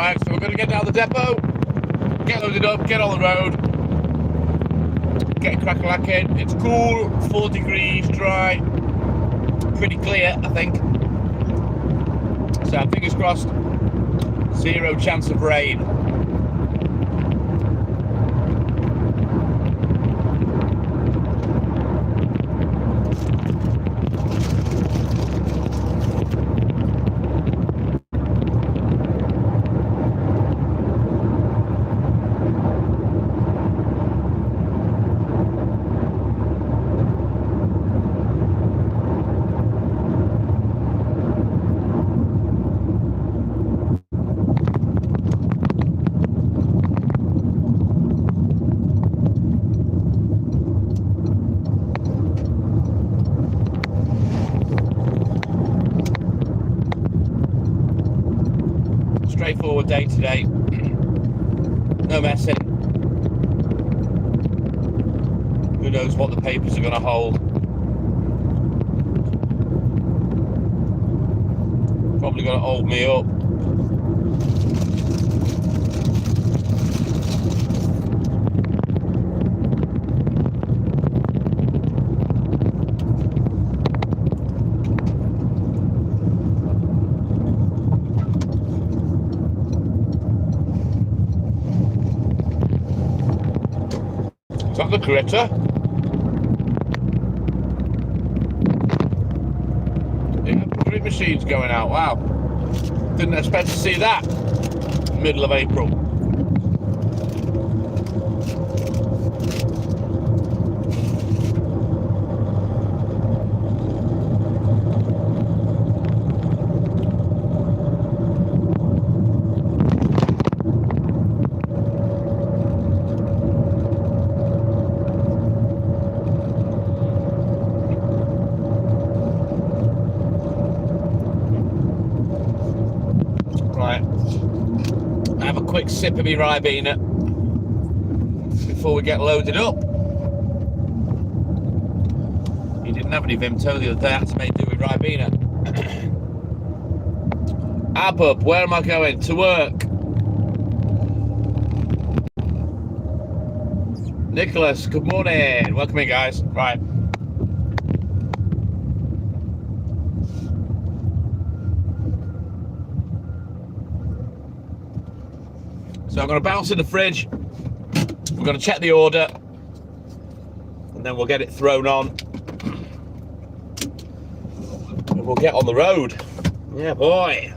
Right, so we're going to get down the depot, get loaded up, get on the road, get crack-a-lacking. It's cool, 4 degrees, dry, pretty clear, I think. So fingers crossed, 0 chance of rain. Straightforward day today, no messing. Who knows what the papers are going to hold. Probably going to hold me up. Is that the critter? Yeah, drip machine's going out. Wow. Didn't expect to see that middle of April. Right, have a quick sip of my Ribena before we get loaded up. He didn't have any Vimto the other day, I had to make do with Ribena. Abub, where am I going? To work. Nicholas, good morning. Welcome in, guys. Right. So I'm going to bounce in the fridge. We're going to check the order. And then we'll get it thrown on. And we'll get on the road. Yeah, boy.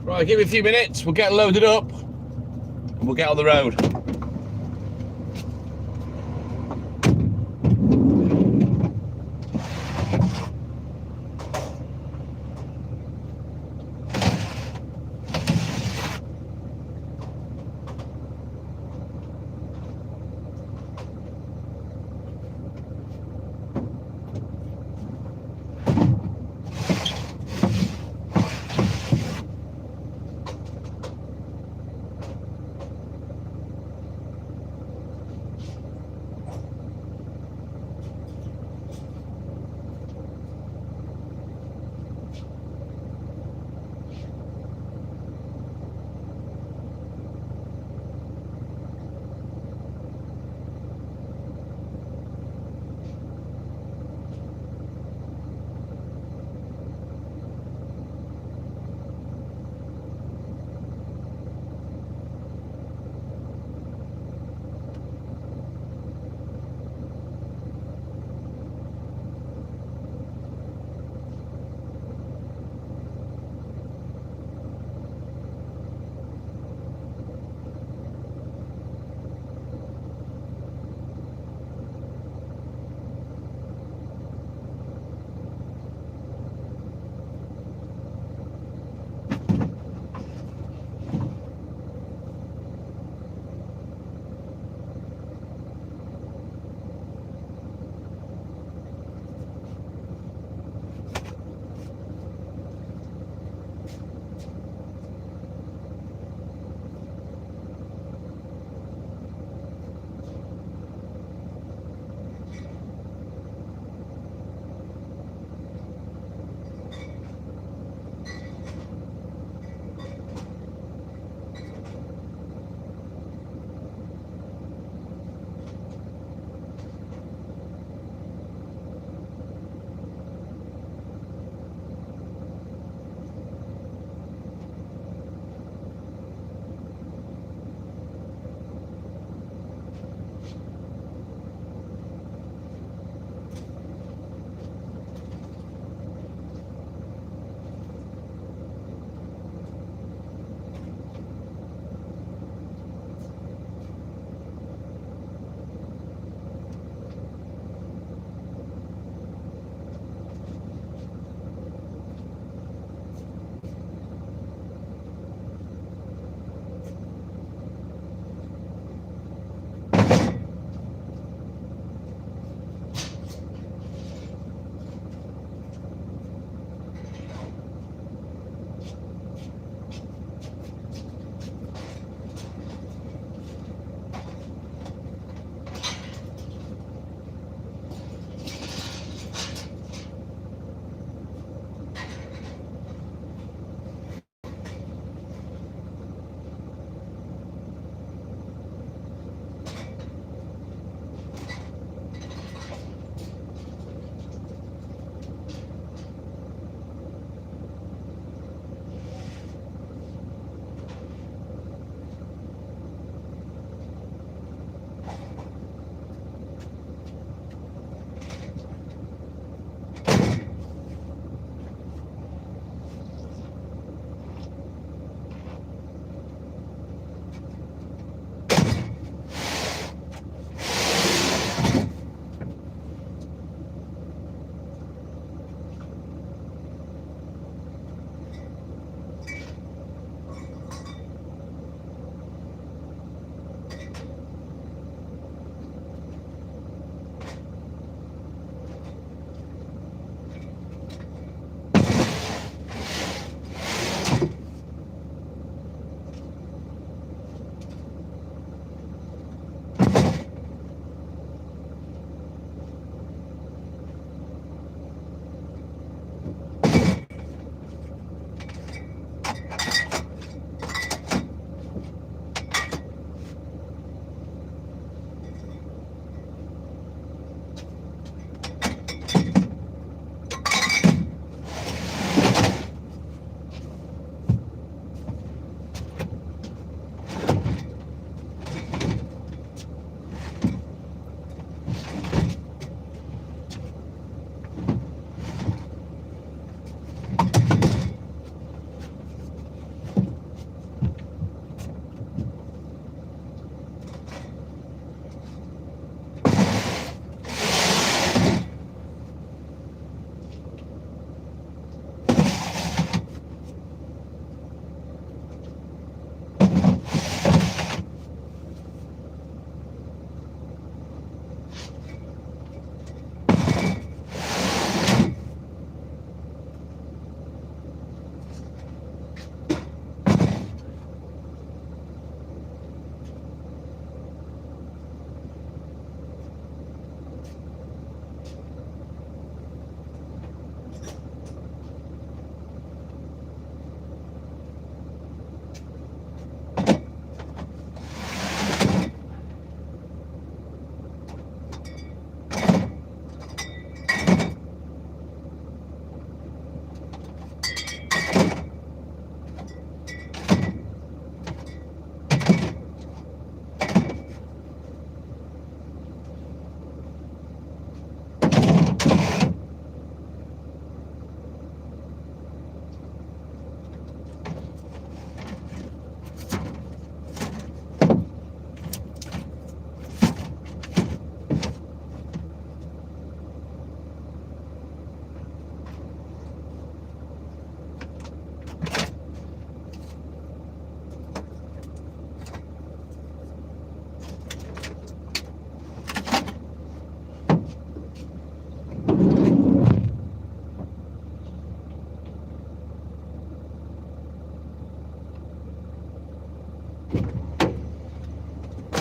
Right, give me a few minutes, we'll get loaded up and we'll get on the road.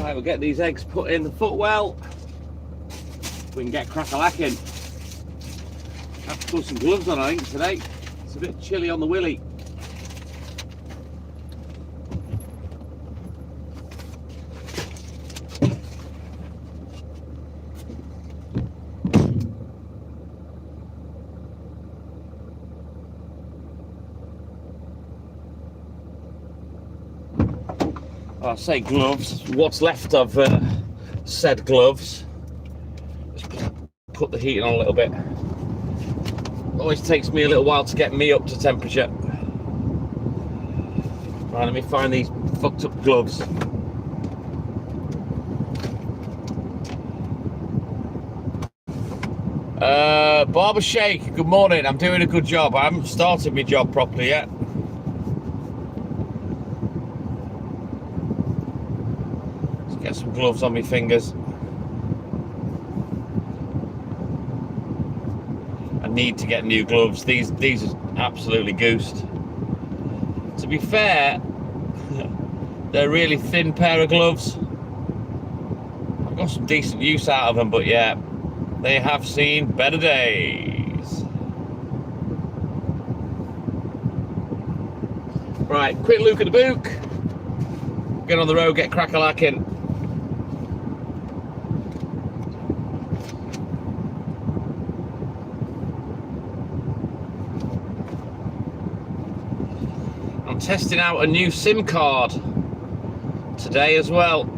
Right, we'll get these eggs put in the footwell. We can get crack-a-lacking. I have to put some gloves on, I think, today. It's a bit chilly on the willy. I say gloves, what's left of said gloves. Just put the heating on a little bit. Always takes me a little while to get me up to temperature. Right, let me find these fucked up gloves. Barber Shake, good morning. I'm doing a good job. I haven't started my job properly yet. Let's get some gloves on my fingers. I need to get new gloves. These are absolutely goosed. To be fair, they're a really thin pair of gloves. I've got some decent use out of them, but yeah, they have seen better days. Right, quick look at the book. Get on the road, get crack-a-lacking. I'm testing out a new SIM card today as well.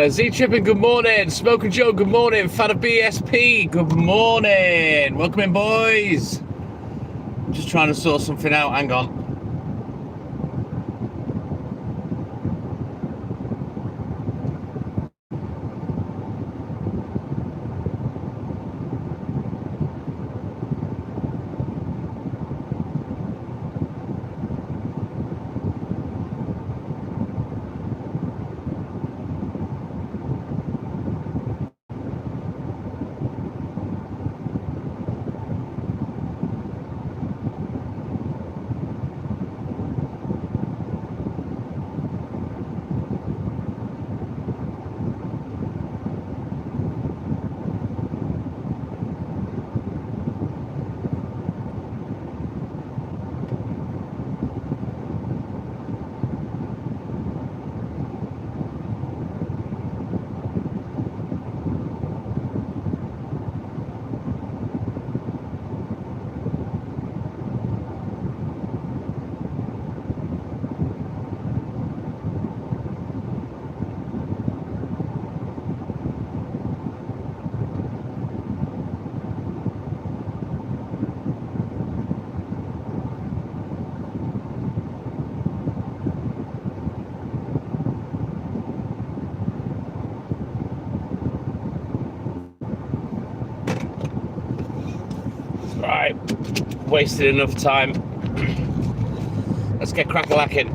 Z-Tripping, good morning. Smoker Joe, good morning. Fan of BSP, good morning. Welcome in, boys. Just trying to sort something out. Hang on. Right, wasted enough time. Let's get crack-a-lacking.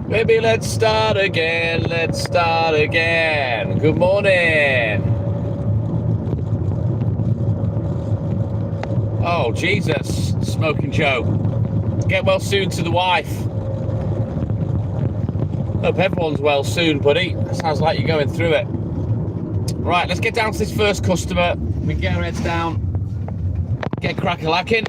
Maybe let's start again, let's start again. Good morning. Oh, Jesus, Smoking Joe. Get well soon to the wife. Hope everyone's well soon, buddy. Sounds like you're going through it. Right, let's get down to this first customer. We can get our heads down, get crack-a-lacking.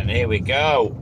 Here we go.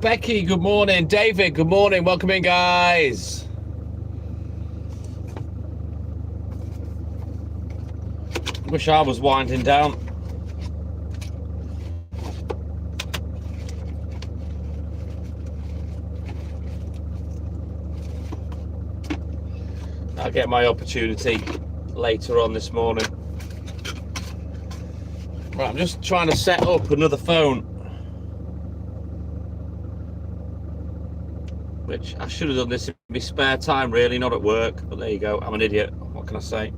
Becky, good morning. David, good morning. Welcome in, guys. Wish I was winding down. I'll get my opportunity later on this morning. Right, I'm just trying to set up another phone, which I should have done this in my spare time, really, not at work, but there you go. I'm an idiot. What can I say?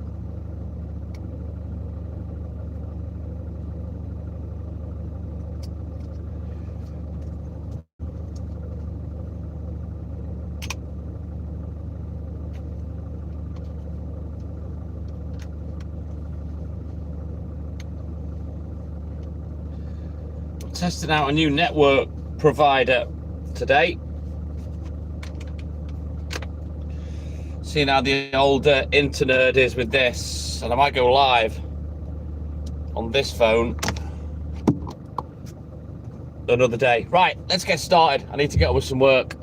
Testing out a new network provider today. Seeing how the old internet is with this, and I might go live on this phone another day. Right, let's get started. I need to get on with some work.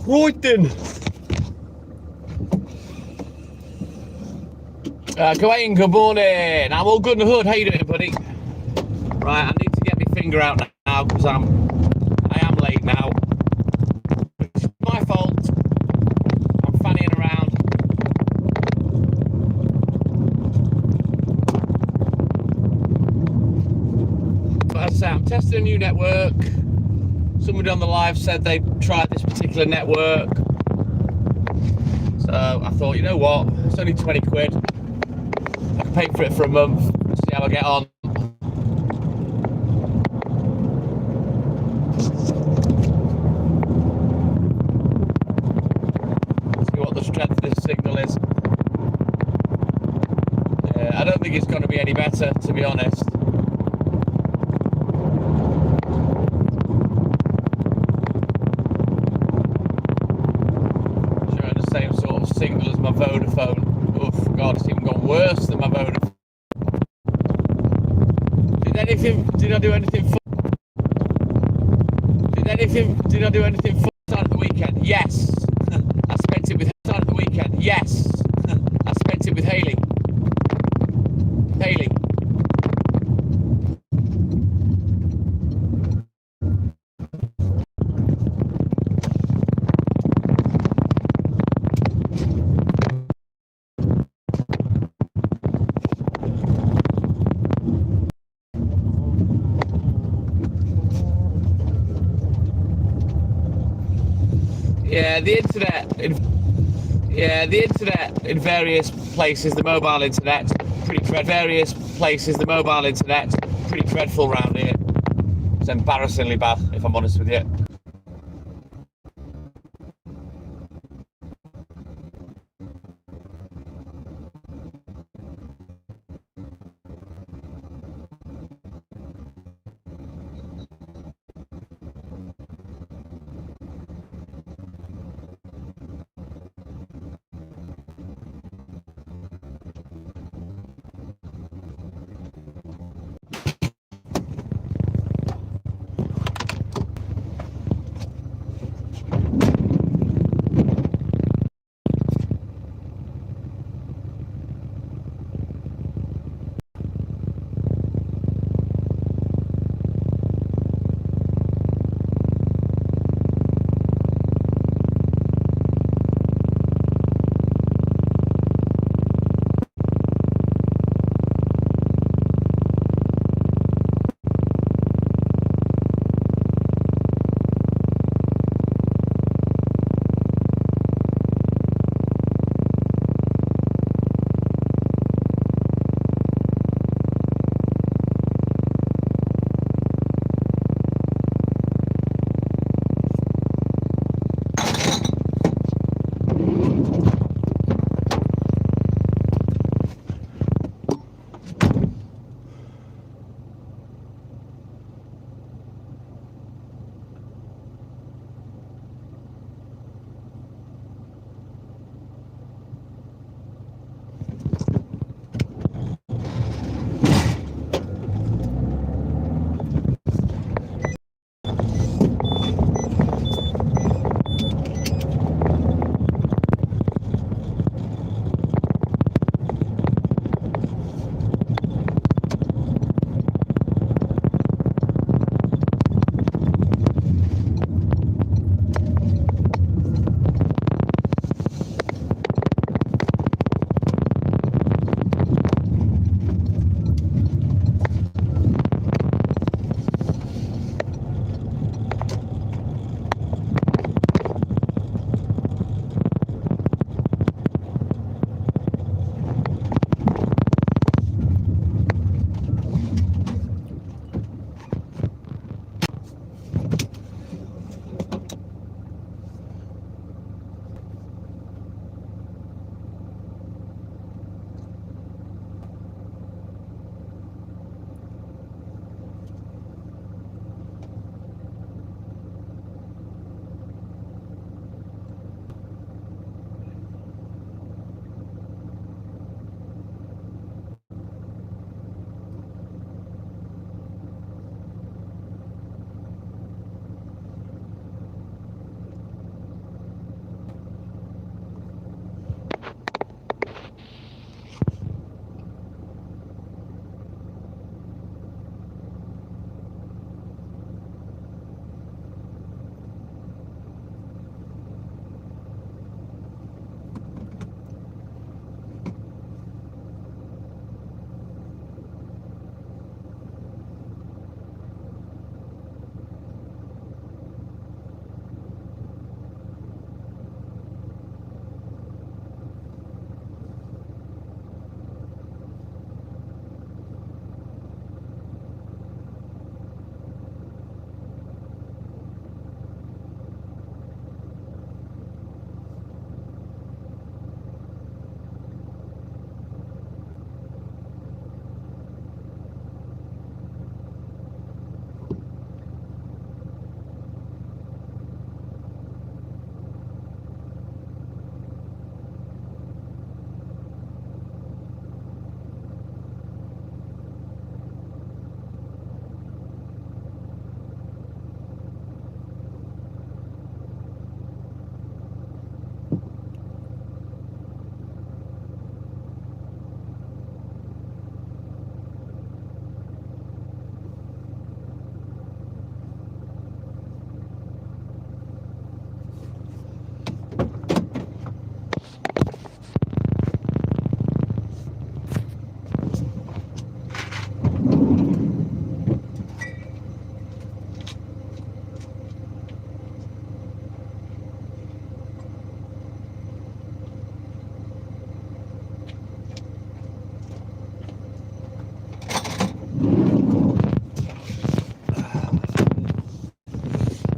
Right then. Gawain, good morning. I'm all good in the hood. How you doing, buddy? Right, I need to get my finger out now because I am late now. It's my fault. I'm fannying around. But as I say, I'm testing a new network. Somebody on the live said they tried this particular network. So I thought, you know what? It's only 20 quid. I can pay for it for a month. See how I get on. See what the strength of this signal is. I don't think it's going to be any better, to be honest. Same sort of signal as my Vodafone. Oh God, it's even gone worse than my Vodafone. Did I do anything fun? Did I do anything fun outside of the weekend? Yes. I spent it with outside of the weekend. Yes. I spent it with Haley. Yeah, the internet in various places, the mobile internet, pretty dreadful around here. It's embarrassingly bad, if I'm honest with you.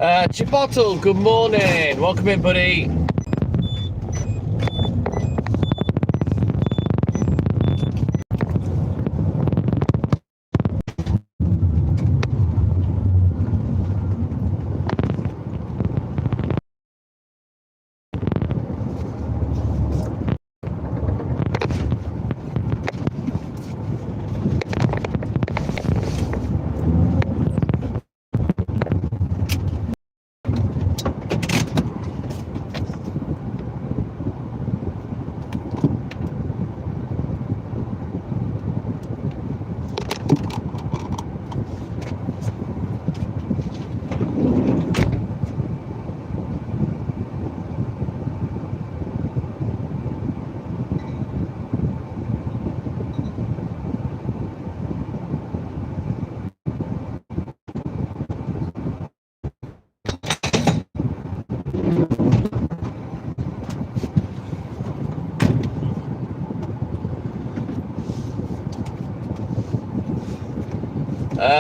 Chipotle, good morning. Welcome in, buddy.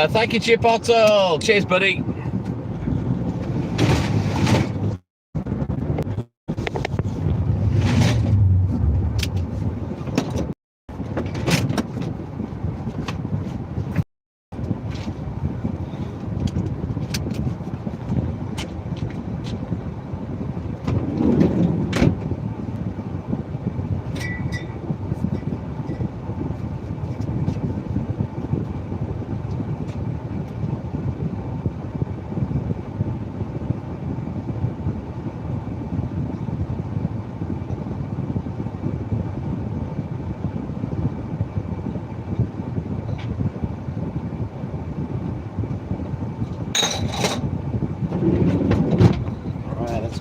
Thank you, Chipotle. Cheers, buddy.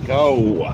Go.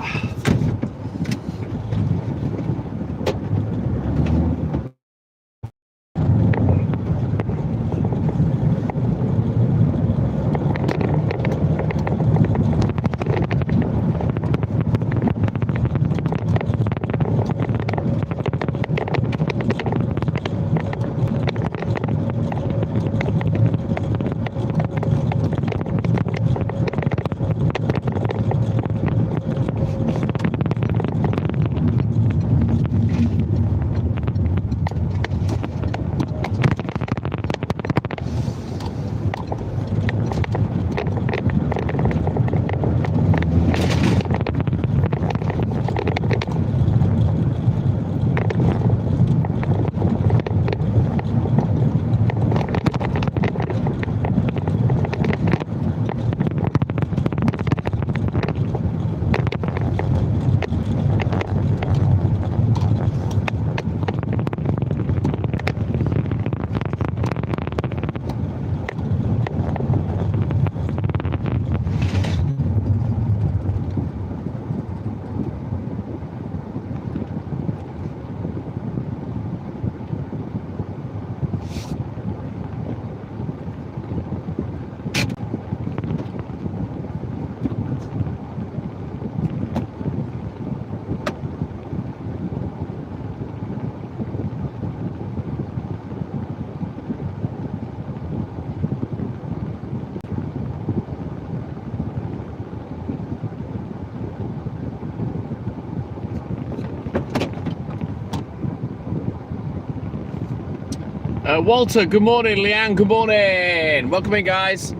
Walter, good morning. Leanne, good morning. Welcome in, guys.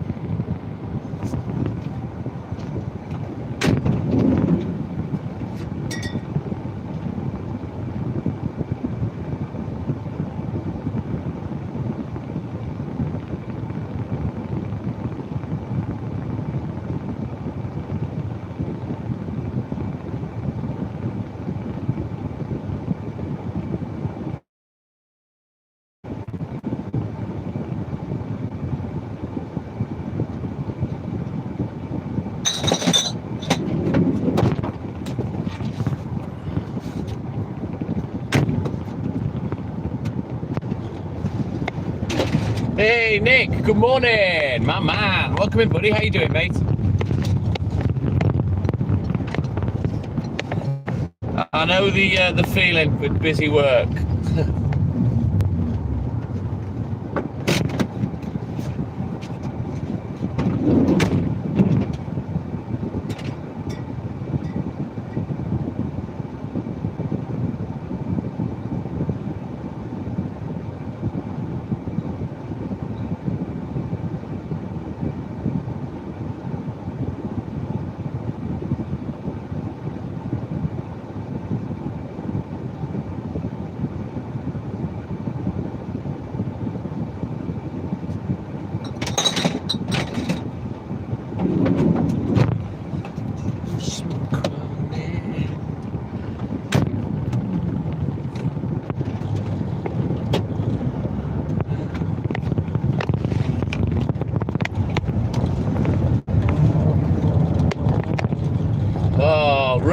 Hey, Nick, good morning. My man. Welcome in, buddy. How you doing, mate? I know the feeling with busy work.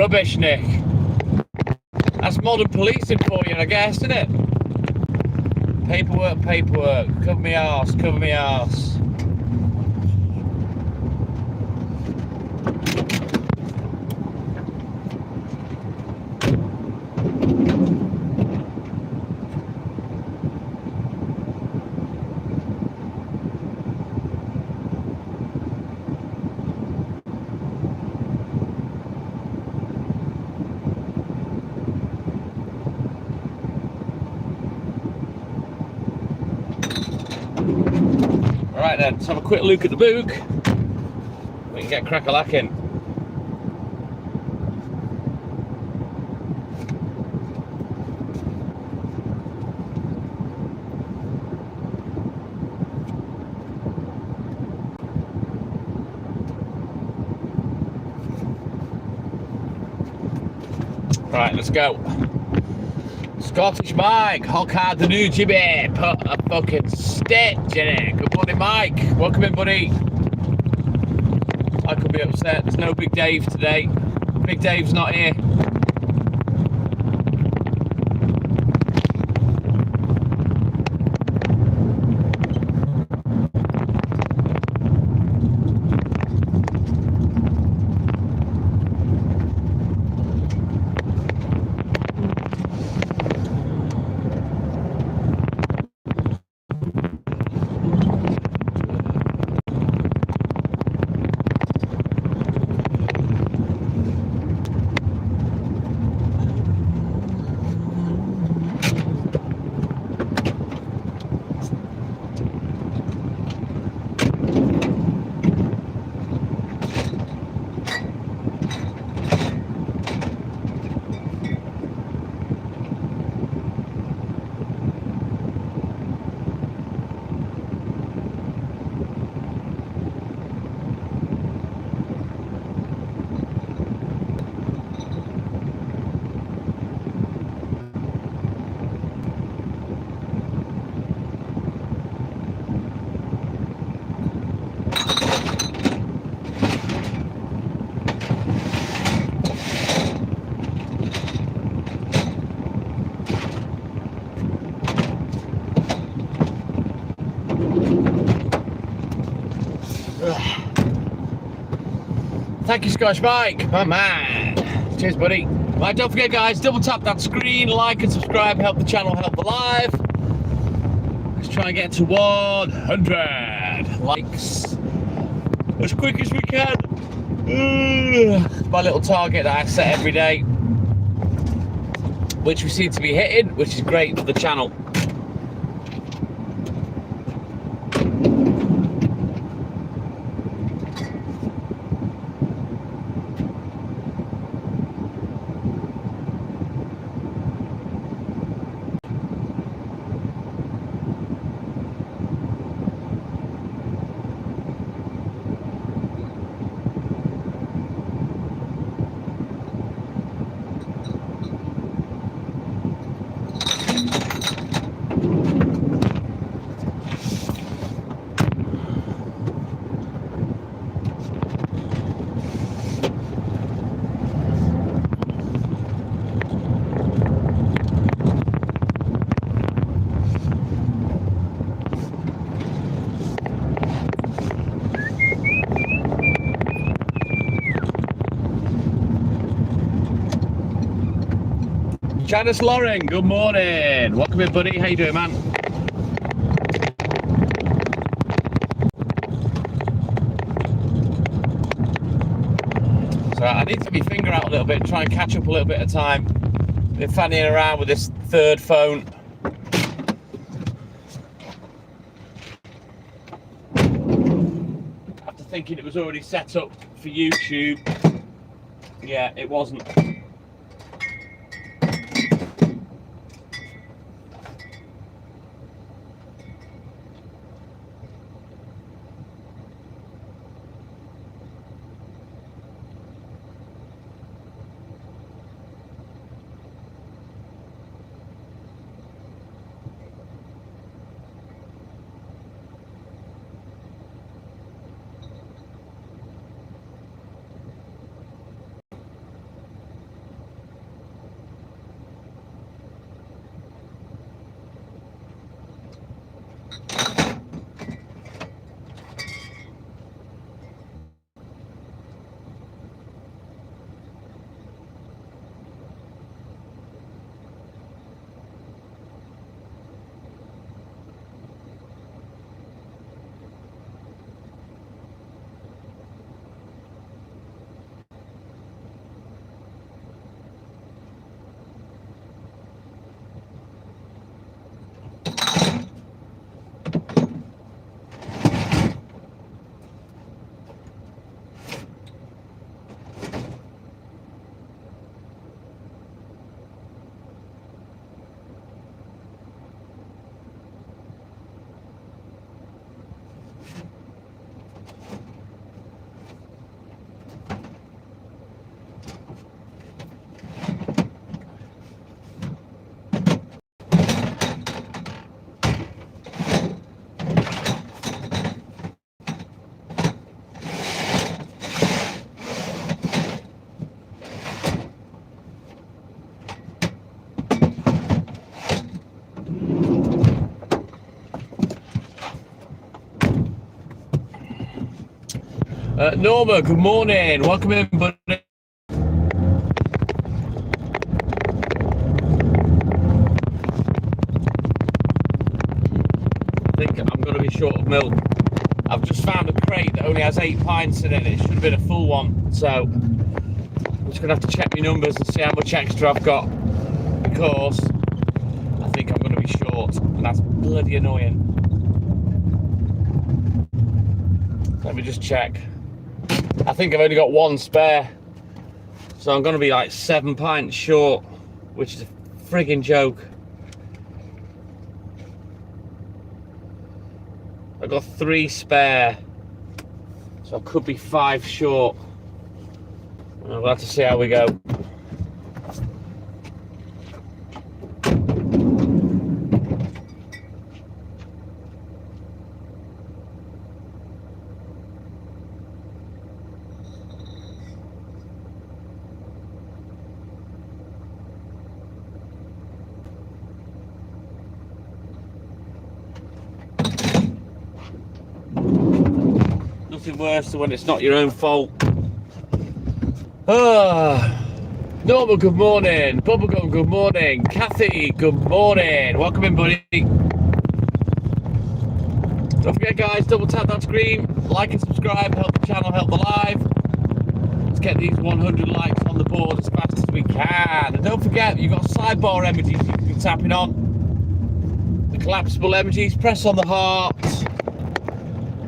Rubbish, Nick. That's modern policing for you, I guess, isn't it? Paperwork, paperwork. Cover me arse, cover me arse. Right then, let's have a quick look at the book. We can get crack-a-lacking. Right, let's go. Scottish Mike, hog hard the new Jimmy, put a fucking stitch in it. Good morning, Mike. Welcome in, buddy. I could be upset. There's no Big Dave today. Big Dave's not here. Thank you, Scottish Mike, my man. Cheers, buddy. Right, don't forget, guys, double tap that screen, like and subscribe, help the channel, help the live. Let's try and get to 100 likes as quick as we can. My little target that I set every day, which we seem to be hitting, which is great for the channel. Janice Lauren, good morning. Welcome in, buddy. How you doing, man? So I need to get my finger out a little bit and try and catch up a little bit of time. Been fannying around with this third phone. After thinking it was already set up for YouTube. Yeah, it wasn't. Norma, good morning. Welcome in, buddy. I think I'm going to be short of milk. I've just found a crate that only has 8 pints in it. It should have been a full one. So I'm just going to have to check my numbers and see how much extra I've got, because I think I'm going to be short, and that's bloody annoying. Let me just check. I think I've only got 1 spare, so I'm going to be like 7 pints short, which is a frigging joke. I've got 3 spare, so I could be 5 short. We'll have to see how we go. Nothing worse than when it's not your own fault. Norma, good morning. Bubblegum, good morning. Kathy, good morning. Welcome in, buddy. Don't forget, guys, double tap that screen, like and subscribe, help the channel, help the live. Let's get these 100 likes on the board as fast as we can. And don't forget, you've got sidebar emojis you can be tapping on. The collapsible emojis, press on the heart.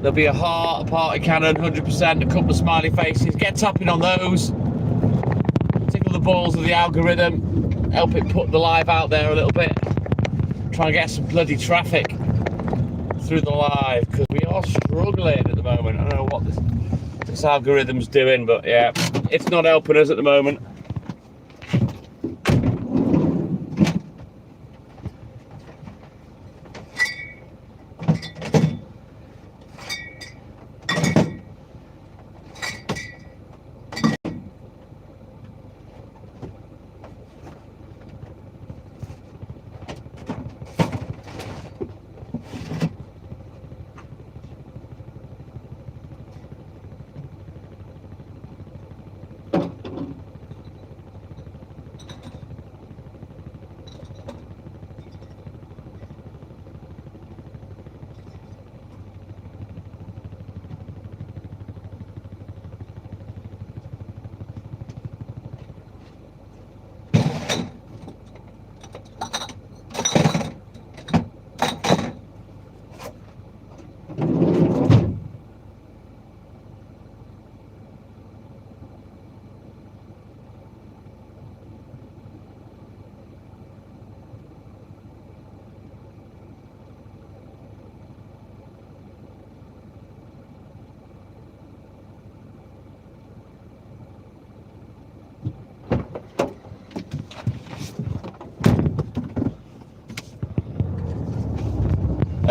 There'll be a heart, a party cannon, 100%, a couple of smiley faces. Get tapping on those. Tickle the balls of the algorithm. Help it put the live out there a little bit. Try and get some bloody traffic through the live, because we are struggling at the moment. I don't know what this algorithm's doing, but yeah, it's not helping us at the moment.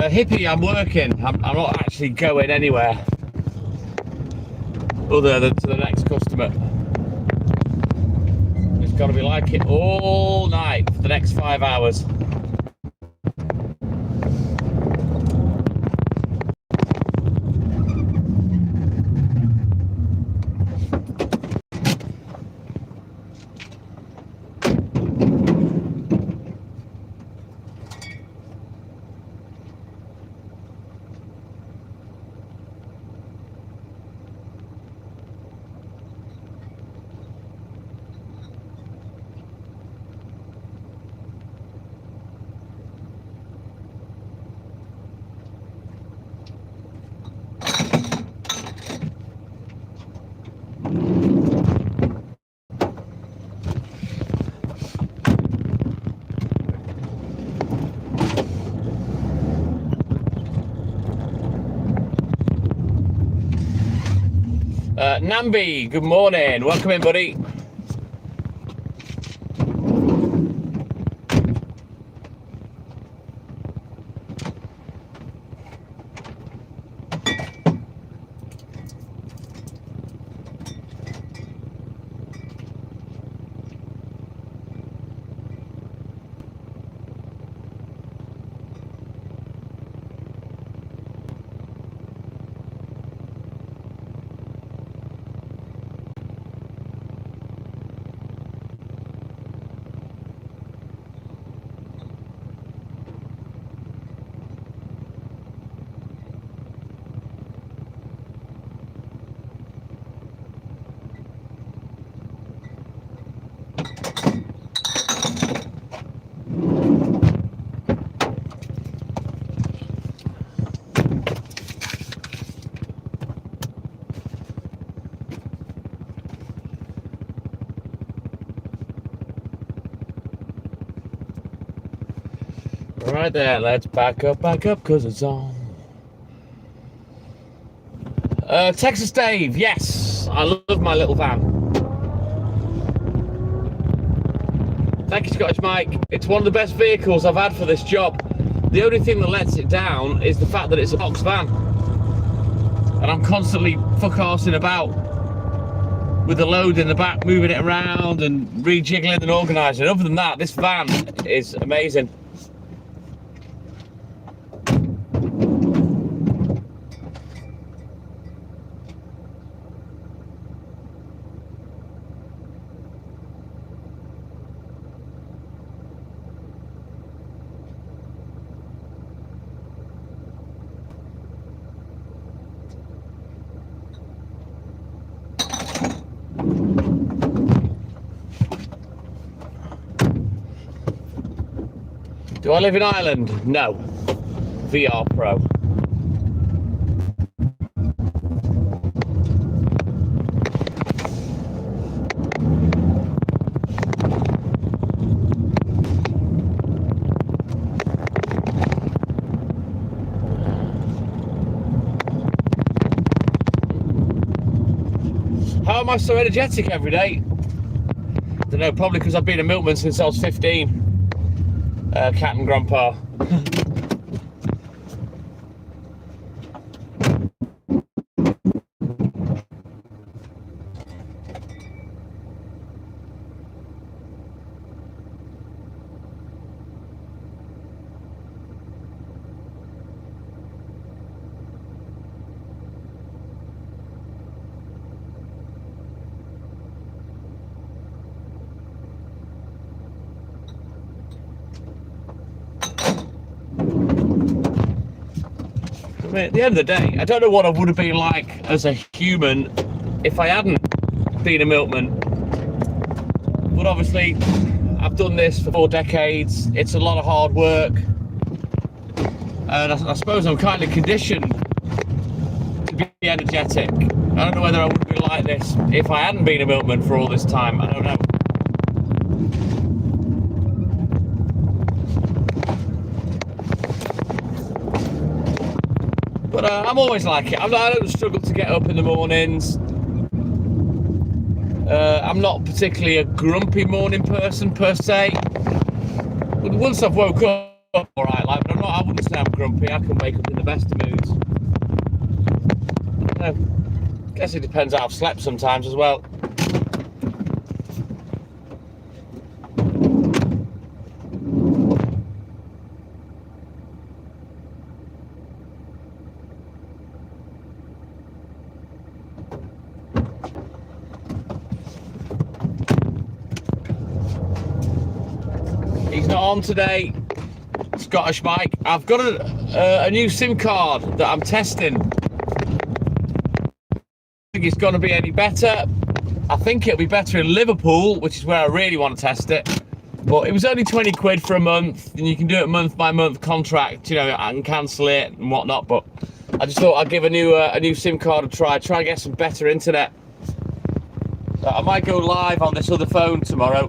Hippie, I'm working. I'm not actually going anywhere other than to the next customer. It's got to be like it all night for the next 5 hours. Nambi, good morning. Welcome in, buddy. Right there, let's back up, because it's on. Texas Dave, yes, I love my little van. Thank you, Scottish Mike. It's one of the best vehicles I've had for this job. The only thing that lets it down is the fact that it's a box van. And I'm constantly fuck-arsing about with the load in the back, moving it around and rejiggling and organising. Other than that, this van is amazing. Do I live in Ireland? No. VR Pro. How am I so energetic every day? I don't know, probably because I've been a milkman since I was 15. Cat and Grandpa. At the end of the day, I don't know what I would have been like as a human if I hadn't been a milkman. But obviously, I've done this for 4 decades. It's a lot of hard work. And I suppose I'm kind of conditioned to be energetic. I don't know whether I would have been like this if I hadn't been a milkman for all this time. I don't know. But I'm always like it. I don't struggle to get up in the mornings. I'm not particularly a grumpy morning person per se. But once I've woke up, all right, like, but I wouldn't say I'm grumpy. I can wake up in the best of moods. I guess it depends how I've slept sometimes as well. He's not on today, Scottish Mike. I've got a new SIM card that I'm testing. I think it's going to be any better. I think it'll be better in Liverpool, which is where I really want to test it. But it was only 20 quid for a month, and you can do it month by month contract. You know, I can cancel it and whatnot. But I just thought I'd give a new SIM card a try and get some better internet. So I might go live on this other phone tomorrow.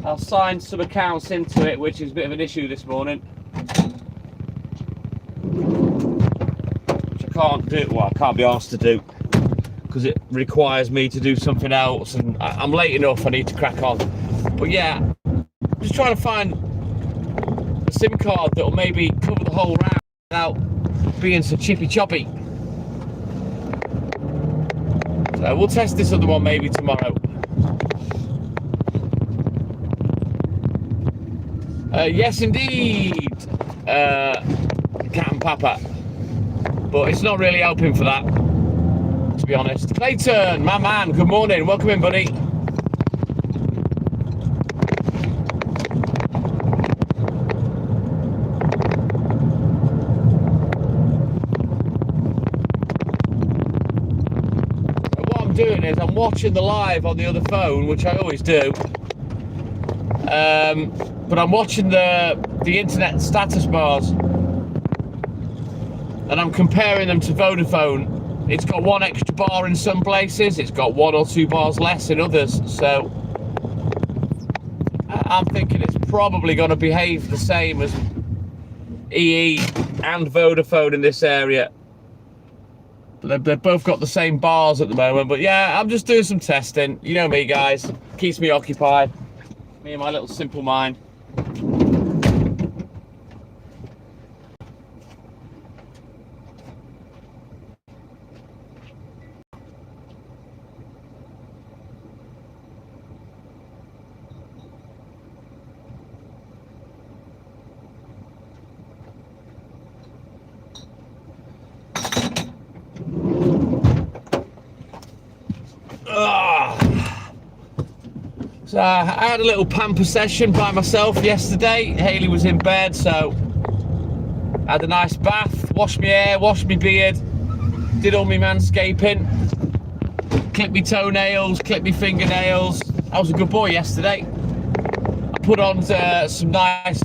I'll sign some accounts into it, which is a bit of an issue this morning. Which I can't do, well, I can't be asked to do, because it requires me to do something else, and I'm late enough, I need to crack on. But yeah, I'm just trying to find a SIM card that'll maybe cover the whole round without being so chippy choppy. So we'll test this other one maybe tomorrow. Yes, indeed, Cat and Papa, but it's not really helping for that, to be honest. Clayton, my man, good morning, welcome in, buddy. And what I'm doing is I'm watching the live on the other phone, which I always do. But I'm watching the the internet status bars, and I'm comparing them to Vodafone. It's got one extra bar in some places, it's got 1 or 2 bars less in others, so I'm thinking it's probably going to behave the same as EE and Vodafone in this area. They've both got the same bars at the moment, but yeah, I'm just doing some testing. You know me, guys, keeps me occupied, me and my little simple mind. So I had a little pamper session by myself yesterday. Haley was in bed, so I had a nice bath, washed my hair, washed my beard, did all my manscaping, clipped my toenails, clipped my fingernails. I was a good boy yesterday. I put on some nice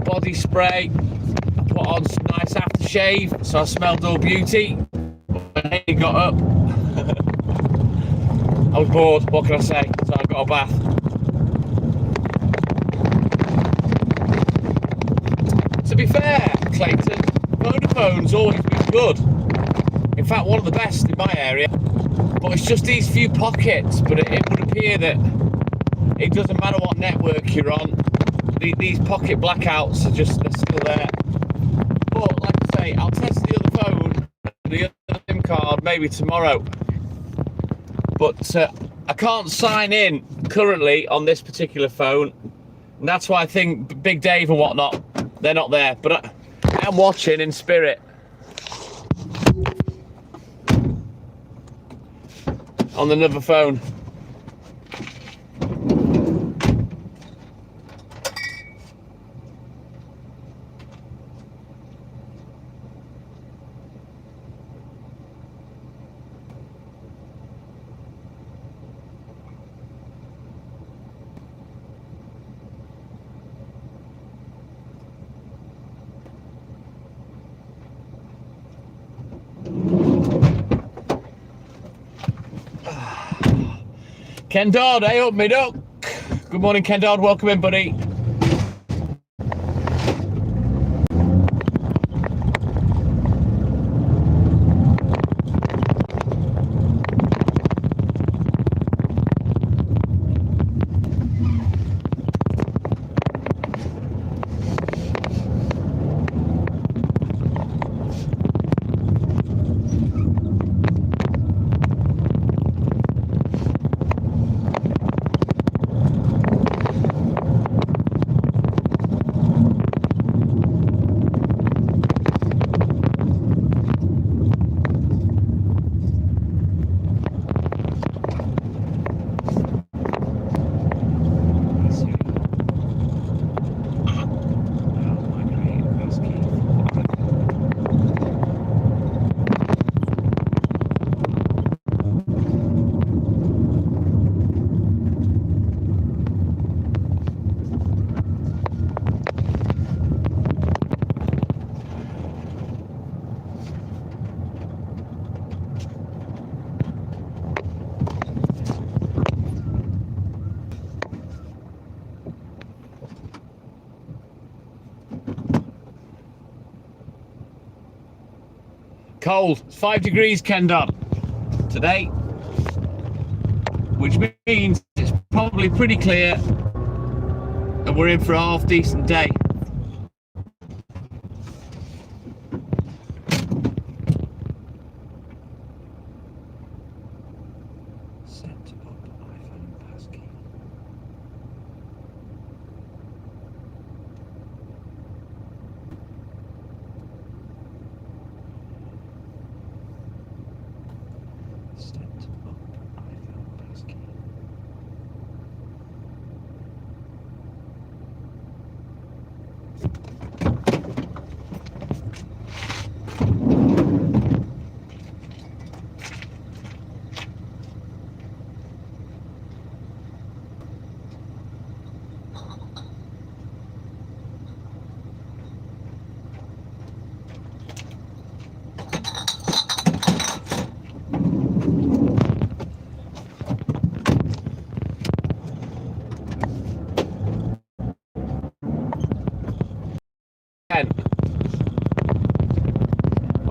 body spray, I put on some nice aftershave, so I smelled all beauty. When Haley got up, I was bored, what can I say? So I got a bath. To be fair, Clayton, Vodafone's always been good. In fact, one of the best in my area. But it's just these few pockets, but it would appear that it doesn't matter what network you're on, these pocket blackouts are just, they're still there. But like I say, I'll test the other phone, the other SIM card, maybe tomorrow. But I can't sign in currently on this particular phone, and that's why I think Big Dave and whatnot, they're not there. But I am watching in spirit on another phone. Ken Dodd, hey up me duck. Good morning, Ken Dodd, welcome in, buddy. Cold, it's 5 degrees, Ken Dodd, today, which means it's probably pretty clear and we're in for a half decent day. Set up iPhone passkey.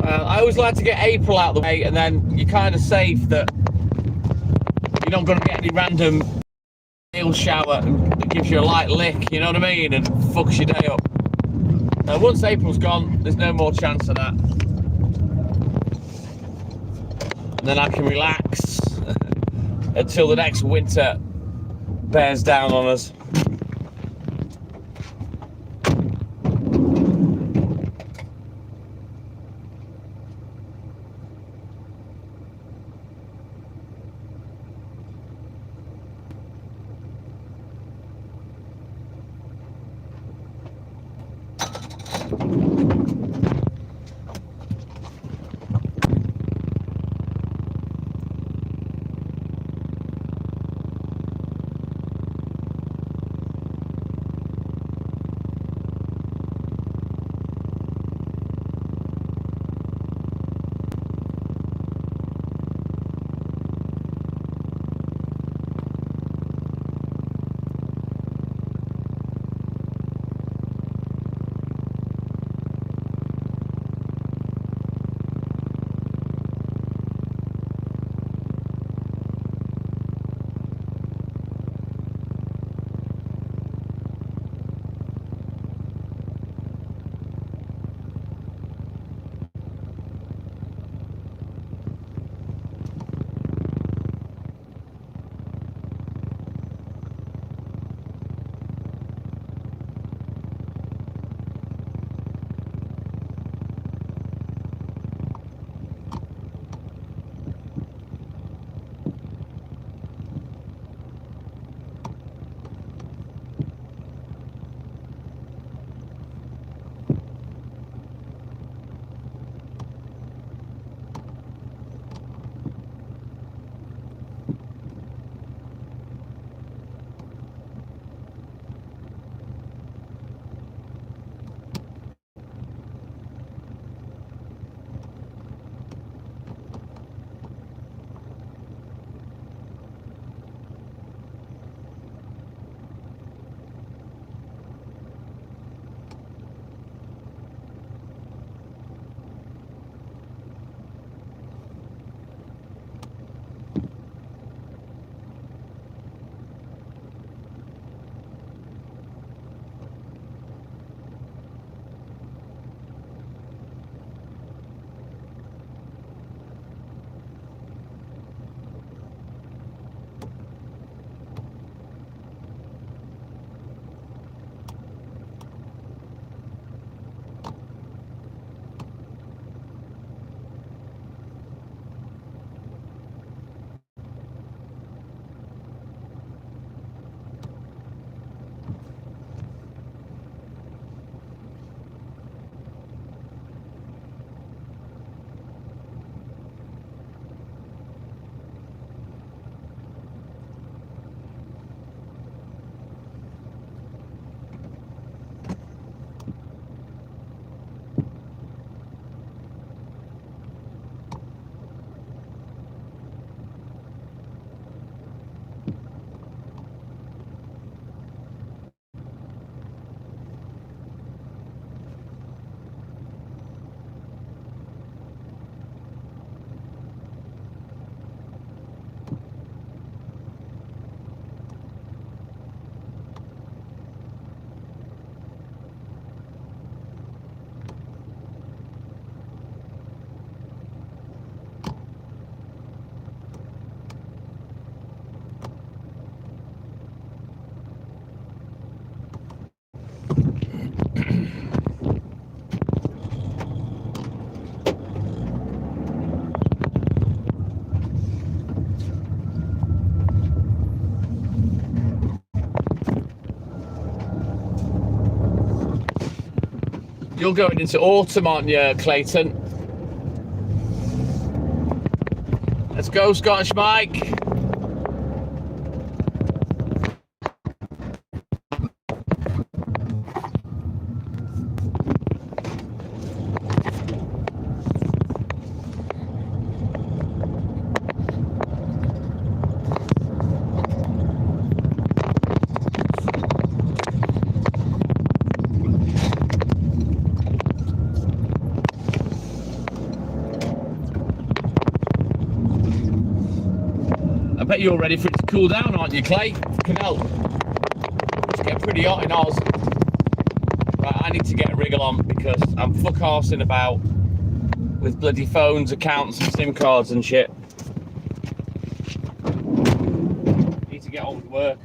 I always like to get April out of the way, and then you're kind of safe that you're not going to get any random meal shower that gives you a light lick, you know what I mean, and fucks your day up. Once April's gone, there's no more chance of that. And then I can relax until the next winter bears down on us. You're going into autumn, aren't you, Clayton? Let's go, Scottish Mike. bet you're ready for it to cool down, aren't you, Clay? Fucking hell. It's getting pretty hot in Oz. Right, I need to get a wriggle on because I'm fuck-arsing about with bloody phones, accounts and SIM cards and shit. Need to get on with work.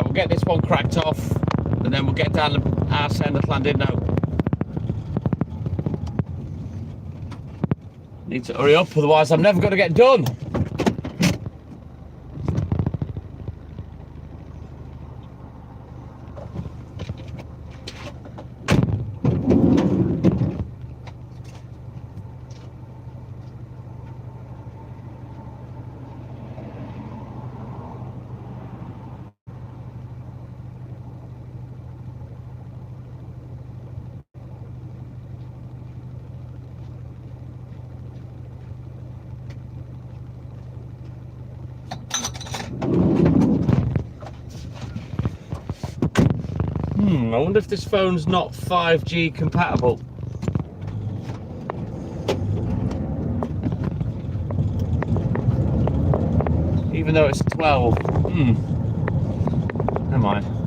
We'll get this one cracked off and then we'll get down the arse end of Llandudno. Need to hurry up, otherwise I'm never going to get done. I wonder if this phone's not 5G compatible. Even though it's 12. Never mind.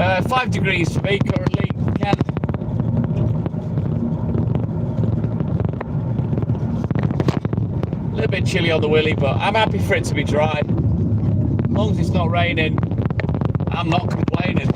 Uh, 5 degrees for me currently, Ken. A little bit chilly on the willy, but I'm happy for it to be dry. As long as it's not raining, I'm not complaining.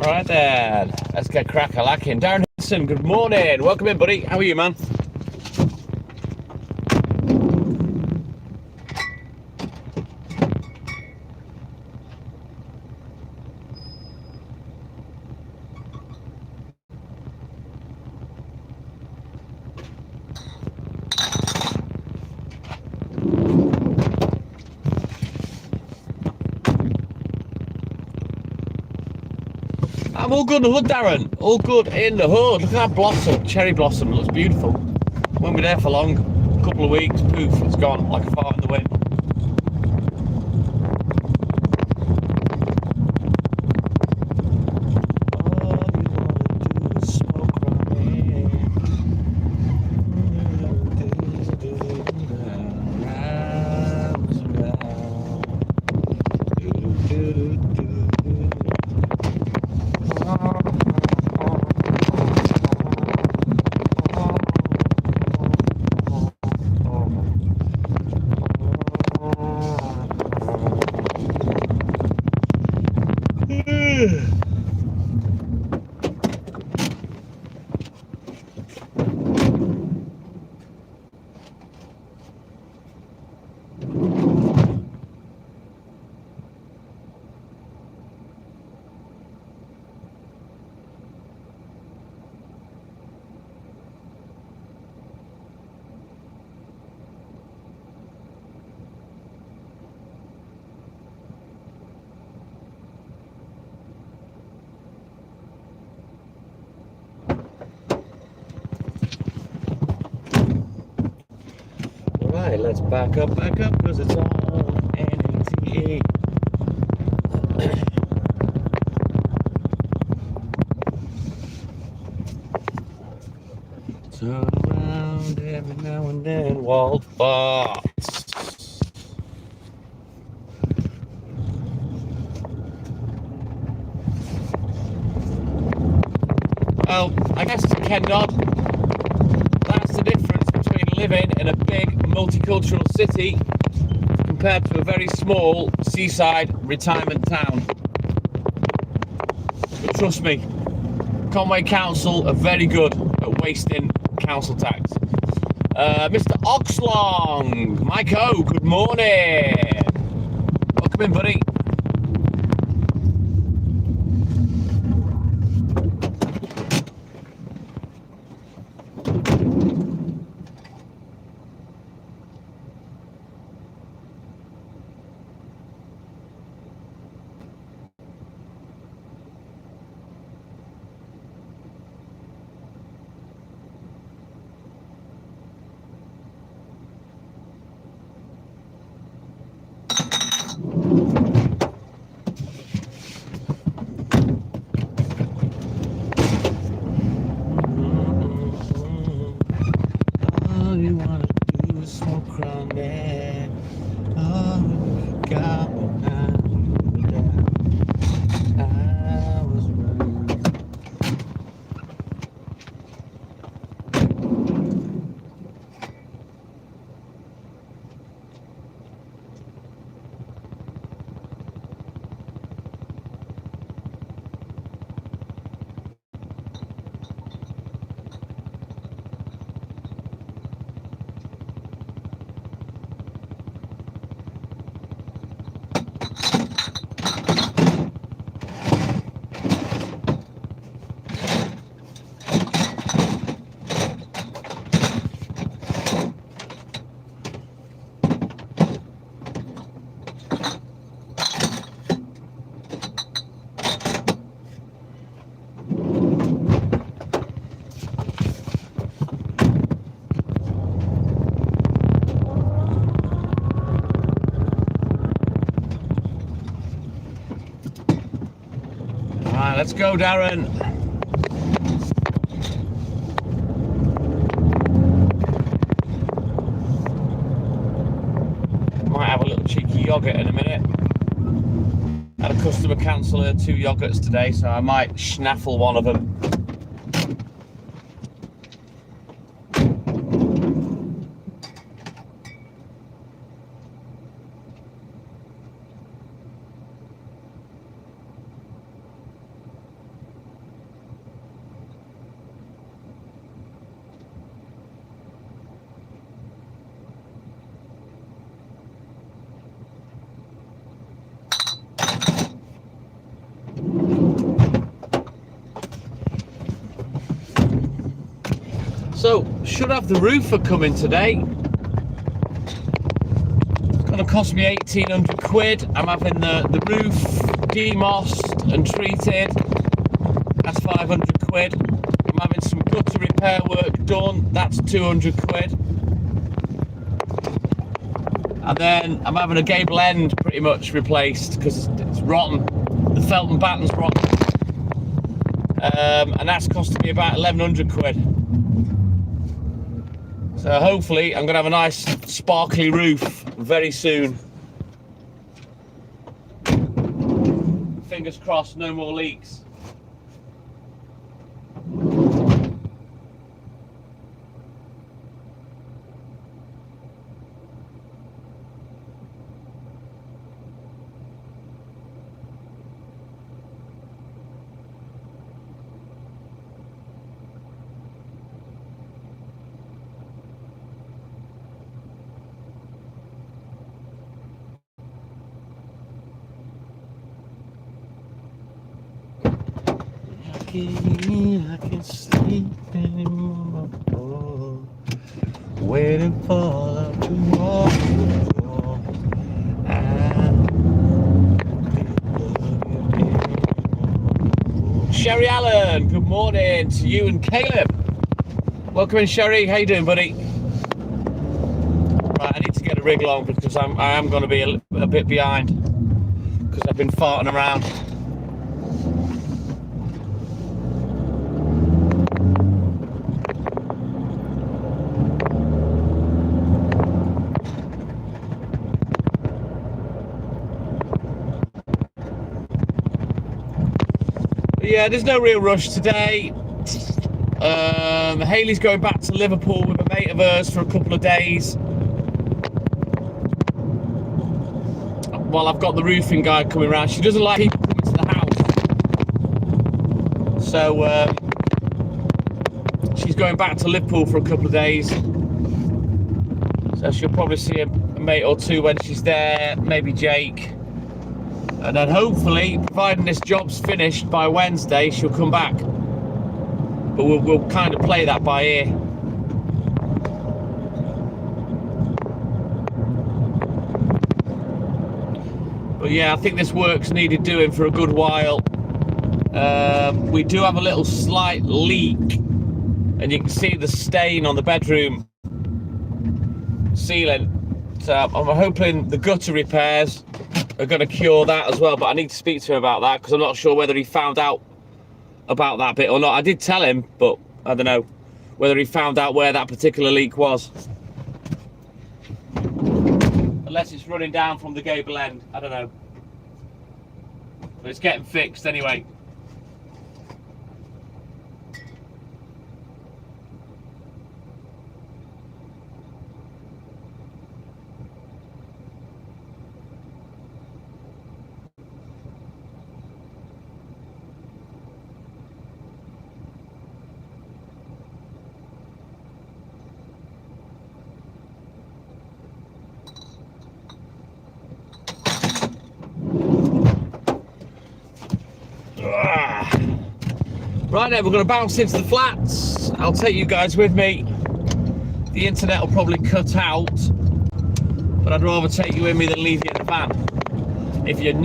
Right then, let's get crack-a-lacking. Darren Hudson, good morning. Welcome in, buddy. How are you, man? I'm all good in the hood, Darren. All good in the hood. Look at that blossom, cherry blossom. It looks beautiful. Won't be there for long. A couple of weeks, poof, it's gone like a fart in the wind. Right, let's back up, because it's all NATE. Turn around every now and then, walled farts. Well, I guess it's a Ken nod. That's the difference between living in a big multicultural city compared to a very small seaside retirement town. But trust me, Conway Council are very good at wasting council tax. Mr. Oxlong, Mike O, good morning. Welcome in, buddy. All you wanna do is smoke around there. Oh, you got me down. I was running. Right, let's go, Darren. Might have a little cheeky yogurt in a minute. Had a customer cancel her 2 yogurts today, so I might schnaffle one of them. So, should have the roofer coming today. It's going to cost me 1,800 quid. I'm having the roof demossed and treated. That's 500 quid. I'm having some gutter repair work done. That's 200 quid. And then I'm having a gable end pretty much replaced because it's rotten. The felt and batten's rotten. And that's costing me about 1,100 quid. So hopefully I'm going to have a nice sparkly roof very soon. Fingers crossed, no more leaks. I can't sleep anymore, waiting for tomorrow. Sherry Allen, good morning to you and Caleb. Welcome in, Sherry. How you doing, buddy? Right, I need to get a rig long because I am going to be a bit behind because I've been farting around. Yeah, there's no real rush today. Hayley's going back to Liverpool with a mate of hers for a couple of days. While I've got the roofing guy coming around. She doesn't like people coming to the house. So she's going back to Liverpool for a couple of days. So she'll probably see a mate or two when she's there, maybe Jake. And then hopefully, providing this job's finished by Wednesday, she'll come back. But we'll kind of play that by ear. But yeah, I think this work's needed doing for a good while. We do have a little slight leak. And you can see the stain on the bedroom ceiling. So I'm hoping the gutter repairs are going to cure that as well, but I need to speak to him about that because I'm not sure whether he found out about that bit or not. I did tell him, but I don't know whether he found out where that particular leak was. Unless it's running down from the gable end, I don't know. But it's getting fixed anyway. Right then, we're going to bounce into the flats. I'll take you guys with me. The internet will probably cut out, but I'd rather take you with me than leave you in the van. If you're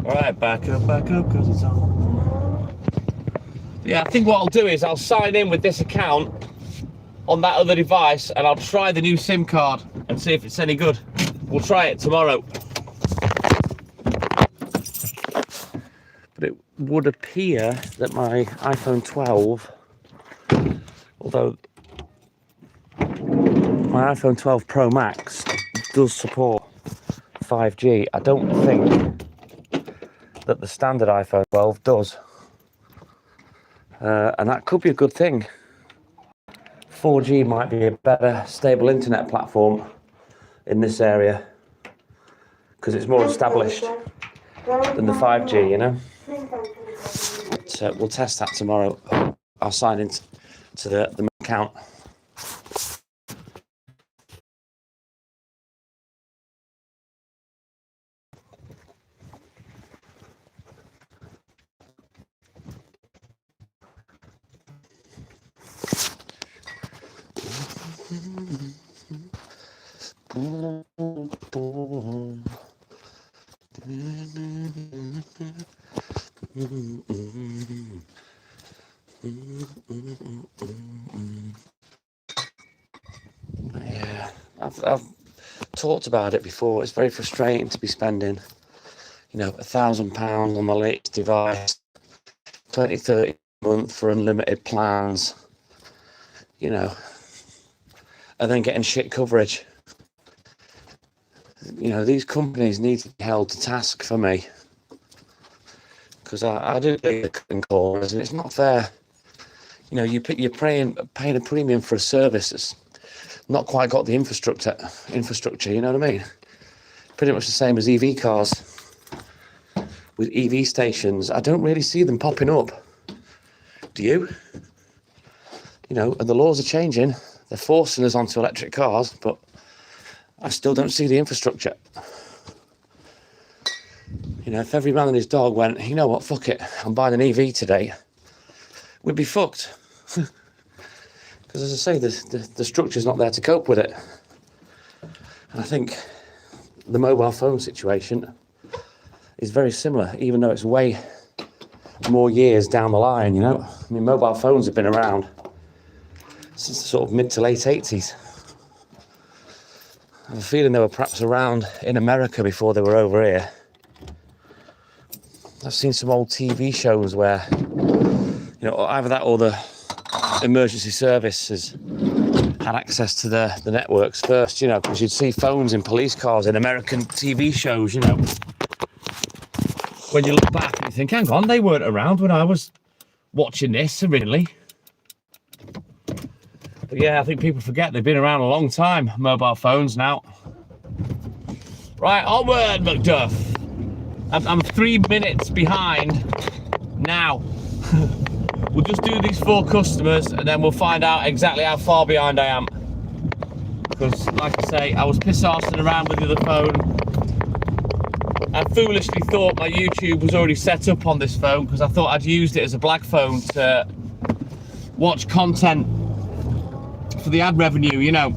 Alright, back up, because it's on. Yeah, I think what I'll do is I'll sign in with this account on that other device and I'll try the new SIM card and see if it's any good. We'll try it tomorrow. But it would appear that my iPhone 12, although my iPhone 12 Pro Max does support 5G, I don't think that the standard iPhone 12 does. And that could be a good thing. 4G might be a better stable internet platform in this area because it's more established than the 5G, you know. So we'll test that tomorrow. I'll sign in to the account. Yeah, I've talked about it before. It's very frustrating to be spending, you know, £1,000 on the latest device, 20-30 a month for unlimited plans, you know, and then getting shit coverage. You know, these companies need to be held to task for me, because I do get the cutting corners, and it's not fair. You know, you're paying a premium for a service that's not quite got the infrastructure. You know what I mean? Pretty much the same as EV cars. With EV stations, I don't really see them popping up. Do you? You know, and the laws are changing. They're forcing us onto electric cars, but I still don't see the infrastructure. You know, if every man and his dog went, you know what, fuck it, I'm buying an EV today, we'd be fucked. Because as I say, the structure's not there to cope with it. And I think the mobile phone situation is very similar, even though it's way more years down the line, you know. I mean, mobile phones have been around since the sort of mid to late 80s. I have a feeling they were perhaps around in America before they were over here. I've seen some old TV shows where, you know, either that or the emergency services had access to the networks first, you know, because you'd see phones in police cars in American TV shows, you know. When you look back and you think, hang on, they weren't around when I was watching this originally. But yeah, I think people forget they've been around a long time, mobile phones now. Right, onward, Macduff. I'm 3 minutes behind now. We'll just do these 4 customers and then we'll find out exactly how far behind I am. Because, like I say, I was piss-arsing around with the other phone. I foolishly thought my YouTube was already set up on this phone because I thought I'd used it as a black phone to watch content for the ad revenue, you know.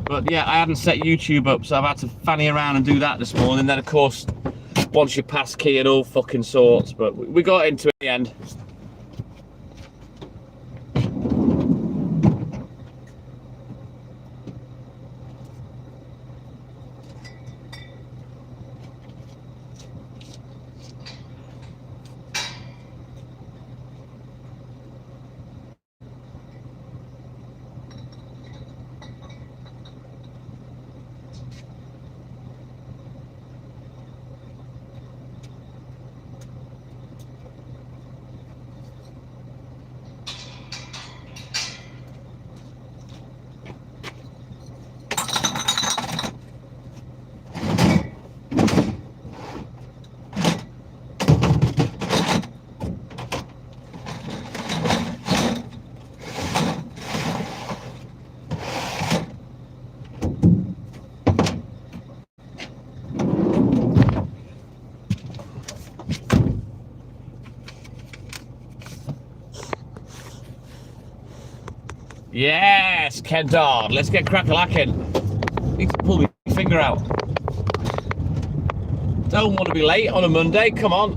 But yeah, I hadn't set YouTube up, so I've had to fanny around and do that this morning. Then, of course, once you pass key and all fucking sorts, but we got into it in the end. Yes, Kendard, let's get crack-a-lacking. Need to pull my finger out. Don't want to be late on a Monday, come on.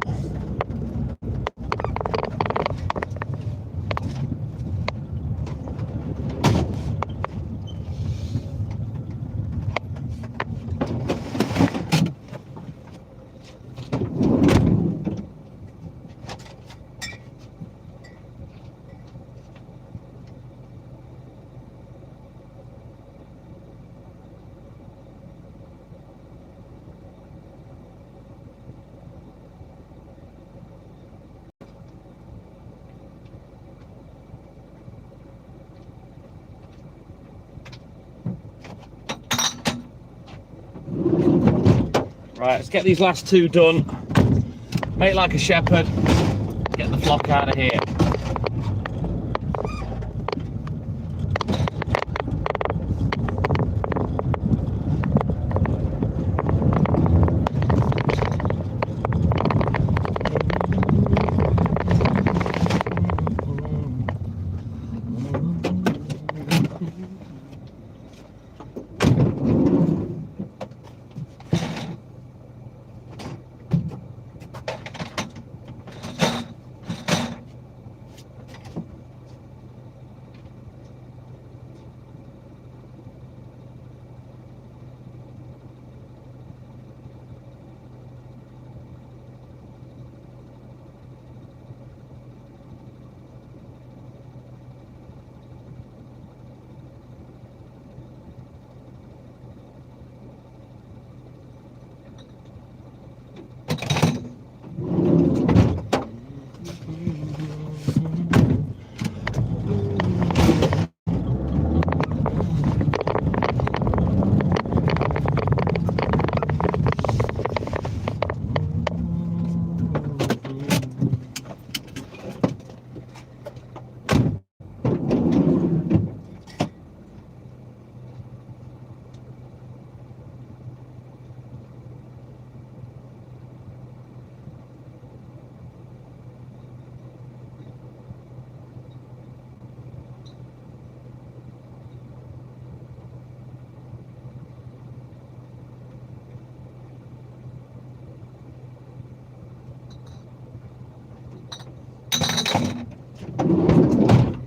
Right, let's get these last 2 done. Make like a shepherd. Get the flock out of here.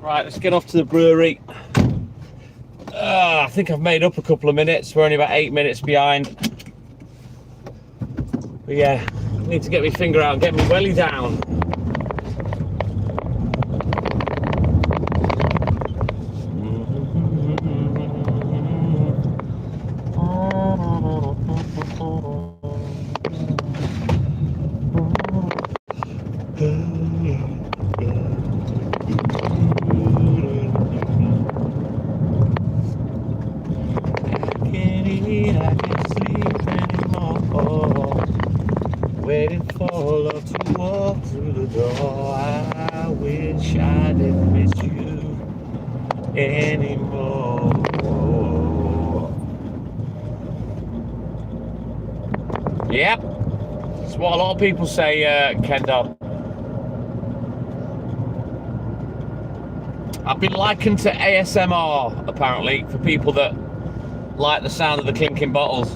Right, let's get off to the brewery. I think I've made up a couple of minutes. We're only about 8 minutes behind. But yeah, I need to get my finger out and get my welly down. Waiting for love to walk through the door. I wish I didn't miss you anymore. Yep, that's what a lot of people say, Kendall. I've been likened to ASMR, apparently, for people that like the sound of the clinking bottles.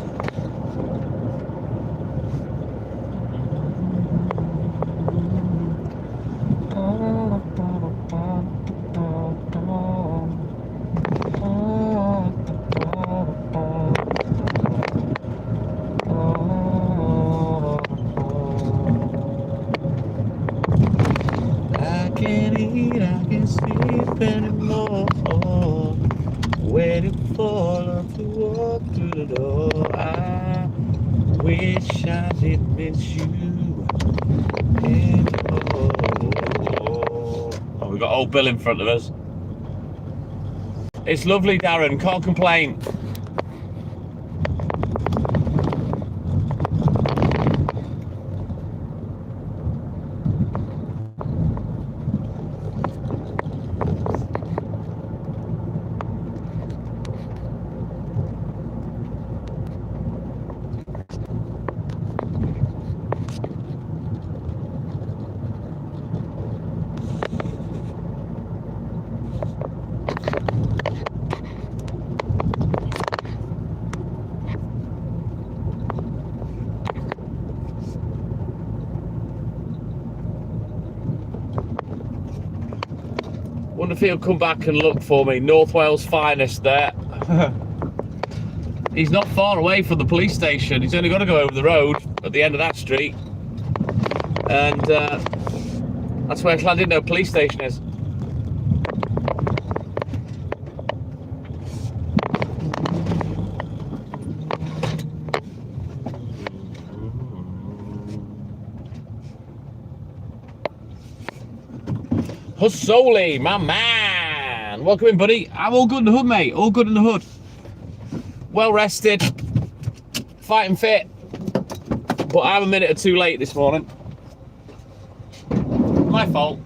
I can't eat, I can't sleep anymore. Waiting for love to walk through the door. I wish I didn't miss you anymore. Oh, we've got old Bill in front of us. It's lovely, Darren, can't complain. Wonder if he'll come back and look for me. North Wales finest there. He's not far away from the police station. He's only got to go over the road at the end of that street. And that's where Llandudno police station is. Hussoli, my man. Welcome in, buddy. I'm all good in the hood, mate. All good in the hood. Well rested. Fighting fit. But I'm a minute or two late this morning. My fault.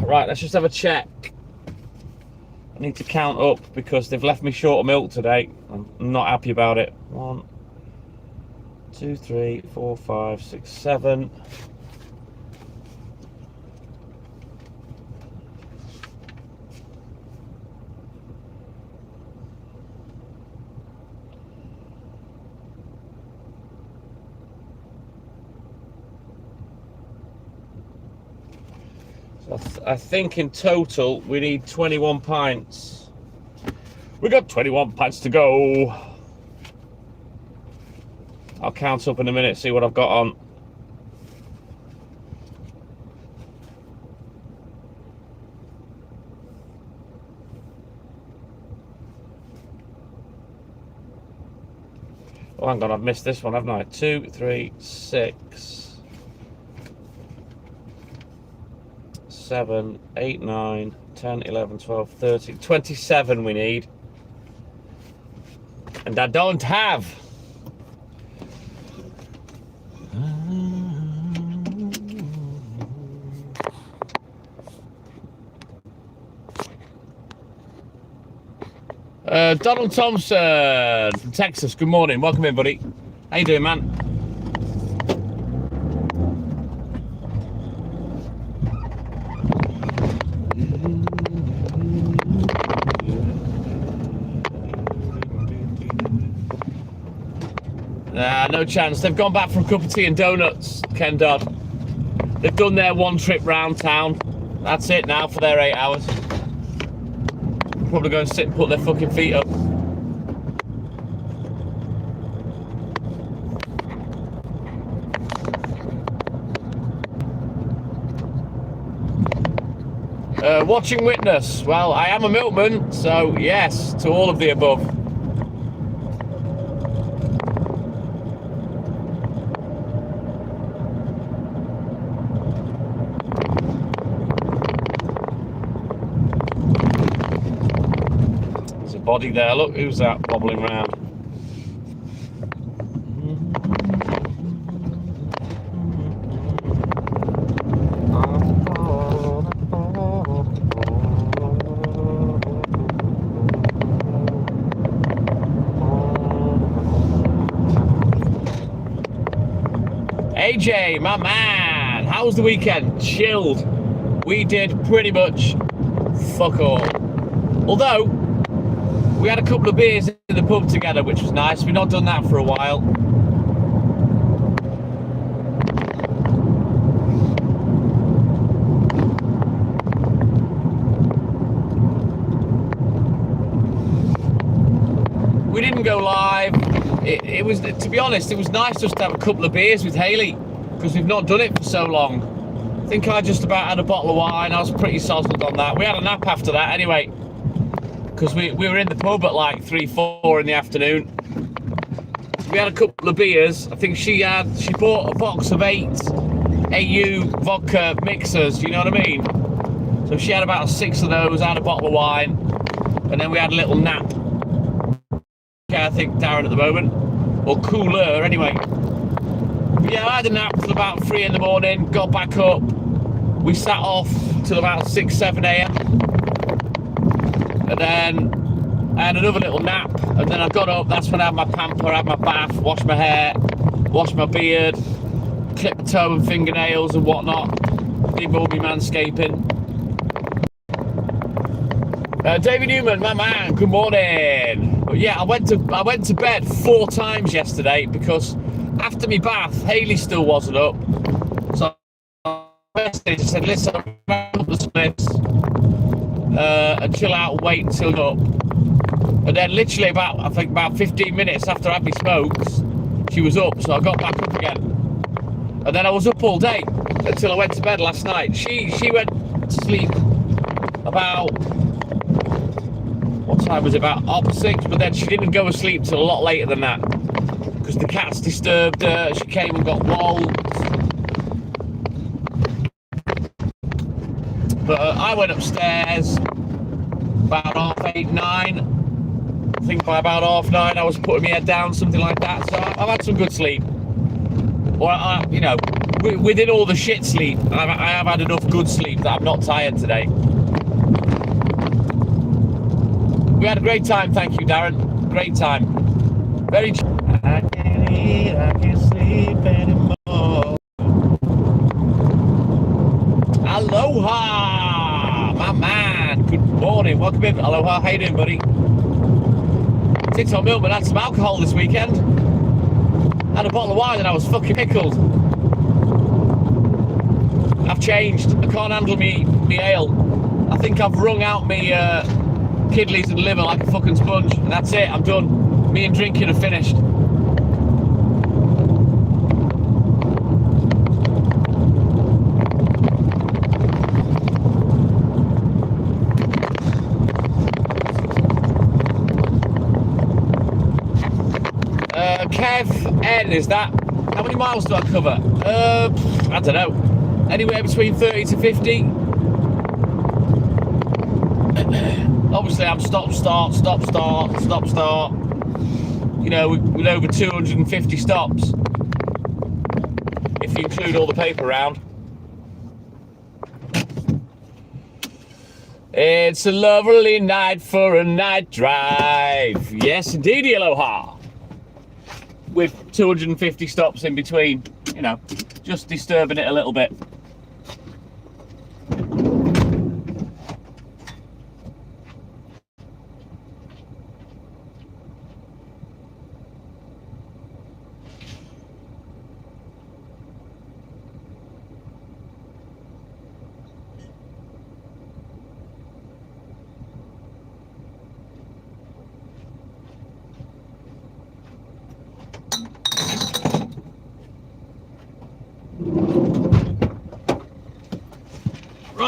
Right, let's just have a check. I need to count up because they've left me short of milk today. I'm not happy about it. 1, 2, 3, 4, 5, 6, 7. So I think in total we need 21 pints. We got 21 pints to go. I'll count up in a minute, see what I've got on. Oh, hang on, I've missed this one, haven't I? 2, 3, 6, 7, 8, 9, 10, 11, 12, 13, 27 we need. And I don't have. Donald Thompson from Texas, good morning. Welcome in, buddy. How you doing, man? Nah, no chance. They've gone back for a cup of tea and donuts, Ken Dodd. They've done their one trip round town. That's it now for their 8 hours. Probably go and sit and put their fucking feet up. Watching witness. Well, I am a milkman, so yes to all of the above. There's a body there. Look, who's that bobbling around? AJ, my man, how was the weekend? Chilled. We did pretty much fuck all. Although, we had a couple of beers in the pub together, which was nice. We've not done that for a while. We didn't go live. It was, to be honest, it was nice just to have a couple of beers with Hayley, because we've not done it for so long. I think I just about had a bottle of wine. I was pretty sozzled on that. We had a nap after that anyway, because we were in the pub at like 3-4 in the afternoon. We had a couple of beers. I think she bought a box of 8 AU vodka mixers, you know what I mean? So she had about 6 of those, I had a bottle of wine, and then we had a little nap. I think Darren at the moment, or cooler anyway. But yeah, I had a nap till about 3 in the morning, got back up. We sat off till about 6-7 a.m. And then I had another little nap, and then I got up. That's when I had my pamper, had my bath, washed my hair, washed my beard, clipped toe and fingernails and whatnot. Did all my manscaping. David Newman, my man, good morning. But yeah, I went to bed 4 times yesterday because after my bath, Hayley still wasn't up. So I said, listen, I'm going to the splits and chill out and wait until you're up. And then literally about 15 minutes after I had my smokes, she was up, so I got back up again. And then I was up all day until I went to bed last night. She went to sleep about, what time was it, about 6:30, but then she didn't go to sleep till a lot later than that because the cats disturbed her. She came and got walled. But I went upstairs about 8:30, 9. I think by about 9:30 I was putting my head down, something like that. So I've had some good sleep. Or, you know, within all the shit sleep, I have had enough good sleep that I'm not tired today. We had a great time, thank you, Darren. Great time. Very. I can't eat, I can't sleep anymore. Aloha, my man. Good morning. Welcome in. Aloha. How you doing, buddy? TikTok Milkman had some alcohol this weekend. Had a bottle of wine and I was fucking pickled. I've changed. I can't handle me ale. I think I've wrung out me kidneys and liver like a fucking sponge, and that's it. I'm done. Me and drinking are finished. Kev N, is that? How many miles do I cover? I don't know. Anywhere between 30 to 50. Obviously, I'm stop, start. You know, with over 250 stops, if you include all the paper round. It's a lovely night for a night drive. Yes, indeed, aloha. With 250 stops in between, you know, just disturbing it a little bit.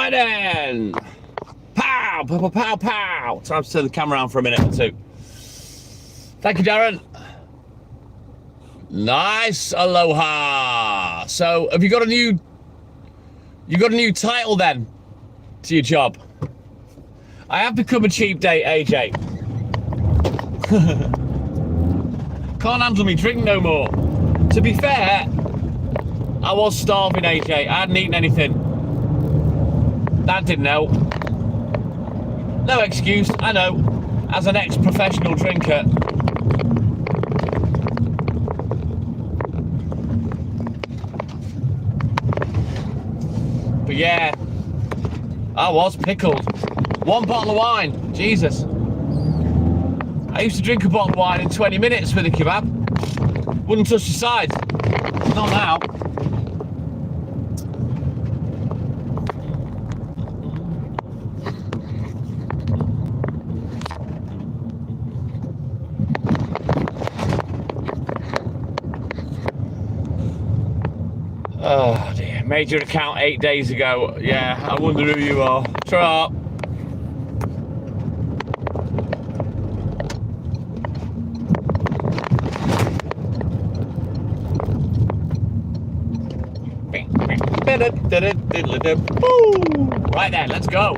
Right then. Pow, pow, pow, pow, pow. Time to turn the camera around for a minute or two. Thank you, Darren. Nice, aloha. So, have you got a new title then to your job? I have become a cheap date, AJ. Can't handle me drink no more. To be fair, I was starving, AJ. I hadn't eaten anything. That didn't help. No excuse, I know. As an ex-professional drinker. But yeah, I was pickled. One bottle of wine, Jesus. I used to drink a bottle of wine in 20 minutes with a kebab. Wouldn't touch the sides. Not now. Oh dear, made your account 8 days ago. Yeah, I wonder who you are. Try up. Right then, let's go.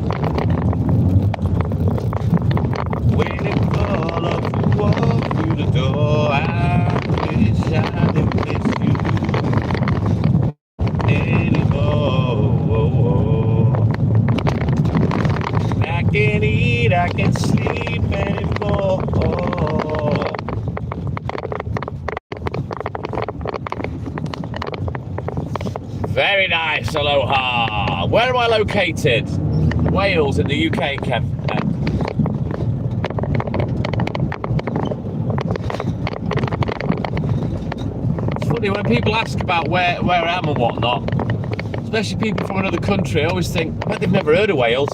Waiting for love to walk through the door. I wish I didn't miss you anymore. I can't eat, I can't sleep anymore. Very nice, aloha. Where am I located? Wales in the UK, Kev. It's funny when people ask about where I am and whatnot, especially people from another country. I always think, I bet they've never heard of Wales.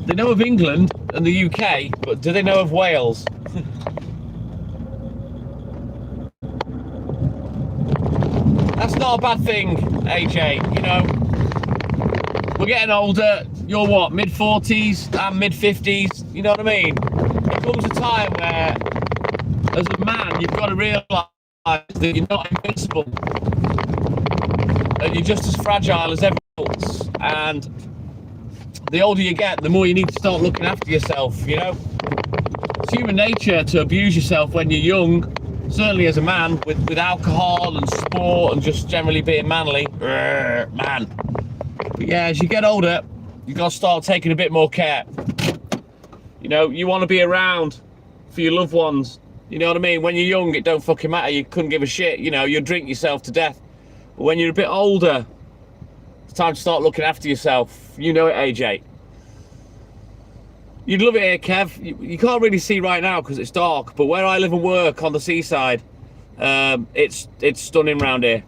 They know of England and the UK, but do they know of Wales? That's not a bad thing, AJ, you know. We're getting older. You're what, mid-40s? I'm mid-50s. You know what I mean? There comes a time where, as a man, you've got to realise that you're not invincible. And you're just as fragile as everyone else. And the older you get, the more you need to start looking after yourself, you know? It's human nature to abuse yourself when you're young. Certainly as a man, with alcohol and sport and just generally being manly. Man. But yeah, as you get older, you got to start taking a bit more care. You know, you want to be around for your loved ones. You know what I mean? When you're young, it don't fucking matter. You couldn't give a shit. You know, you'll drink yourself to death. But when you're a bit older, it's time to start looking after yourself. You know it, AJ. You'd love it here, Kev. You can't really see right now because it's dark, but where I live and work on the seaside, it's stunning round here.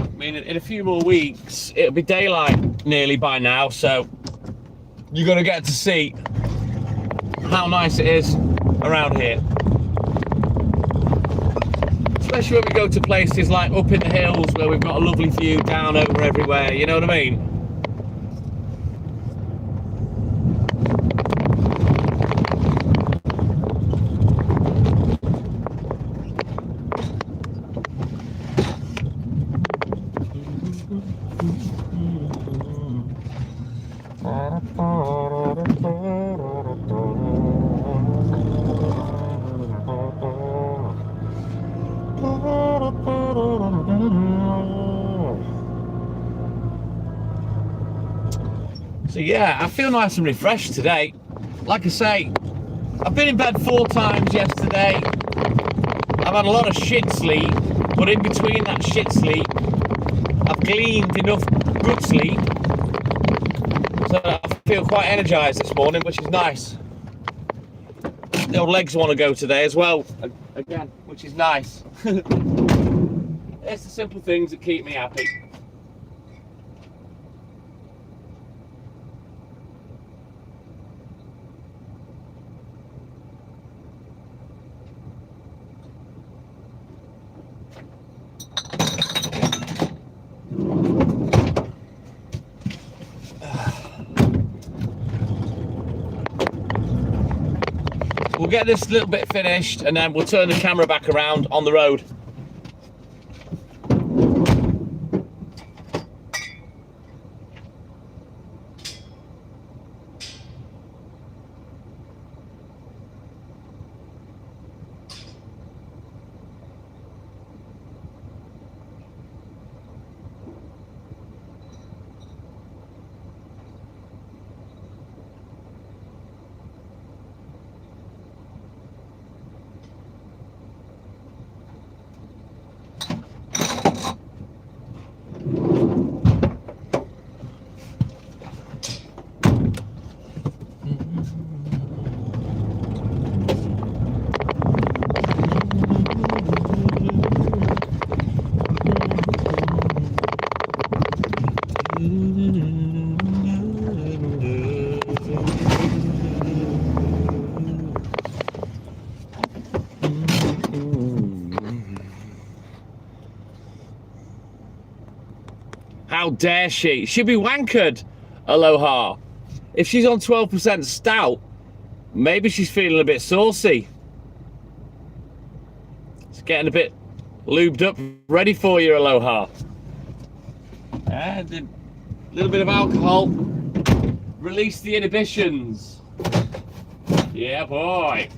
I mean, in a few more weeks, it'll be daylight nearly by now, so you're going to get to see how nice it is around here. Especially when we go to places like up in the hills where we've got a lovely view down over everywhere, you know what I mean? So yeah, I feel nice and refreshed today. Like I say, I've been in bed 4 times yesterday. I've had a lot of shit sleep, but in between that shit sleep, I've gleaned enough good sleep So I feel quite energised this morning, which is nice. The old legs want to go today as well, again, which is nice. It's the simple things that keep me happy. We'll get this little bit finished and then we'll turn the camera back around on the road. How dare she? She'd be wankered, Aloha. If she's on 12% stout, maybe she's feeling a bit saucy. It's getting a bit lubed up, ready for you, Aloha. And a little bit of alcohol. Release the inhibitions. Yeah, boy.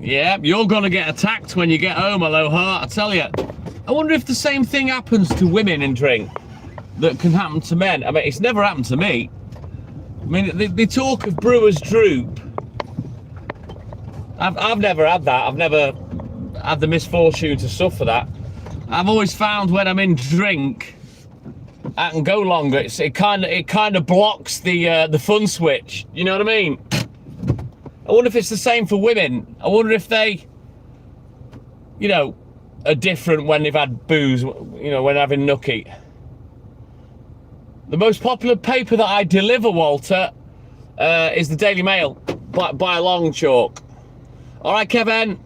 Yeah, you're gonna get attacked when you get home, Aloha, I tell you. I wonder if the same thing happens to women in drink that can happen to men. I mean, it's never happened to me. I mean, they talk of brewer's droop. I've never had that. I've never had the misfortune to suffer that. I've always found when I'm in drink, I can go longer. It kind of blocks the fun switch. You know what I mean? I wonder if it's the same for women. I wonder if they, you know, are different when they've had booze, you know, when having nookie. The most popular paper that I deliver, Walter, is the Daily Mail, by a long chalk. All right, Kevin,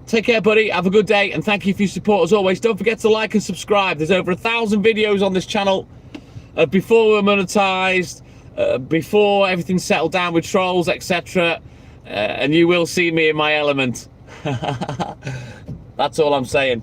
take care, buddy. Have a good day, and thank you for your support as always. Don't forget to like and subscribe. There's over 1,000 videos on this channel before we're monetized, before everything's settled down with trolls, etc. And you will see me in my element. That's all I'm saying.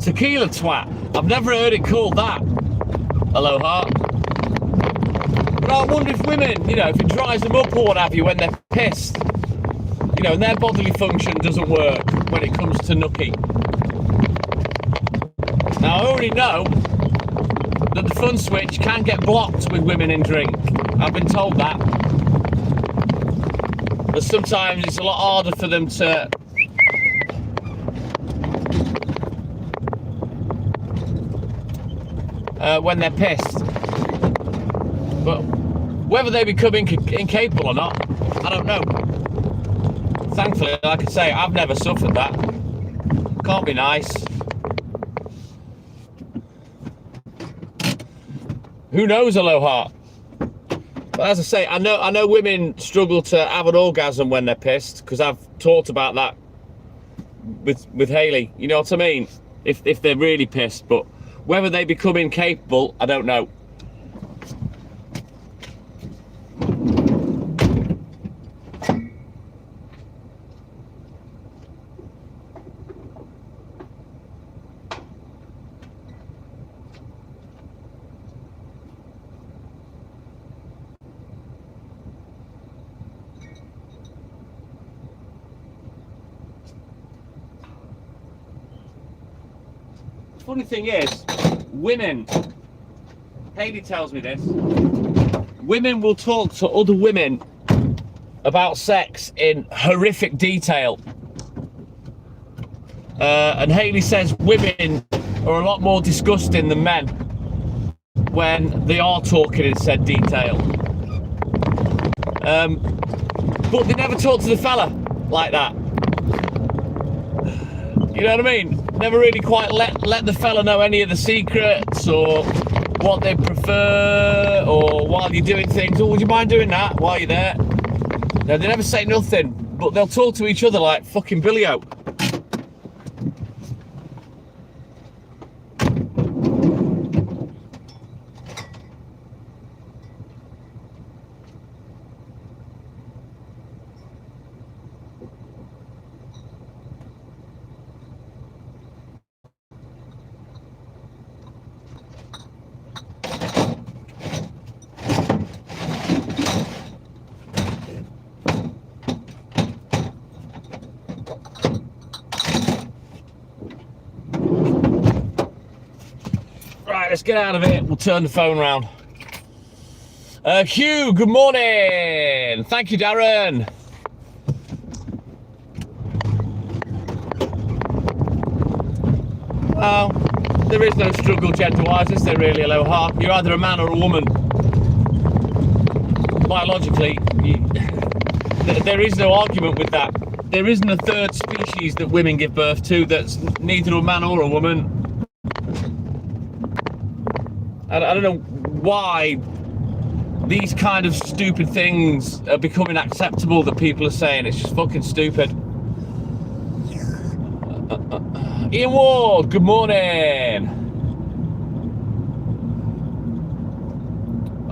Tequila twat. I've never heard it called that. Aloha. But I wonder if women, you know, if it dries them up or what have you when they're pissed, you know, and their bodily function doesn't work when it comes to nookie. Now, I already know that the fun switch can get blocked with women in drink. I've been told that. But sometimes it's a lot harder for them to when they're pissed. But whether they become incapable or not, I don't know. Thankfully, like I say, I've never suffered that. Can't be nice. Who knows, Aloha? But as I say, I know women struggle to have an orgasm when they're pissed, because I've talked about that with Hayley. You know what I mean? If they're really pissed, but whether they become incapable, I don't know. Funny thing is, women, Hayley tells me this, women will talk to other women about sex in horrific detail. And Hayley says women are a lot more disgusting than men when they are talking in said detail. But they never talk to the fella like that. You know what I mean? Never really quite let the fella know any of the secrets or what they prefer, or while you're doing things, oh, would you mind doing that while you're there? No, they never say nothing, but they'll talk to each other like fucking Billy-O. Let's get out of it. We'll turn the phone round. Hugh, good morning. Thank you, Darren. Well, there is no struggle gender-wise, is there really, Aloha? You're either a man or a woman. Biologically, there is no argument with that. There isn't a third species that women give birth to that's neither a man or a woman. I don't know why these kind of stupid things are becoming acceptable that people are saying. It's just fucking stupid. Ian Ward, good morning.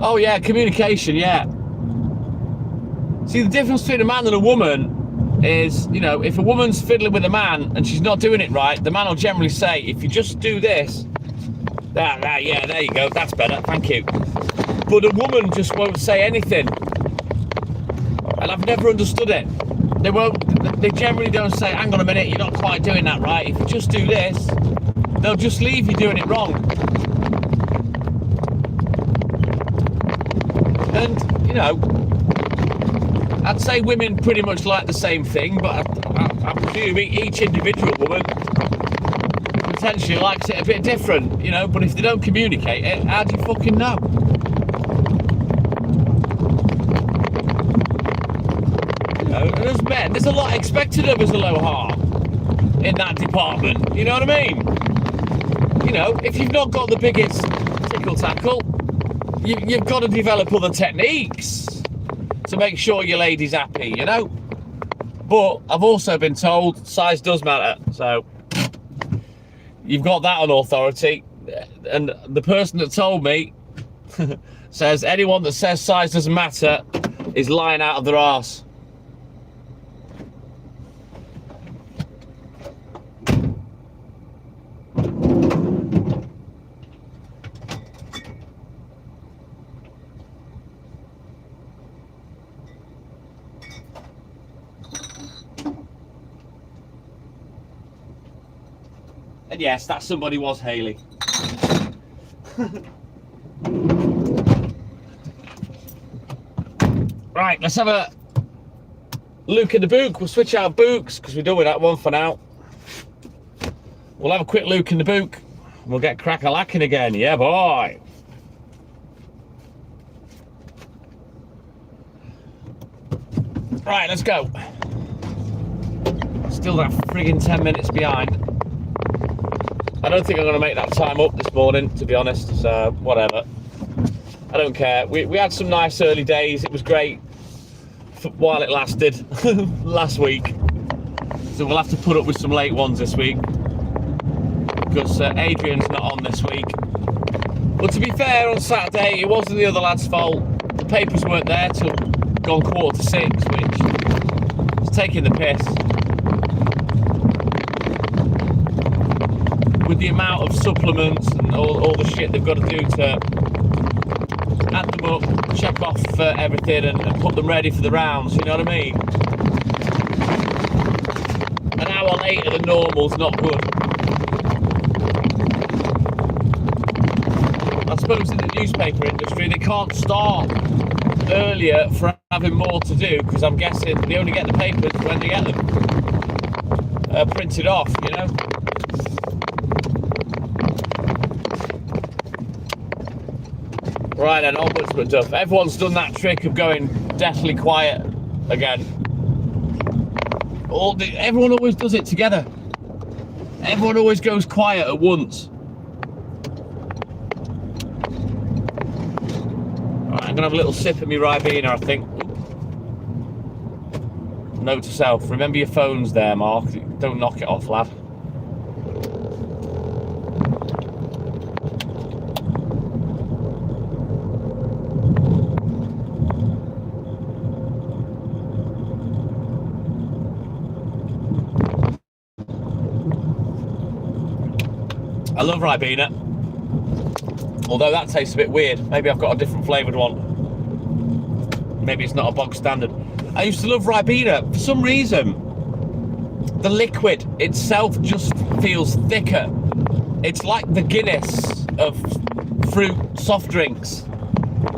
Oh yeah, communication, yeah. See, the difference between a man and a woman is, you know, if a woman's fiddling with a man and she's not doing it right, the man will generally say, if you just do this, yeah, there you go, that's better, thank you. But a woman just won't say anything. And I've never understood it. They generally don't say, hang on a minute, you're not quite doing that right. If you just do this, they'll just leave you doing it wrong. And, you know, I'd say women pretty much like the same thing, but I presume each individual woman potentially likes it a bit different, you know, but if they don't communicate it, how do you fucking know? You know, and as men, there's a lot expected of us, Aloha, in that department, you know what I mean? You know, if you've not got the biggest tickle tackle, you've got to develop other techniques to make sure your lady's happy, you know? But I've also been told size does matter, so you've got that on authority. And the person that told me says anyone that says size doesn't matter is lying out of their arse. And yes, that somebody was Hayley. Right, let's have a look in the book. We'll switch our books because we're done with that one for now. We'll have a quick look in the book. We'll get crack-a-lacking again. Yeah, boy. Right, let's go. Still that friggin' 10 minutes behind. I don't think I'm going to make that time up this morning, to be honest, so whatever. I don't care. We had some nice early days. It was great while it lasted last week. So we'll have to put up with some late ones this week because Adrian's not on this week. But to be fair, on Saturday, it wasn't the other lad's fault. The papers weren't there till gone 5:45, which is taking the piss. With the amount of supplements and all the shit they've got to do to add them up, check off everything and put them ready for the rounds, you know what I mean? An hour later than normal's not good. I suppose in the newspaper industry they can't start earlier for having more to do because I'm guessing they only get the papers when they get them printed off, you know? Right then, onwards but duff. Everyone's done that trick of going deathly quiet again. Everyone always does it together. Everyone always goes quiet at once. Right, I'm gonna have a little sip of my Ribena, I think. Note to self, remember your phones there, Mark. Don't knock it off, lad. I love Ribena, although that tastes a bit weird. Maybe I've got a different flavoured one. Maybe it's not a bog standard. I used to love Ribena. For some reason, the liquid itself just feels thicker. It's like the Guinness of fruit soft drinks.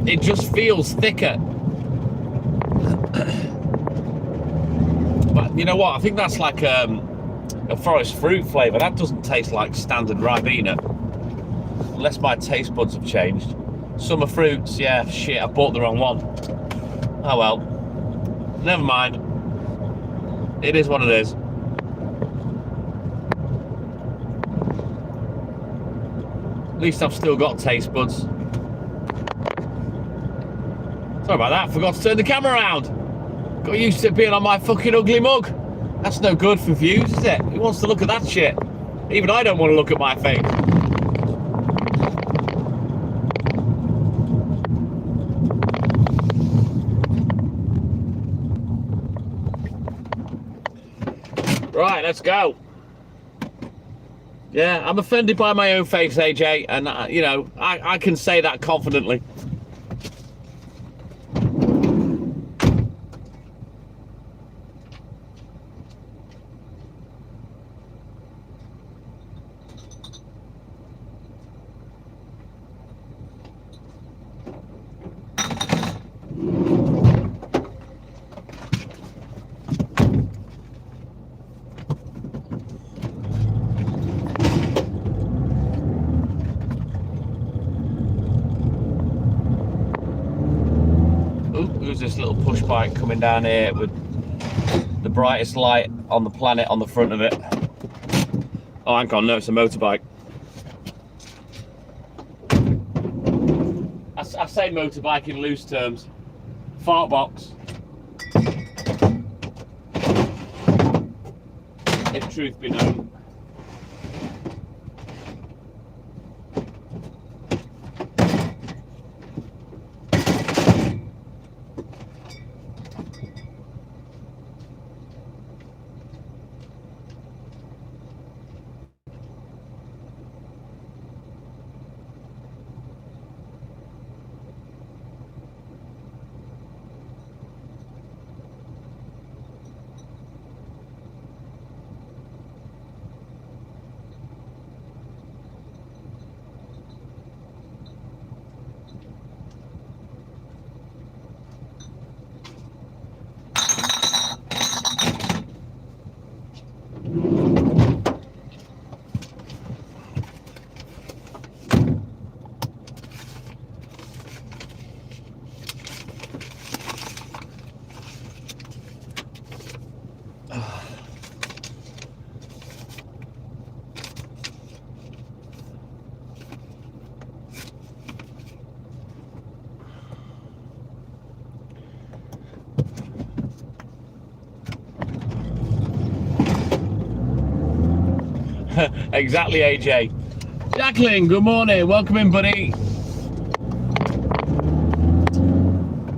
It just feels thicker. But you know what? I think that's like a forest fruit flavour. That doesn't taste like standard Ribena, unless my taste buds have changed. Summer fruits, yeah, shit, I bought the wrong one. Oh well, never mind. It is what it is. At least I've still got taste buds. Sorry about that, forgot to turn the camera around. Got used to it being on my fucking ugly mug. That's no good for views, is it? Who wants to look at that shit? Even I don't want to look at my face. Right, let's go. Yeah, I'm offended by my own face, AJ, and you know, I can say that confidently. Who's this little push bike coming down here with the brightest light on the planet on the front of it? Oh, hang on, no, it's a motorbike. I say motorbike in loose terms. Fart box. If truth be known. Exactly, AJ. Jacqueline, good morning. Welcome in, buddy.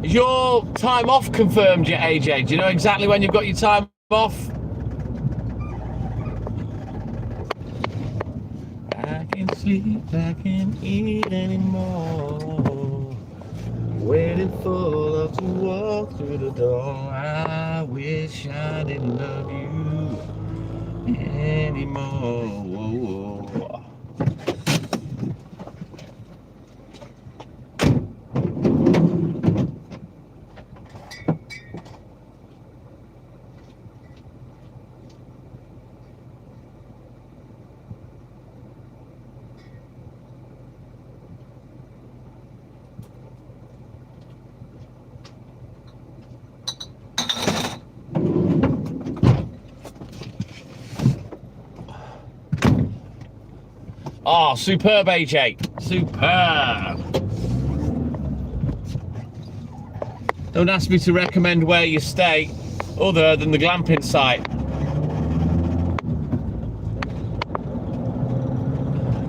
Is your time off confirmed yet, AJ? Do you know exactly when you've got your time off? I can't sleep, I can't eat anymore. Waiting for love to walk through the door. I wish I didn't love you anymore. Whoa. Oh, superb, AJ. Superb. Don't ask me to recommend where you stay other than the glamping site.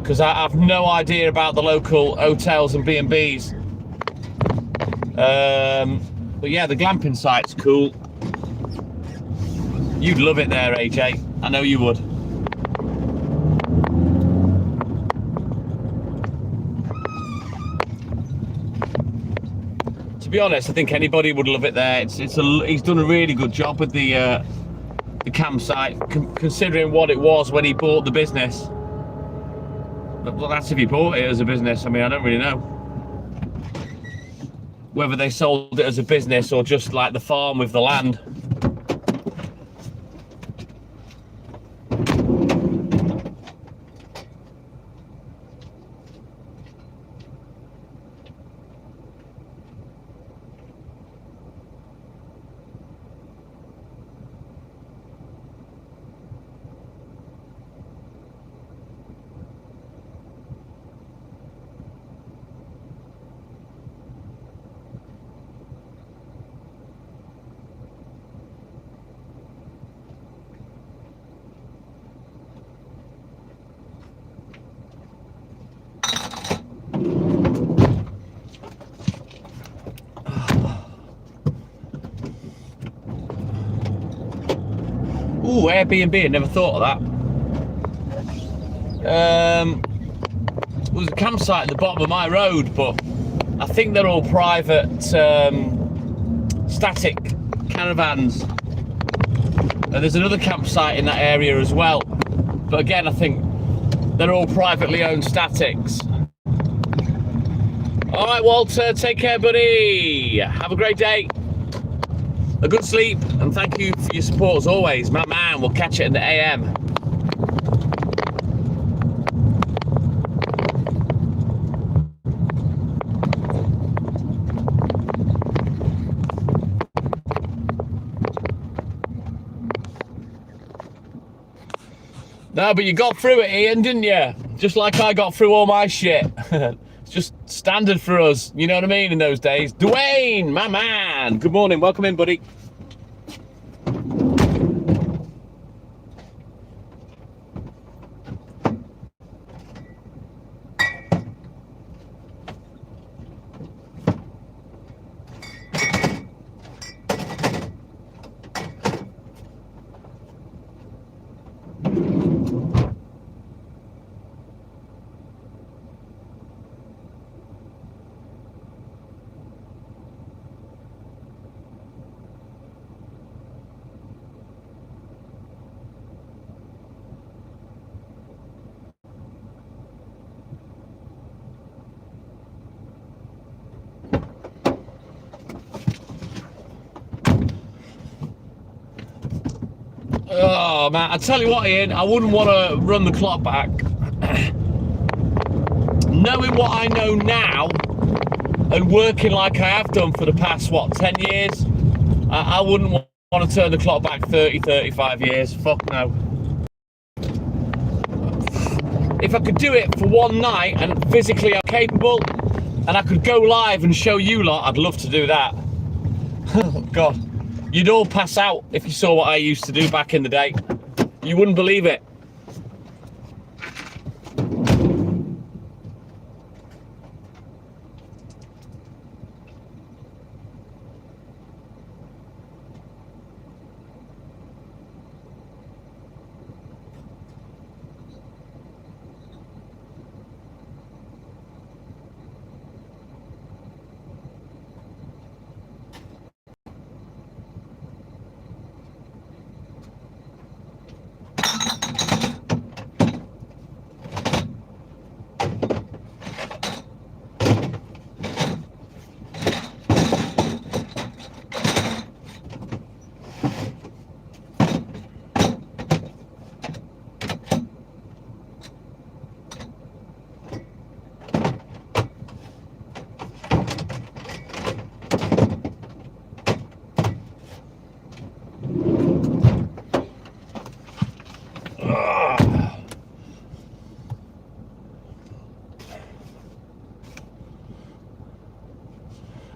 Because I have no idea about the local hotels and B&Bs. But yeah, the glamping site's cool. You'd love it there, AJ. I know you would. To be honest, I think anybody would love it there. He's done a really good job with the campsite, considering what it was when he bought the business. But that's if he bought it as a business. I mean, I don't really know whether they sold it as a business or just like the farm with the land. Ooh, Airbnb, I never thought of that. There's a campsite at the bottom of my road, but I think they're all private static caravans. And there's another campsite in that area as well. But again, I think they're all privately owned statics. All right, Walter, take care, buddy. Have a great day. A good sleep, and thank you for your support as always, my man. We'll catch it in the AM. No, but you got through it, Ian, didn't you? Just like I got through all my shit. It's just standard for us, you know what I mean, in those days. Dwayne, my man. Good morning, welcome in, buddy. Oh man, I tell you what, Ian, I wouldn't want to run the clock back. Knowing what I know now and working like I have done for the past, what, 10 years, I wouldn't want to turn the clock back 30, 35 years. Fuck no. If I could do it for one night and physically I'm capable and I could go live and show you lot, I'd love to do that. Oh God. You'd all pass out if you saw what I used to do back in the day. You wouldn't believe it.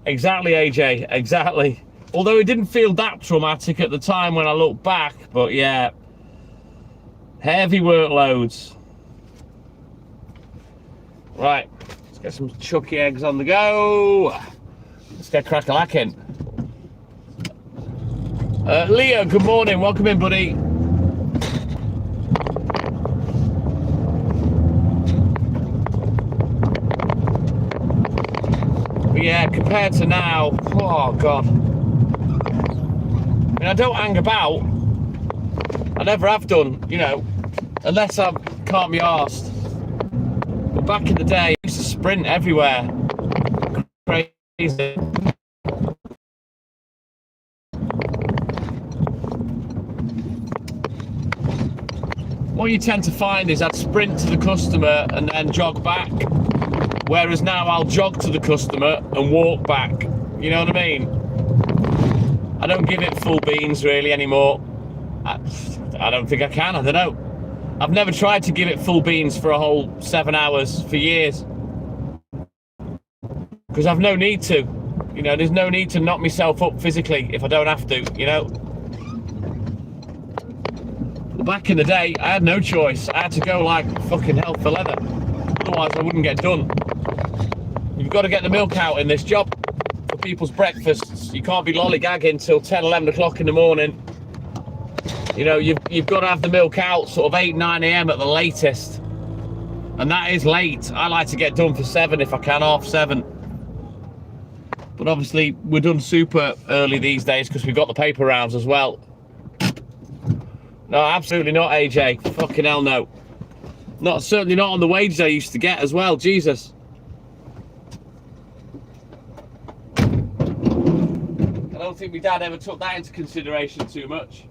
Exactly, AJ, exactly. Although it didn't feel that traumatic at the time when I look back, but yeah, heavy workloads. Right, let's get some chucky eggs on the go. Let's get crack-a-lacking. Leo, good morning. Welcome in, buddy. But yeah, compared to now, oh God. I mean, I don't hang about. I never have done, you know, unless I can't be arsed. But back in the day, I used to sprint everywhere. Crazy. What you tend to find is I'd sprint to the customer and then jog back. Whereas now I'll jog to the customer and walk back. You know what I mean? I don't give it full beans really anymore. I don't think I can, I don't know. I've never tried to give it full beans for a whole 7 hours for years. Because I've no need to. You know, there's no need to knock myself up physically if I don't have to, you know. But back in the day, I had no choice. I had to go like fucking hell for leather. Otherwise I wouldn't get done. You've got to get the milk out in this job for people's breakfasts. You can't be lollygagging till 10, 11 o'clock in the morning. You know, you've got to have the milk out sort of 8, 9 a.m. at the latest. And that is late. I like to get done for 7 if I can, 7:30. But obviously, we're done super early these days because we've got the paper rounds as well. No, absolutely not, AJ. Fucking hell no. Certainly not on the wages I used to get as well, Jesus. I don't think my dad ever took that into consideration too much.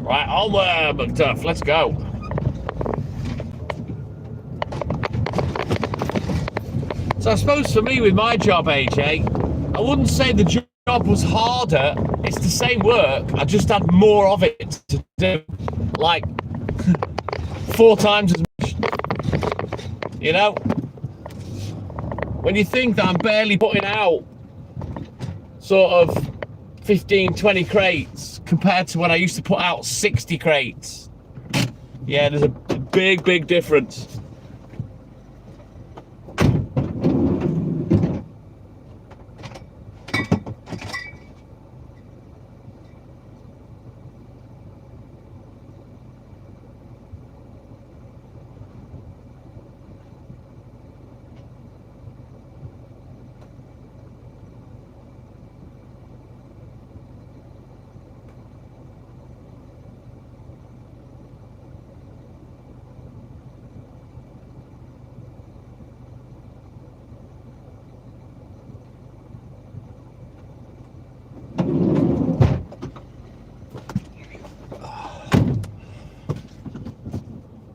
Right, onward, McDuff, let's go. So I suppose for me with my job, AJ, I wouldn't say the job was harder. It's the same work. I just had more of it to do. Like 4 times as much. You know? When you think that I'm barely putting out sort of 15, 20 crates compared to when I used to put out 60 crates. Yeah, there's a big, big difference.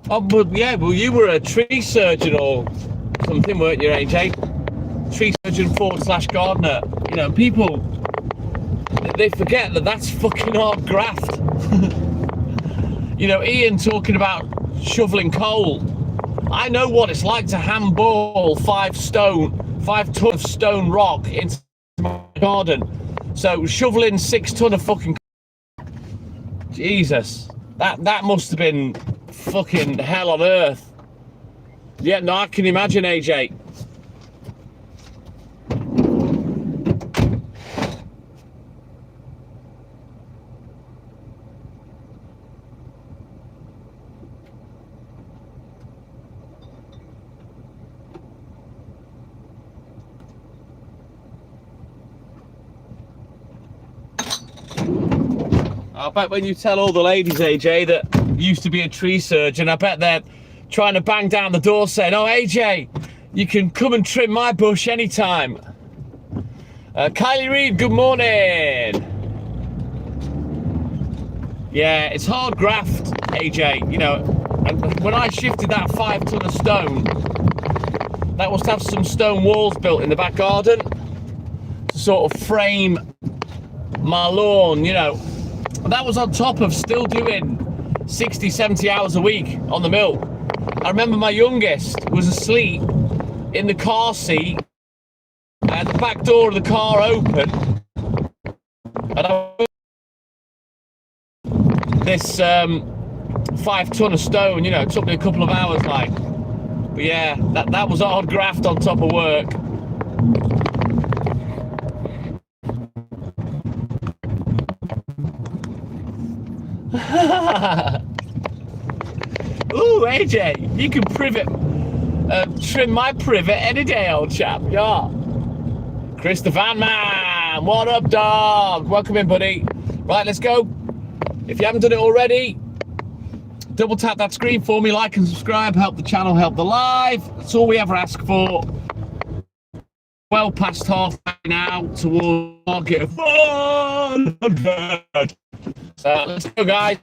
Oh, but yeah, well, you were a tree surgeon or something, weren't you, AJ? Tree surgeon / gardener. You know, people, they forget that that's fucking hard graft. You know, Ian talking about shoveling coal. I know what it's like to handball 5 ton of stone rock into my garden So shoveling 6 ton of fucking... Jesus. That must have been fucking hell on earth. Yeah, no, I can imagine, AJ. I bet when you tell all the ladies, AJ, that used to be a tree surgeon, I bet they're trying to bang down the door saying, oh, AJ, you can come and trim my bush anytime. Kylie Reed, good morning. Yeah, it's hard graft, AJ, you know. And when I shifted that 5 ton of stone, that was to have some stone walls built in the back garden to sort of frame my lawn, you know. That was on top of still doing 60, 70 hours a week on the mill. I remember my youngest was asleep in the car seat and the back door of the car open. And this 5 ton of stone, you know, it took me a couple of hours, like. But yeah, that was hard graft on top of work. Ooh, AJ, you can trim my privet any day, old chap. Yeah. Chris the Van Man, what up, dog? Welcome in, buddy. Right, let's go. If you haven't done it already, double tap that screen for me, like and subscribe, help the channel, help the live. That's all we ever ask for. Well past halfway now towards target of 100. So let's go, guys.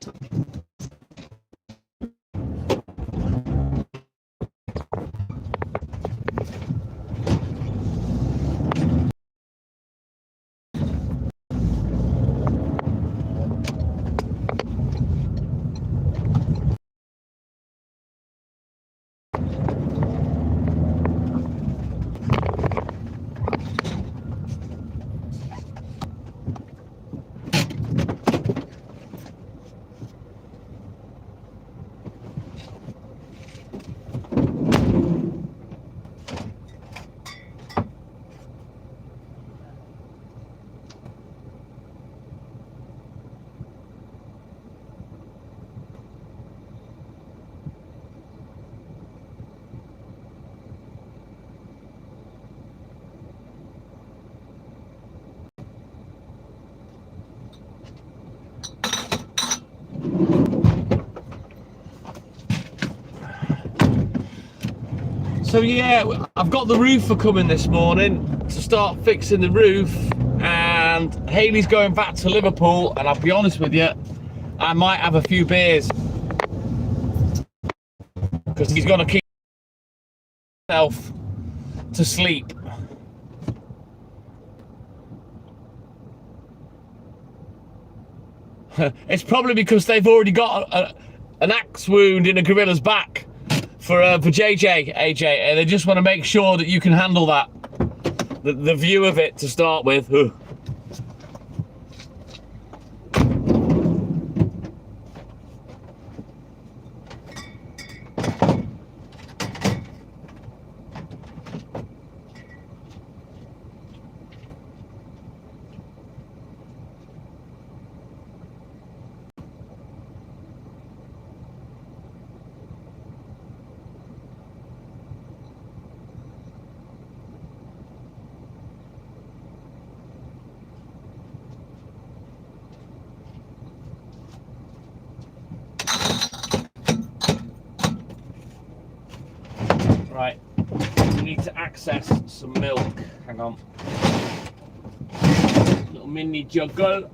So yeah, I've got the roofer coming this morning to start fixing the roof, and Haley's going back to Liverpool, and I'll be honest with you, I might have a few beers because he's going to keep himself to sleep. It's probably because they've already got an axe wound in a gorilla's back for JJ, AJ, and they just want to make sure that you can handle that. The view of it to start with. Right, we need to access some milk. Hang on. Little mini juggle.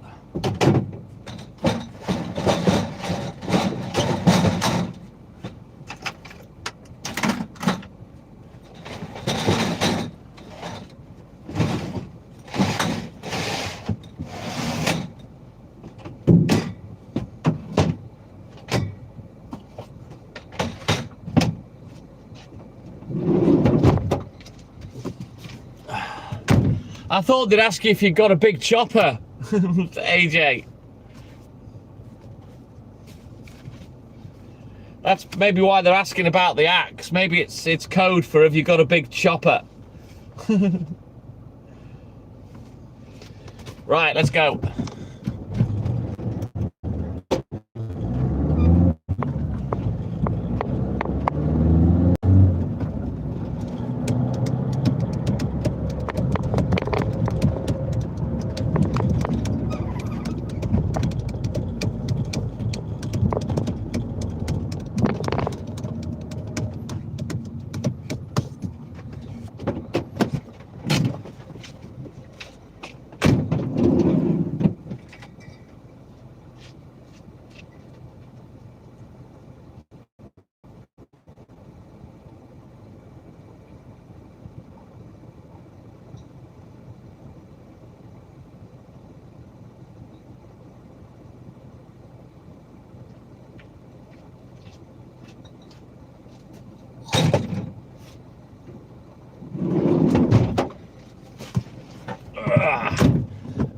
I thought they'd ask you if you got a big chopper, AJ. That's maybe why they're asking about the axe. Maybe it's code for have you got a big chopper. Right, let's go.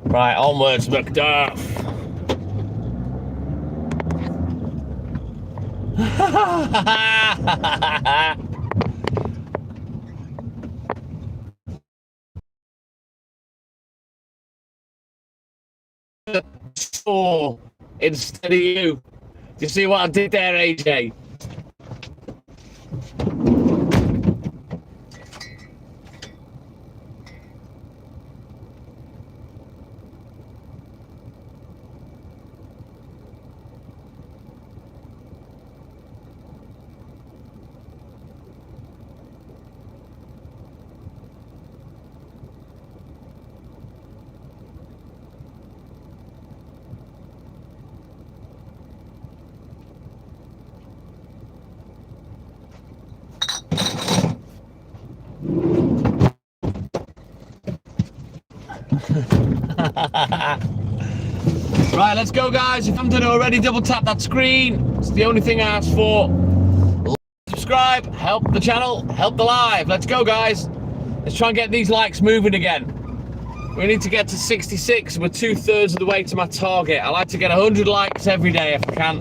Right, onwards, Macduff. Oh, instead of you. Do you see what I did there, AJ? Right, let's go, guys. If you haven't done it already, double tap that screen. It's the only thing I ask for. Like, subscribe, help the channel, help the live. Let's go, guys. Let's try and get these likes moving again. We need to get to 66. We're 2/3 of the way to my target. I like to get 100 likes every day if I can.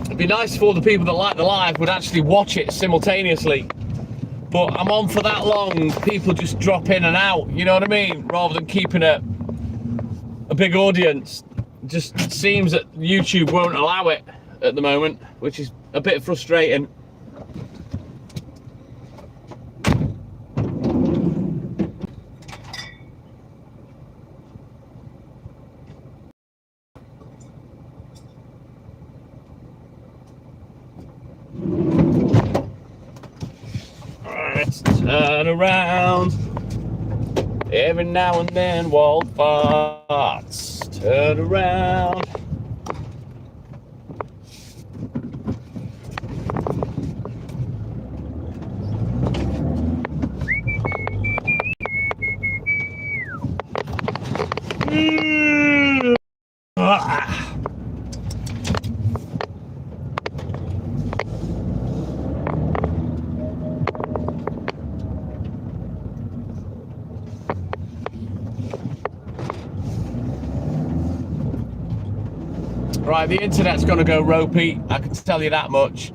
It'd be nice if all the people that like the live would actually watch it simultaneously. But I'm on for that long, people just drop in and out, you know what I mean? Rather than keeping a big audience. It just seems that YouTube won't allow it at the moment, which is a bit frustrating. Let's turn around. Every now and then, walled farts. Turn around. Right, the internet's going to go ropey, I can tell you that much.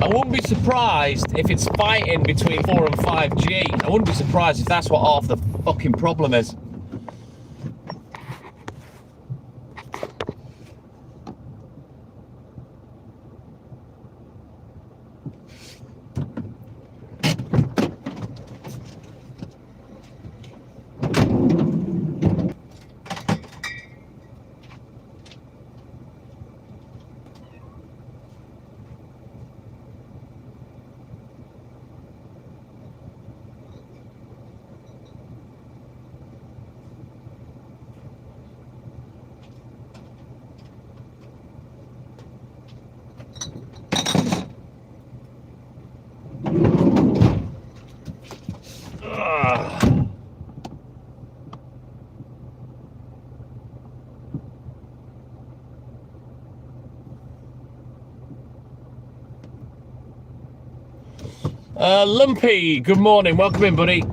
I wouldn't be surprised if it's fighting between 4 and 5G. I wouldn't be surprised if that's what half the fucking problem is. Lumpy, good morning. Welcome in, buddy.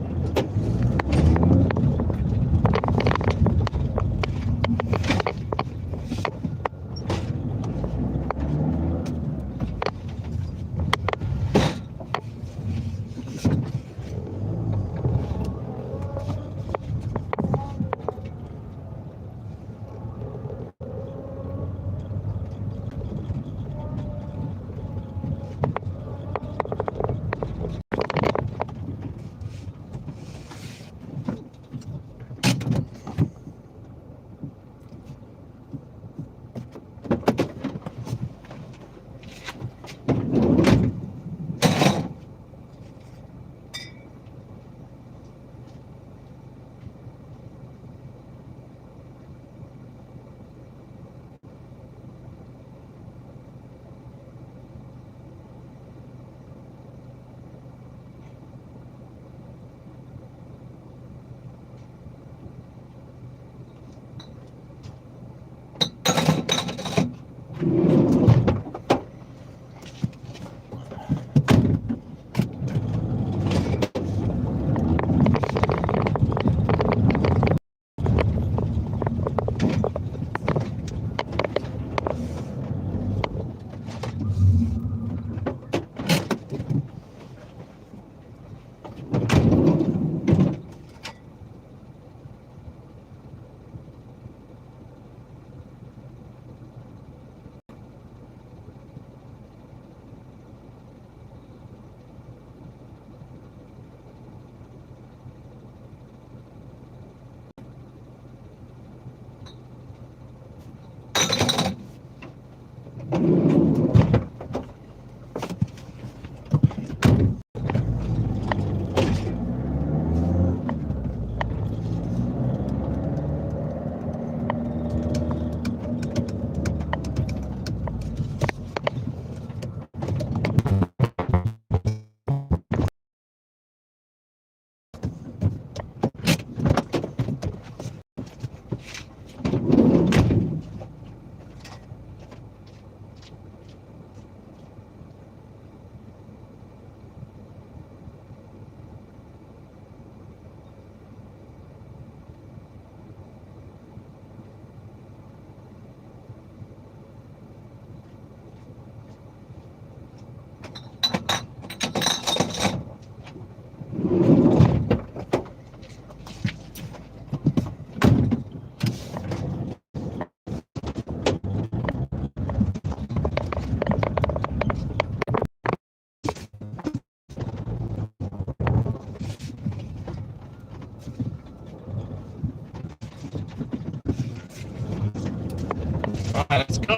All right, let's go.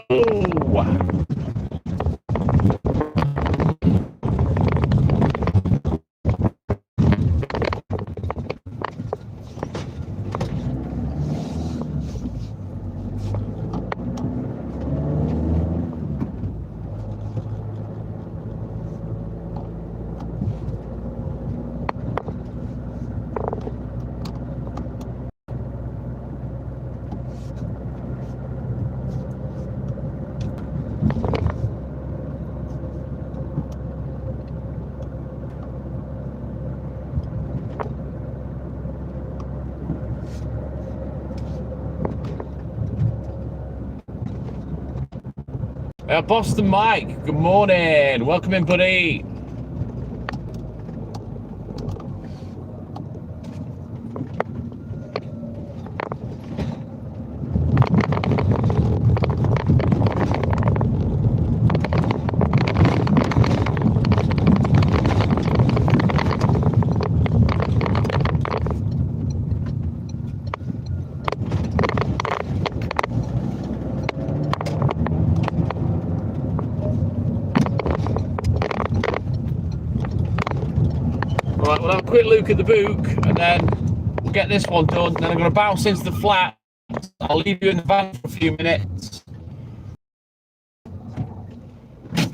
Boston Mike, good morning. Welcome in, buddy. Right, we'll have a quick look at the book and then we'll get this one done. Then I'm going to bounce into the flat. I'll leave you in the van for a few minutes,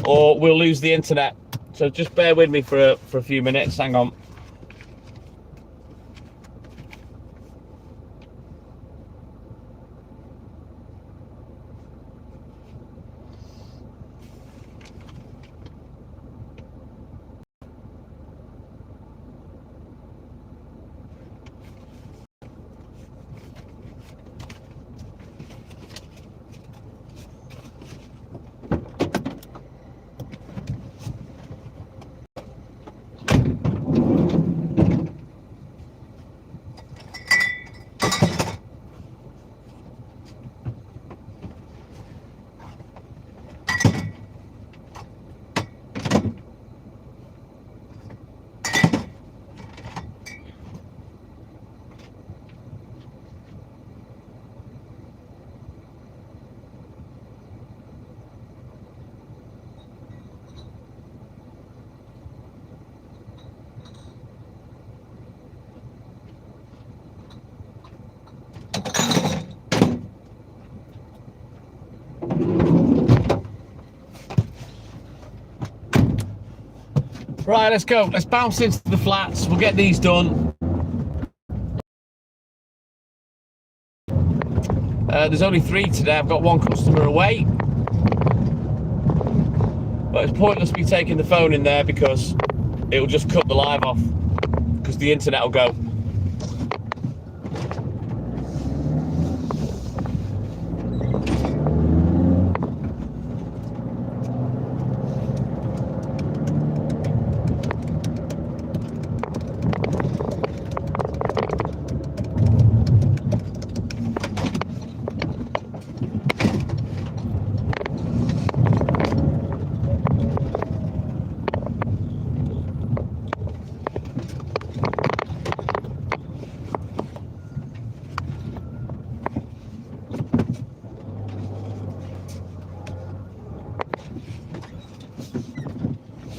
or we'll lose the internet. So just bear with me for a few minutes. Hang on. Right, let's go. Let's bounce into the flats. We'll get these done. There's only 3 today. I've got 1 customer away. But it's pointless me taking the phone in there because it'll just cut the live off because the internet will go.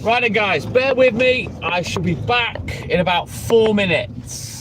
Right then guys, bear with me. I shall be back in about 4 minutes.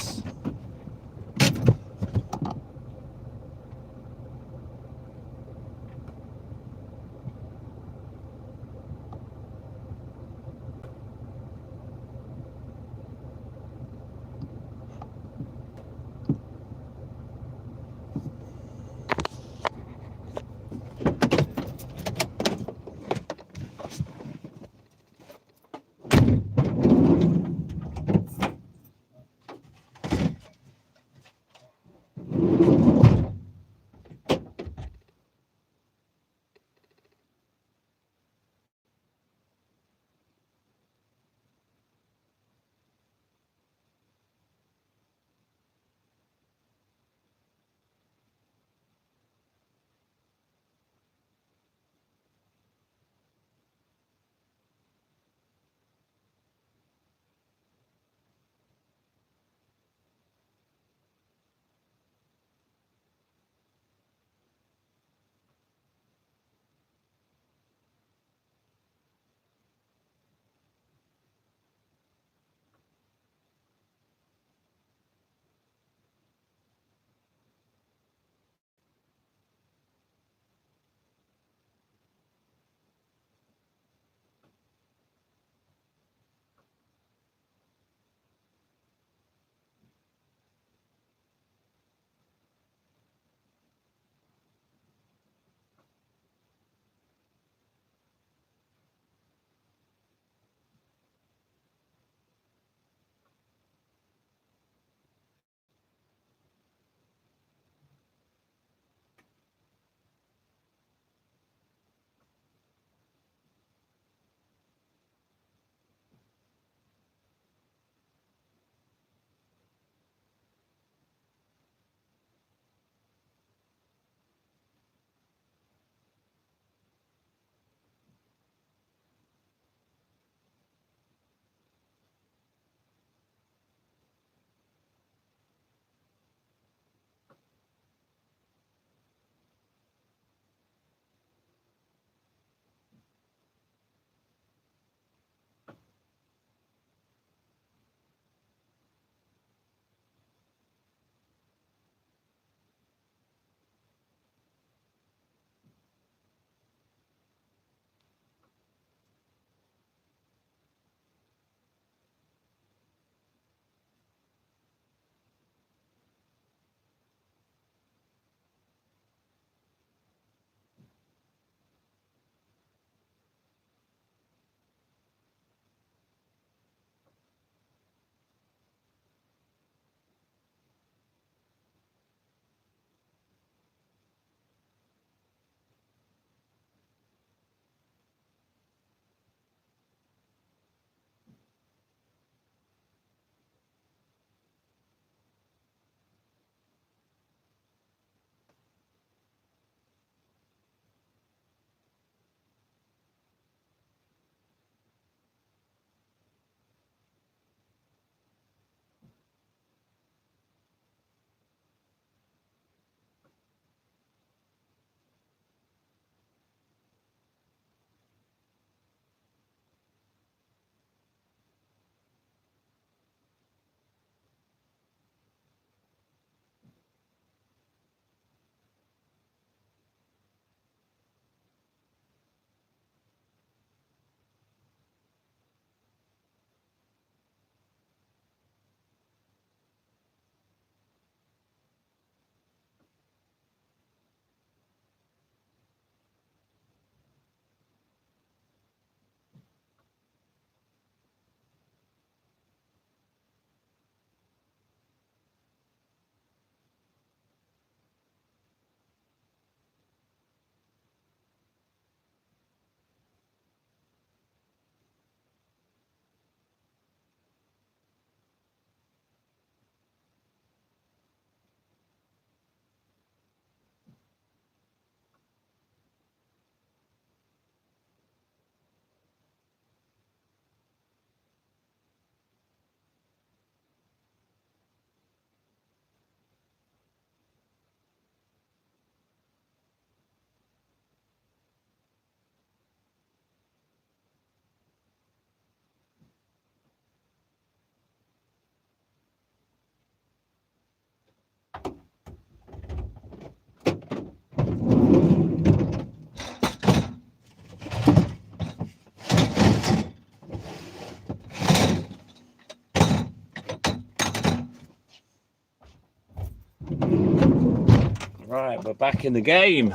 Right, we're back in the game.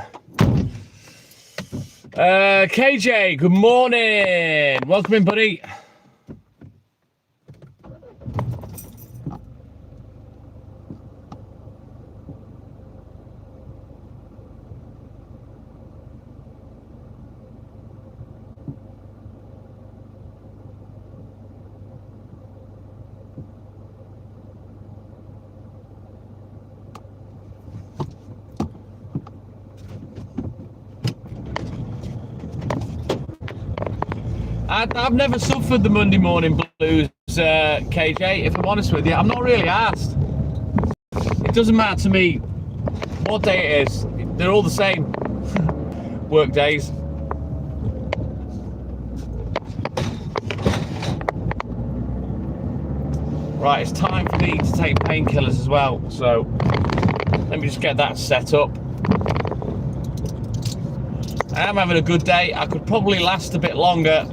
KJ, good morning. Welcome in, buddy. I've never suffered the Monday morning blues, KJ, if I'm honest with you. I'm not really asked. It doesn't matter to me what day it is. They're all the same. Work days. Right, it's time for me to take painkillers as well. So let me just get that set up. I am having a good day. I could probably last a bit longer.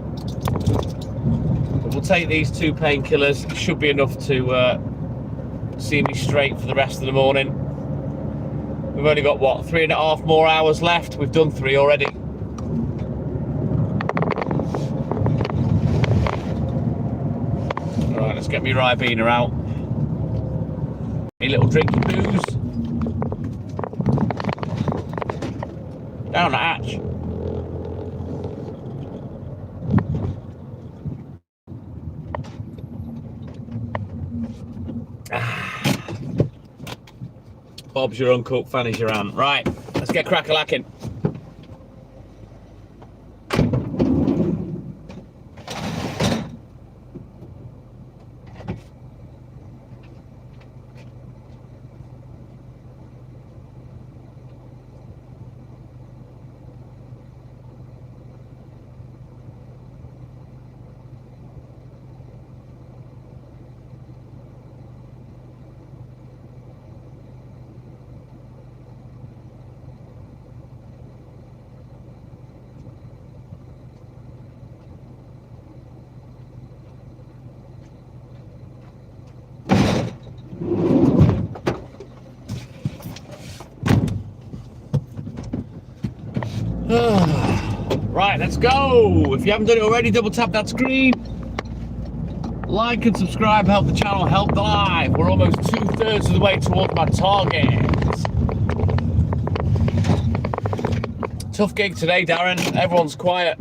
But we'll take these 2 painkillers. It should be enough to see me straight for the rest of the morning. We've only got, what, 3.5 more hours left? We've done 3 already. Alright, let's get me Ribena out. A little drinky booze. Down the hatch. Bob's your uncle, Fanny's your aunt. Right, let's get crack-a-lacking. Right, let's go. If you haven't done it already, double tap that screen. Like and subscribe, help the channel, help the live. We're almost 2/3 of the way towards my target. Tough gig today, Darren. Everyone's quiet.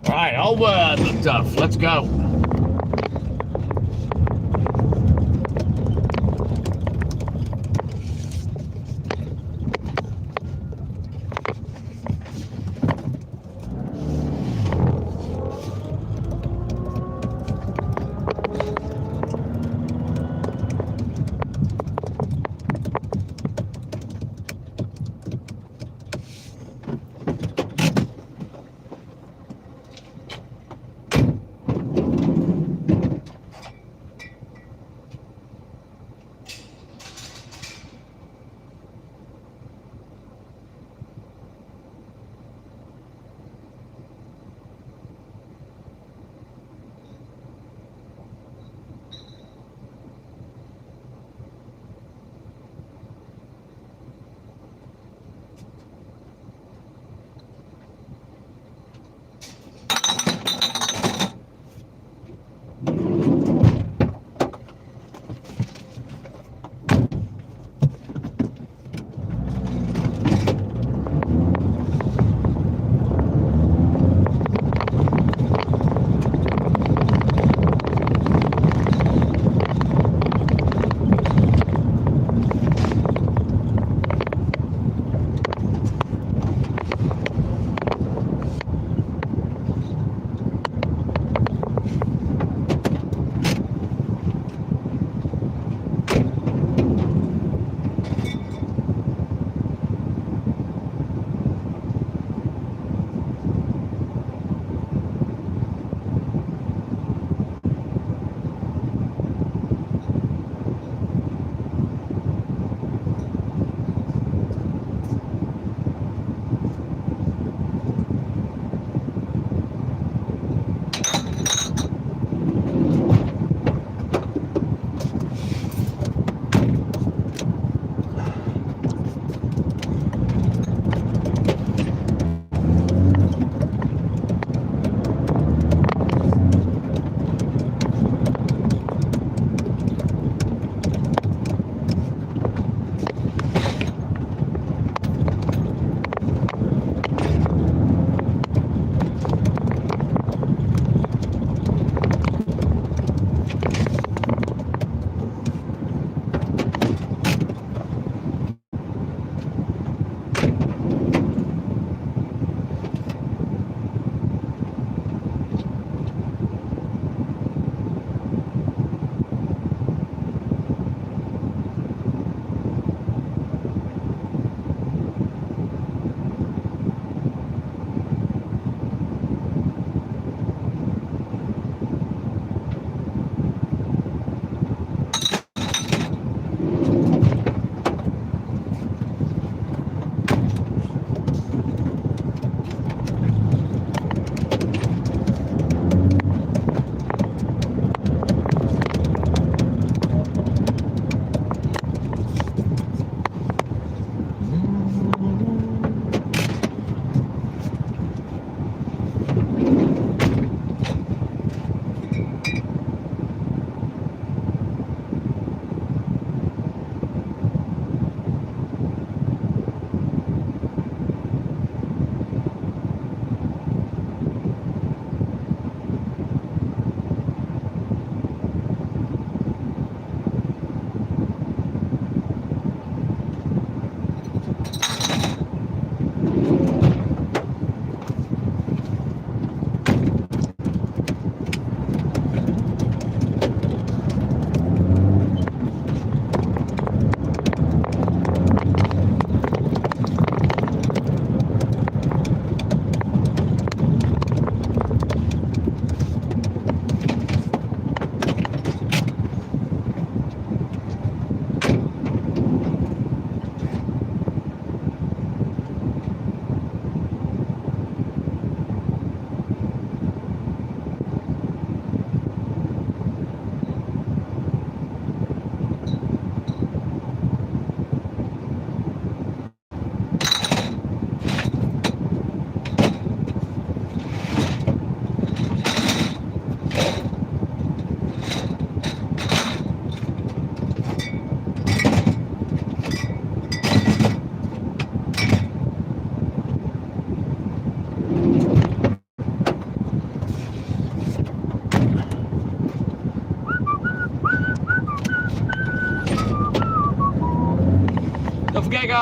Right, onward, the duff. Let's go.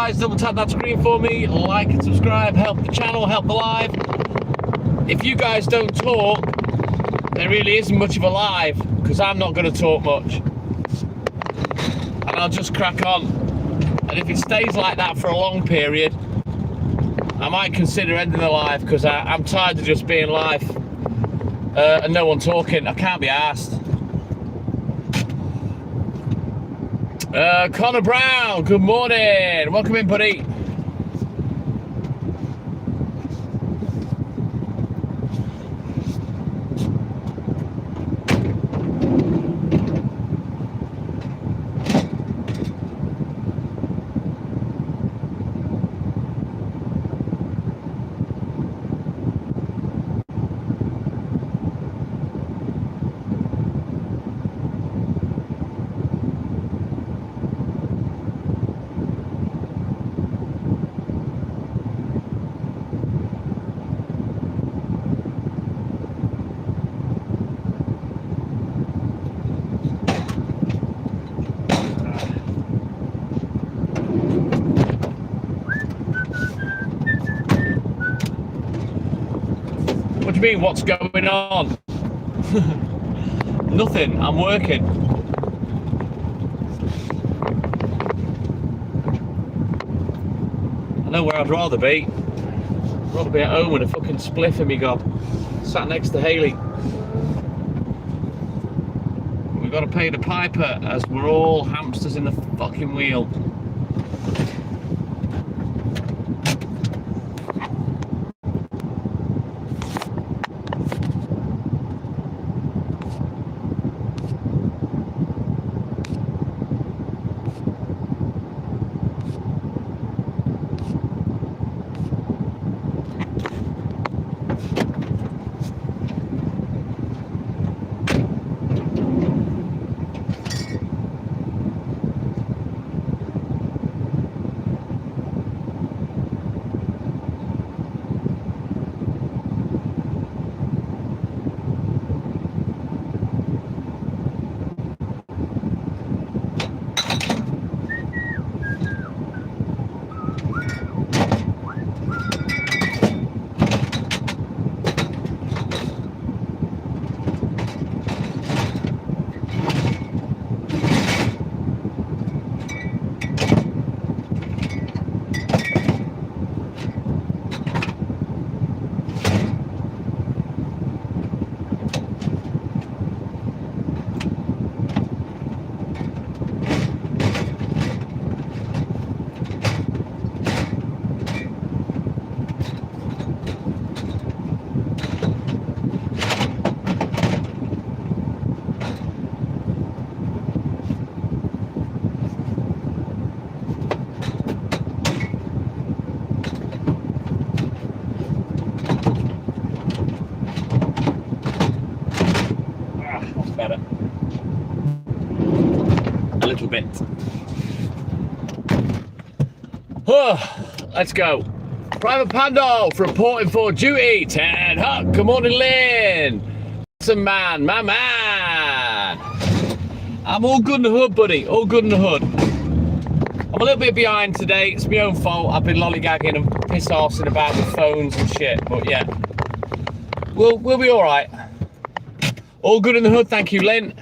guys, double tap that screen for me, like and subscribe, help the channel, help the live. If you guys don't talk, there really isn't much of a live, because I'm not going to talk much. And I'll just crack on. And if it stays like that for a long period, I might consider ending the live, because I'm tired of just being live and no one talking. I can't be arsed. Connor Brown, good morning. Welcome in, buddy. What do you mean, what's going on? Nothing, I'm working. I know where I'd rather be. I'd rather be at home with a fucking spliff in me gob, sat next to Haley. We've got to pay the piper, as we're all hamsters in the fucking wheel. Bit. Let's go. Private Pando reporting for duty. Ted Huck. Good morning, Lynn. Some man, my man. I'm all good in the hood, buddy. All good in the hood. I'm a little bit behind today. It's my own fault. I've been lollygagging and piss-arsing about with phones and shit. But yeah, we'll be all right. All good in the hood. Thank you, Lynn.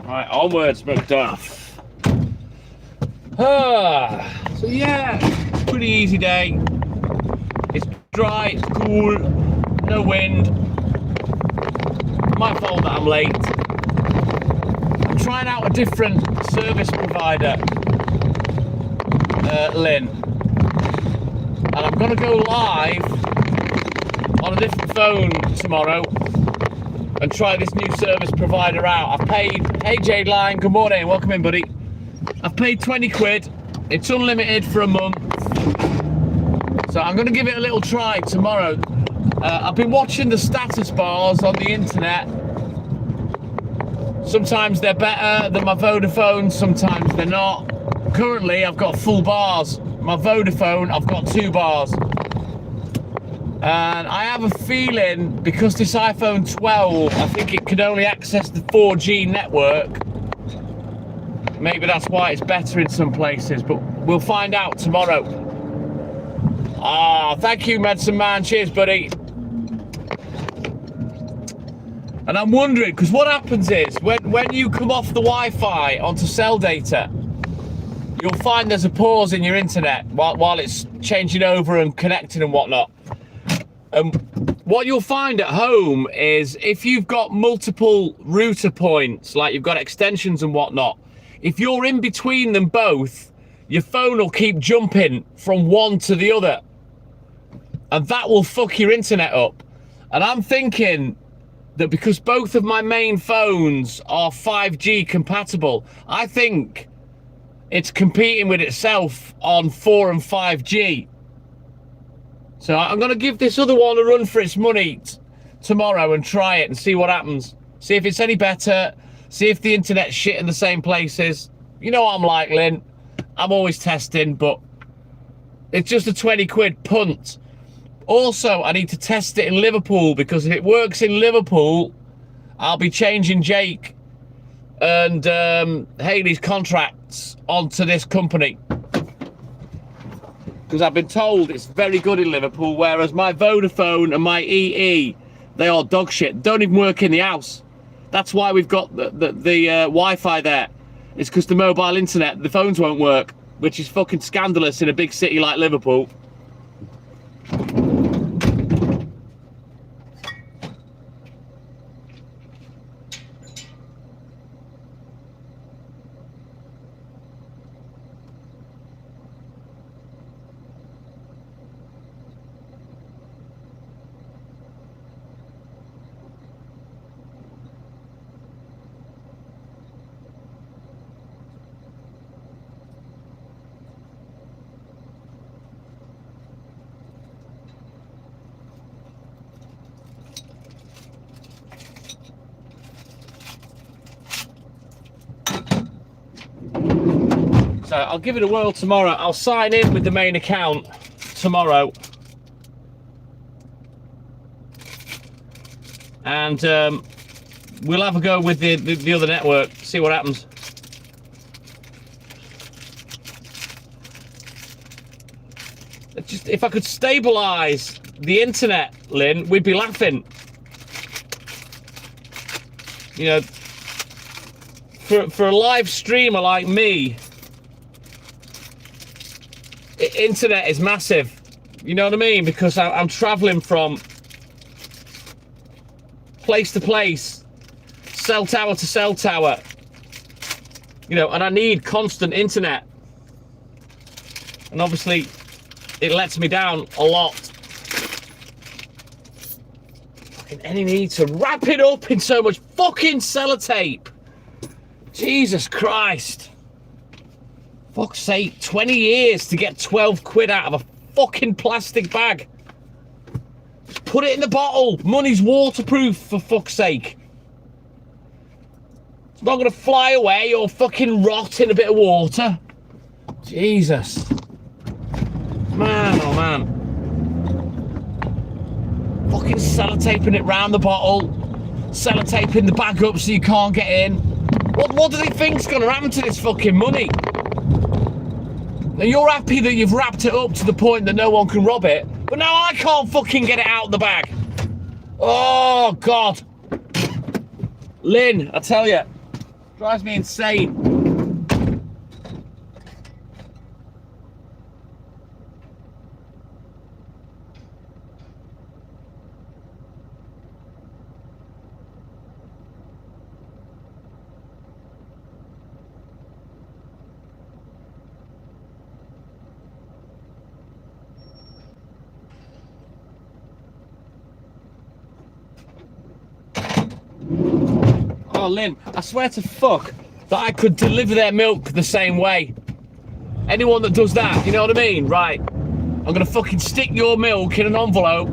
Right, onwards, Macduff. So yeah, pretty easy day. It's dry, it's cool, no wind. My fault that I'm late. I'm trying out a different service provider, Lynn. And I'm gonna go live on a different phone tomorrow and try this new service provider out. I've paid, hey Jade Line, good morning, welcome in buddy. I've paid 20 quid, it's unlimited for a month. So I'm gonna give it a little try tomorrow. I've been watching the status bars on the internet. Sometimes they're better than my Vodafone, sometimes they're not. Currently, I've got full bars. My Vodafone, I've got 2 bars. And I have a feeling, because this iPhone 12, I think it can only access the 4G network. Maybe that's why it's better in some places, but we'll find out tomorrow. Ah, thank you, Medicine Man. Cheers, buddy. And I'm wondering, because what happens is, when you come off the Wi-Fi onto cell data, you'll find there's a pause in your internet while it's changing over and connecting and whatnot. What you'll find at home is, if you've got multiple router points, like you've got extensions and whatnot, if you're in between them both, your phone will keep jumping from one to the other. And that will fuck your internet up. And I'm thinking that because both of my main phones are 5G compatible, I think it's competing with itself on 4 and 5G. So I'm going to give this other one a run for its money tomorrow and try it and see what happens. See if it's any better. See if the internet's shit in the same places. You know what I'm like, Lynn. I'm always testing, but it's just a 20 quid punt. Also, I need to test it in Liverpool, because if it works in Liverpool, I'll be changing Jake and Haley's contracts onto this company. Because I've been told it's very good in Liverpool, whereas my Vodafone and my EE, they are dog shit. Don't even work in the house. That's why we've got the Wi-Fi there. It's because the mobile internet, the phones won't work, which is fucking scandalous in a big city like Liverpool. So I'll give it a whirl tomorrow. I'll sign in with the main account tomorrow. And we'll have a go with the other network, see what happens. Just, if I could stabilise the internet, Lynn, we'd be laughing. You know, for a live streamer like me, internet is massive. You know what I mean? Because I'm travelling from place to place, cell tower to cell tower. You know, and I need constant internet. And obviously, it lets me down a lot. Fucking any need to wrap it up in so much fucking sellotape. Jesus Christ. Fuck's sake, 20 years to get 12 quid out of a fucking plastic bag. Just put it in the bottle. Money's waterproof, for fuck's sake. It's not gonna fly away or fucking rot in a bit of water. Jesus. Man, oh man. Fucking sellotaping it round the bottle. Sellotaping the bag up so you can't get in. What do they think's gonna happen to this fucking money? Now you're happy that you've wrapped it up to the point that no one can rob it, but now I can't fucking get it out of the bag. Oh, God. Lynn, I tell you, drives me insane. Oh, Lynn, I swear to fuck that I could deliver their milk the same way. Anyone that does that, you know what I mean? Right, I'm gonna fucking stick your milk in an envelope.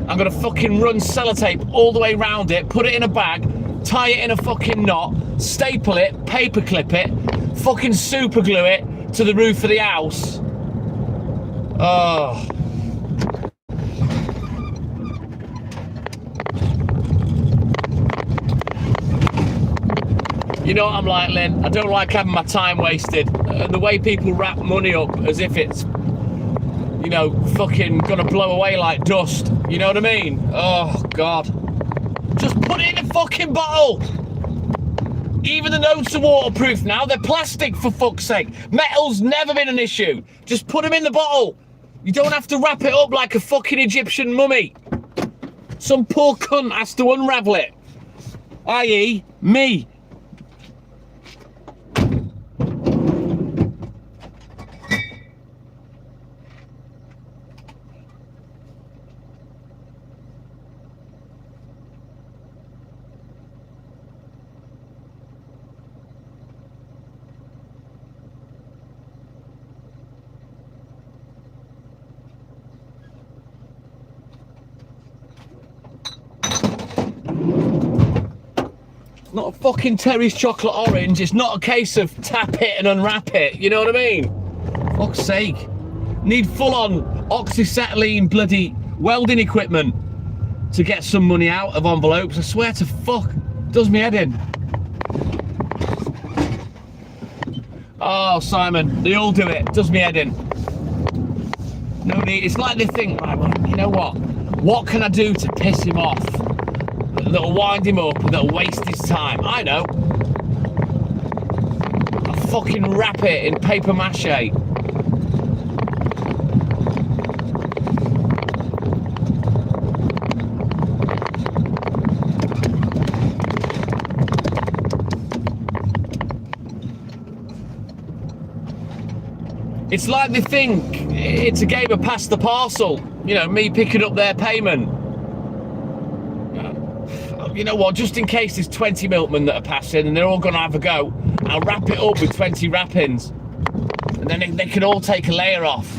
I'm gonna fucking run sellotape all the way around it, put it in a bag, tie it in a fucking knot, staple it, paperclip it, fucking super glue it to the roof of the house. Oh. You know what I'm like, Lynn? I don't like having my time wasted. The way people wrap money up as if it's, you know, fucking gonna blow away like dust. You know what I mean? Oh, God. Just put it in a fucking bottle. Even the notes are waterproof now. They're plastic, for fuck's sake. Metal's never been an issue. Just put them in the bottle. You don't have to wrap it up like a fucking Egyptian mummy. Some poor cunt has to unravel it. I.e., me. Not a fucking Terry's chocolate orange. It's not a case of tap it and unwrap it. You know what I mean? Fuck's sake. Need full-on oxyacetylene bloody welding equipment to get some money out of envelopes. I swear to fuck. Does me head in. Oh, Simon. They all do it. Does me head in. No need. It's like they think, right, well, you know what? What can I do to piss him off? That'll wind him up, that'll waste his time. I know. I'll fucking wrap it in paper mache. It's like they think it's a game of pass the parcel. You know, me picking up their payment. You know what, just in case there's 20 milkmen that are passing and they're all going to have a go, I'll wrap it up with 20 wrappings. And then they can all take a layer off.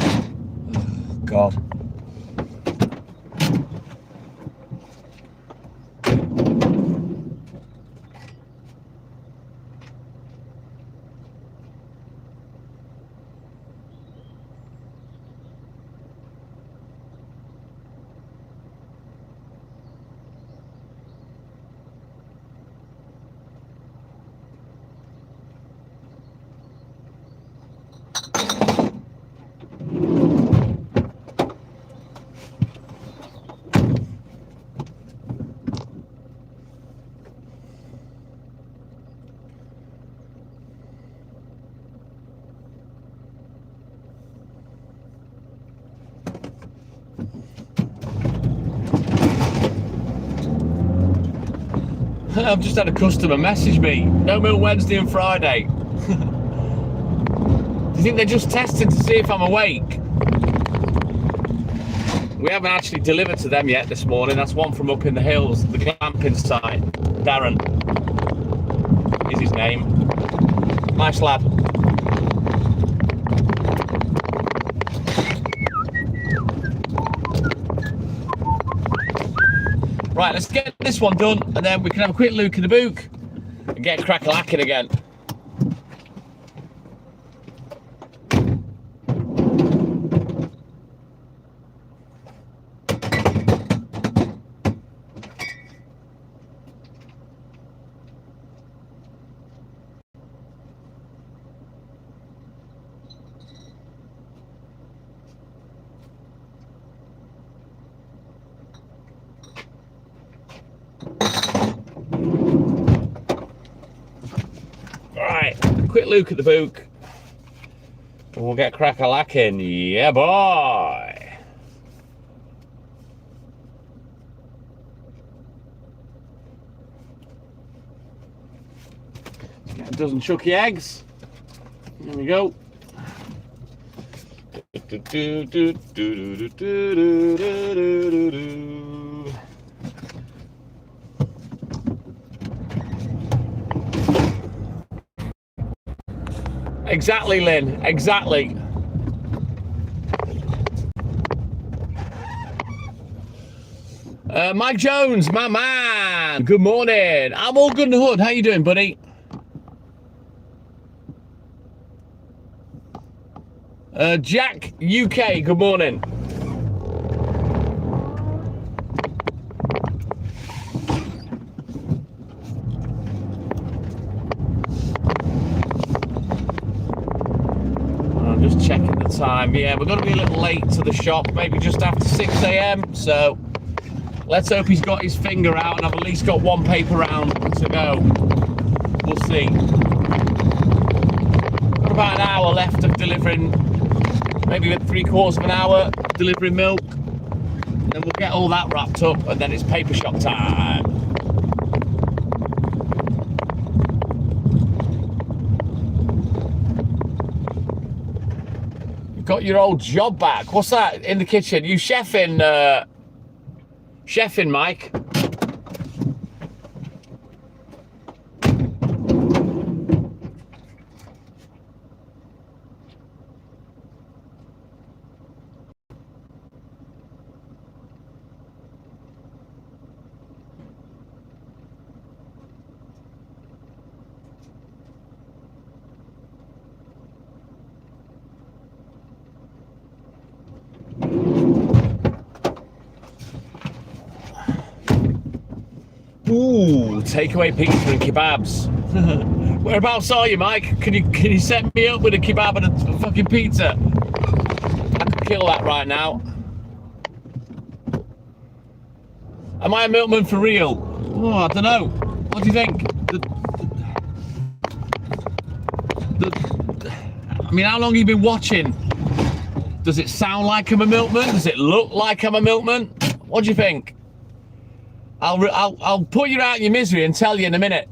God. I've just had a customer message me. No milk Wednesday and Friday. Do you think they're just testing to see if I'm awake? We haven't actually delivered to them yet this morning. That's one from up in the hills, the glamping site. Darren is his name. Nice lad. Right, let's get this one done, and then we can have a quick look in the book and get crack-a-lacking again. Quick look at the book and we'll get crack-a-lacking. Yeah, boy. Let's get a dozen chucky eggs. There we go. Exactly, Lynn. Exactly. Mike Jones, my man. Good morning. I'm all good in the hood. How you doing, buddy? Jack UK. Good morning. I'm just checking the time. Yeah, we're going to be a little late to the shop, maybe just after 6 a.m. So let's hope he's got his finger out and I've at least got one paper round to go. We'll see. Got about an hour left of delivering, maybe 3/4 of an hour delivering milk. And then we'll get all that wrapped up and then it's paper shop time. You've got your old job back. What's that in the kitchen? You chefing, Mike? Ooh, takeaway pizza and kebabs. Whereabouts are you, Mike? Can you set me up with a kebab and a fucking pizza? I could kill that right now. Am I a milkman for real? Oh, I don't know. What do you think? I mean, how long have you been watching? Does it sound like I'm a milkman? Does it look like I'm a milkman? What do you think? I'll put you out in your misery and tell you in a minute.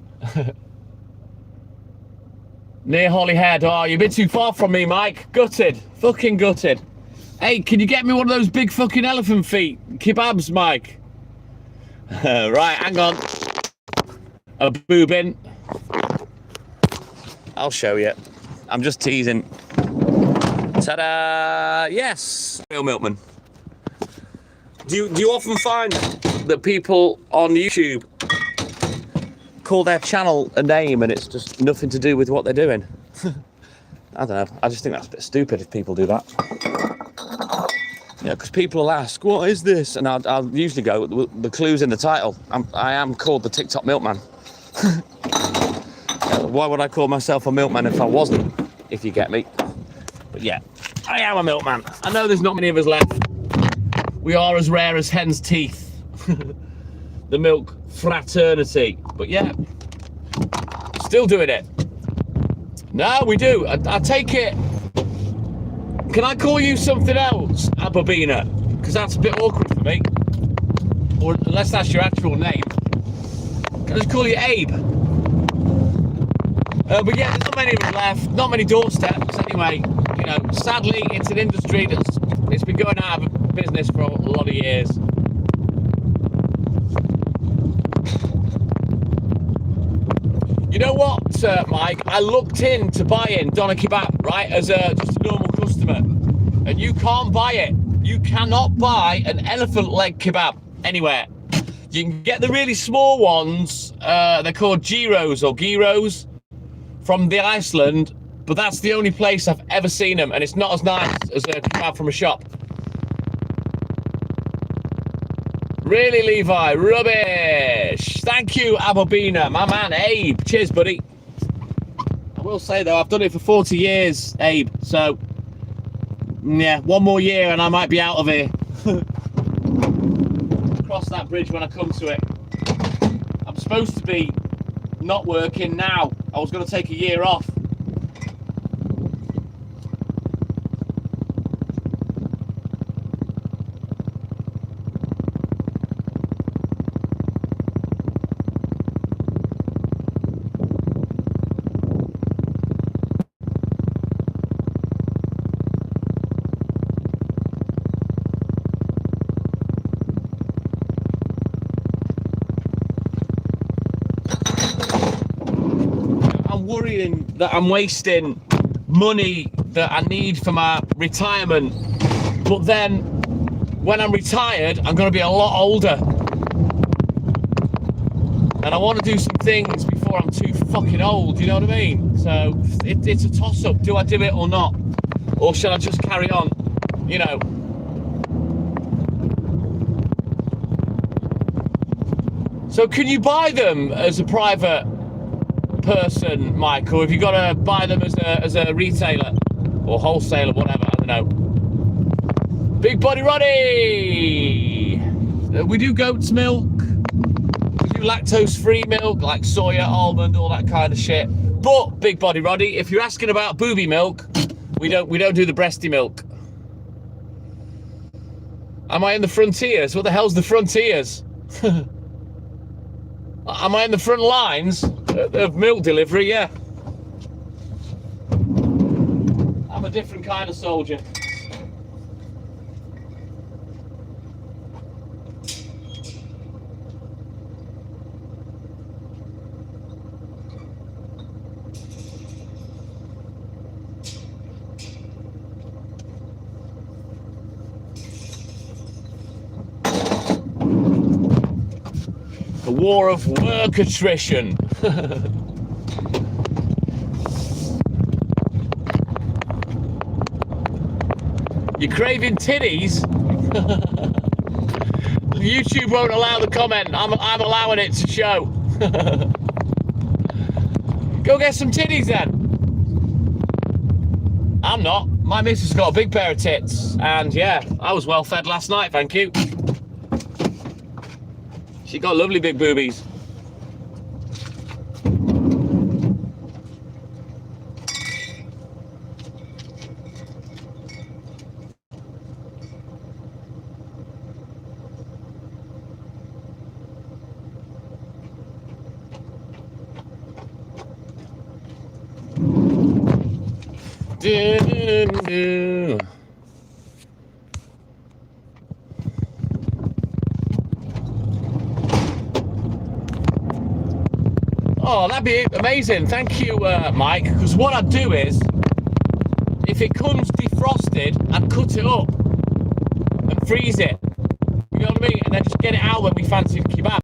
Near Holyhead. Oh, you're a bit too far from me, Mike. Gutted. Fucking gutted. Hey, can you get me one of those big fucking elephant feet kebabs, Mike? Right, hang on. A boobin. I'll show you. I'm just teasing. Ta-da! Yes, real milkman. Do you often find that people on YouTube call their channel a name and it's just nothing to do with what they're doing? I don't know. I just think that's a bit stupid if people do that. Yeah, because people will ask, "What is this?" And I'll usually go, "The clue's in the title. I am called the TikTok Milkman." Why would I call myself a milkman if I wasn't? If you get me. But yeah, I am a milkman. I know there's not many of us left. We are as rare as hen's teeth. The milk fraternity. But yeah, still doing it. No, we do. I take it. Can I call you something else, Abobina? Because that's a bit awkward for me. Or unless that's your actual name. Can I just call you Abe? But yeah, there's not many of us left. Not many doorsteps anyway. You know, sadly, it's an industry it's been going out of business for a lot of years. You know what, Mike? I looked into buying Doner Kebab, right, as just a normal customer, and you can't buy it. You cannot buy an elephant leg kebab anywhere. You can get the really small ones. They're called gyros or gyros from the Iceland, but that's the only place I've ever seen them, and it's not as nice as a kebab from a shop. Really, Levi? Rubbish. Thank you, Abobina. My man, Abe. Cheers, buddy. I will say, though, I've done it for 40 years, Abe. So, yeah, one more year and I might be out of here. Cross that bridge when I come to it. I'm supposed to be not working now. I was going to take a year off. Worrying that I'm wasting money that I need for my retirement. But then when I'm retired, I'm going to be a lot older. And I want to do some things before I'm too fucking old, you know what I mean? So it's a toss-up. Do I do it or not? Or shall I just carry on, you know? So can you buy them as a private person, Mike? Or have you got to buy them as a retailer or wholesaler, whatever? I don't know. Big Body Roddy! We do goat's milk. We do lactose-free milk, like soya, almond, all that kind of shit. But, Big Body Roddy, if you're asking about booby milk, we don't do the breasty milk. Am I in the frontiers? What the hell's the frontiers? Am I in the front lines of milk delivery? Yeah. I'm a different kind of soldier. A war of work attrition. You're craving titties? YouTube won't allow the comment. I'm allowing it to show. Go get some titties then. I'm not. My missus got a big pair of tits. And yeah, I was well fed last night, thank you. She got lovely big boobies. Oh, that'd be amazing. Thank you, Mike. Because what I'd do is, if it comes defrosted, I'd cut it up and freeze it. You know what I mean? And then just get it out when we fancy kebab.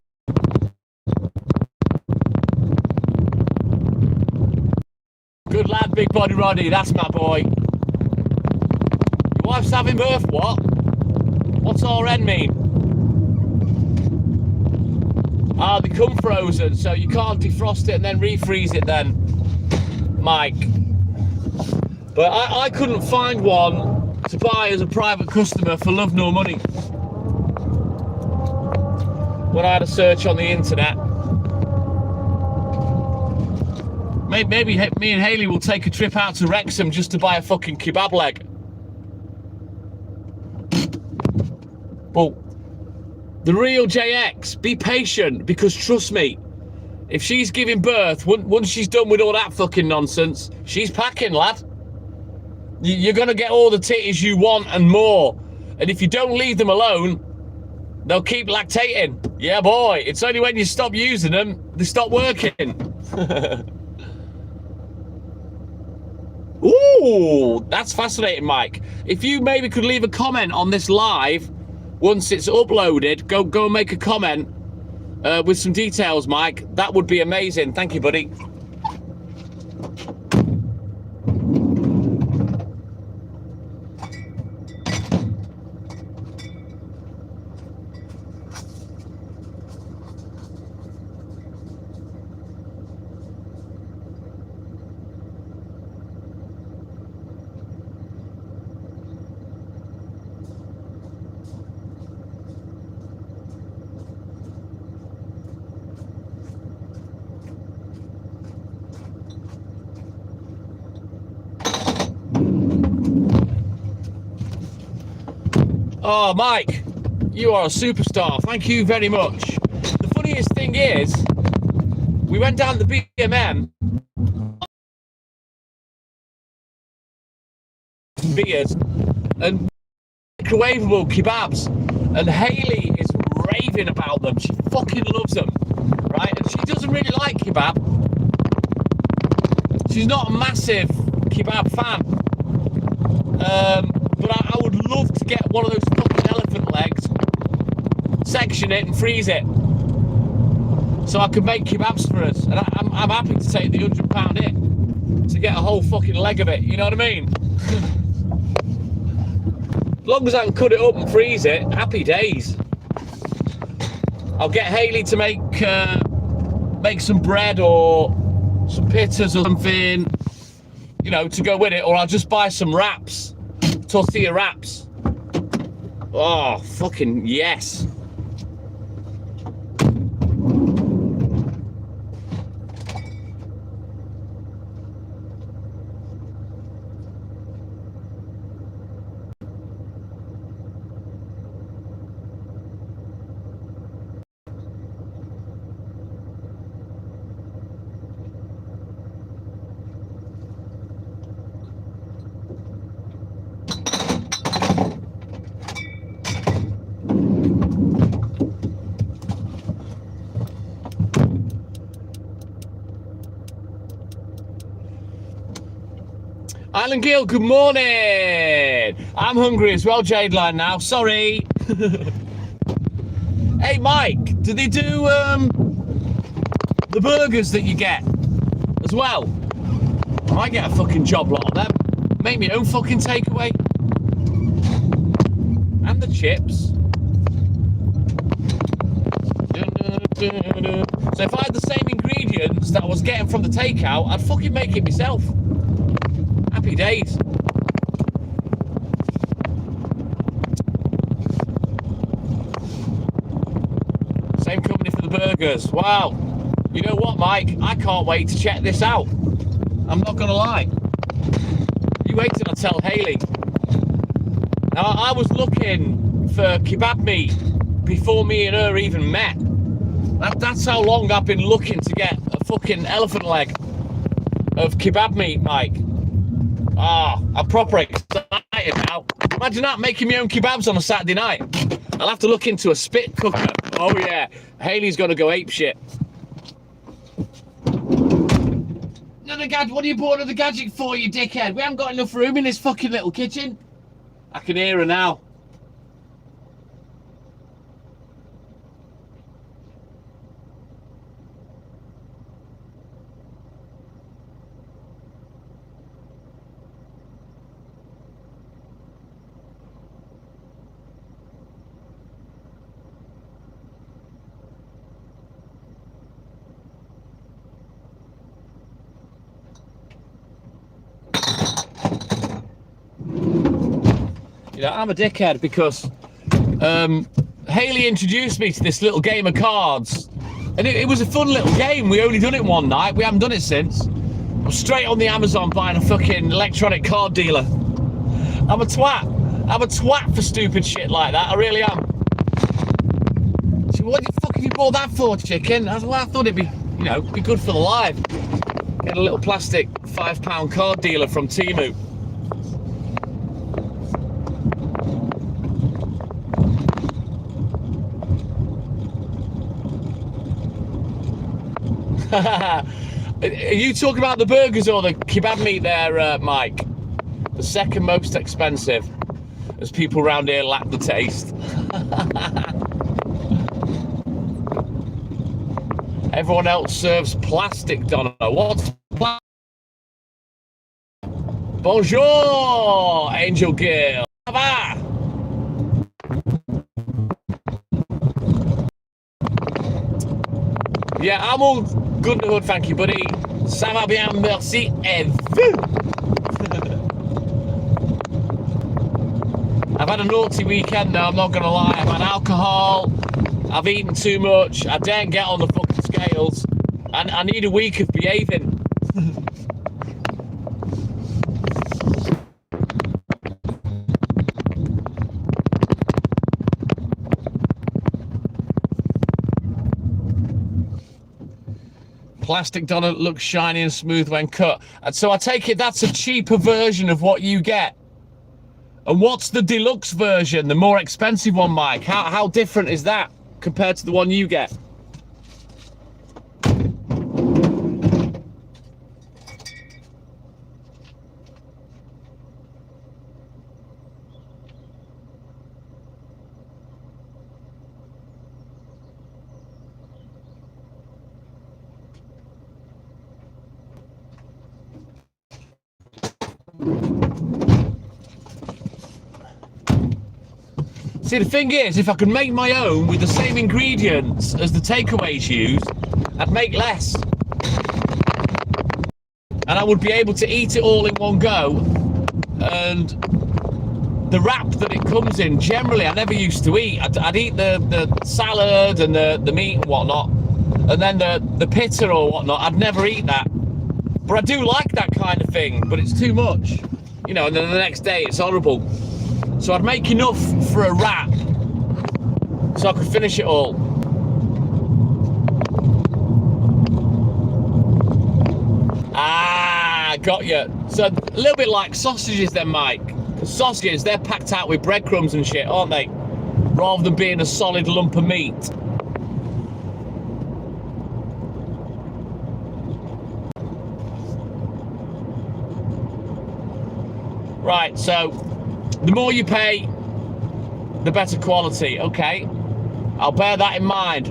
Good lad, Big Body Roddy. That's my boy. Your wife's having birth? What? What's RN mean? Ah, they come frozen, so you can't defrost it and then refreeze it then, Mike. But I couldn't find one to buy as a private customer for love nor money when I had a search on the internet. Maybe me and Hayley will take a trip out to Wrexham just to buy a fucking kebab leg. Well, the real JX, be patient, because trust me, if she's giving birth, once she's done with all that fucking nonsense, she's packing, lad. You're going to get all the titties you want and more. And if you don't leave them alone, they'll keep lactating. Yeah, boy. It's only when you stop using them, they stop working. Ooh, that's fascinating, Mike. If you maybe could leave a comment on this live, once it's uploaded, go and make a comment with some details, Mike. That would be amazing. Thank you, buddy. Oh, Mike, you are a superstar. Thank you very much. The funniest thing is, we went down the BMM beers and microwavable kebabs, and Hayley is raving about them. She fucking loves them, right? And she doesn't really like kebab. She's not a massive kebab kebab fan. But I would love to get one of those fucking elephant legs, section it and freeze it, so I could make kebabs for us. And I'm happy to take the £100 hit to get a whole fucking leg of it. You know what I mean? As long as I can cut it up and freeze it, happy days. I'll get Hayley to make some bread or some pittas or something, you know, to go with it, or I'll just buy some wraps, tortilla wraps. Oh, fucking yes. Island Gill, good morning. I'm hungry as well, Jade Line now. Sorry. Hey, Mike, do they do the burgers that you get as well? I might get a fucking job lot of them. Make my own fucking takeaway. And the chips. So if I had the same ingredients that I was getting from the takeout, I'd fucking make it myself. Happy days. Same company for the burgers. Wow. You know what, Mike? I can't wait to check this out. I'm not gonna lie. You wait till I tell Hayley. Now, I was looking for kebab meat before me and her even met. That's how long I've been looking to get a fucking elephant leg of kebab meat, Mike. Ah, I'm proper excited now. Imagine that, making my own kebabs on a Saturday night. I'll have to look into a spit cooker. Oh yeah, Hayley's gonna go apeshit. What are you bought another gadget for, you dickhead? We haven't got enough room in this fucking little kitchen. I can hear her now. You know, I'm a dickhead because Hayley introduced me to this little game of cards, and it was a fun little game. We only done it one night. We haven't done it since. I'm straight on the Amazon buying a fucking electronic card dealer. I'm a twat. I'm a twat for stupid shit like that. I really am. So what the fuck have you bought that for, chicken? I thought it'd be, you know, be good for the live. Get a little plastic £5 card dealer from Temu. Are you talking about the burgers or the kebab meat there, Mike? The second most expensive, as people around here lack the taste. Everyone else serves plastic, Donna. What's plastic? Bonjour, Angel Girl. Yeah, I'm all good in the hood, thank you, buddy. Ça va bien, merci, et vous? I've had a naughty weekend now, I'm not gonna lie. I've had alcohol, I've eaten too much, I daren't get on the fucking scales, and I need a week of behaving. Plastic donut looks shiny and smooth when cut. And so I take it that's a cheaper version of what you get. And what's the deluxe version, the more expensive one, Mike? How different is that compared to the one you get? See, the thing is, if I could make my own with the same ingredients as the takeaways use, I'd make less. And I would be able to eat it all in one go. And the wrap that it comes in, generally, I never used to eat. I'd eat the salad and the meat and whatnot. And then the pita or whatnot, I'd never eat that. But I do like that kind of thing, but it's too much. You know, and then the next day it's horrible. So I'd make enough for a wrap so I could finish it all. Ah, got you. So a little bit like sausages then, Mike. Because sausages, they're packed out with breadcrumbs and shit, aren't they? Rather than being a solid lump of meat. Right, so the more you pay, the better quality. Okay, I'll bear that in mind.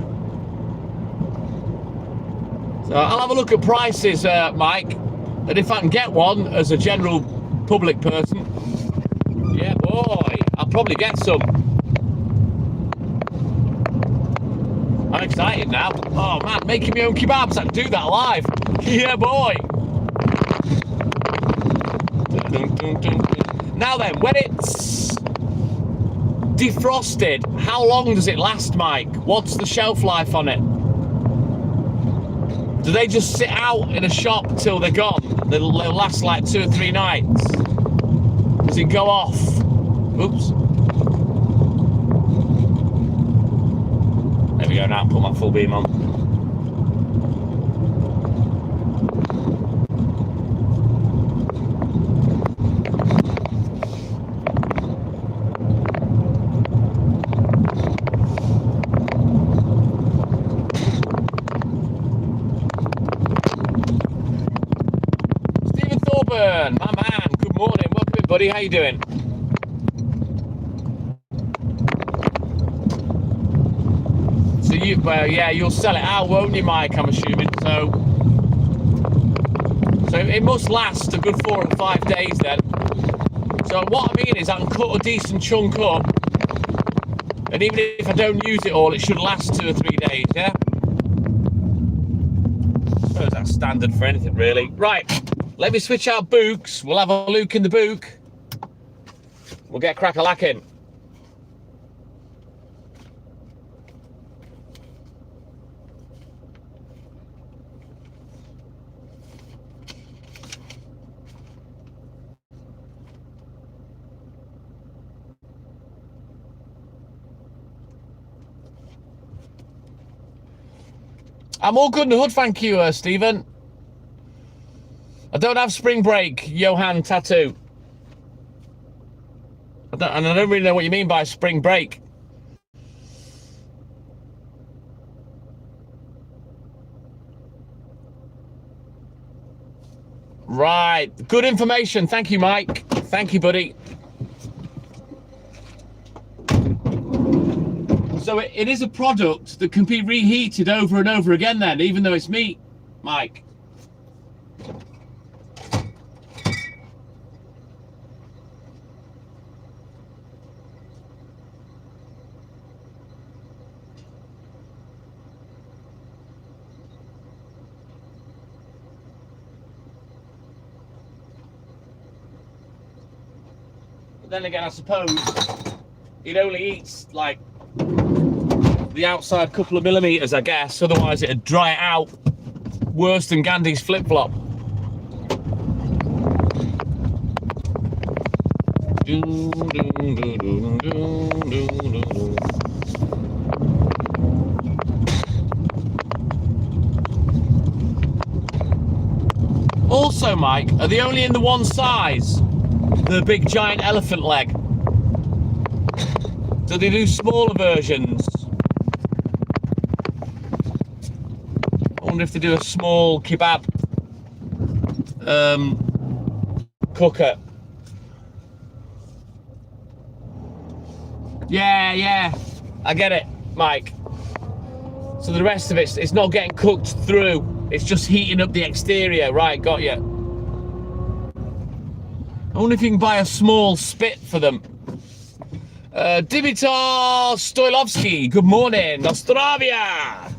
So I'll have a look at prices, Mike, and if I can get one as a general public person, yeah, boy, I'll probably get some. I'm excited now. Oh man, making my own kebabs, I can do that live. Yeah, boy. Now then, when it's defrosted, how long does it last, Mike? What's the shelf life on it? Do they just sit out in a shop till they're gone? They'll last like 2 or 3 nights. Does it go off? Oops. There we go, now put my full beam on. My man, good morning, welcome in, buddy. How you doing? So you, yeah, you'll sell it out, won't you, Mike? I'm assuming. So it must last a good 4 or 5 days then. So what I mean is, I can cut a decent chunk up, and even if I don't use it all, it should last 2 or 3 days. Yeah. I suppose that's standard for anything, really. Right. Let me switch out books. We'll have a look in the book. We'll get crack-a-lacking. I'm all good in the hood, thank you, Stephen. I don't have spring break, Johan Tattoo. And I don't really know what you mean by spring break. Right, good information. Thank you, Mike. Thank you, buddy. So it is a product that can be reheated over and over again then, even though it's meat, Mike. But then again, I suppose it only eats like the outside couple of millimeters, I guess. Otherwise, it'd dry it out worse than Gandhi's flip-flop. Also, Mike, are they only in the one size? The big giant elephant leg? Do they do smaller versions? I wonder if they do a small kebab cooker. Yeah, I get it, Mike. So the rest of it's not getting cooked through, it's just heating up the exterior. Right, got you. I wonder if you can buy a small spit for them. Dimitar Stoilovsky, good morning, Nostravia.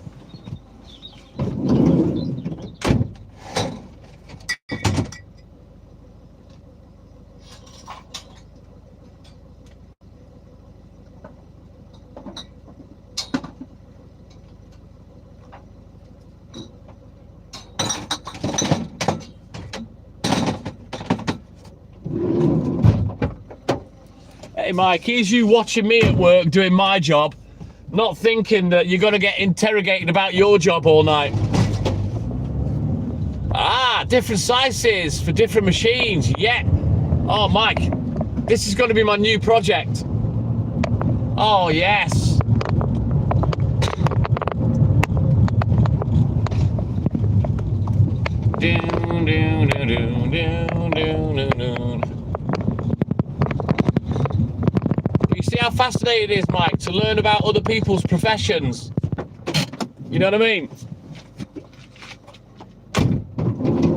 Hey Mike, here's you watching me at work doing my job, not thinking that you're going to get interrogated about your job all night. Ah, different sizes for different machines, yeah. Oh Mike, this is going to be my new project. Oh yes. You see how fascinating it is, Mike, to learn about other people's professions. You know what I mean?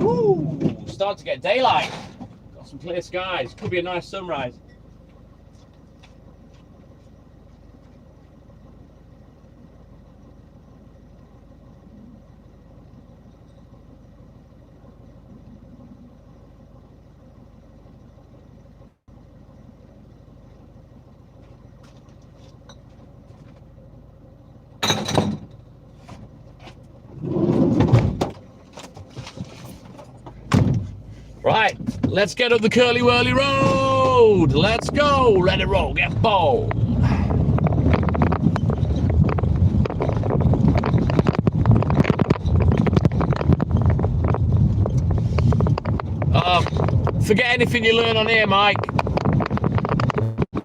Woo, starting to get daylight. Got some clear skies. Could be a nice sunrise. Right, let's get up the curly whirly road. Let's go. Let it roll. Get bold. Forget anything you learn on here, Mike.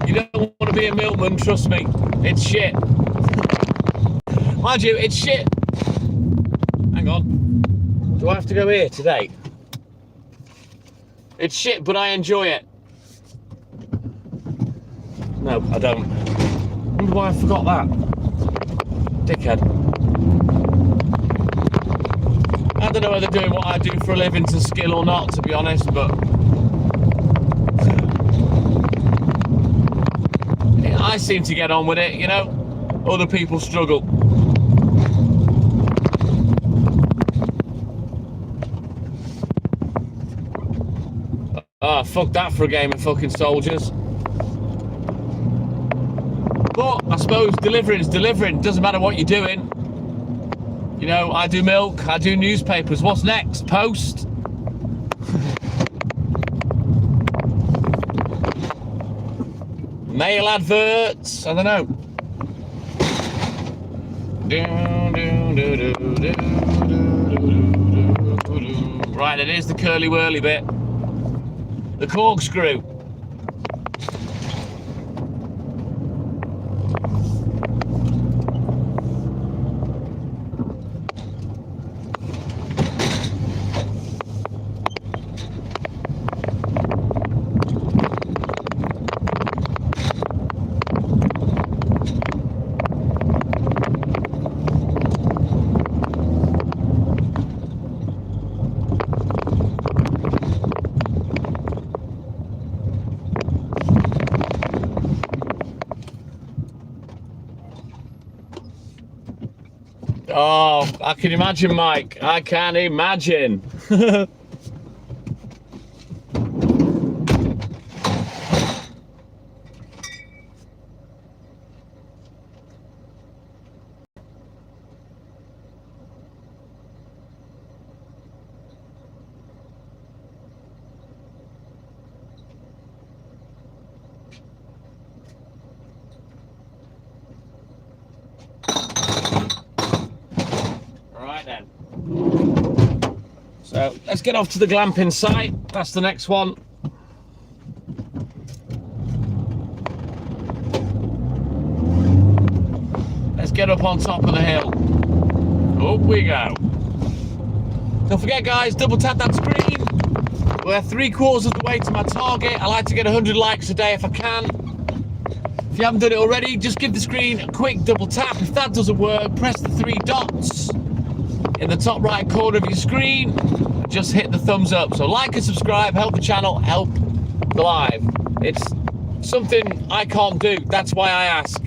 You don't want to be a milkman, trust me. It's shit. Mind you, it's shit. Hang on. Do I have to go here today? It's shit, but I enjoy it. No, I don't. I wonder why I forgot that. Dickhead. I don't know whether doing what I do for a living's a skill or not, to be honest, but I seem to get on with it, you know? Other people struggle. Oh, fuck that for a game of fucking soldiers. But I suppose delivering's delivering. Doesn't matter what you're doing. You know, I do milk, I do newspapers. What's next? Post? Mail adverts? I don't know. Right, it is the curly whirly bit. The corkscrew. Oh, I can imagine, Mike. I can imagine. Then. So let's get off to the glamping site. That's the next one. Let's get up on top of the hill. Up we go. Don't forget, guys, double tap that screen. We're 3/4 of the way to my target. I like to get 100 likes a day if I can. If you haven't done it already, just give the screen a quick double tap. If that doesn't work, press the 3 dots in the top right corner of your screen. Just hit the thumbs up. So like and subscribe, help the channel, help live. It's something I can't do. That's why I ask.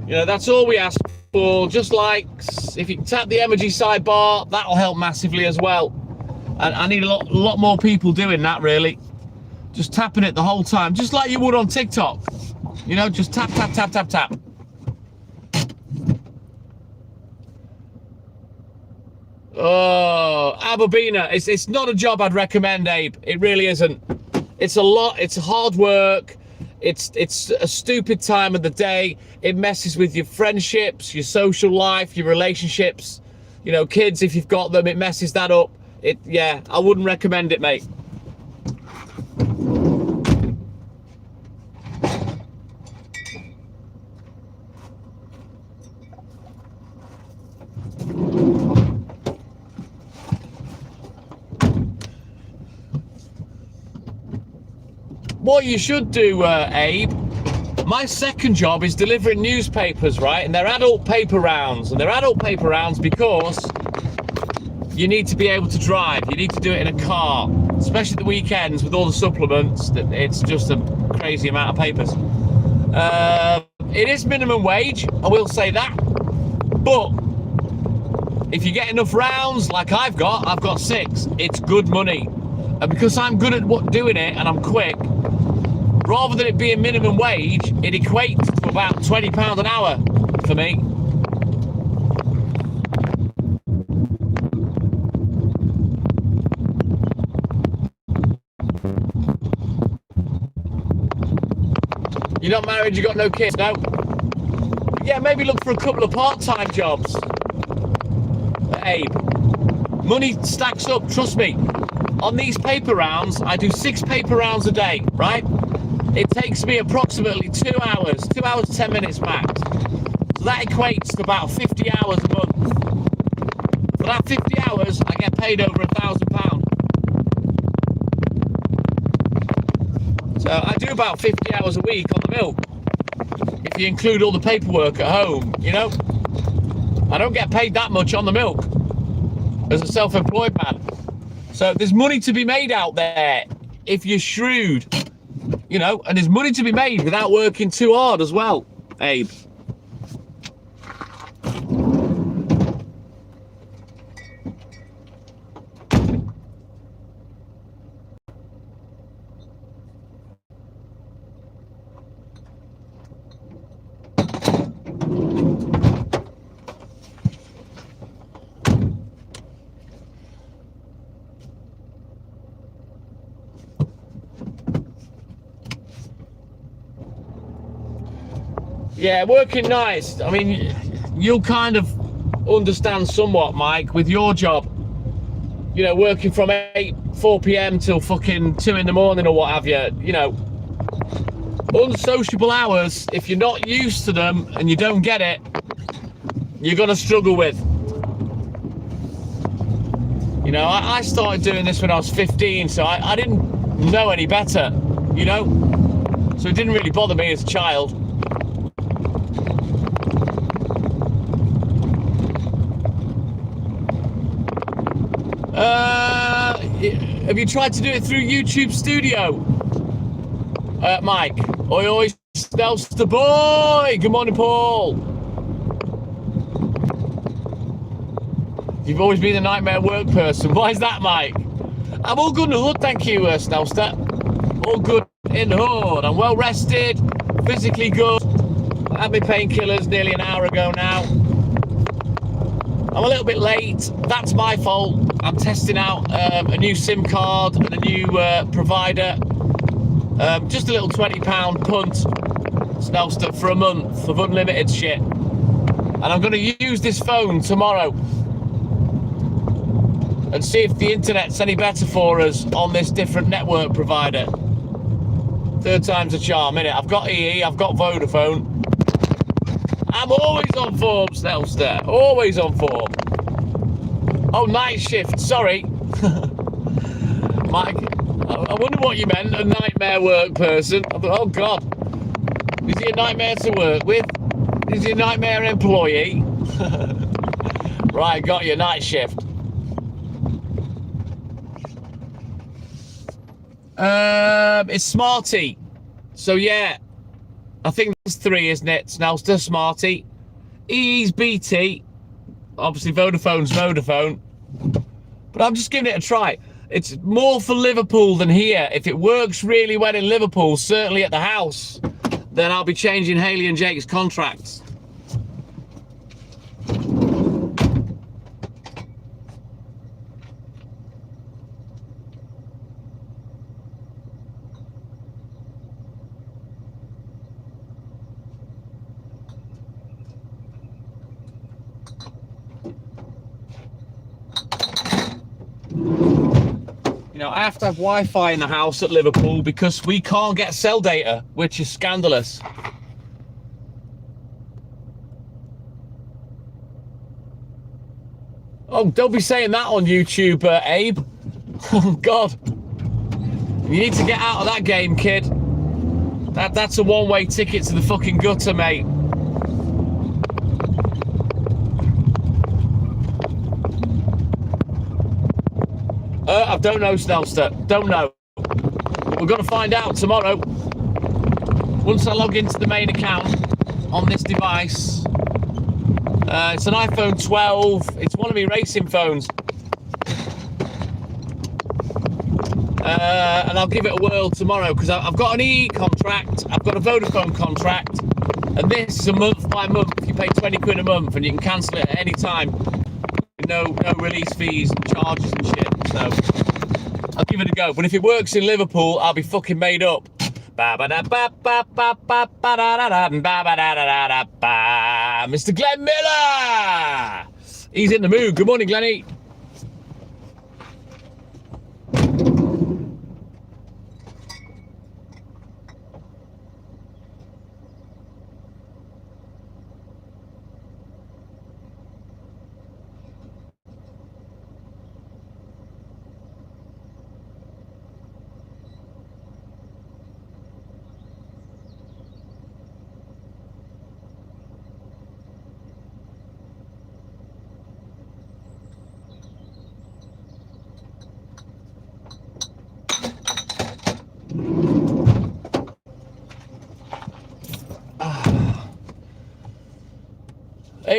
You know, that's all we ask for. Just like if you can tap the emoji sidebar, that'll help massively as well. And I need a lot more people doing that, really. Just tapping it the whole time, just like you would on TikTok. You know, just tap, tap, tap, tap, tap. Oh, Abobina, it's not a job I'd recommend, Abe. It really isn't. It's a lot. It's hard work. It's a stupid time of the day. It messes with your friendships, your social life, your relationships. You know, kids, if you've got them, it messes that up. Yeah, I wouldn't recommend it, mate. What you should do, Abe, my second job is delivering newspapers, right? And they're adult paper rounds. And they're adult paper rounds because you need to be able to drive. You need to do it in a car, especially the weekends with all the supplements. It's just a crazy amount of papers. It is minimum wage, I will say that. But if you get enough rounds like I've got 6, it's good money. And because I'm good at doing it and I'm quick, rather than it being minimum wage, it equates to about £20 an hour for me. You're not married, you got no kids, no? Yeah, maybe look for a couple of part-time jobs. Abe, money stacks up, trust me. On these paper rounds, I do 6 paper rounds a day, right? It takes me approximately 2 hours, 2 hours, 10 minutes max. So that equates to about 50 hours a month. For that 50 hours, I get paid over £1,000. So I do about 50 hours a week on the milk. If you include all the paperwork at home, you know? I don't get paid that much on the milk as a self-employed man. So there's money to be made out there if you're shrewd, you know, and there's money to be made without working too hard as well, Abe. Yeah, working nights. I mean, you'll kind of understand somewhat, Mike, with your job. You know, working from 4 p.m. till fucking 2 in the morning or what have you. You know, unsociable hours, if you're not used to them and you don't get it, you're going to struggle with. You know, I started doing this when I was 15, so I didn't know any better, you know? So it didn't really bother me as a child. Have you tried to do it through YouTube Studio, Mike? Oi, oi, Stelster boy! Good morning, Paul. You've always been a nightmare work person. Why is that, Mike? I'm all good in the hood, thank you, Stelster. All good in the hood. I'm well rested, physically good. I had my painkillers nearly an hour ago now. I'm a little bit late. That's my fault. I'm testing out a new SIM card and a new provider. Just a little £20 punt, Snelster, for a month of unlimited shit. And I'm going to use this phone tomorrow and see if the internet's any better for us on this different network provider. 3rd time's a charm, innit? I've got EE, I've got Vodafone. I'm always on form, Snelster. Always on form. Oh, night shift, sorry. Mike, I wonder what you meant, a nightmare work person. I thought, oh God, is he a nightmare to work with? Is he a nightmare employee? Right, got your night shift. It's Smarty. So yeah, I think there's 3, isn't it? Snellster, Smarty, EE's BT. Obviously, Vodafone's Vodafone. But I'm just giving it a try. It's more for Liverpool than here. If it works really well in Liverpool, certainly at the house, then I'll be changing Haley and Jake's contracts. You know, I have to have Wi-Fi in the house at Liverpool because we can't get cell data, which is scandalous. Oh, don't be saying that on YouTube, Abe. Oh, God. You need to get out of that game, kid. That's a one-way ticket to the fucking gutter, mate. I don't know, Snellster. Don't know. We're going to find out tomorrow. Once I log into the main account on this device. It's an iPhone 12. It's one of my racing phones. And I'll give it a whirl tomorrow because I've got an EE contract. I've got a Vodafone contract. And this is a month by month. You pay 20 quid a month and you can cancel it at any time. No release fees and charges and shit. So I'll give it a go. But if it works in Liverpool, I'll be fucking made up. Mr. Glenn Miller! He's in the mood. Good morning, Glenny.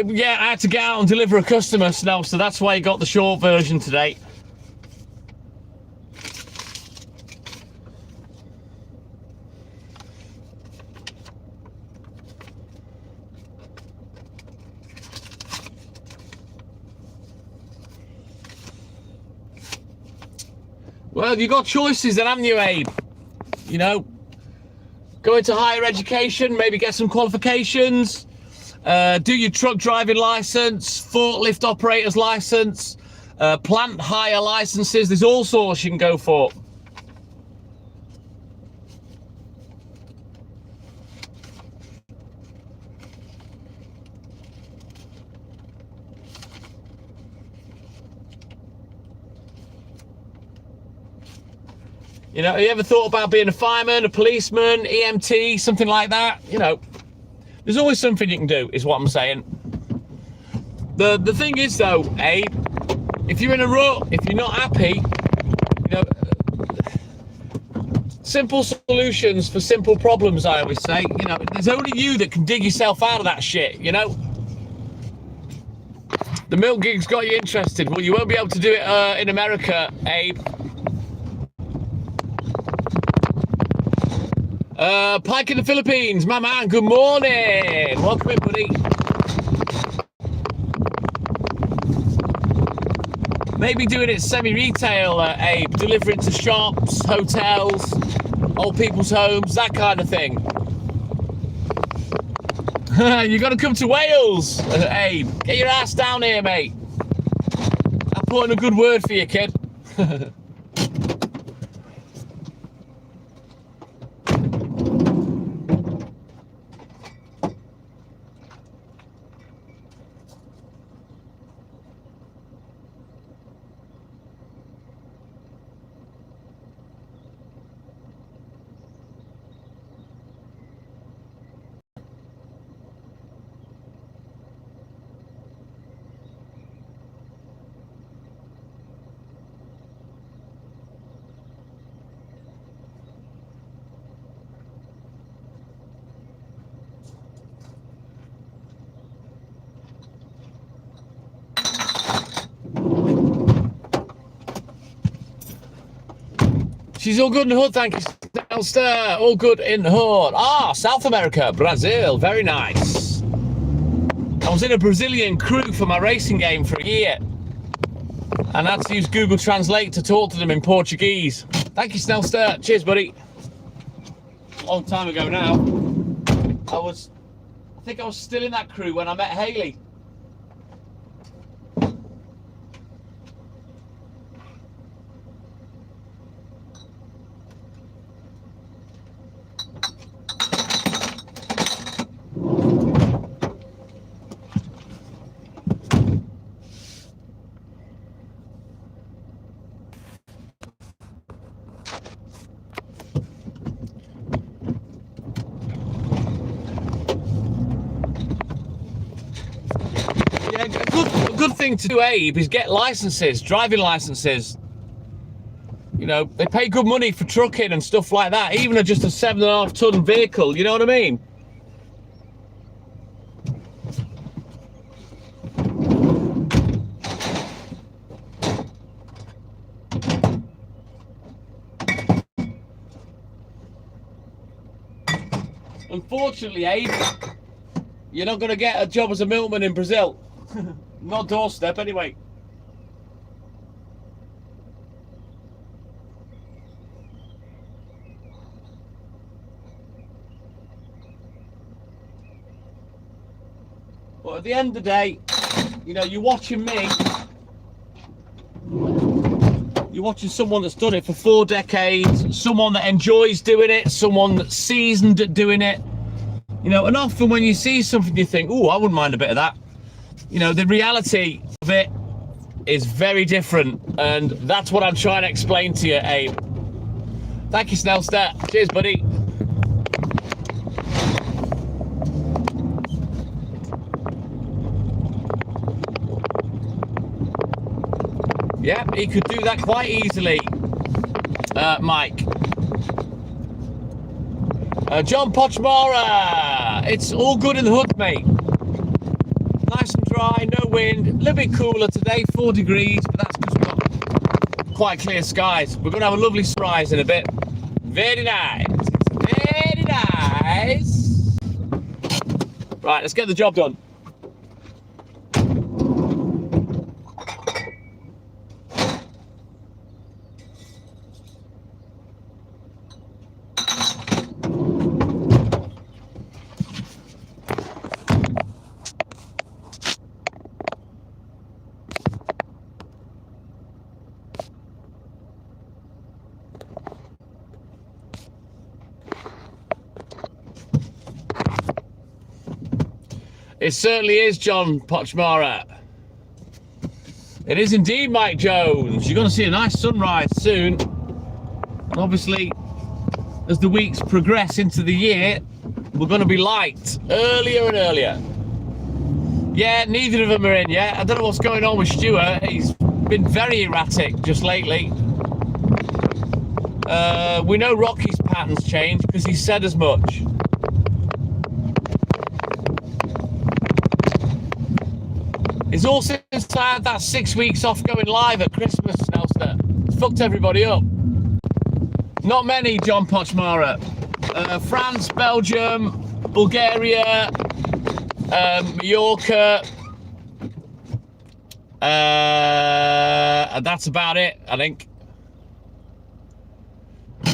Yeah, I had to get out and deliver a customer, Snell, so that's why you got the short version today. Well, you got choices then, haven't you, Abe? You know, go into higher education, maybe get some qualifications, do your truck driving license, forklift operator's license, plant hire licenses. There's all sorts you can go for. You know, have you ever thought about being a fireman, a policeman, EMT, something like that? You know, there's always something you can do, is what I'm saying. The thing is, though, Abe, if you're in a rut, if you're not happy, you know, simple solutions for simple problems, I always say. You know, there's only you that can dig yourself out of that shit, you know? The milk gig's got you interested. Well, you won't be able to do it in America, Abe. Pike in the Philippines, my man, good morning. Welcome in, buddy. Maybe doing it semi-retail, Abe, delivering to shops, hotels, old people's homes, that kind of thing. You got to come to Wales, Abe. Get your ass down here, mate. I put in a good word for you, kid. She's all good in the hood, thank you, Stelster. All good in the hood. Ah, South America, Brazil, very nice. I was in a Brazilian crew for my racing game for a year, and I had to use Google Translate to talk to them in Portuguese. Thank you, Stelster. Cheers, buddy. Long time ago now. I think I was still in that crew when I met Haley. A good thing to do, Abe, is get licenses, driving licenses. You know, they pay good money for trucking and stuff like that, even just a 7.5 ton vehicle, you know what I mean? Unfortunately, Abe, you're not going to get a job as a milkman in Brazil. Not doorstep, anyway. But at the end of the day, you know, you're watching me. You're watching someone that's done it for 4 decades, someone that enjoys doing it, someone that's seasoned at doing it. You know, and often when you see something, you think, "Oh, I wouldn't mind a bit of that." You know, the reality of it is very different, and that's what I'm trying to explain to you, Abe. Thank you, Snellster. Cheers, buddy. Yeah, he could do that quite easily, Mike. John Pochmara, it's all good in the hood, mate. Nice and dry, no wind, a little bit cooler today, 4 degrees, but that's because we've got quite clear skies. We're going to have a lovely sunrise in a bit. Very nice. Very nice. Right, let's get the job done. It certainly is, John Pochmara. It is indeed, Mike Jones. You're going to see a nice sunrise soon. And obviously, as the weeks progress into the year, we're going to be light earlier and earlier. Yeah, neither of them are in yet. I don't know what's going on with Stuart. He's been very erratic just lately. We know Rocky's pattern's changed because he said as much. It's all since I had that 6 weeks off going live at Christmas, Snelster. It's fucked everybody up. Not many, John Pochmara. France, Belgium, Bulgaria, Mallorca. That's about it, I think.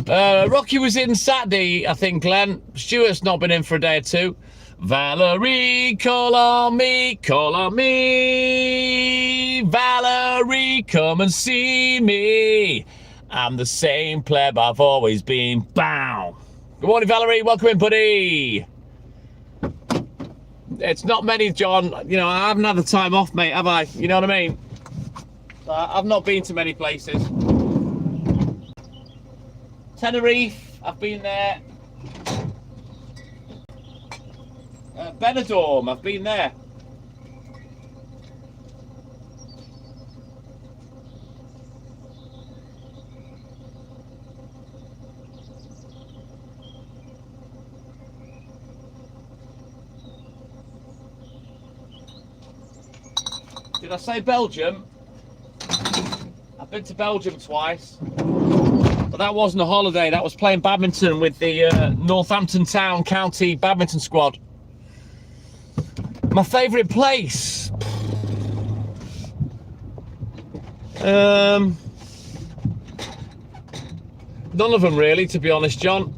Rocky was in Saturday, I think, Glenn. Stuart's not been in for a day or two. Valerie, call on me, Valerie, come and see me. I'm the same pleb I've always been. Bow. Good morning, Valerie. Welcome in, buddy. It's not many, John. You know, I haven't had the time off, mate, have I? You know what I mean? I've not been to many places. Tenerife, I've been there. Benidorm, I've been there. Did I say Belgium? I've been to Belgium twice. Don't But that wasn't a holiday, that was playing badminton with the Northampton Town County badminton squad. My favourite place? None of them really, to be honest, John.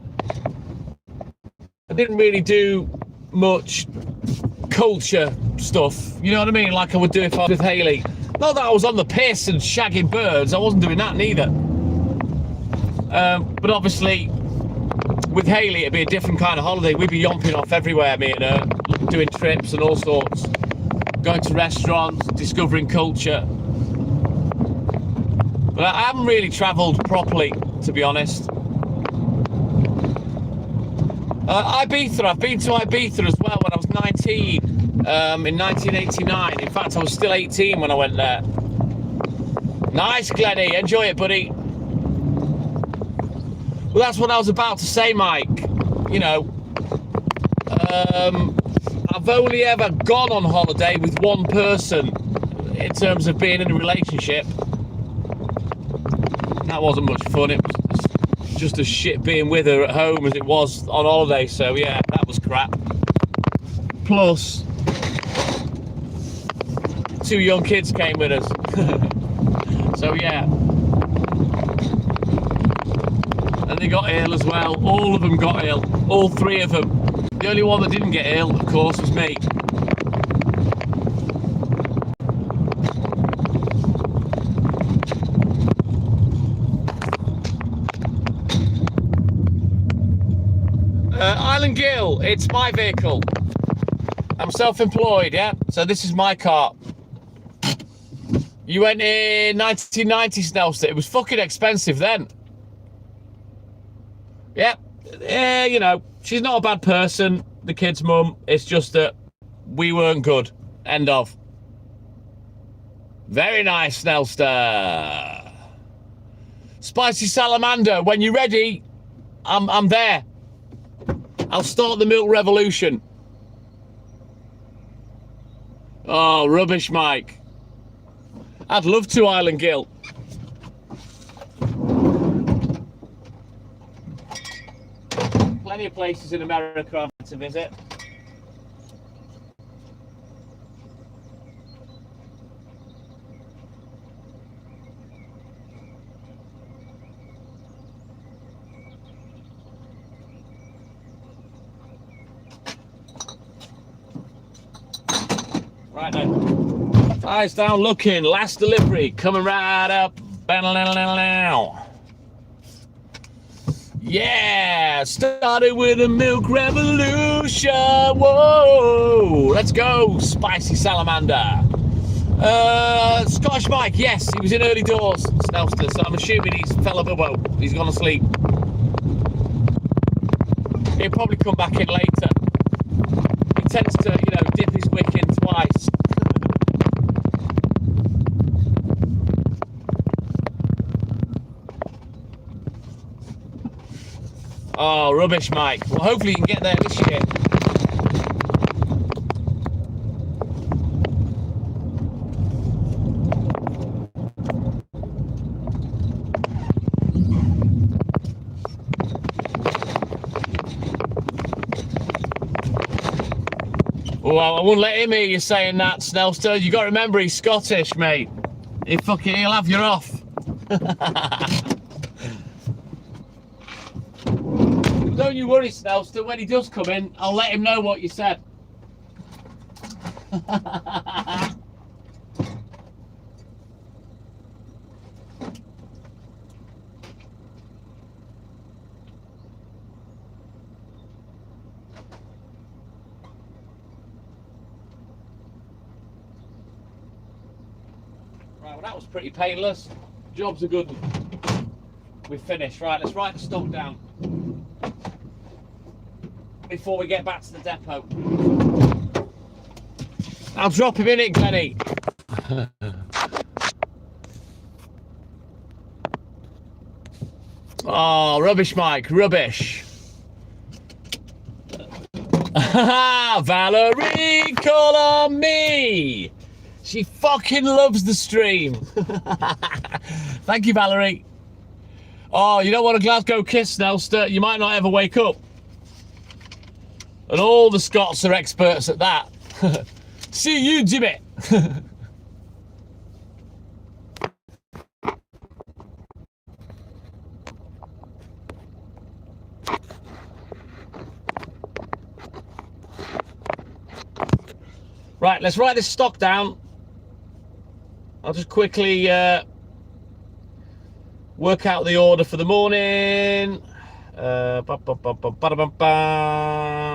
I didn't really do much culture stuff, you know what I mean, like I would do if I was with Hayley. Not that I was on the piss and shagging birds, I wasn't doing that neither. But obviously, with Hayley, it'd be a different kind of holiday. We'd be yomping off everywhere, me and her, doing trips and all sorts, going to restaurants, discovering culture. But I haven't really travelled properly, to be honest. Ibiza, I've been to Ibiza as well when I was 19, in 1989. In fact, I was still 18 when I went there. Nice, Glenny, enjoy it, buddy. Well, that's what I was about to say, Mike. You know, I've only ever gone on holiday with one person in terms of being in a relationship. That wasn't much fun. It was just as shit being with her at home as it was on holiday. So yeah, that was crap. Plus, 2 young kids came with us. So yeah. And they got ill as well. All of them got ill. All 3 of them. The only one that didn't get ill, of course, was me. Island Gill, it's my vehicle. I'm self-employed, yeah? So this is my car. You went in 1990, Snelster. It was fucking expensive then. Yeah, you know, she's not a bad person, the kid's mum. It's just that we weren't good. End of. Very nice, Snelster. Spicy salamander, when you're ready, I'm there. I'll start the milk revolution. Oh, rubbish, Mike. I'd love to, Island Gill. Plenty of places in America I've had to visit. Right then. Eyes down looking. Last delivery coming right up. Yeah, started with a milk revolution. Whoa, let's go, spicy salamander. Scottish Mike, yes, he was in early doors, Snelster, so I'm assuming he's fell off a boat. He's gone to sleep. He'll probably come back in later. He tends to, you know, dip his wick in twice. Oh, rubbish, Mike. Well, hopefully you can get there this year. Well, I wouldn't let him hear you saying that, Snelster. You got to remember he's Scottish, mate. He'll have you off. Don't you worry, Snelster. When he does come in, I'll let him know what you said. Right, well that was pretty painless. Job's a good one. We've finished. Right, let's write the stock down before we get back to the depot. I'll drop him in it, Glenny. Oh, rubbish, Mike, rubbish. Valerie, call on me. She fucking loves the stream. Thank you, Valerie. Oh, you don't want a Glasgow kiss, Snellster? You might not ever wake up. And all the Scots are experts at that. See you, Jimmy. Right, let's write this stock down. I'll just quickly work out the order for the morning.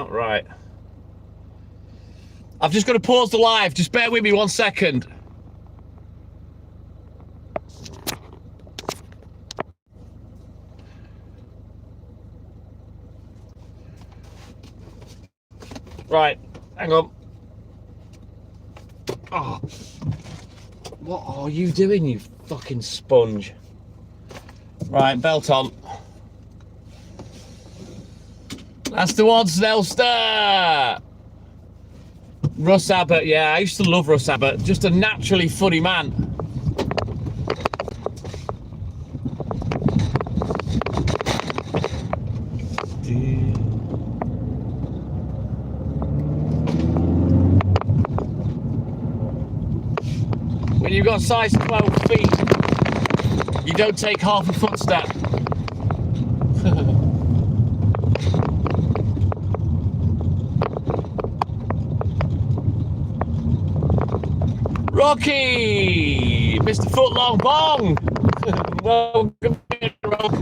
Right. I've just got to pause the live. Just bear with me 1 second. Right, hang on. Oh, what are you doing, you fucking sponge? Right, belt on. That's the one, Snellster. Russ Abbott, yeah, I used to love Russ Abbott. Just a naturally funny man. When you've got size 12 feet, you don't take half a footstep. Rocky! Mr. Footlong Bong! Welcome in, Rock.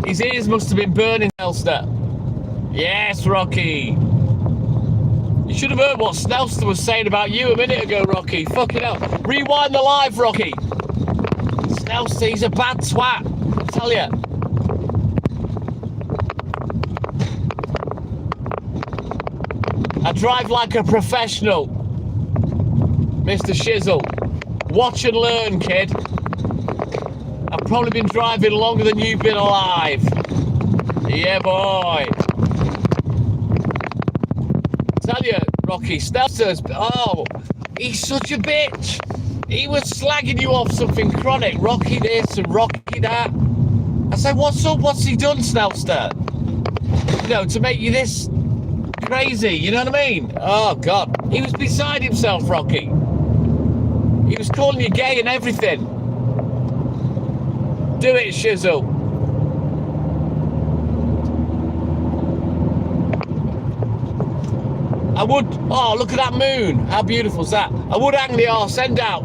His ears must have been burning, Snellster. Yes, Rocky. You should have heard what Snellster was saying about you a minute ago, Rocky. Fucking hell. Rewind the live, Rocky. Snellster, he's a bad twat. I tell you. I drive like a professional. Mr. Shizzle. Watch and learn, kid. I've probably been driving longer than you've been alive. Yeah, boy. Tell you, Rocky, Snellster's, oh, he's such a bitch. He was slagging you off something chronic, Rocky this and Rocky that. I said, what's up? What's he done, Snellster? You know, to make you this crazy, you know what I mean? Oh, God. He was beside himself, Rocky. He was calling you gay and everything. Do it, Shizzle. I would, oh, look at that moon. How beautiful is that? I would hang the arse end out,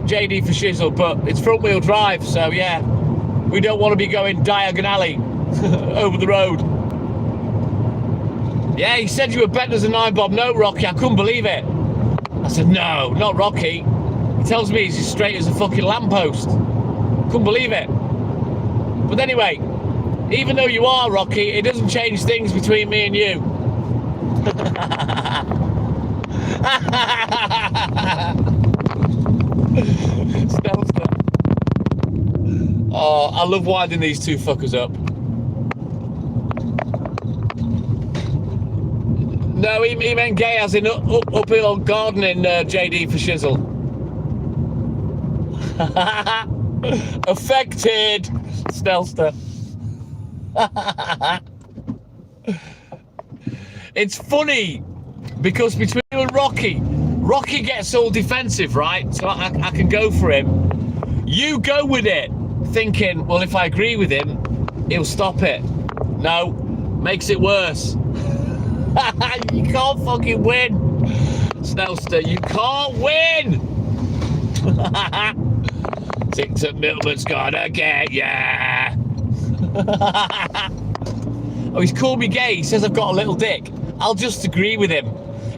JD for Shizzle, but it's front wheel drive, so yeah. We don't want to be going diagonally over the road. Yeah, he said you were better as a 9-bob note, Rocky. I couldn't believe it. I said, no, not Rocky. He tells me he's as straight as a fucking lamppost. Couldn't believe it. But anyway, even though you are Rocky, it doesn't change things between me and you. Oh, I love winding these two fuckers up. No, he meant gay as in uphill gardening, JD for Shizzle. Affected, Snellster. It's funny because between you and Rocky gets all defensive, right? So I can go for him. You go with it, thinking, well, if I agree with him, he'll stop it. No, makes it worse. You can't fucking win, Snellster. You can't win. TikTok Middleman's gonna get ya. Oh, he's called me gay. He says I've got a little dick. I'll just agree with him.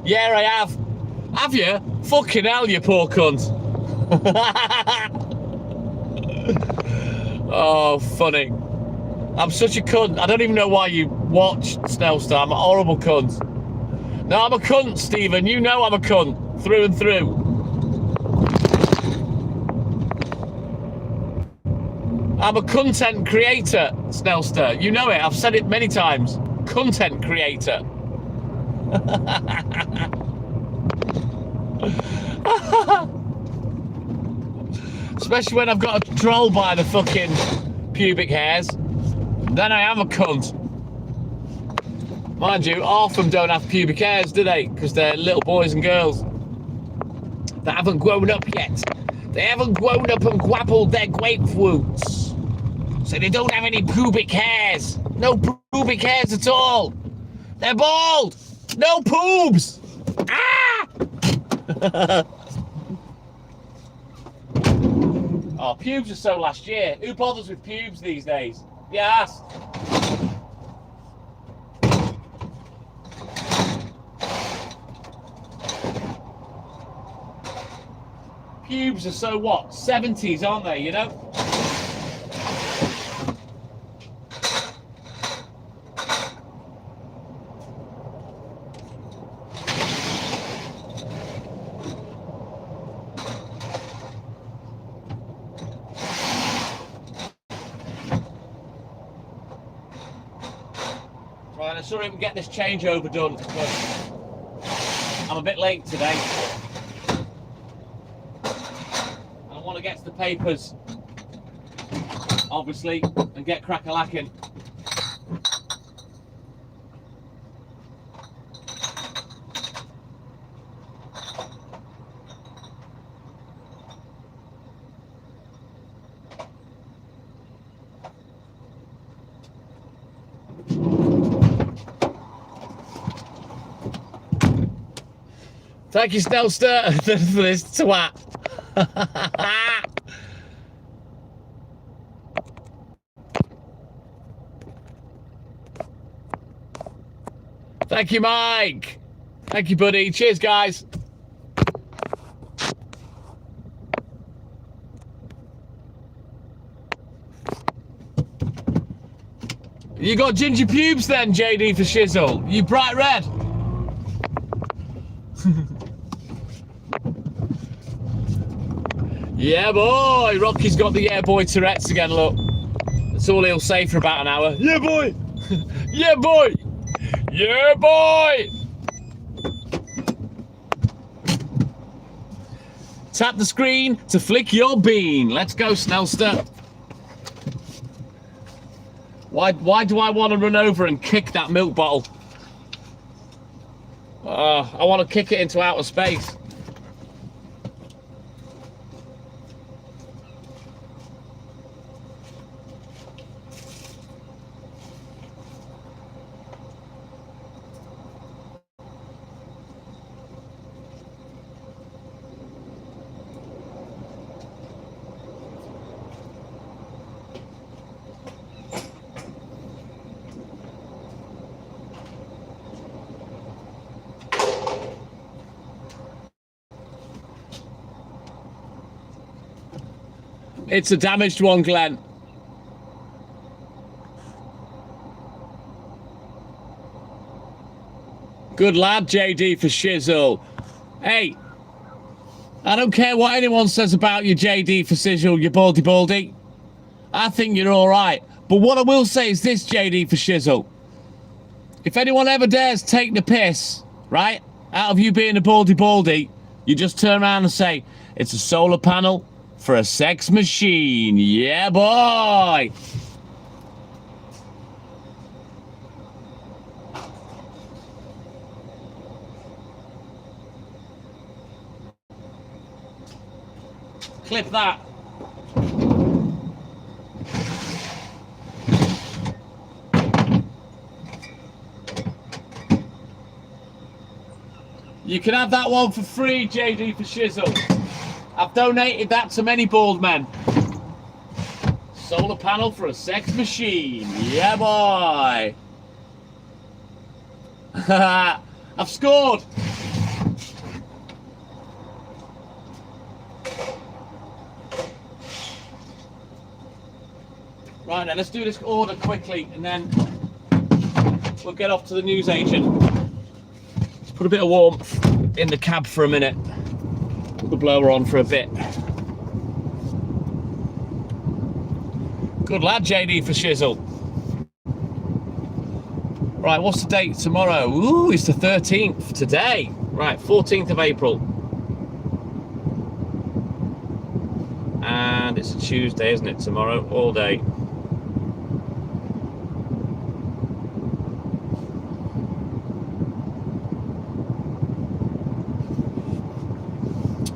Yeah, I have. Have you? Fucking hell, you poor cunt. Oh, funny. I'm such a cunt. I don't even know why you watch Snellster. I'm a horrible cunt. No, I'm a cunt, Stephen. You know I'm a cunt. Through and through. I'm a content creator, Snellster. You know it. I've said it many times. Content creator. Especially when I've got a troll by the fucking pubic hairs, then I am a cunt. Mind you, half of them don't have pubic hairs, do they? Because they're little boys and girls that haven't grown up yet. They haven't grown up and grappled their grapefruits. So they don't have any pubic hairs. No pubic hairs at all. They're bald. No pubes. Ah! Oh, pubes are so last year. Who bothers with pubes these days? Yes. Pubes are so what? 70s, aren't they, you know? Right, let's hurry up and get this changeover done, because I'm a bit late today. I want to get to the papers, obviously, and get crack-a-lacking. Thank you, Snellster, for this twat. Thank you, Mike. Thank you, buddy. Cheers, guys. You got ginger pubes then, JD for shizzle. You bright red. Yeah, boy. Rocky's got the yeah, boy Tourette's again, look. That's all he'll say for about an hour. Yeah, boy. Yeah, boy. Yeah, boy. Tap the screen to flick your bean. Let's go, Snellster. Why do I want to run over and kick that milk bottle? I want to kick it into outer space. It's a damaged one, Glenn. Good lad, JD for shizzle. Hey, I don't care what anyone says about you, JD for shizzle, you baldy. I think you're all right. But what I will say is this, JD for shizzle. If anyone ever dares take the piss, right, out of you being a baldy, you just turn around and say, it's a solar panel for a sex machine. Yeah, boy. Clip that. You can have that one for free, JD for shizzle. I've donated that to many bald men. Solar panel for a sex machine. Yeah, boy. I've scored. Right, now let's do this order quickly and then we'll get off to the newsagent. Let's put a bit of warmth in the cab for a minute. Put the blower on for a bit. Good lad, JD for shizzle. Right, what's the date tomorrow? Ooh, it's the 13th today. Right, 14th of April. And it's a Tuesday, isn't it, tomorrow? All day.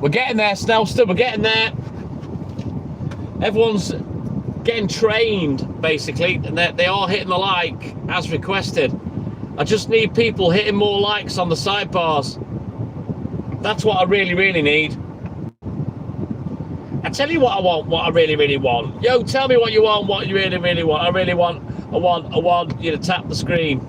We're getting there, Snelston. We're getting there. Everyone's getting trained, basically, and they are hitting the like as requested. I just need people hitting more likes on the sidebars. That's what I really, really need. I tell you what I want, what I really, really want. Yo, tell me what you want, what you really, really want. I want you to tap the screen.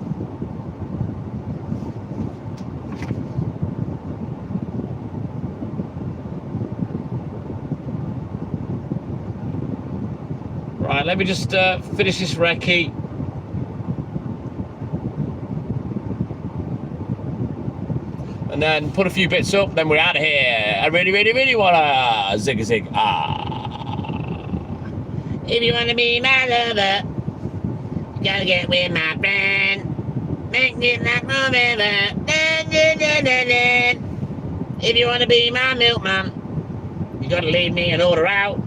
Right, let me just finish this recce. And then put a few bits up, then we're out of here. I really, really, really wanna zig a zig. If you wanna be my lover, you gotta get with my friend. Make it like forever. If you wanna be my milkman, you gotta leave me an order out.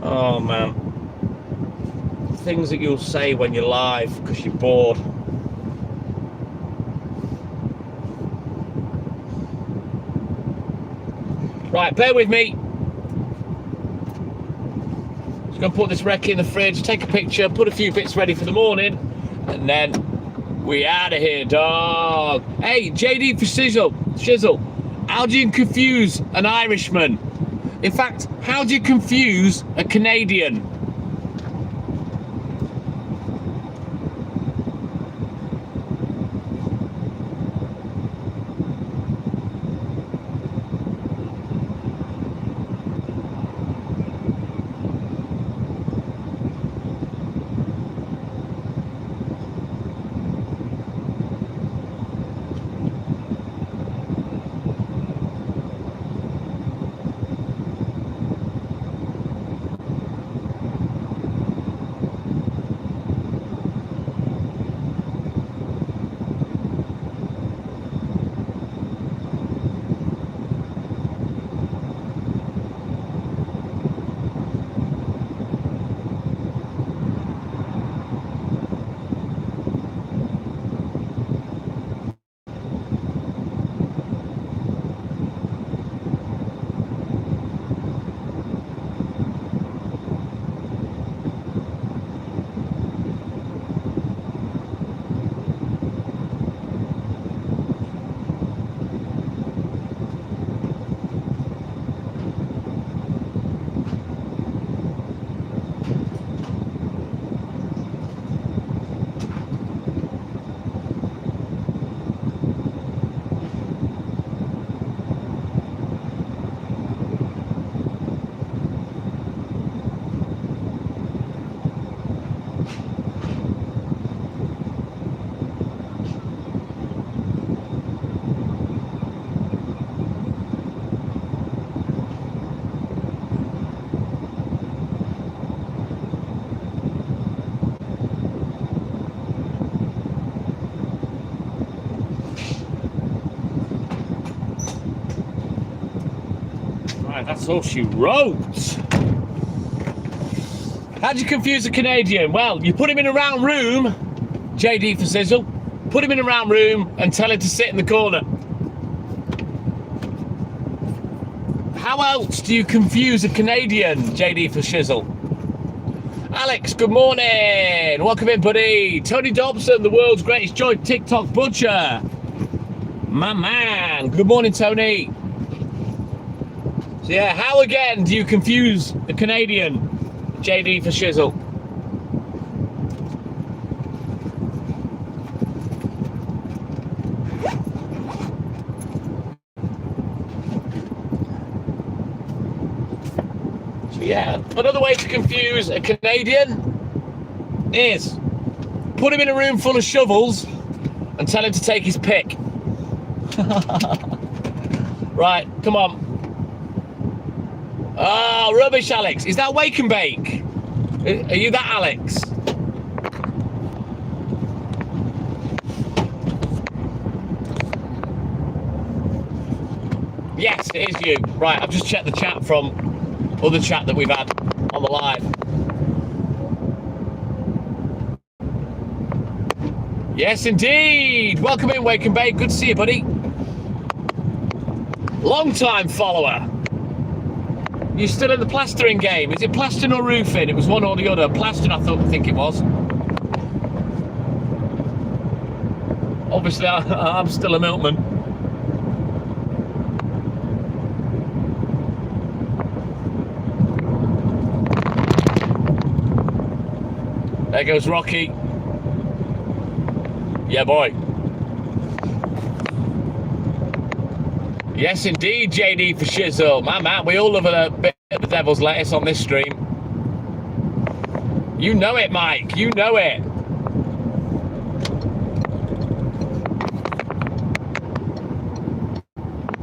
Oh man, things that you'll say when you're live because you're bored. Right, bear with me. Just gonna put this recce in the fridge, take a picture, put a few bits ready for the morning, and then we out of here, dog. Hey, JD for Shizzle, how do you confuse an Irishman? In fact, how do you confuse a Canadian? That's all she wrote. How'd you confuse a Canadian? Well, you put him in a round room, JD for Sizzle, put him in a round room and tell him to sit in the corner. How else do you confuse a Canadian, JD for Shizzle? Alex, good morning. Welcome in, buddy. Tony Dobson, the world's greatest joint TikTok butcher. My man. Good morning, Tony. So yeah, how again do you confuse a Canadian, JD for Shizzle? So yeah, another way to confuse a Canadian is put him in a room full of shovels and tell him to take his pick. Right, come on. Oh, rubbish, Alex. Is that Wake and Bake? Are you that Alex? Yes, it is you. Right, I've just checked the chat from other chat that we've had on the live. Yes, indeed. Welcome in, Wake and Bake. Good to see you, buddy. Long time follower. You still in the plastering game? Is it plastering or roofing? It was one or the other. Plastering, I think it was. Obviously, I'm still a milkman. There goes Rocky. Yeah, boy. Yes, indeed, JD for shizzle. My man, we all love a bit of the devil's lettuce on this stream. You know it, Mike. You know it.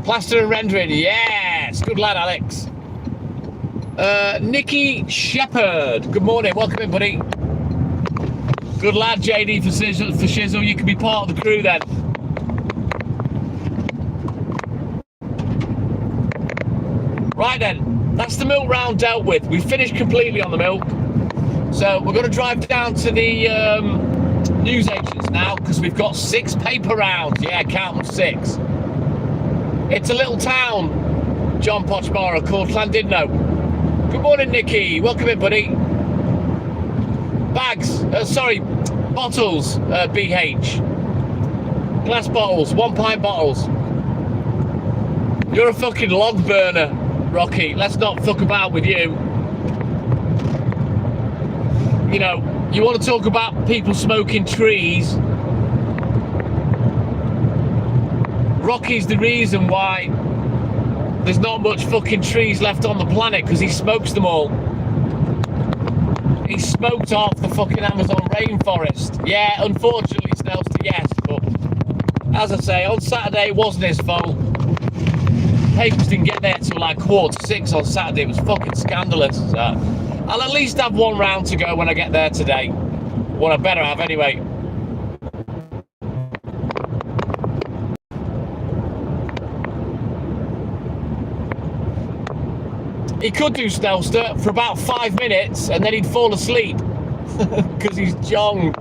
Plaster and rendering. Yes. Good lad, Alex. Nikki Shepherd. Good morning. Welcome in, buddy. Good lad, JD for shizzle. You can be part of the crew then. Right then, that's the milk round dealt with. We've finished completely on the milk. So we're going to drive down to the newsagents now because we've got 6 paper rounds. Yeah, count them 6. It's a little town, John Pochmara, called Llandudno. Good morning, Nikki. Welcome in, buddy. Bags, bottles, BH. Glass bottles, 1 pint bottles. You're a fucking log burner, Rocky. Let's not fuck about with you. You know, you want to talk about people smoking trees. Rocky's the reason why there's not much fucking trees left on the planet, because he smokes them all. He smoked off the fucking Amazon rainforest. Yeah, unfortunately, Snelster, yes, but as I say, on Saturday it wasn't his fault. Papers didn't get there till like 5:45 on Saturday. It was fucking scandalous. So I'll at least have 1 round to go when I get there today. What I better have anyway. He could do Snelster for about 5 minutes and then he'd fall asleep because he's jong.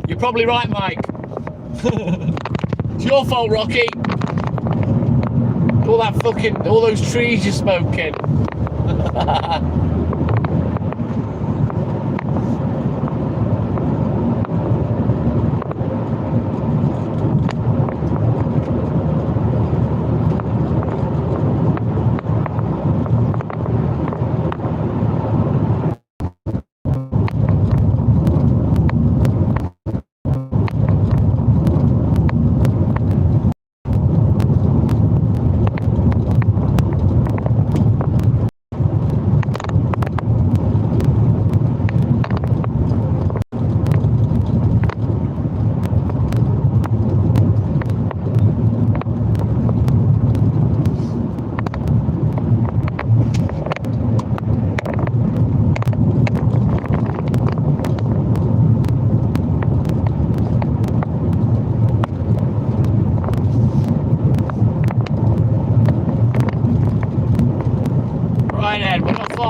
You're probably right, Mike. It's your fault, Rocky. All those trees you're smoking.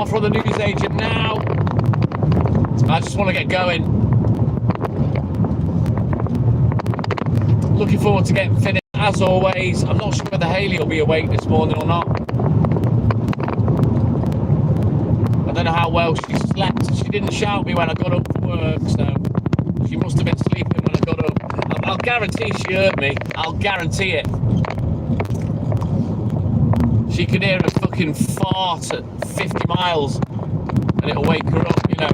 From the newsagent now. I just want to get going. Looking forward to getting finished as always. I'm not sure whether Hayley will be awake this morning or not. I don't know how well she slept. She didn't shout me when I got up for work, so she must have been sleeping when I got up. I'll guarantee she heard me. I'll guarantee it. She could hear a fucking fart at 50 miles and it'll wake her up, you know.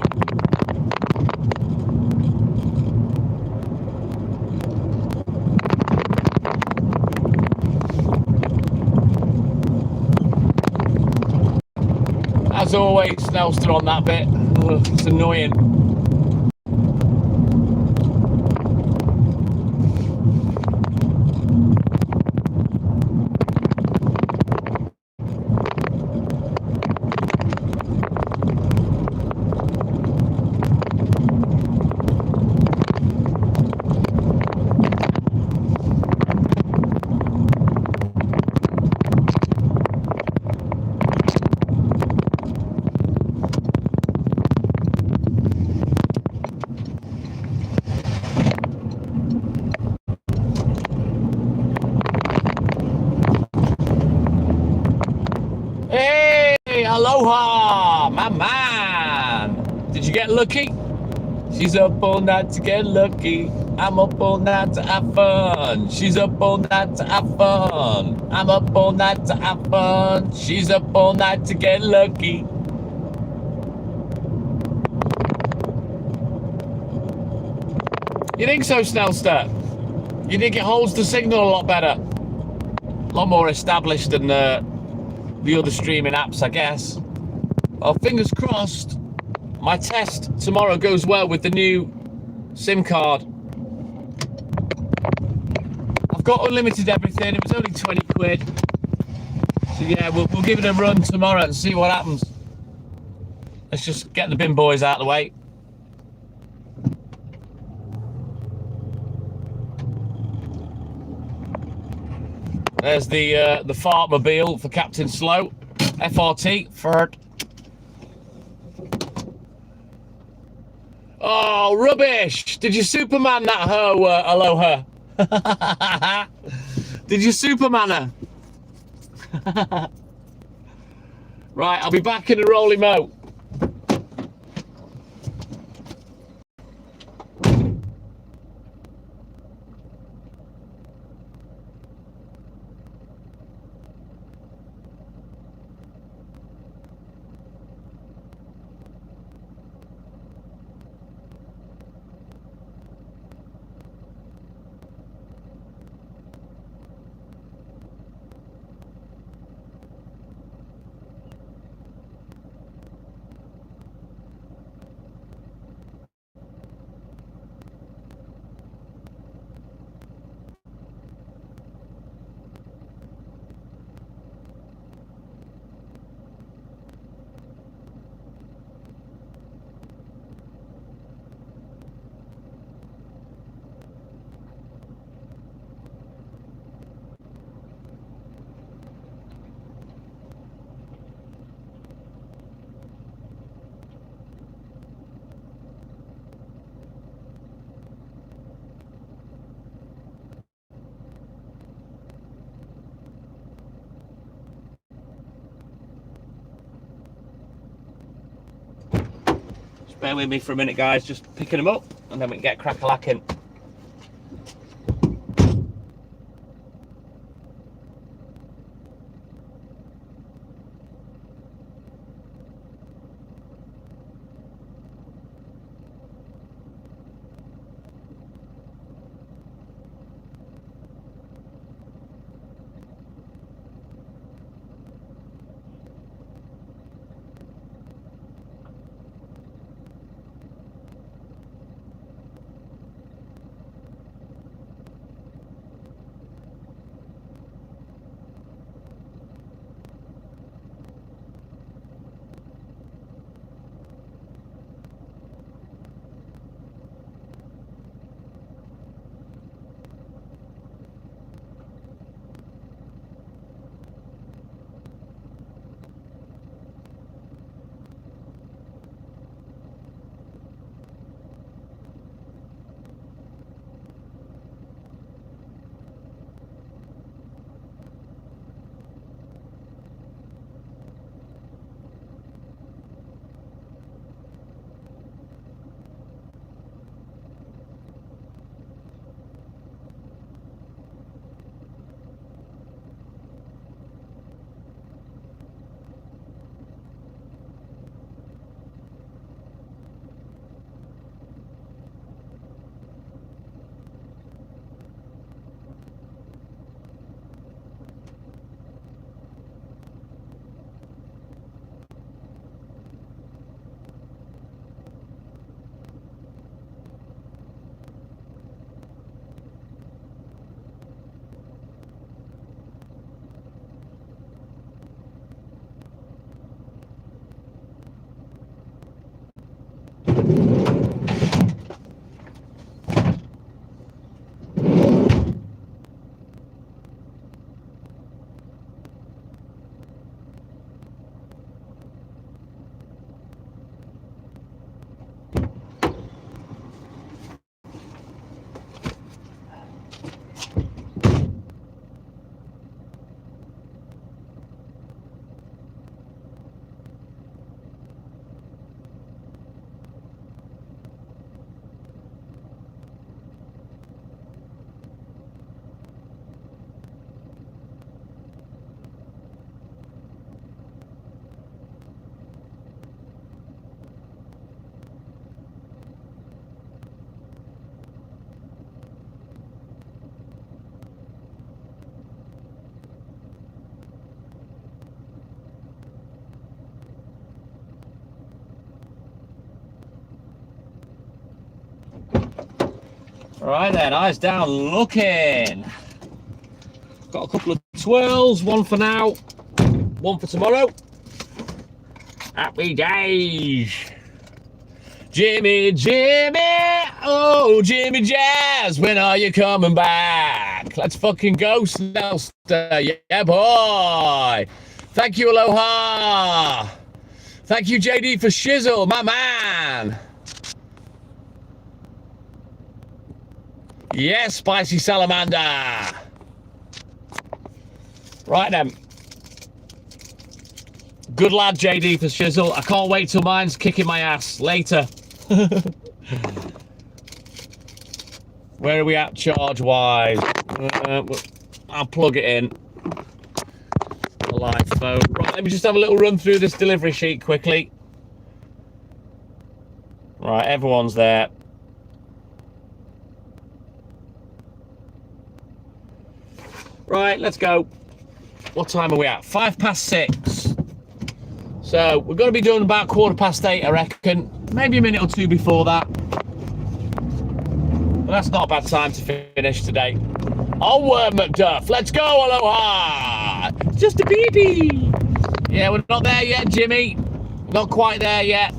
As always, Snelster on that bit. Ugh, it's annoying. aloha, my man. Did you get lucky? She's up all night to get lucky. I'm up all night to have fun. She's up all night to have fun. I'm up all night to have fun. She's up all night to get lucky. You think so, Snellster? You think it holds the signal a lot better? A lot more established than the other streaming apps, I guess. Well, fingers crossed. My test tomorrow goes well with the new SIM card. I've got unlimited everything. It was only 20 quid. So yeah, we'll give it a run tomorrow and see what happens. Let's just get the bin boys out of the way. There's the fartmobile for Captain Slow. FRT, Fert. Oh, rubbish! Did you Superman that her, aloha? Did you Superman her? Right, I'll be back in a rolly mo. Bear with me for a minute, guys. Just picking them up, and then we can get crack-a-lacking. Right then, eyes down, looking. Got a couple of twirls, one for now, one for tomorrow. Happy days. Jimmy, Jimmy, oh Jimmy Jazz, when are you coming back? Let's fucking go, Snellster, yeah boy. Thank you, Aloha. Thank you, JD, for shizzle, my man. Yes, spicy salamander. Right then. Good lad, JD, for shizzle. I can't wait till mine's kicking my ass later. Where are we at charge-wise? I'll plug it in. The live phone. Right, let me just have a little run through this delivery sheet quickly. Right, everyone's there. Right, let's go. What time are we at? 6:05. So we're going to be doing about 8:15, I reckon. Maybe a minute or two before that. But that's not a bad time to finish today. Onward, McDuff. Let's go, Aloha. It's just a baby. Yeah, we're not there yet, Jimmy. Not quite there yet.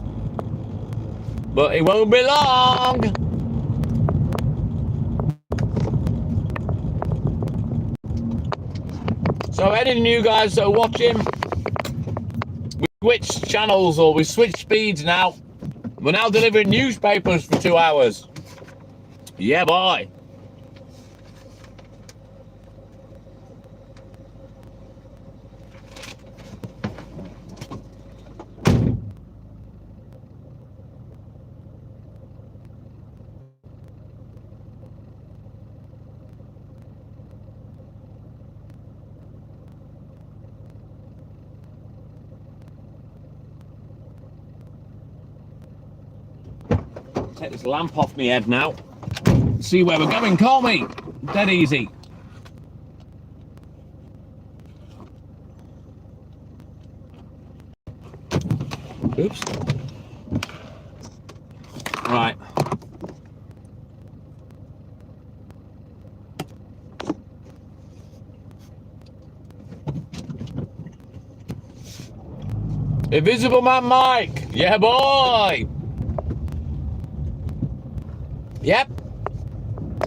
But it won't be long. So any of you guys that are watching, we switched channels or we switched speeds now. We're now delivering newspapers for 2 hours. Yeah, boy. Take this lamp off my head now. See where we're going, call me. Dead easy. Oops. Right. Invisible Man Mike. Yeah, boy. Yep.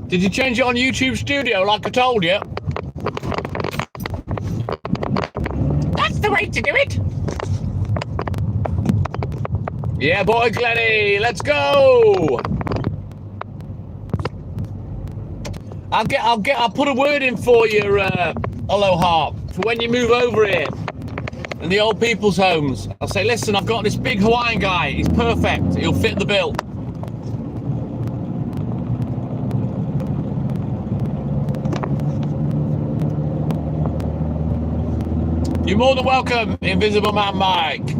Did you change it on YouTube Studio like I told you? That's the way to do it. Yeah, boy, Glenny. Let's go. I'll put a word in for you, Aloha, for when you move over here in the old people's homes. I'll say, listen, I've got this big Hawaiian guy. He's perfect. He'll fit the bill. You're more than welcome, Invisible Man Mike.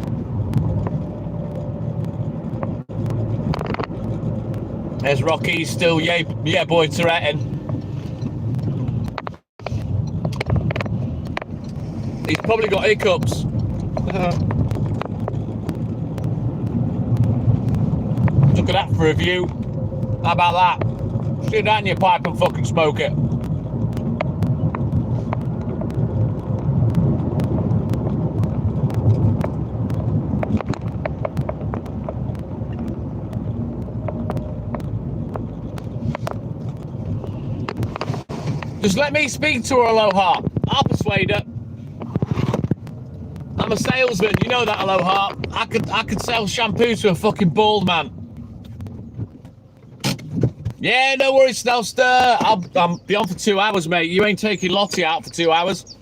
There's Rocky, still yeah boy Touretting. He's probably got hiccups. Look at that for a view. How about that? Shoot that in your pipe and fucking smoke it. Just let me speak to her, Aloha. I'll persuade her. I'm a salesman, you know that, Aloha. I could sell shampoo to a fucking bald man. Yeah, no worries, Snellster. I'll be on for 2 hours, mate. You ain't taking Lottie out for 2 hours.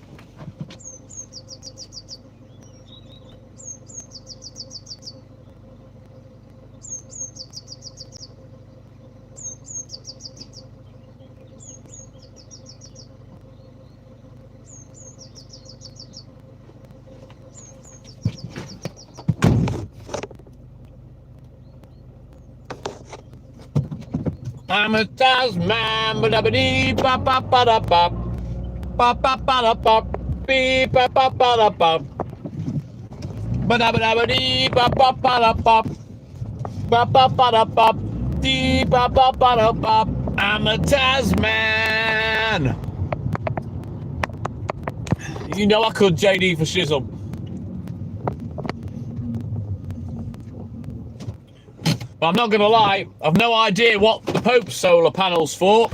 I'm a Tasman, ba-da-ba-dee, ba-ba-ba-da-bop, ba-ba-ba-da-bop, bee-ba-ba-ba-da-bop, ba-da-ba-da-ba-dee, ba-ba-ba-da-bop, ba-ba-ba-da-bop, dee, ba-ba-ba-da-bop. I'm a Tasman. You know I could JD for shizzle. But I'm not going to lie, I've no idea what the Pope's solar panel's for.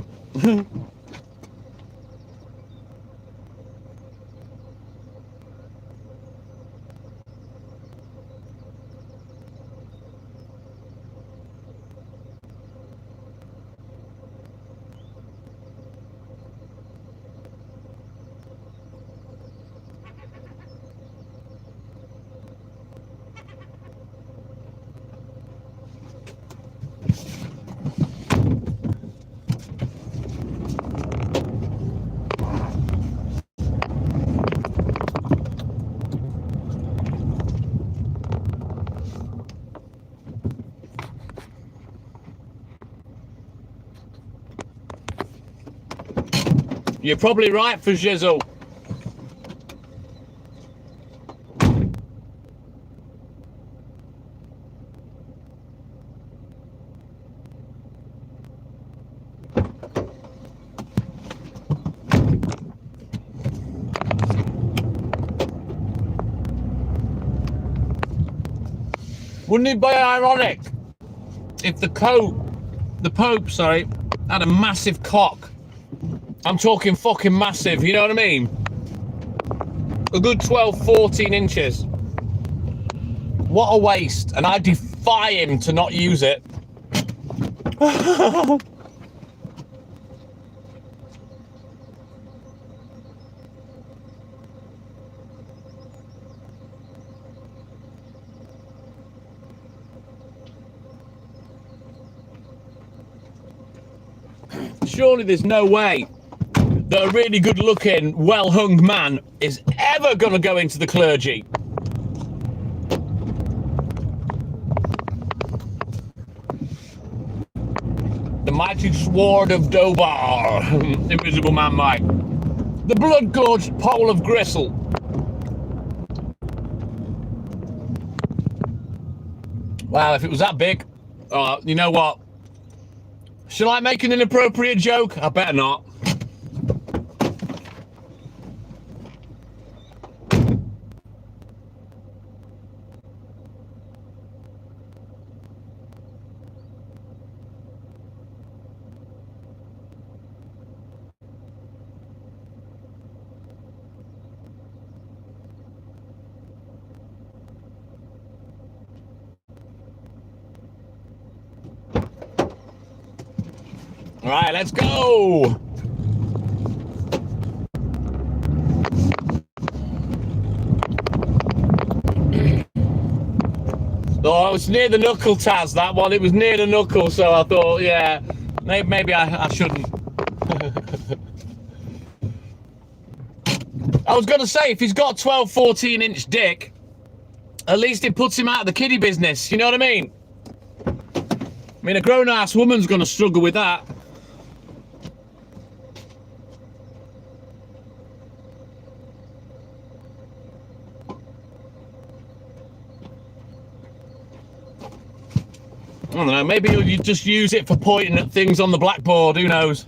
You're probably right for shizzle. Wouldn't it be ironic if the Pope, sorry, had a massive cock? I'm talking fucking massive, you know what I mean? A good 12, 14 inches. What a waste. And I defy him to not use it. Surely there's no way that a really good looking, well hung man is ever going to go into the clergy. The mighty sword of Dobar, Invisible Man Mike. The blood-gorged pole of gristle. Wow, if it was that big, you know what? Shall I make an inappropriate joke? I better not. All right, let's go. Oh, it's near the knuckle, Taz, that one. It was near the knuckle, so I thought, yeah, maybe I shouldn't. I was going to say, if he's got 12, 14-inch dick, at least it puts him out of the kiddie business, you know what I mean? I mean, a grown-ass woman's going to struggle with that. I don't know, maybe you just use it for pointing at things on the blackboard, who knows?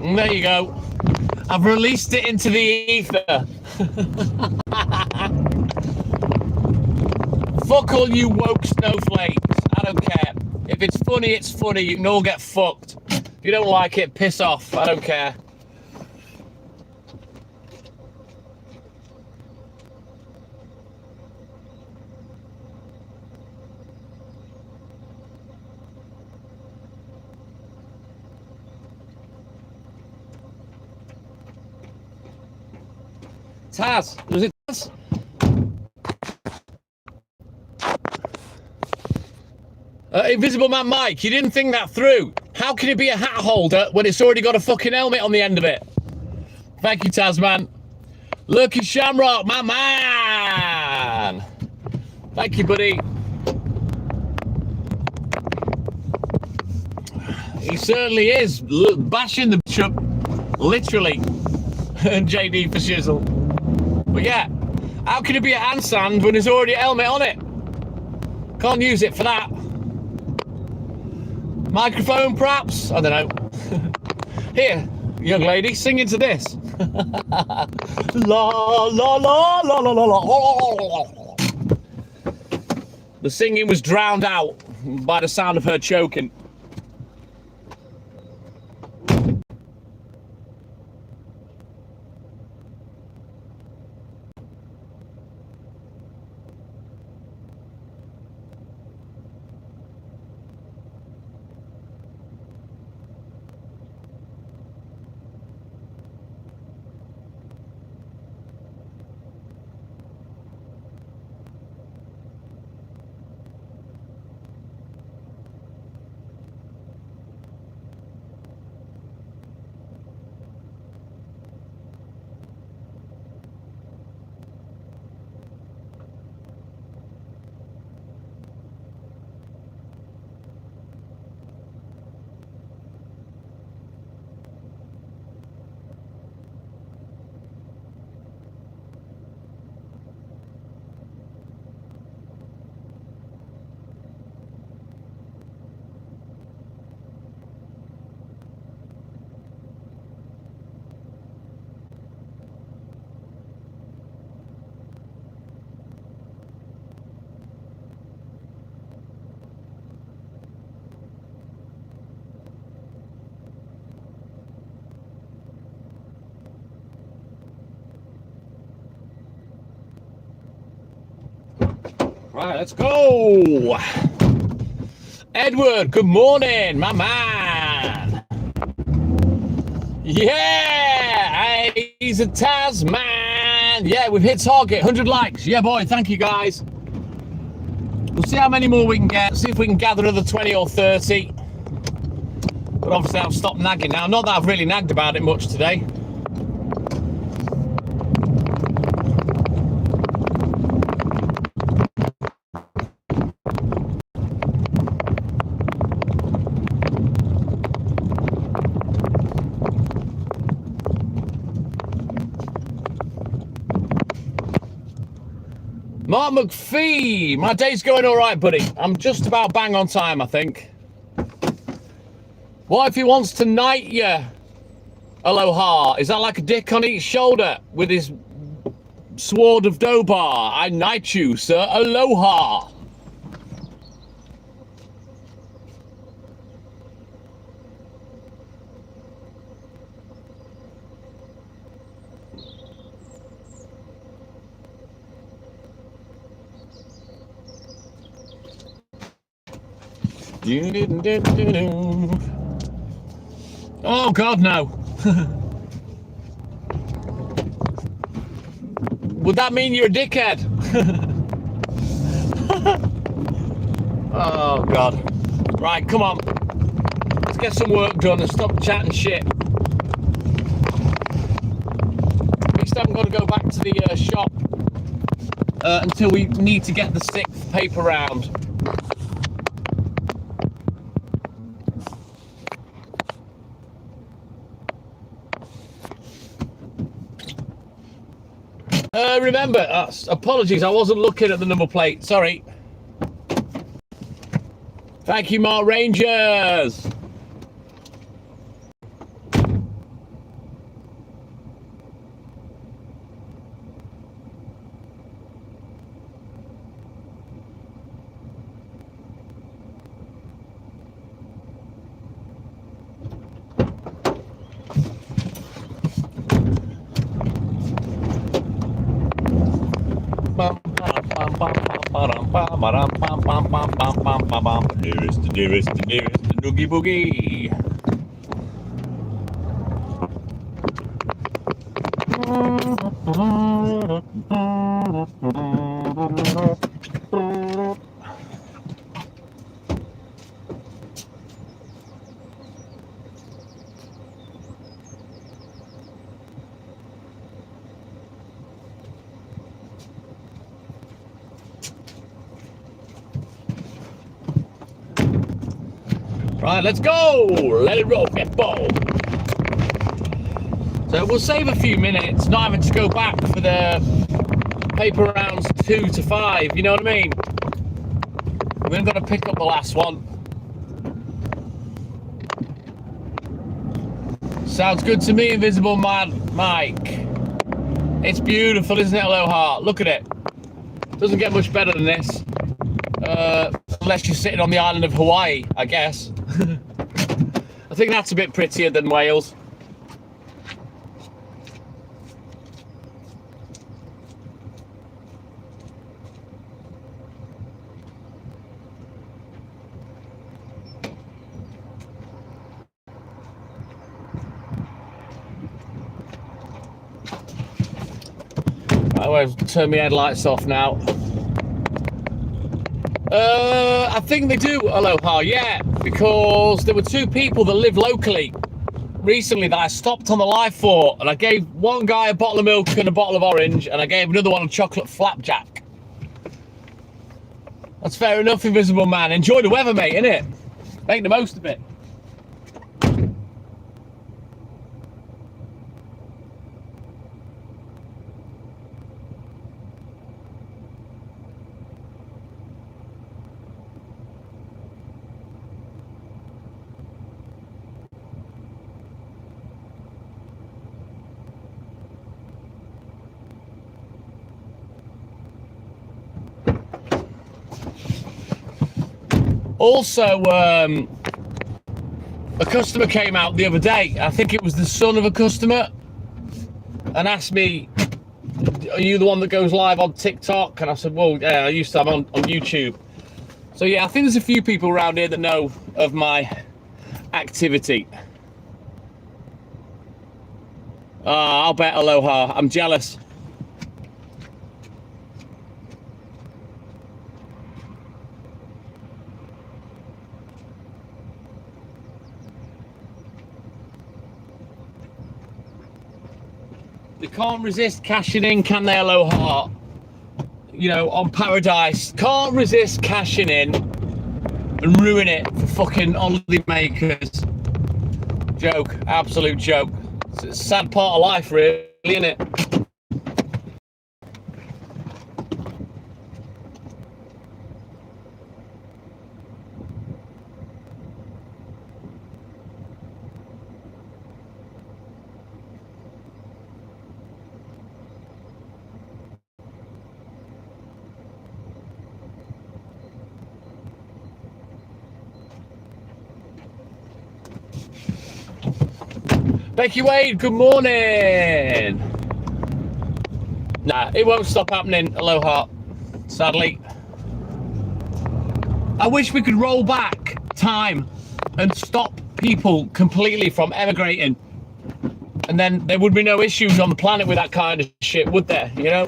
And there you go. I've released it into the ether. Fuck all you woke snowflakes. I don't care. If it's funny, it's funny. You can all get fucked. If you don't like it, piss off. I don't care. Taz, was it Taz? Invisible Man Mike, you didn't think that through. How can it be a hat holder when it's already got a fucking helmet on the end of it? Thank you, Tasman. Lucky Shamrock, my man. Thank you, buddy. He certainly is bashing the bitch up, literally. And JD for shizzle. But yeah, how can it be a handstand when there's already a helmet on it? Can't use it for that. Microphone, perhaps? I don't know. Here, young lady, sing into this. La la la la la la la. The singing was drowned out by the sound of her choking. Right, let's go. Edward, good morning, my man. Yeah, he's a Tasman. Yeah, we've hit target, 100 likes. Yeah, boy, thank you, guys. We'll see how many more we can get. See if we can gather another 20 or 30. But obviously, I've stopped nagging now. Not that I've really nagged about it much today. Mark McPhee, my day's going all right, buddy. I'm just about bang on time, I think. What if he wants to knight you? Aloha. Is that like a dick on each shoulder with his sword of Dobar? I knight you, sir. Aloha. Oh God, no. Would that mean you're a dickhead? Oh God. Right, come on. Let's get some work done and stop chatting shit. At least I haven't got to go back to the shop until we need to get the 6th paper round. Remember, apologies, I wasn't looking at the number plate. Sorry. Thank you, Mark Rangers. Nearest, noogie boogie. Right, let's go. Let it roll, people. So we'll save a few minutes, not having to go back for the paper rounds 2 to 5. You know what I mean? We're going to pick up the last one. Sounds good to me, Invisible Man Mike. It's beautiful, isn't it, Aloha? Look at it. Doesn't get much better than this. Unless you're sitting on the island of Hawaii, I guess. I think that's a bit prettier than Wales. I will turn my headlights off now. I think they do, Aloha, yeah, because there were two people that live locally recently that I stopped on the live for, and I gave one guy a bottle of milk and a bottle of orange, and I gave another one a chocolate flapjack. That's fair enough, Invisible Man. Enjoy the weather, mate, innit? Make the most of it. Also, a customer came out the other day. I think it was the son of a customer, and asked me, "Are you the one that goes live on TikTok?" And I said, "Well, yeah, I used to have on YouTube." So yeah, I think there's a few people around here that know of my activity. I'll bet, Aloha. I'm jealous. They can't resist cashing in, can they, Aloha? You know, on Paradise. Can't resist cashing in and ruin it for fucking holiday makers. Joke. Absolute joke. It's a sad part of life, really, isn't it? Becky Wade, good morning. Nah, it won't stop happening, Aloha, sadly. I wish we could roll back time and stop people completely from emigrating. And then there would be no issues on the planet with that kind of shit, would there, you know?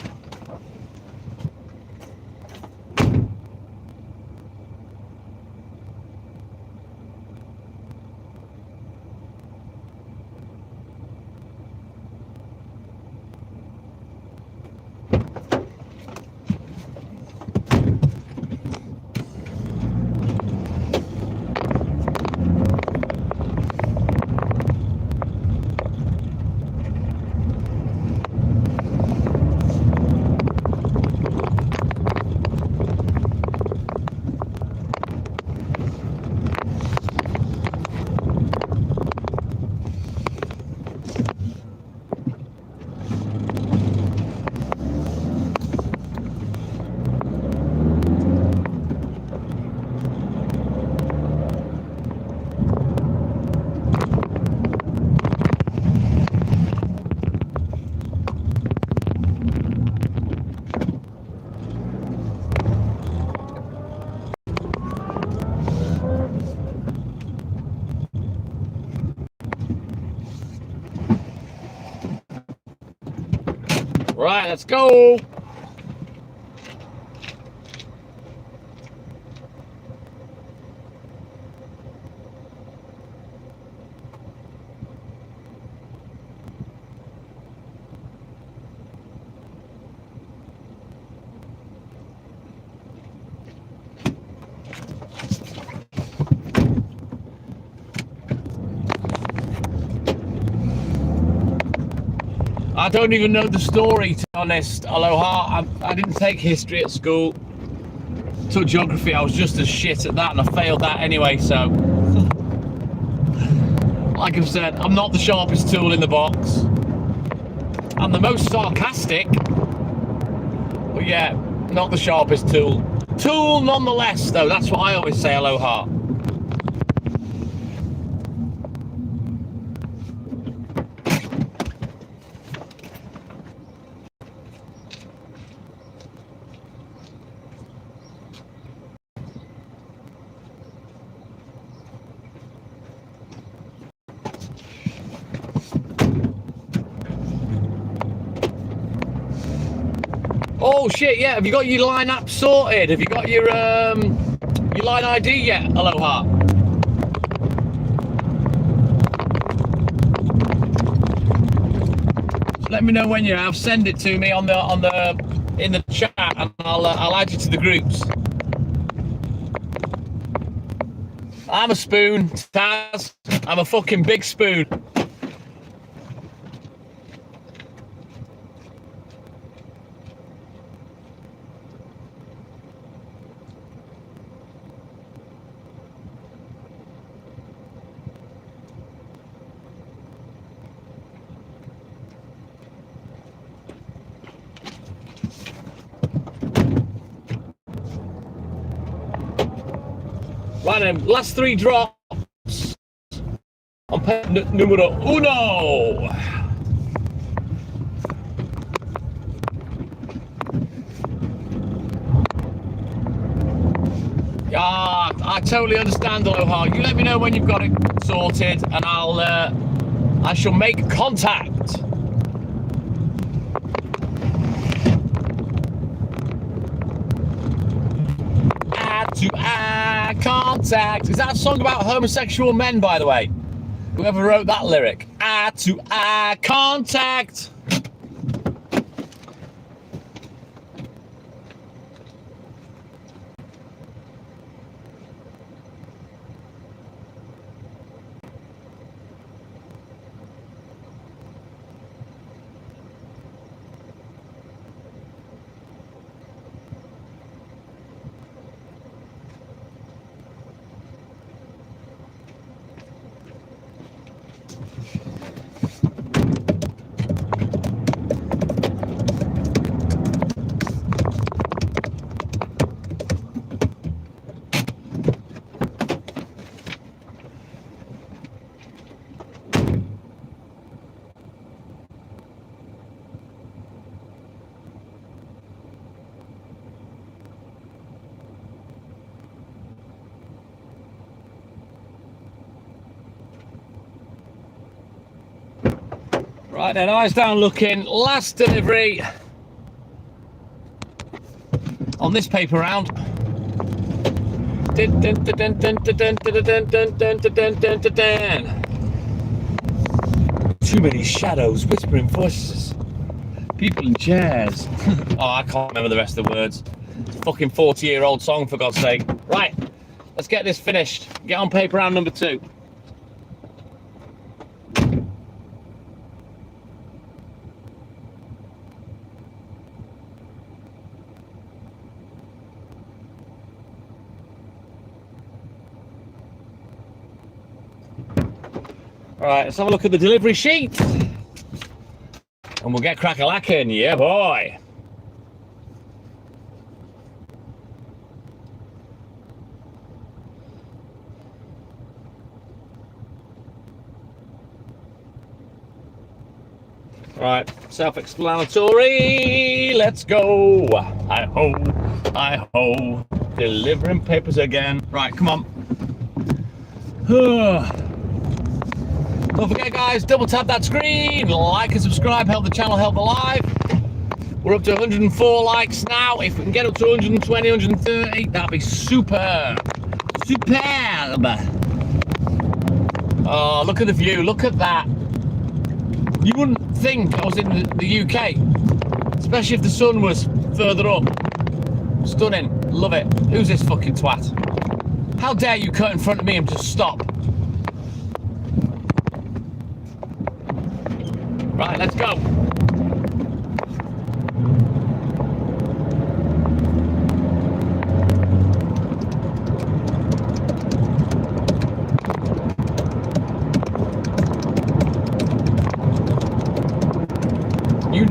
Right, let's go. I don't even know the story, to be honest, Aloha. I didn't take history at school. Took geography, I was just as shit at that, and I failed that anyway, so. Like I've said, I'm not the sharpest tool in the box. I'm the most sarcastic. But yeah, not the sharpest tool. Tool nonetheless, though. That's what I always say, aloha. Oh shit, yeah, have you got your line app sorted? Have you got your line ID yet, aloha? Let me know when you have. Send it to me in the chat, and I'll add you to the groups. I'm a spoon, Taz. I'm a fucking big spoon. Right then, last 3 drops on pen numero uno. Yeah, I totally understand, aloha. You let me know when you've got it sorted, and I shall make contact. To eye contact. Is that a song about homosexual men, by the way? Whoever wrote that lyric. Eye to eye contact. Right then, eyes down looking. Last delivery on this paper round. Too many shadows, whispering voices, people in chairs. Oh, I can't remember the rest of the words. It's a fucking 40-year-old song, for God's sake. Right, let's get this finished. Get on paper round number 2. Right, let's have a look at the delivery sheet. And we'll get crack-a-lacking, yeah boy. Right, self-explanatory, let's go. Hi-ho, delivering papers again. Right, come on. Don't forget, guys, double tap that screen, like and subscribe, help the channel, help the live. We're up to 104 likes now. If we can get up to 120, 130, that'd be superb. Superb. Oh, look at the view, look at that. You wouldn't think I was in the UK, especially if the sun was further up. Stunning, love it. Who's this fucking twat? How dare you cut in front of me and just stop? Right, let's go.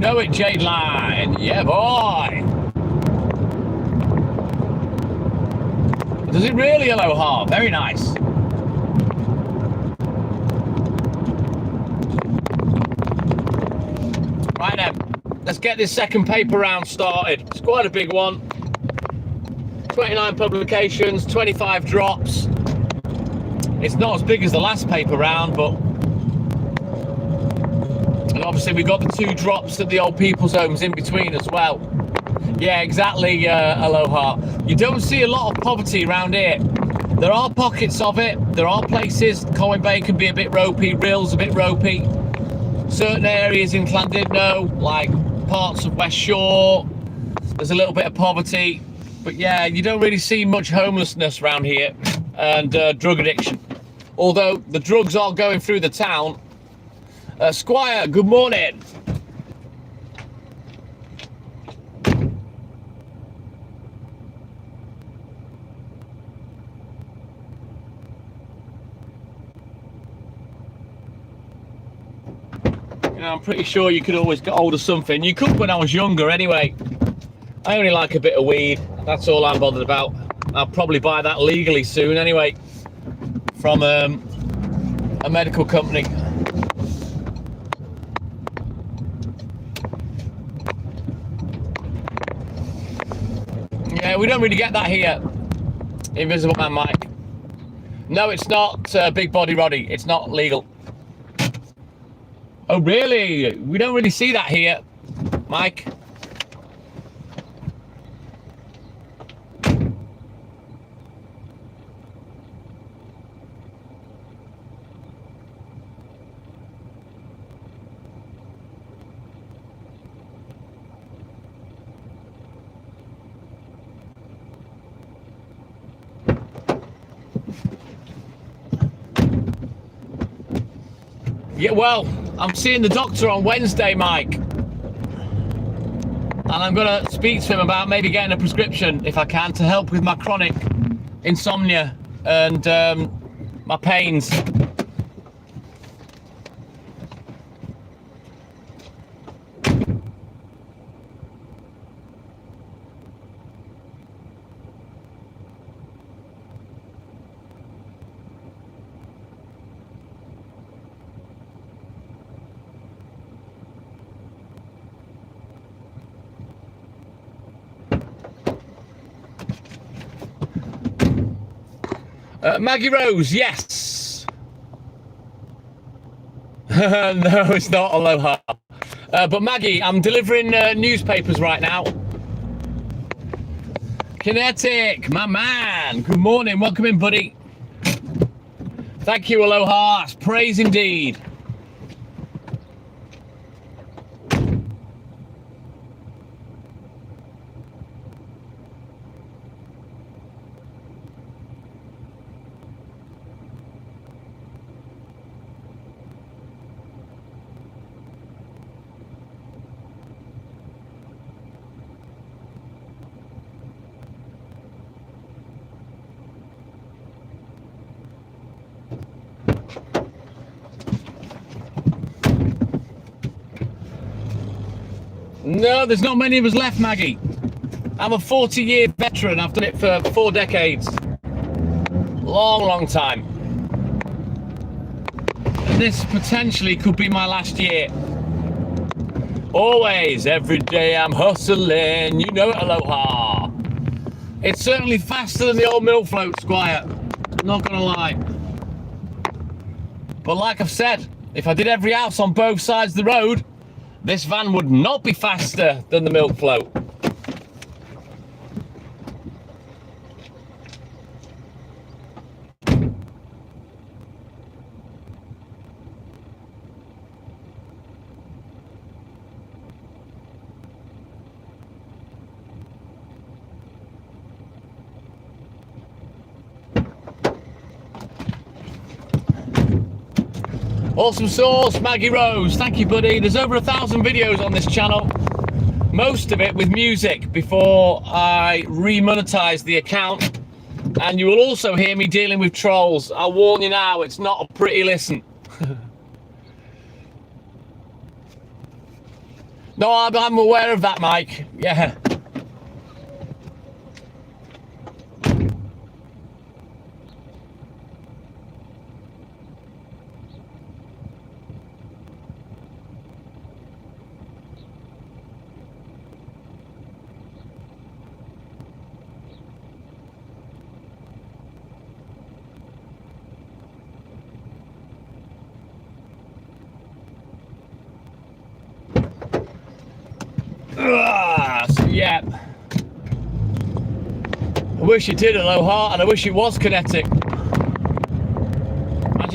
know it, Jade Line. Yeah, boy. Does it really, Aloha? Very nice. Right then, let's get this second paper round started. It's quite a big one. 29 publications, 25 drops. It's not as big as the last paper round, but... And obviously we got the 2 drops at the old people's homes in between as well. Yeah, exactly, Aloha. You don't see a lot of poverty around here. There are pockets of it. There are places. Colwyn Bay can be a bit ropey, Rill's a bit ropey. Certain areas in Llandudno, like parts of West Shore, there's a little bit of poverty. But yeah, you don't really see much homelessness around here and drug addiction. Although the drugs are going through the town. Squire, good morning. You know, I'm pretty sure you could always get hold of something. You could when I was younger anyway. I only like a bit of weed. That's all I'm bothered about. I'll probably buy that legally soon anyway. From a medical company. Yeah, we don't really get that here. Invisible Man Mike. No, it's not Big Body Roddy. It's not legal. Oh, really? We don't really see that here, Mike. Yeah, well, I'm seeing the doctor on Wednesday, Mike. And I'm going to speak to him about maybe getting a prescription, if I can, to help with my chronic insomnia and my pains. Maggie Rose, yes. No, it's not Aloha. But Maggie, I'm delivering newspapers right now. Kinetic, my man. Good morning. Welcome in, buddy. Thank you, Aloha. It's praise indeed. No, there's not many of us left, Maggie. I'm a 40-year veteran. I've done it for 4 decades. Long, long time. And this potentially could be my last year. Always, every day I'm hustling. You know it, Aloha. It's certainly faster than the old milk float, Squire. Not gonna lie. But like I've said, if I did every house on both sides of the road, this van would not be faster than the milk float. Awesome sauce, Maggie Rose. Thank you, buddy. There's over 1,000 videos on this channel. Most of it with music before I remonetize the account. And you will also hear me dealing with trolls. I'll warn you now, it's not a pretty listen. No, I'm aware of that, Mike. Yeah. So yeah. I wish it did, Aloha, and I wish it was kinetic. Imagine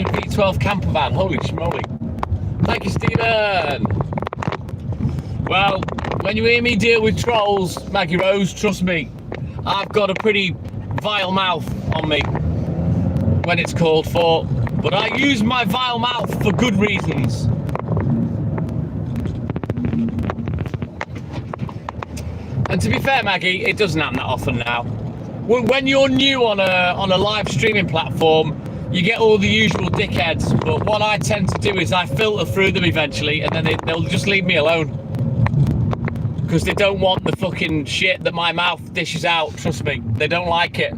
V12 camper van, holy schmoly. Thank you, Stephen. Well, when you hear me deal with trolls, Maggie Rose, trust me, I've got a pretty vile mouth on me when it's called for, but I use my vile mouth for good reasons. And to be fair, Maggie, it doesn't happen that often now. When you're new on a live streaming platform, you get all the usual dickheads, but what I tend to do is I filter through them eventually, and then they'll just leave me alone. Because they don't want the fucking shit that my mouth dishes out, trust me. They don't like it.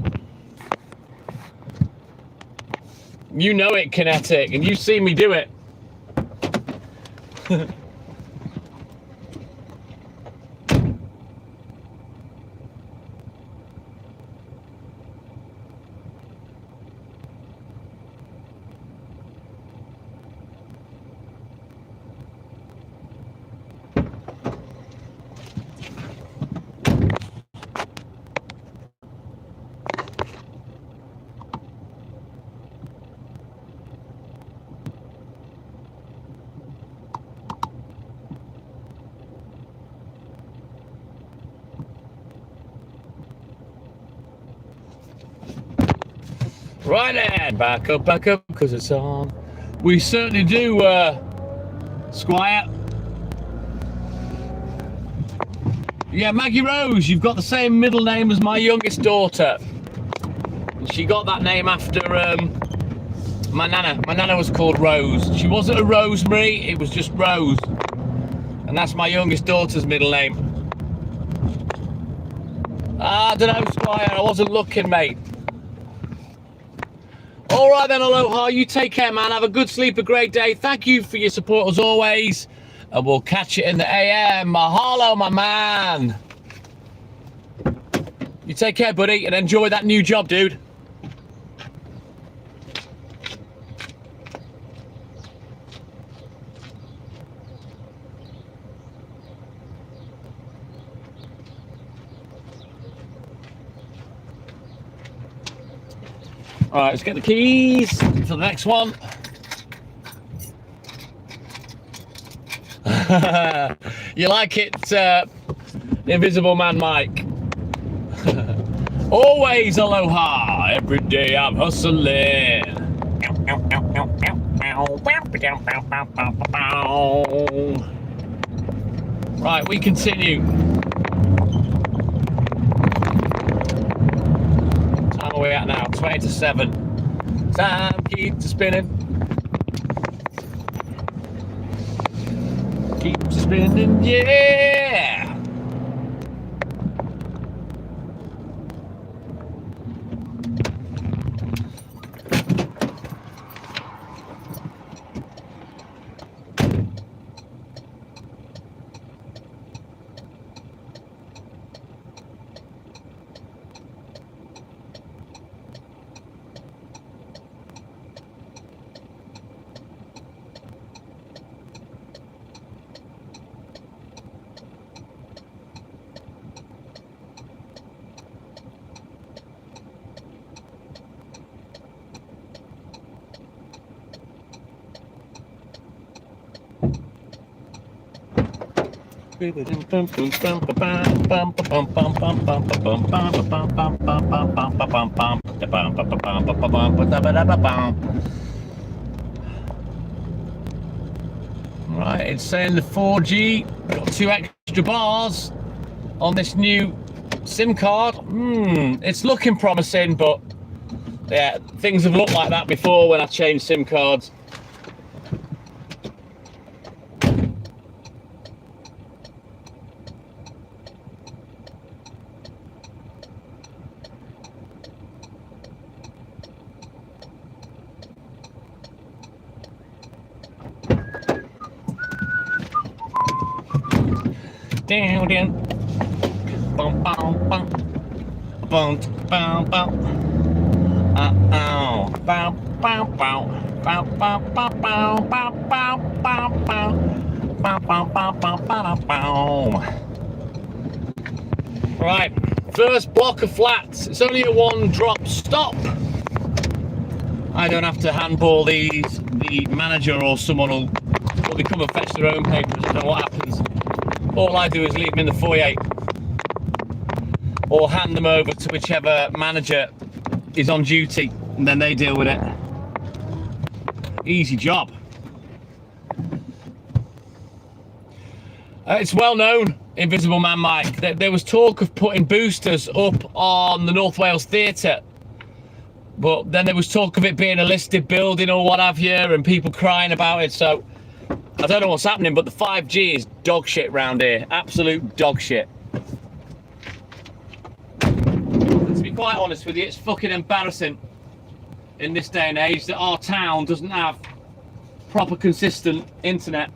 You know it, Kinetic, and you've seen me do it. Right then, back up, because it's on. We certainly do, Squire. Yeah, Maggie Rose, you've got the same middle name as my youngest daughter. She got that name after my nana. My nana was called Rose. She wasn't a Rosemary, it was just Rose. And that's my youngest daughter's middle name. I don't know, Squire, I wasn't looking, mate. All right then, Aloha, you take care, man. Have a good sleep, a great day. Thank you for your support as always. And we'll catch you in the AM. Mahalo, my man. You take care, buddy, and enjoy that new job, dude. All right, let's get the keys for the next one. You like it, Invisible Man Mike? Always aloha. Every day I'm hustling. Right, we continue. Time are we at now? 20 to 7. Time keeps spinning. Keeps spinning, yeah. Right, it's saying the 4G got 2 extra bars on this new SIM card. It's looking promising, but yeah, things have looked like that before when I changed SIM cards. down, down. Bum, bum, bum. Bum, bum, bum. Oh. Bow, bow, bow. Bow, bow, bow, bow, bow, bow, bow, bow. Bow, bow, bow, bow, bow, bow. Right, first block of flats. It's only a one drop stop. I don't have to handball these. The manager or someone will they come and fetch their own papers. I don't know what happens. All I do is leave them in the foyer or hand them over to whichever manager is on duty, and then they deal with it. Easy job. It's well known, Invisible Man Mike, that there was talk of putting boosters up on the North Wales Theatre, but then there was talk of it being a listed building or what have you, and people crying about it. So I don't know what's happening, but the 5G is dog shit round here. Absolute dog shit. To be quite honest with you, it's fucking embarrassing in this day and age that our town doesn't have proper consistent internet.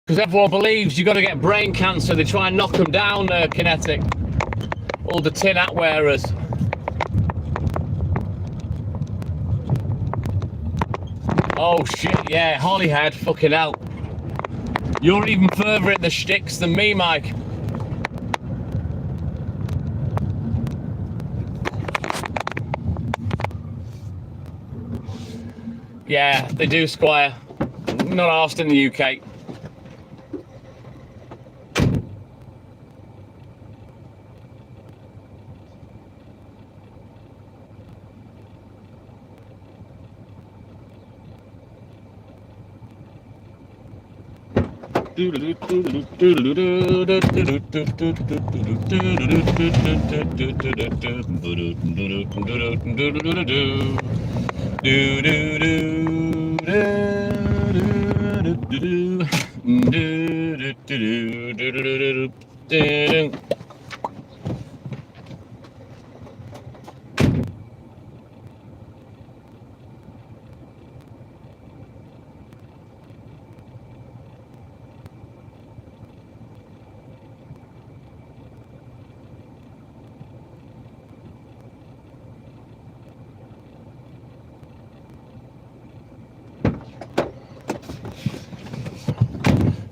Because everyone believes you've got to get brain cancer, they try and knock them down, Kinetic. All the tin hat wearers. Oh shit, yeah, Hollyhead, fucking hell. You're even further in the shticks than me, Mike. Yeah, they do, Squire. Not asked in the UK.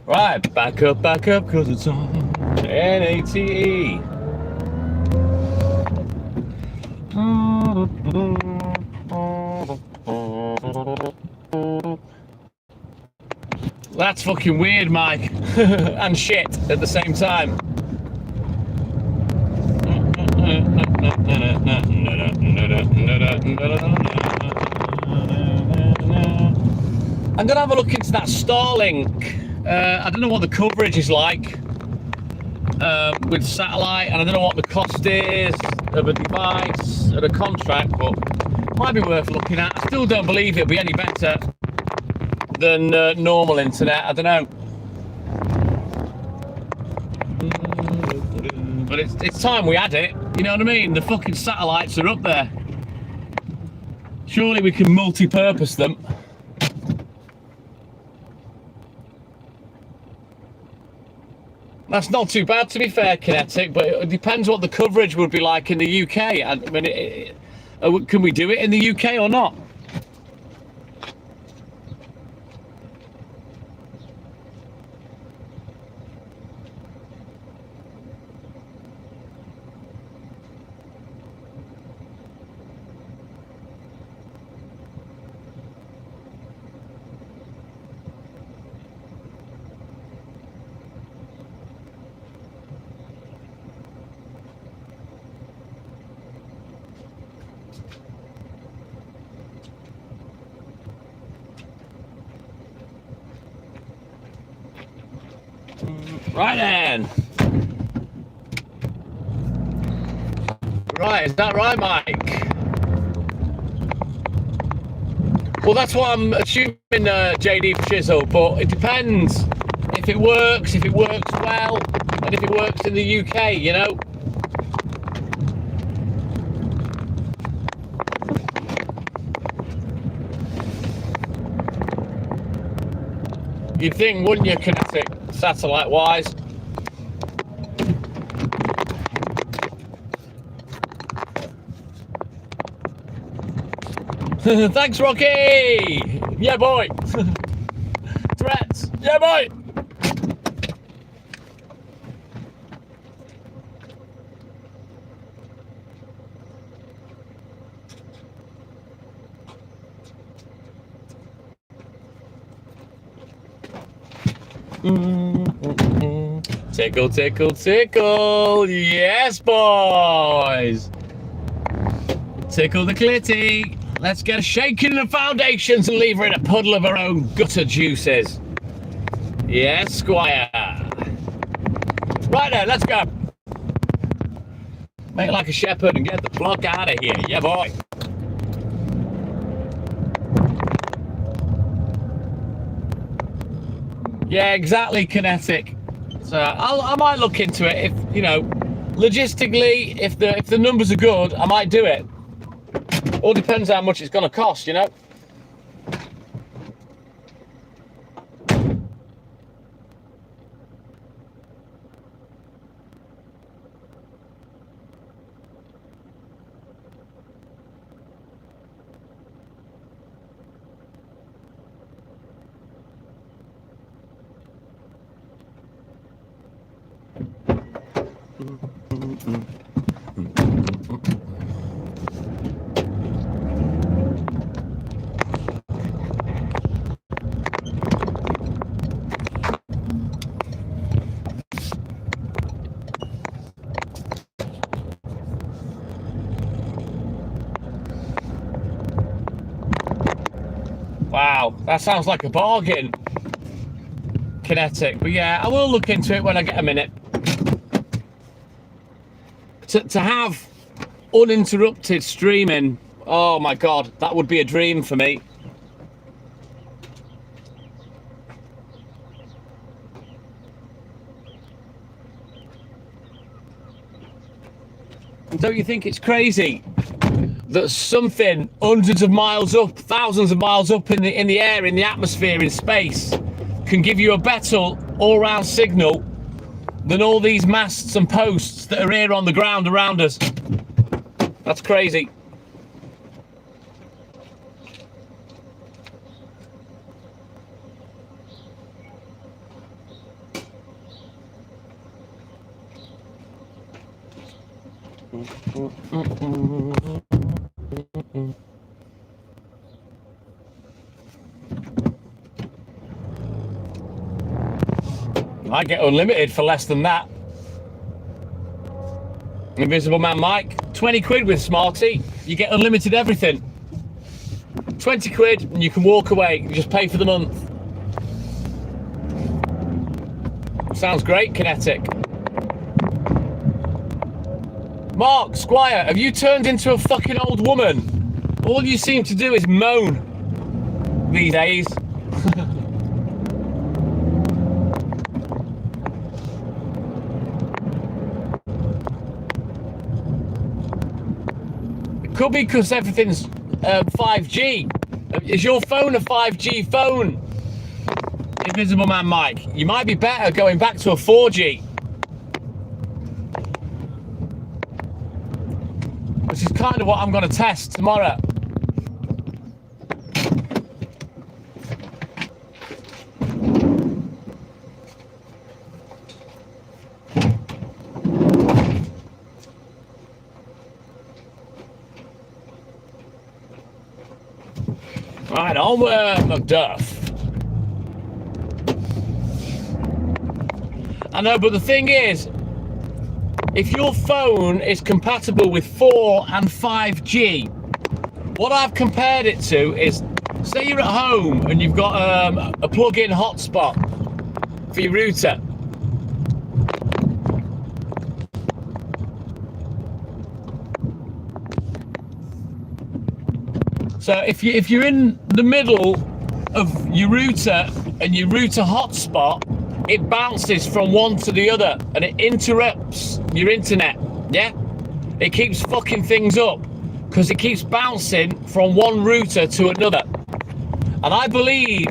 Right, back up, cause it's on NATE. That's fucking weird, Mike. And shit at the same time. I'm gonna have a look into that Starlink. I don't know what the coverage is like with satellite, and I don't know what the cost is of a device, of a contract, but might be worth looking at. I still don't believe it'll be any better than normal internet. I don't know. But it's time we had it. You know what I mean? The fucking satellites are up there. Surely we can multi-purpose them. That's not too bad, to be fair, Kinetic, but it depends what the coverage would be like in the UK. I mean, can we do it in the UK or not? Right then. Right, is that right, Mike? Well, that's what I'm assuming, JD Chisel, but it depends if it works well, and if it works in the UK, you know? You'd think, wouldn't you, Kinetic, satellite-wise? Thanks, Rocky! Yeah, boy! Threats! Yeah, boy! Tickle, tickle, tickle! Yes, boys! Tickle the clitty! Let's get a shake in the foundations and leave her in a puddle of her own gutter juices. Yes, Squire. Right then, let's go. Make like a shepherd and get the flock out of here. Yeah, boy. Yeah, exactly, Kinetic. So I might look into it if, you know, logistically, if the numbers are good, I might do it. All depends how much it's going to cost, you know. Wow, that sounds like a bargain, Kinetic. But yeah, I will look into it when I get a minute. To have uninterrupted streaming, oh my God, that would be a dream for me. Don't you think it's crazy that something hundreds of miles up, thousands of miles up in the air, in the atmosphere, in space, can give you a better all-round signal than all these masts and posts that are here on the ground around us? That's crazy. I get unlimited for less than that. Invisible Man Mike, 20 quid with Smarty, you get unlimited everything. 20 quid and you can walk away, you just pay for the month. Sounds great, Kinetic. Mark, Squire, have you turned into a fucking old woman? All you seem to do is moan these days. Could be because everything's 5G. Is your phone a 5G phone? Invisible Man Mike, you might be better going back to a 4G. Which is kind of what I'm going to test tomorrow. Right, onward, Macduff. I know, but the thing is, if your phone is compatible with 4 and 5G, what I've compared it to is, say you're at home and you've got a plug-in hotspot for your router. So if you're in the middle of your router and your router hotspot, it bounces from one to the other and it interrupts your internet. Yeah, it keeps fucking things up because it keeps bouncing from one router to another. And I believe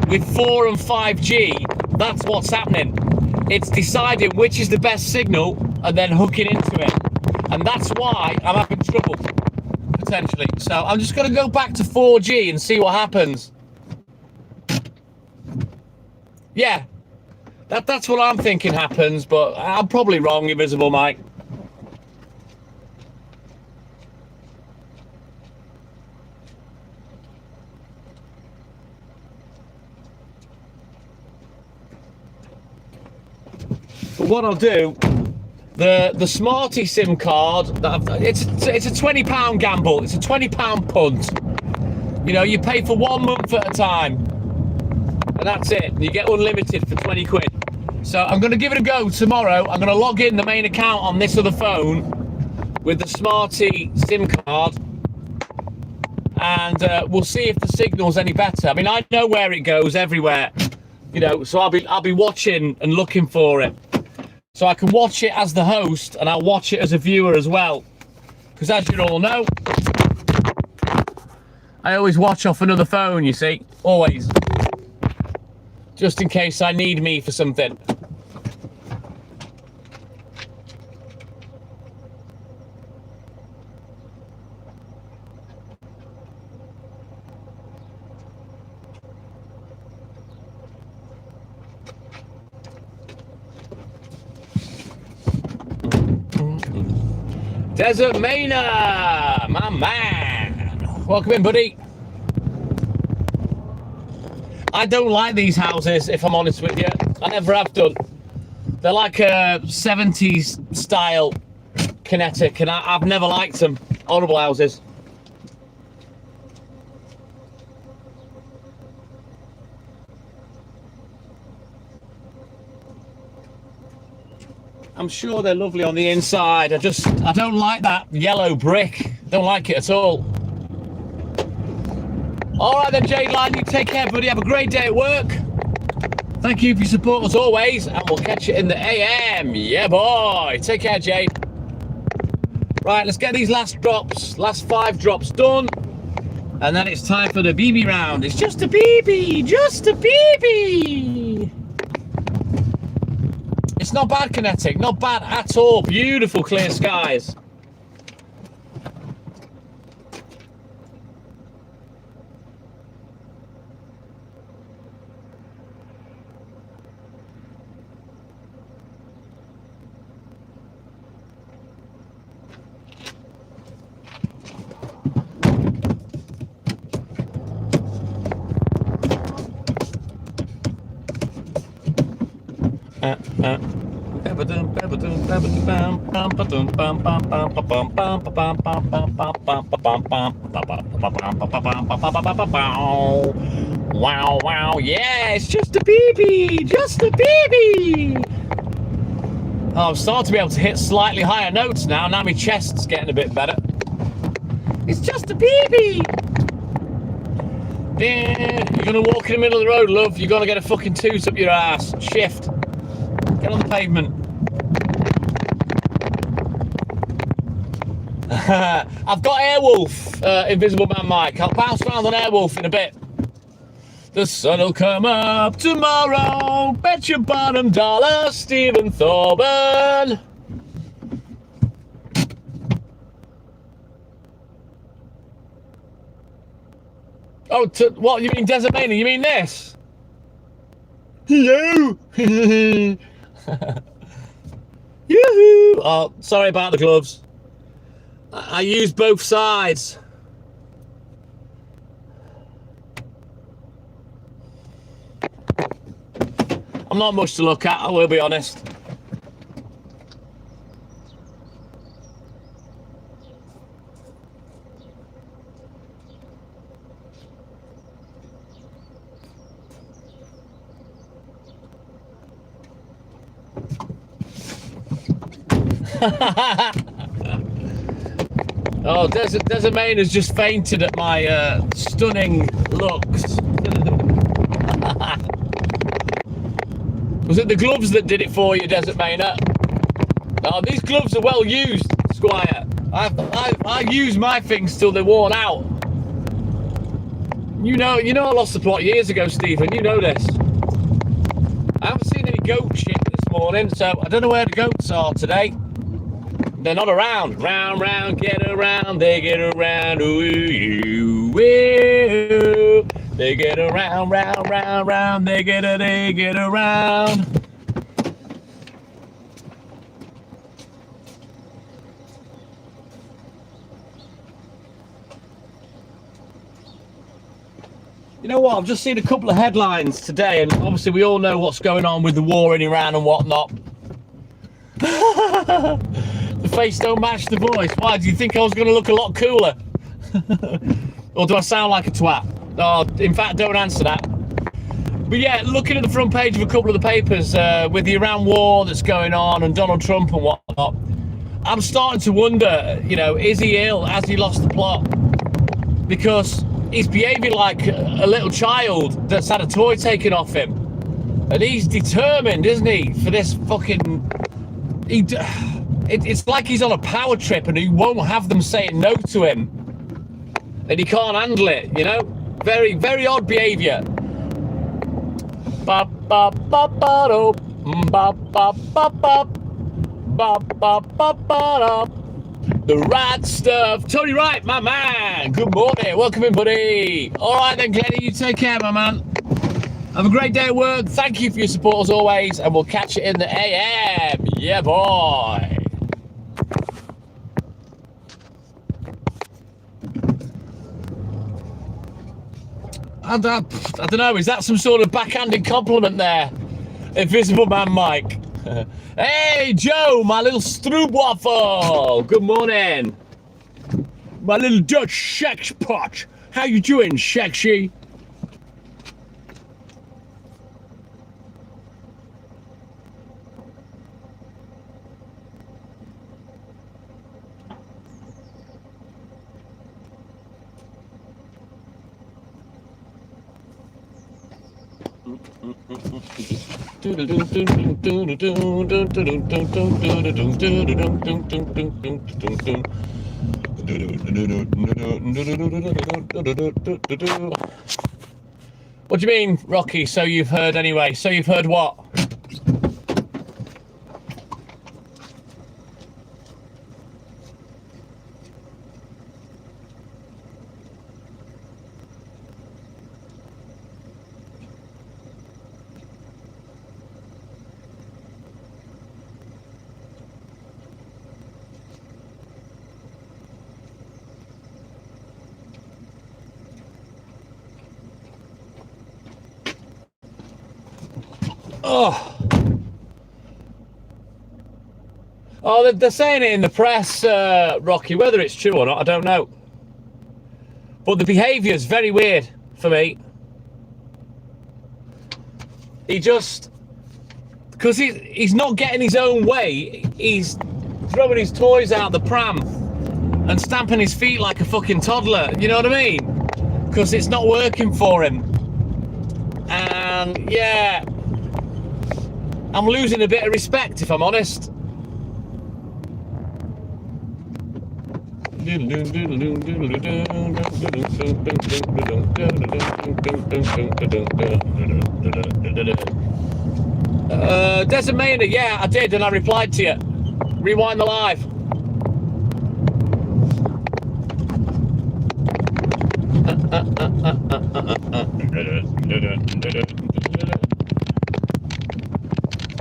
with 4 and 5G, that's what's happening. It's deciding which is the best signal and then hooking into it. And that's why I'm having trouble, potentially. So I'm just going to go back to 4G and see what happens. Yeah, that's what I'm thinking happens, but I'm probably wrong, Invisible Mike. But what I'll do, the Smarty SIM card, it's a £20 gamble. It's a £20 punt. You know, you pay for 1 month at a time, and that's it. You get unlimited for 20 quid. So I'm going to give it a go tomorrow. I'm going to log in the main account on this other phone with the Smarty SIM card, and we'll see if the signal's any better. I mean, I know where it goes everywhere, you know, so I'll be watching and looking for it. So I can watch it as the host and I'll watch it as a viewer as well. Because as you all know, I always watch off another phone, you see. Always. Just in case I need me for something. Desert Mainer, my man. Welcome in, buddy. I don't like these houses, if I'm honest with you. I never have done. They're like a 70s style kinetic, and I've never liked them. Horrible houses. I'm sure they're lovely on the inside. I don't like that yellow brick. Don't like it at all. All right then, Jade Line, you take care, buddy. Have a great day at work. Thank you for your support as always, and we'll catch you in the AM. Yeah, boy. Take care, Jade. Right, let's get these last 5 drops done, and then it's time for the BB round. It's just a BB, just a BB. It's not bad, Kinetic, not bad at all. Beautiful clear skies. Wow, wow, yeah, it's just a BB, just a BB. Oh, I'm starting to be able to hit slightly higher notes now. Now my chest's getting a bit better. It's just a BB. You're gonna walk in the middle of the road, love. You're gonna get a fucking toot up your ass. Shift. Get on the pavement. I've got Airwolf, Invisible Man Mike. I'll bounce around on Airwolf in a bit. The sun'll come up tomorrow. Bet your bottom dollar, Stephen Thorburn. Oh, what? You mean Desert Mania? You mean this? Hello. Yoo-hoo. Oh, sorry about the gloves. I use both sides. I'm not much to look at, I will be honest. Oh, Desert Main has just fainted at my stunning looks. Was it the gloves that did it for you, Desert Mainer? Oh, these gloves are well used, Squire. I use my things till they're worn out. You know I lost the plot years ago, Stephen. You know this. I haven't seen any goat shit this morning, so I don't know where the goats are today. They're not around. Round, round, get around, they get around. Ooh, ooh, ooh. They get around, round, round, round, they get around. You know what? I've just seen a couple of headlines today, and obviously we all know what's going on with the war in Iran and whatnot. The face don't match the voice. Why? Do you think I was going to look a lot cooler? Or do I sound like a twat? Oh, in fact, don't answer that. But yeah, looking at the front page of a couple of the papers with the Iran war that's going on and Donald Trump and whatnot, I'm starting to wonder, you know, is he ill? Has he lost the plot? Because he's behaving like a little child that's had a toy taken off him. And he's determined, isn't he, for this fucking... It's like he's on a power trip and he won't have them saying no to him. And he can't handle it, you know? Very, very odd behaviour. Ba ba ba ba do, ba ba ba ba, ba ba ba ba. The right stuff. Tony Wright, my man. Good morning. Welcome in, buddy. All right then, Glennie. You take care, my man. Have a great day at work. Thank you for your support as always, and we'll catch you in the AM. Yeah, boy. I don't know. Is that some sort of backhanded compliment there? Invisible Man Mike. Hey, Joe, my little stroopwafel. Good morning. My little Dutch sex pot. How you doing, sexy? What do you mean, Rocky? So you've heard anyway. So you've heard what? Oh, they're saying it in the press, Rocky. Whether it's true or not, I don't know. But the behaviour is very weird for me. He just... Because he's not getting his own way, he's throwing his toys out the pram and stamping his feet like a fucking toddler. You know what I mean? Because it's not working for him. And, yeah... I'm losing a bit of respect, if I'm honest. Desert Mainer, yeah, I did, and I replied to you. Rewind the live.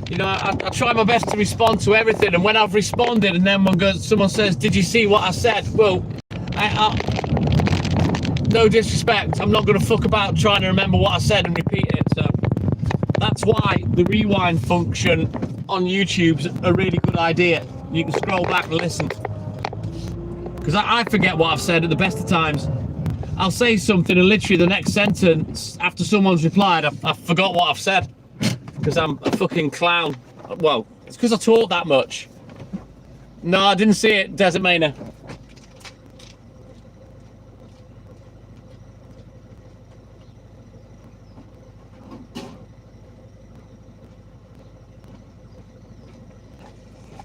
You know, I try my best to respond to everything, and when I've responded and then someone says, did you see what I said? Well, no disrespect, I'm not going to fuck about trying to remember what I said and repeat it, so that's why the rewind function on YouTube's a really good idea. You can scroll back and listen. Because I forget what I've said at the best of times. I'll say something and literally the next sentence after someone's replied, I forgot what I've said. Because I'm a fucking clown. Well, it's because I talk that much. No, I didn't see it, Desert Mainer.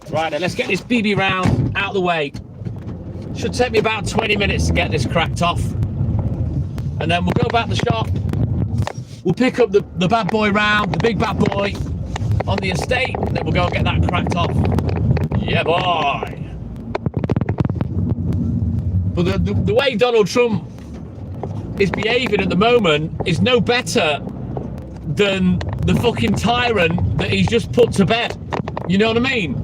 Right then, let's get this BB round out of the way. Should take me about 20 minutes to get this cracked off. And then we'll go back to the shop. We'll pick up the bad boy round, the big bad boy on the estate. Then we'll go and get that cracked off. Yeah, boy. But the way Donald Trump is behaving at the moment is no better than the fucking tyrant that he's just put to bed. You know what I mean?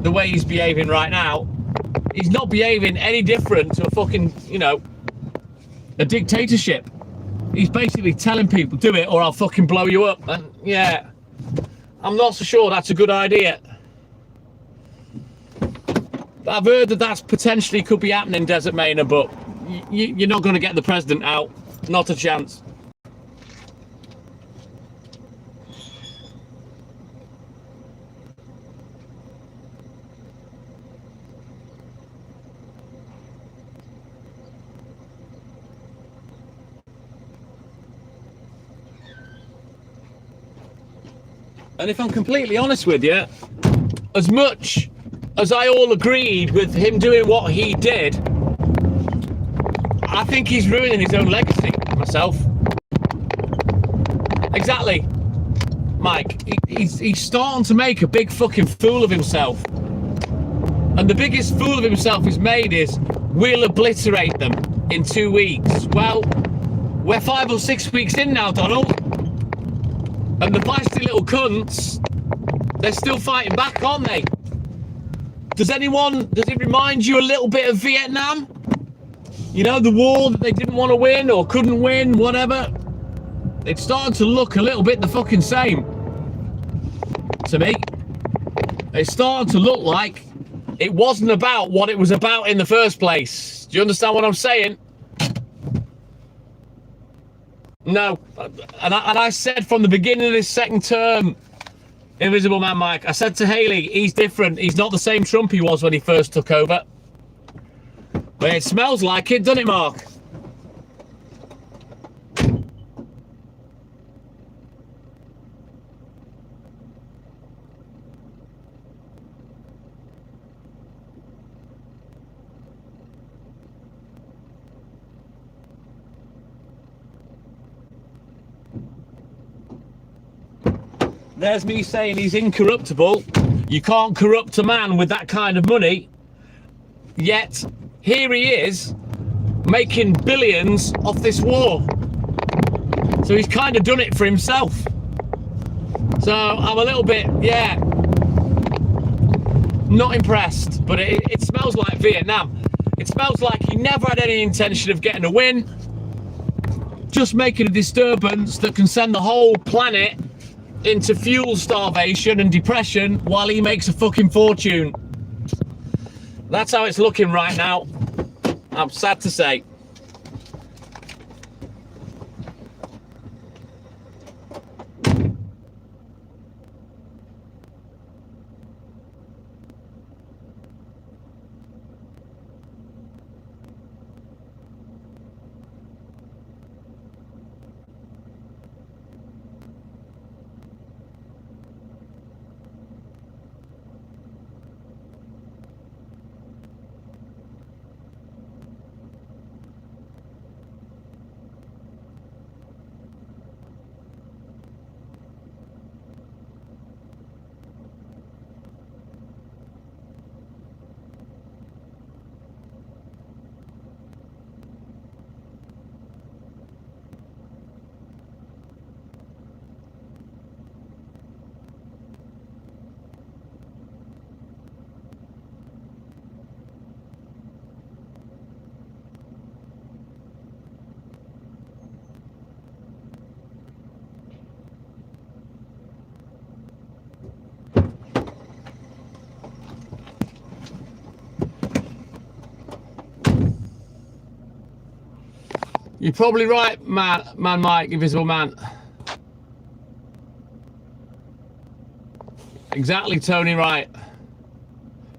The way he's behaving right now, he's not behaving any different to a fucking, you know, a dictatorship. He's basically telling people, do it or I'll fucking blow you up. And yeah, I'm not so sure that's a good idea. I've heard that that's potentially could be happening, Desert Mainer, but you're not going to get the president out. Not a chance. And if I'm completely honest with you, as much as I all agreed with him doing what he did, I think he's ruining his own legacy, myself. Exactly, Mike. He's starting to make a big fucking fool of himself. And the biggest fool of himself he's made is, we'll obliterate them in 2 weeks. Well, we're 5 or 6 weeks in now, Donald. And the feisty little cunts, they're still fighting back, aren't they? Does it remind you a little bit of Vietnam? You know, the war that they didn't want to win or couldn't win, whatever. It's starting to look a little bit the fucking same to me. It's starting to look like it wasn't about what it was about in the first place. Do you understand what I'm saying? No, and I said from the beginning of this second term, Invisible Man Mike, I said to Haley, he's different. He's not the same Trump he was when he first took over. But it smells like it, doesn't it, Mark? There's me saying he's incorruptible. You can't corrupt a man with that kind of money. Yet, here he is, making billions off this war. So he's kind of done it for himself. So I'm a little bit, yeah, not impressed. But it smells like Vietnam. It smells like he never had any intention of getting a win. Just making a disturbance that can send the whole planet into fuel starvation and depression while he makes a fucking fortune. That's how it's looking right now. I'm sad to say. You're probably right, man Mike, Invisible Man. Exactly, Tony, right.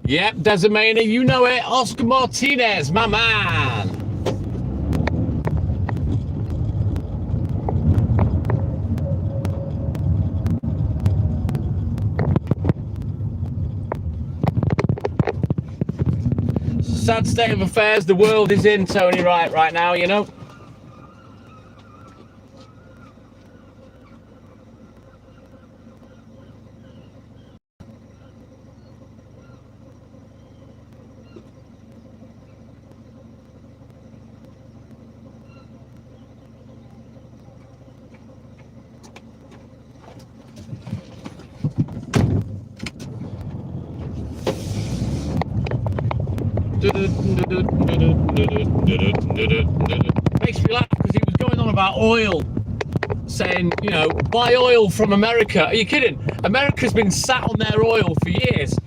Yep, Desimena, you know it. Oscar Martinez, my man. sad state of affairs the world is in, Tony, right now, you know. Makes me laugh because he was going on about oil, saying, you know, buy oil from America. Are you kidding? America's been sat on their oil for years,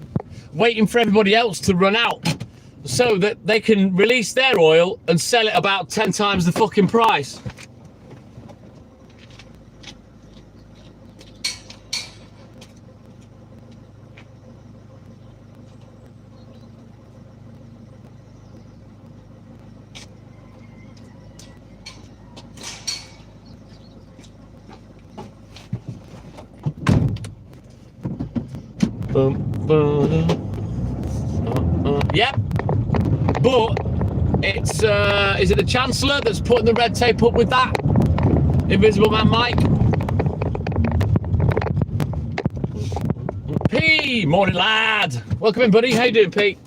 waiting for everybody else to run out so that they can release their oil and sell it about 10 times the fucking price. Yep, but it's is it the Chancellor that's putting the red tape up with that? Invisible Man Mike. P, morning lad. Welcome in, buddy. How you doing, Pete?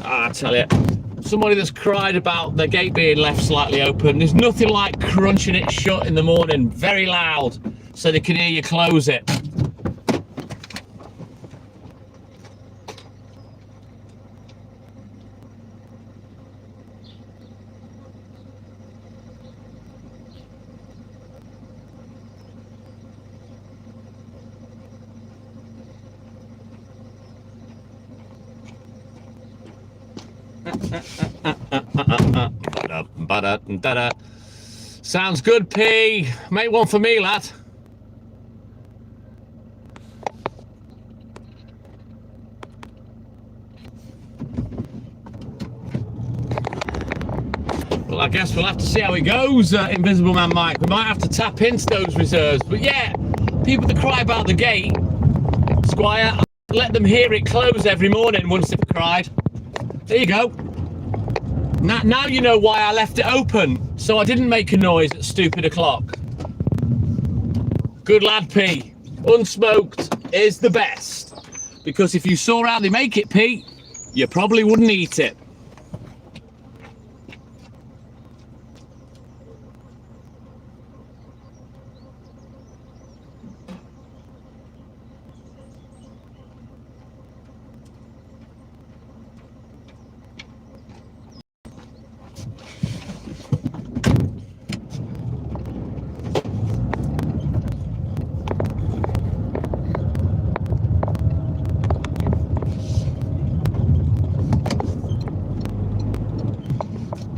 I tell you, somebody that's cried about the gate being left slightly open, there's nothing like crunching it shut in the morning, very loud, so they can hear you close it. Sounds good, P. Make one for me, lad. Well, I guess we'll have to see how it goes, Invisible Man Mike. We might have to tap into those reserves. But yeah, people that cry about the gate, Squire, let them hear it close every morning once they've cried. There you go. Now you know why I left it open, so I didn't make a noise at stupid o'clock. Good lad, P. Unsmoked is the best. Because if you saw how they make it, P, you probably wouldn't eat it.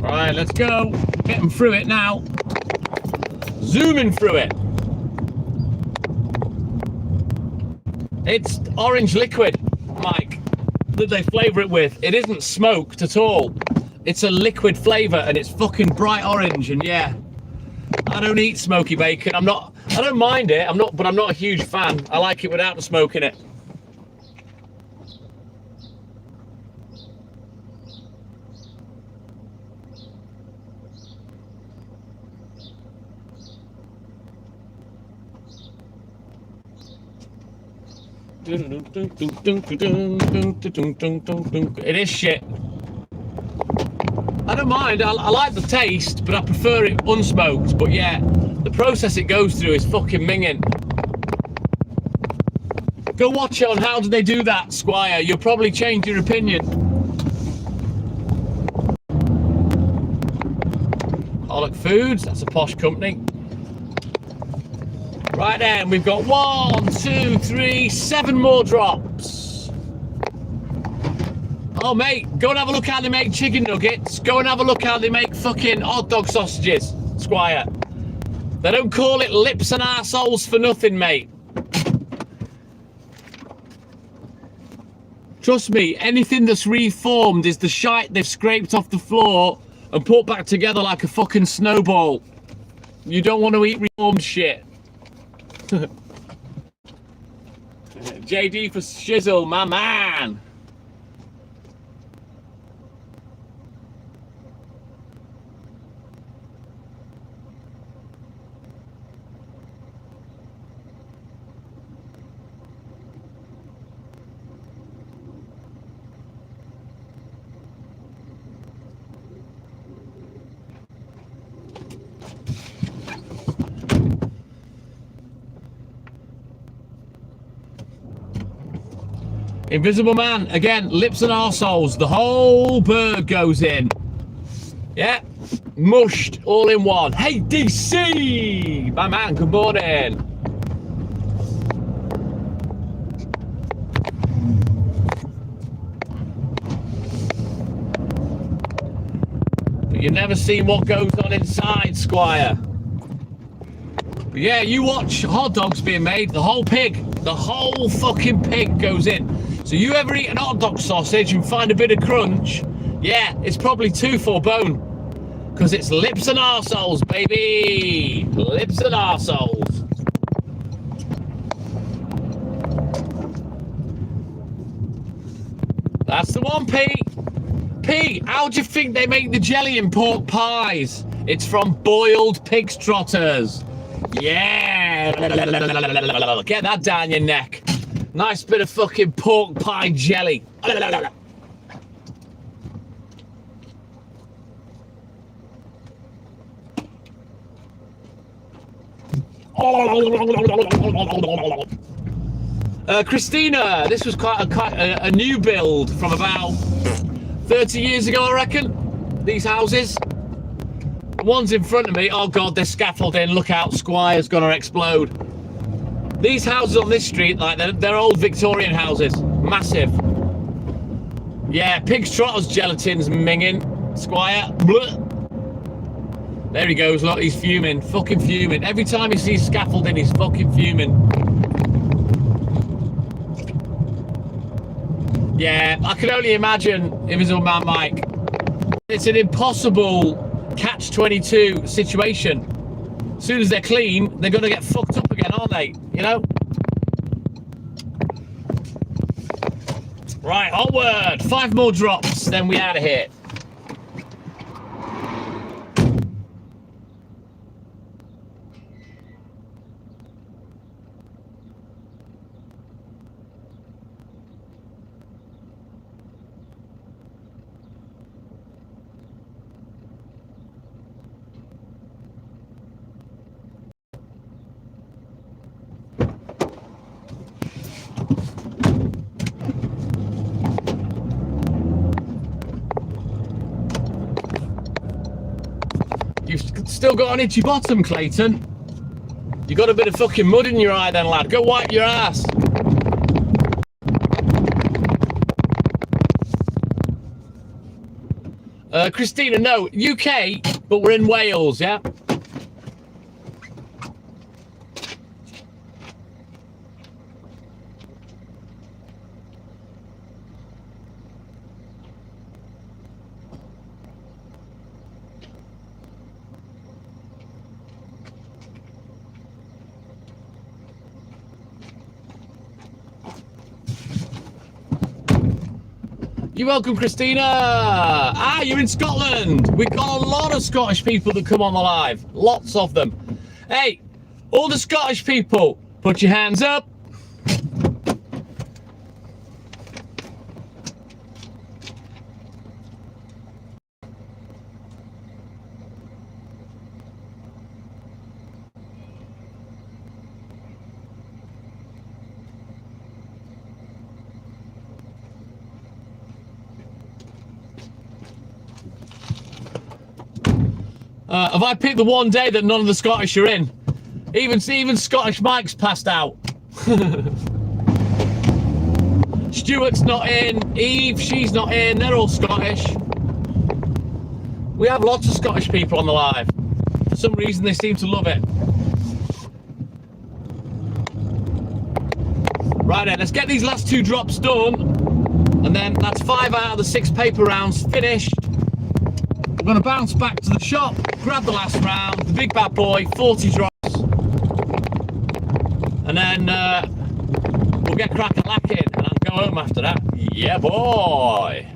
Right, let's go. Getting through it now. Zooming through it. It's orange liquid, Mike, that they flavour it with. It isn't smoked at all. It's a liquid flavour and it's fucking bright orange. And yeah, I don't eat smoky bacon. I don't mind it. But I'm not a huge fan. I like it without the smoke in it. It is shit. I don't mind. I like the taste, but I prefer it unsmoked. But yeah, the process it goes through is fucking minging. Go watch it on How Do They Do That, Squire. You'll probably change your opinion. Pollock Foods, that's a posh company. Right then, we've got 1, 2, 3, 7 more drops. Oh, mate, go and have a look how they make chicken nuggets. Go and have a look how they make fucking hot dog sausages, Squire. They don't call it lips and arseholes for nothing, mate. Trust me, anything that's reformed is the shite they've scraped off the floor and put back together like a fucking snowball. You don't want to eat reformed shit. JD for shizzle, my man. Invisible Man, again, lips and arseholes. The whole bird goes in. Yeah, mushed all in one. Hey, DC! My man, good morning. But you've never seen what goes on inside, Squire. But yeah, you watch hot dogs being made, the whole fucking pig goes in. So you ever eat an hot dog sausage and find a bit of crunch? Yeah, it's probably tooth or bone. Because it's lips and arseholes, baby. Lips and arseholes. That's the one, Pete. Pete, how do you think they make the jelly in pork pies? It's from boiled pig's trotters. Yeah. Get that down your neck. Nice bit of fucking pork pie jelly. Christina, this was quite a new build from about 30 years ago, I reckon. These houses. One's in front of me. Oh God, they're scaffolding. Look out, Squire's gonna explode. These houses on this street, like they're old Victorian houses, massive. Yeah, pig's trotters, gelatin's minging, Squire. Blech. There he goes, look, he's fuming, fucking fuming. Every time he sees scaffolding, he's fucking fuming. Yeah, I can only imagine Invisible Man Mike. It's an impossible catch-22 situation. As soon as they're clean, they're gonna get fucked up again, aren't they? You know? Right, onward. 5 more drops, then we out of here. You've still got an itchy bottom, Clayton. You got a bit of fucking mud in your eye then, lad. Go wipe your ass. Christina, no, UK, but we're in Wales, yeah? You're welcome, Christina. Ah, you're in Scotland. We've got a lot of Scottish people that come on the live. Lots of them. Hey, all the Scottish people, put your hands up. Have I picked the one day that none of the Scottish are in? Even Scottish Mike's passed out. Stuart's not in. Eve, she's not in. They're all Scottish. We have lots of Scottish people on the live. For some reason, they seem to love it. Right then, let's get these last 2 drops done. And then that's 5 out of the 6 paper rounds finished. We're going to bounce back to the shop, grab the last round, the big bad boy, 40 drops. And then we'll get crack-a-lacking and I'll go home after that. Yeah, boy.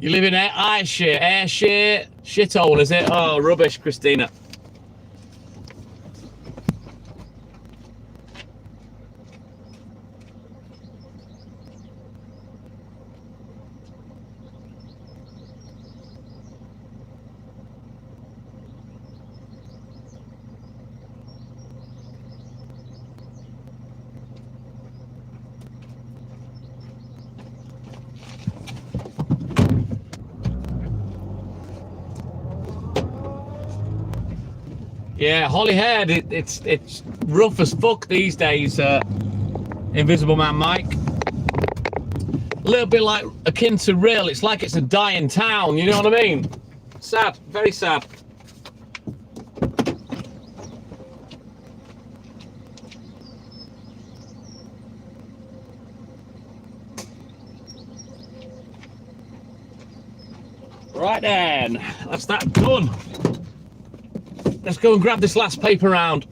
You live in Ayrshire, shithole, is it? Oh, rubbish, Christina. Yeah, Holyhead, it's rough as fuck these days, Invisible Man Mike. A little bit like akin to Rill, it's like it's a dying town, you know what I mean? Sad, very sad. Right then, that's that done. Let's go and grab this last paper round.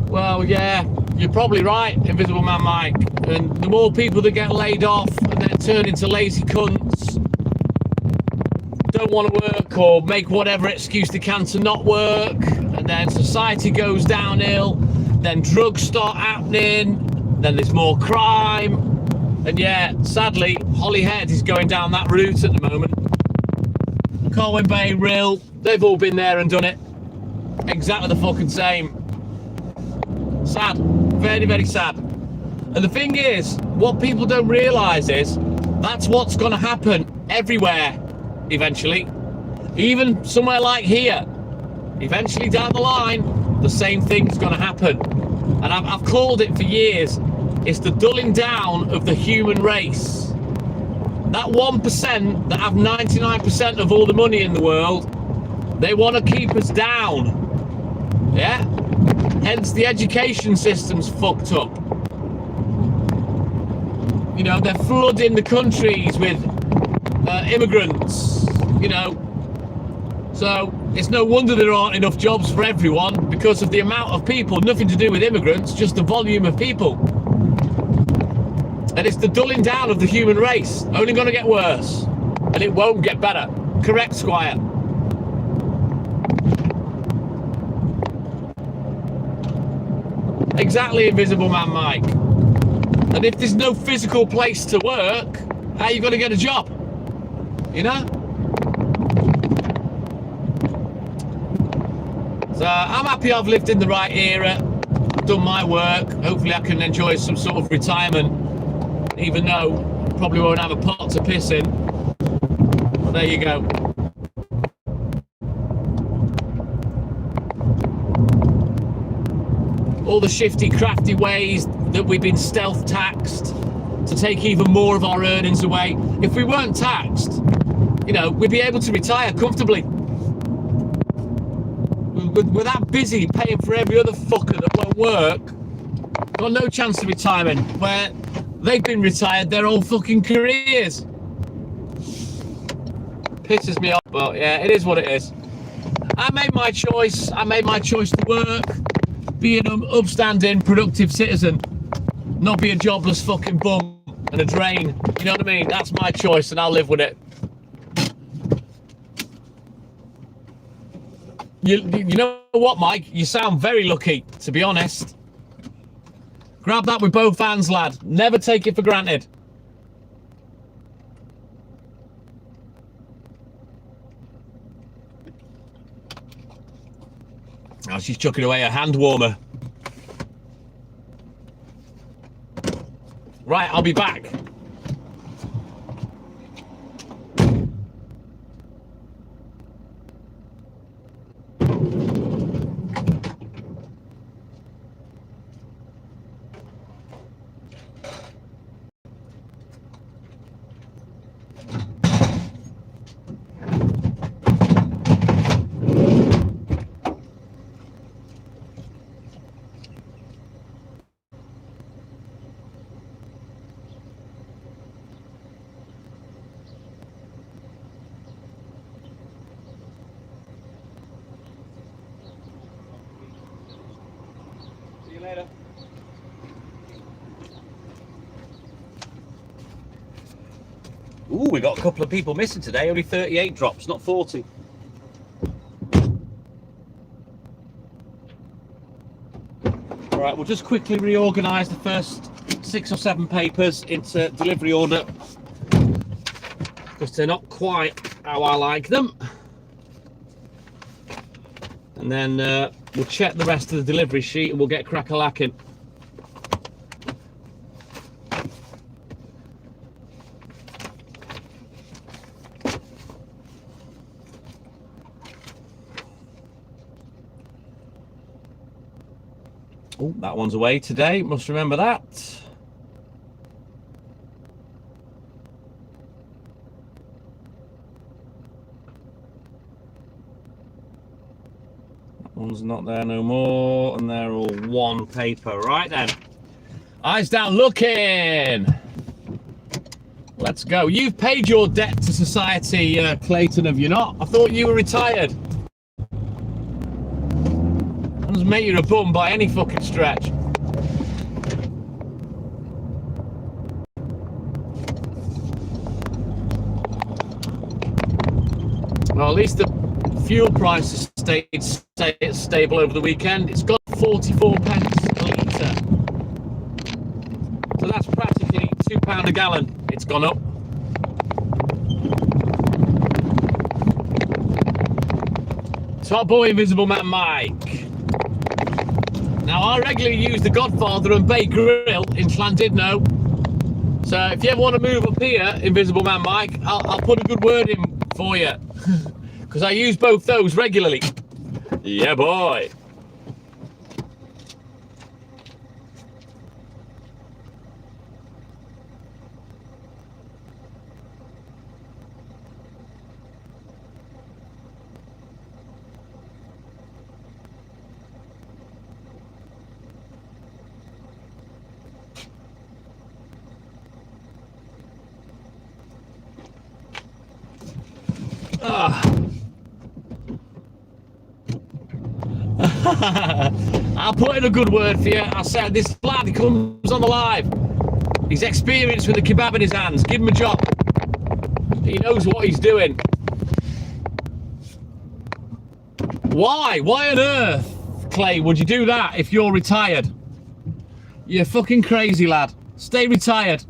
Well, yeah, you're probably right, Invisible Man Mike. And the more people that get laid off and then turn into lazy cunts, don't want to work or make whatever excuse they can to not work, and then society goes downhill, then drugs start happening, then there's more crime. And yeah, sadly, Holyhead is going down that route at the moment. Colwyn Bay, Rill, they've all been there and done it. Exactly the fucking same. Sad, very, very sad. And the thing is, what people don't realise is that's what's going to happen everywhere eventually. Even somewhere like here, eventually down the line, the same thing's going to happen. And I've called it for years. It's the dulling down of the human race. That 1% that have 99% of all the money in the world, they want to keep us down. Yeah? Hence the education system's fucked up. You know, they're flooding the countries with immigrants, you know. So it's no wonder there aren't enough jobs for everyone because of the amount of people, nothing to do with immigrants, just the volume of people. And it's the dulling down of the human race, only going to get worse. And it won't get better. Correct, Squire? Exactly, Invisible Man Mike. And if there's no physical place to work, how are you going to get a job? You know? So I'm happy I've lived in the right era, done my work. Hopefully I can enjoy some sort of retirement, even though I probably won't have a pot to piss in. But there you go. All the shifty, crafty ways that we've been stealth taxed to take even more of our earnings away. If we weren't taxed, you know, we'd be able to retire comfortably. We're that busy paying for every other fucker that won't work. Got no chance of retirement, where they've been retired their whole fucking careers. Pisses me off, but yeah, it is what it is. I made my choice. I made my choice to work. Be an upstanding, productive citizen, not be a jobless fucking bum and a drain. You know what I mean? That's my choice, and I'll live with it. You know what, Mike? You sound very lucky, to be honest. Grab that with both hands, lad. Never take it for granted. Oh, she's chucking away a hand warmer. Right, I'll be back. See you later. Ooh, we got a couple of people missing today. Only 38 drops, not 40. All right, we'll just quickly reorganise the first 6 or 7 papers into delivery order because they're not quite how I like them. And then we'll check the rest of the delivery sheet and we'll get crack-a-lacking. Oh, that one's away today, must remember that. That one's not there no more, and they're all one paper. Right then, eyes down looking. Let's go. You've paid your debt to society, Clayton, have you not? I thought you were retired. Doesn't make you a bum by any fucking stretch. Well, at least the fuel price has stayed stable over the weekend. It's got 44 pence a litre. So that's practically £2 a gallon. It's gone up. Top boy, Invisible Man Mike. Now, I regularly use the Godfather and Bay Grill in Llandudno. So if you ever want to move up here, Invisible Man Mike, I'll put a good word in for you. Because I use both those regularly. Yeah, boy. I'll put in a good word for you. I said this lad, he comes on the live. He's experienced with a kebab in his hands. Give him a job. He knows what he's doing. Why? Why on earth, Clay, would you do that if you're retired? You're fucking crazy, lad. Stay retired.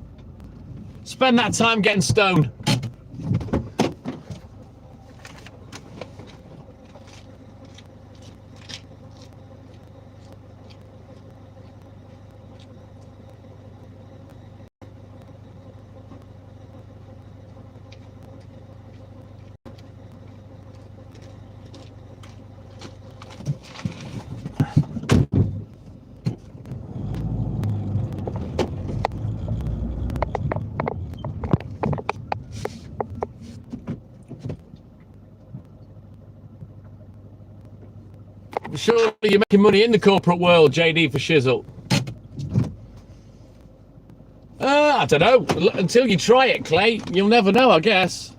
Spend that time getting stoned. Surely you're making money in the corporate world, JD for shizzle. I don't know. Until you try it, Clay, you'll never know, I guess.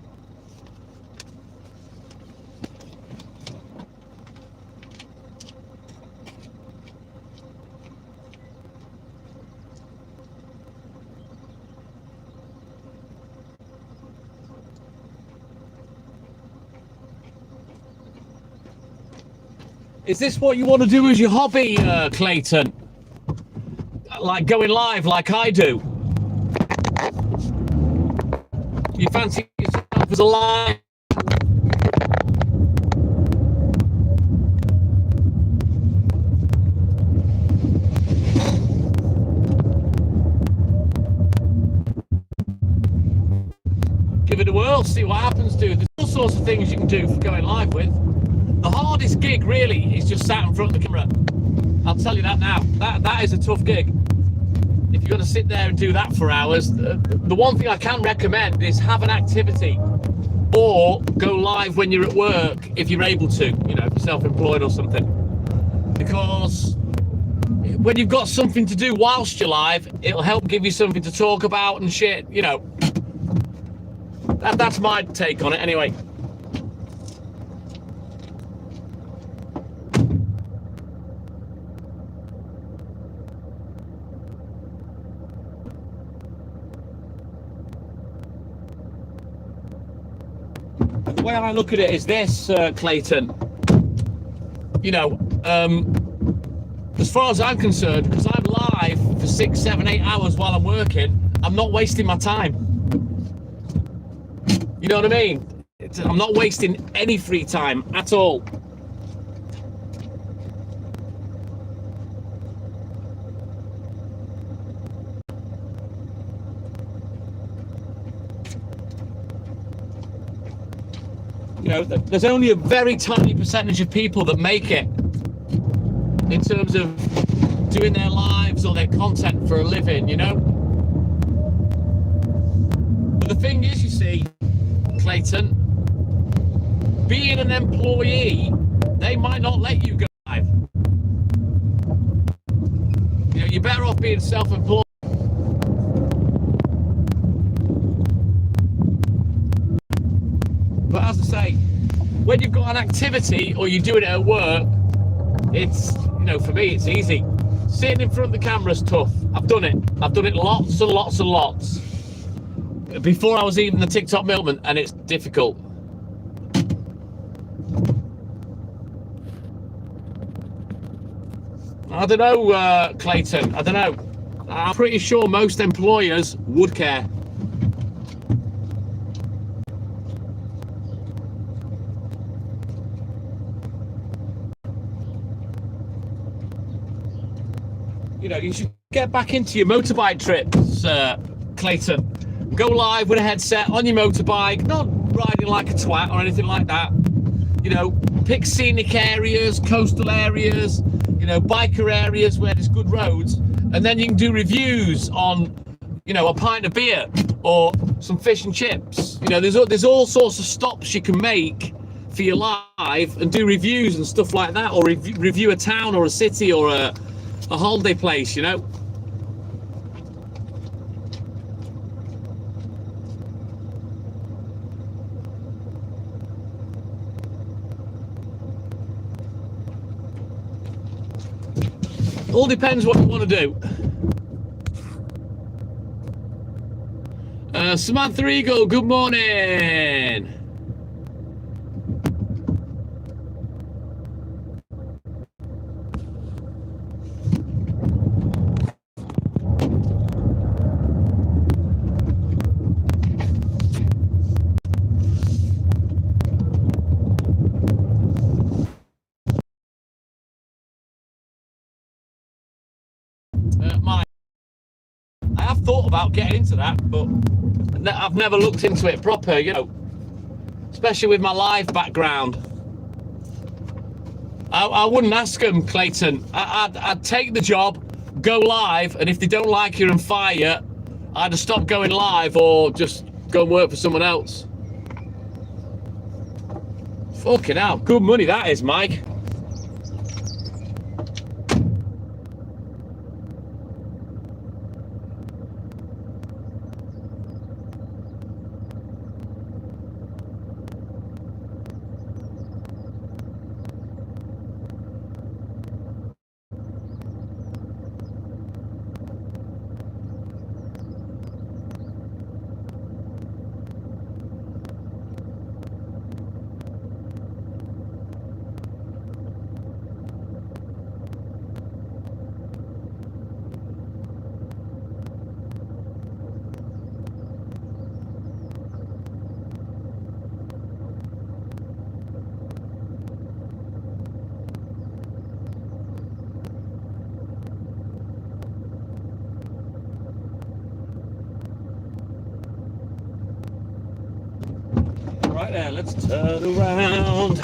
Is this what you want to do as your hobby, Clayton? like going live like I do? You fancy yourself as a live? Give it a whirl, see what happens, dude. There's all sorts of things you can do for going live with. The hardest gig really is just sat in front of the camera. I'll tell you that now. That is a tough gig. If you're going to sit there and do that for hours, the one thing I can recommend is have an activity, or go live when you're at work if you're able to, you know, if you're self-employed or something. Because when you've got something to do whilst you're live, it'll help give you something to talk about and shit, you know. That's my take on it anyway. The way I look at it is this, Clayton. You know, as far as I'm concerned, because I'm live for 6, 7, 8 hours while I'm working, I'm not wasting my time. You know what I mean? I'm not wasting any free time at all. You know, there's only a very tiny percentage of people that make it in terms of doing their lives or their content for a living, you know? But the thing is, you see, Clayton, being an employee, they might not let you go live. You know, you're better off being self-employed. But as I say, when you've got an activity or you're doing it at work, it's, you know, for me, it's easy. Sitting in front of the camera's tough. I've done it. I've done it lots and lots and lots. Before I was even the TikTok milkman, and it's difficult. I don't know, Clayton. I don't know. I'm pretty sure most employers would care. You know, you should get back into your motorbike trips, Clayton. Go live with a headset on your motorbike, not riding like a twat or anything like that. You know, pick scenic areas, coastal areas, you know, biker areas where there's good roads, and then you can do reviews on, you know, a pint of beer or some fish and chips. You know, there's all sorts of stops you can make for your live and do reviews and stuff like that, or review a town or a city or a holiday place, you know. All depends what you want to do. Samantha Eagle, good morning. I have thought about getting into that, but I've never looked into it proper, you know, especially with my live background. I wouldn't ask them, Clayton. I'd take the job, go live, and if they don't like you and fire you, I'd have stopped going live or just go and work for someone else. Fucking hell, good money that is, Mike. there, let's turn around.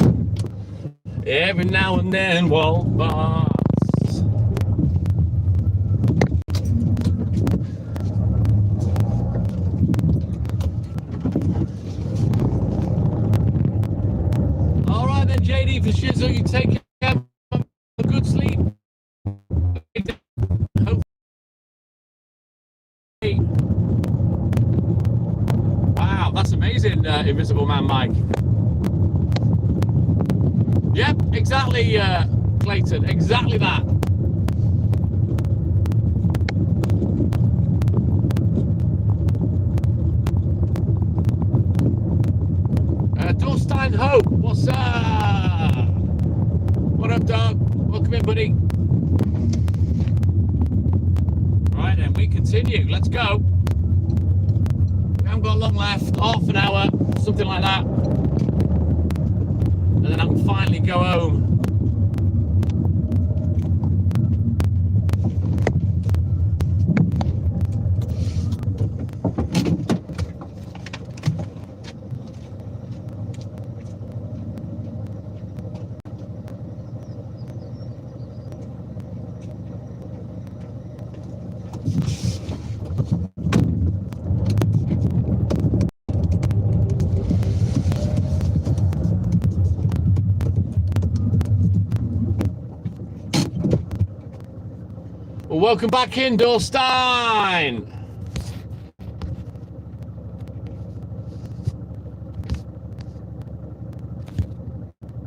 Every now and then, walk past. All right then, JD for Shizzle, you take care. Have a good sleep. Wow, that's amazing, Invisible Man Mike. Yep, exactly, Clayton, exactly that. Dorstein Hope, what's up? What up, dog? Welcome in, buddy. Right then, we continue. Let's go. We haven't got long left, half an hour, something like that. And then I can finally go home. Well, welcome back in, Dorstein.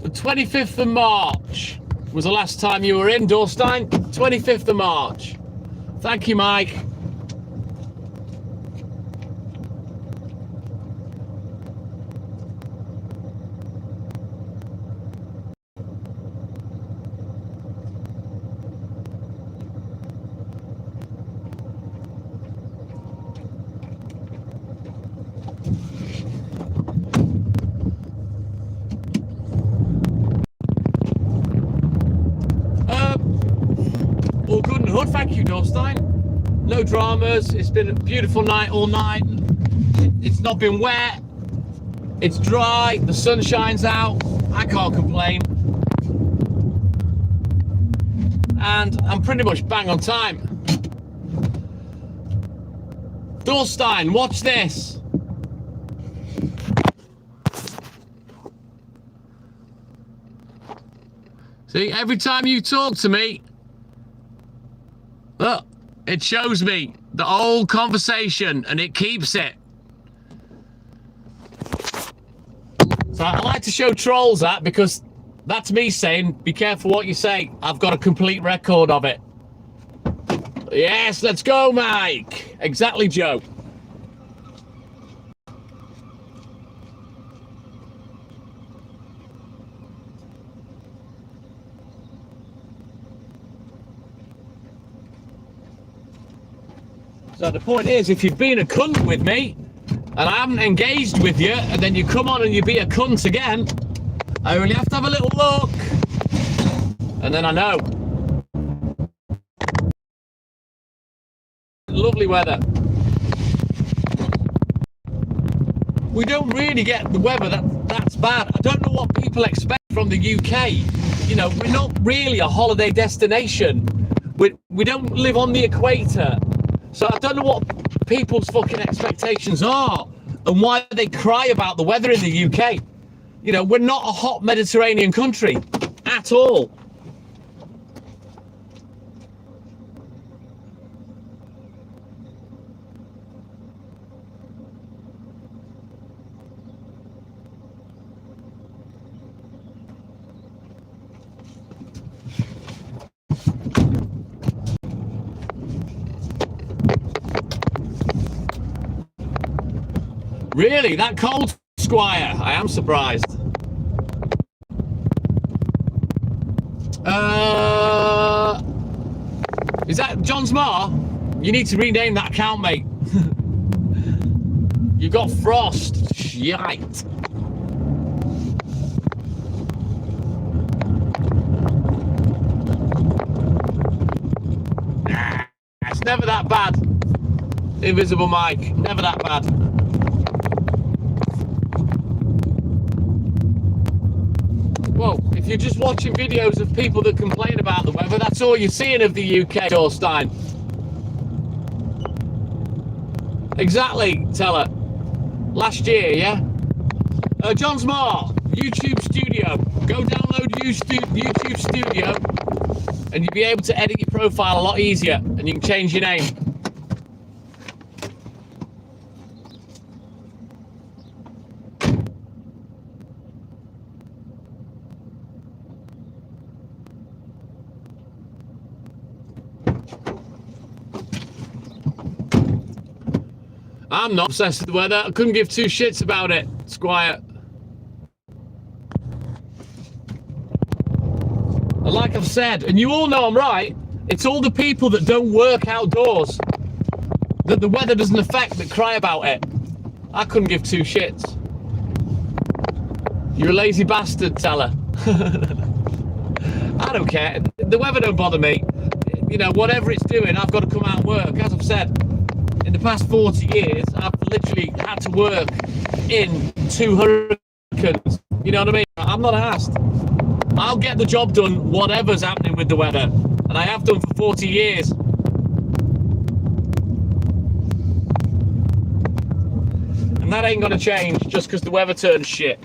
The 25th of March was the last time you were in, Dorstein. 25th of March. Thank you, Mike. All good and hood, thank you, Dorstein. No dramas. It's been a beautiful night all night. It's not been wet. It's dry. The sun shines out. I can't complain. And I'm pretty much bang on time. Dorstein, watch this. See, every time you talk to me, look, it shows me the old conversation and it keeps it. So I like to show trolls that because that's me saying, be careful what you say. I've got a complete record of it. Yes, let's go, Mike. Exactly, Joe. So the point is, if you've been a cunt with me, and I haven't engaged with you, and then you come on and you be a cunt again, I only have to have a little look. And then I know. Lovely weather. We don't really get the weather that's bad. I don't know what people expect from the UK. You know, we're not really a holiday destination. We don't live on the equator. So I don't know what people's fucking expectations are and why they cry about the weather in the UK. You know, we're not a hot Mediterranean country at all. Really? That cold, Squire? I am surprised. Is that John's Ma? You need to rename that account, mate. You got frost. Shite. Nah, it's never that bad. Invisible Mike, never that bad. Well, if you're just watching videos of people that complain about the weather, that's all you're seeing of the UK, Dorstein. Exactly, Teller. Last year, yeah? John's Mar, YouTube Studio. Go download YouTube Studio and you'll be able to edit your profile a lot easier, and you can change your name. I'm not obsessed with the weather. I couldn't give two shits about it, Squire. And like I've said, and you all know I'm right, it's all the people that don't work outdoors, that the weather doesn't affect, that cry about it. I couldn't give two shits. You're a lazy bastard, Teller. I don't care. The weather don't bother me. You know, whatever it's doing, I've got to come out and work. As I've said, in the past 40 years, I've literally had to work in 2 hurricanes. You know what I mean? I'm not asked. I'll get the job done, whatever's happening with the weather. And I have done for 40 years. And that ain't gonna change just because the weather turns shit.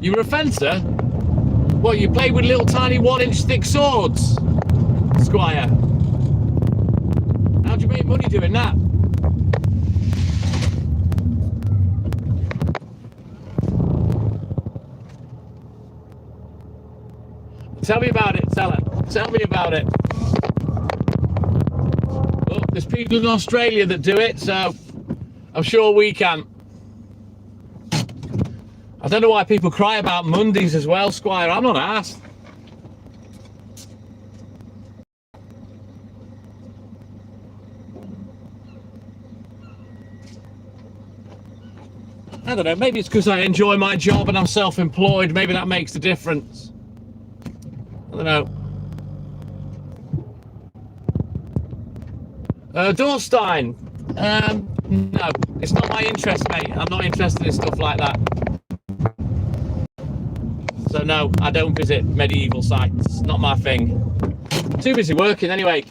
You were a fencer? What, you played with little tiny 1-inch thick swords, Squire? How'd you make money doing that? Tell me about it, Teller. Tell me about it. Well, there's people in Australia that do it, so I'm sure we can. I don't know why people cry about Mondays as well, Squire. I'm not asked. I don't know, maybe it's because I enjoy my job and I'm self-employed. Maybe that makes the difference. I don't know. Dorstein. No, it's not my interest, mate. I'm not interested in stuff like that. So no, I don't visit medieval sites. Not my thing. Too busy working anyway.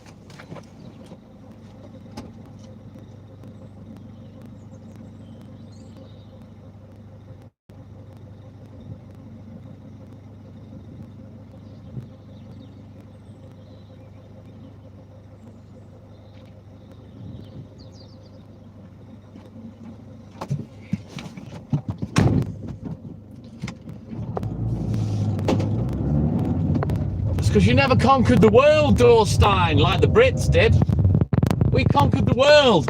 Because you never conquered the world, Dorstein, like the Brits did. We conquered the world.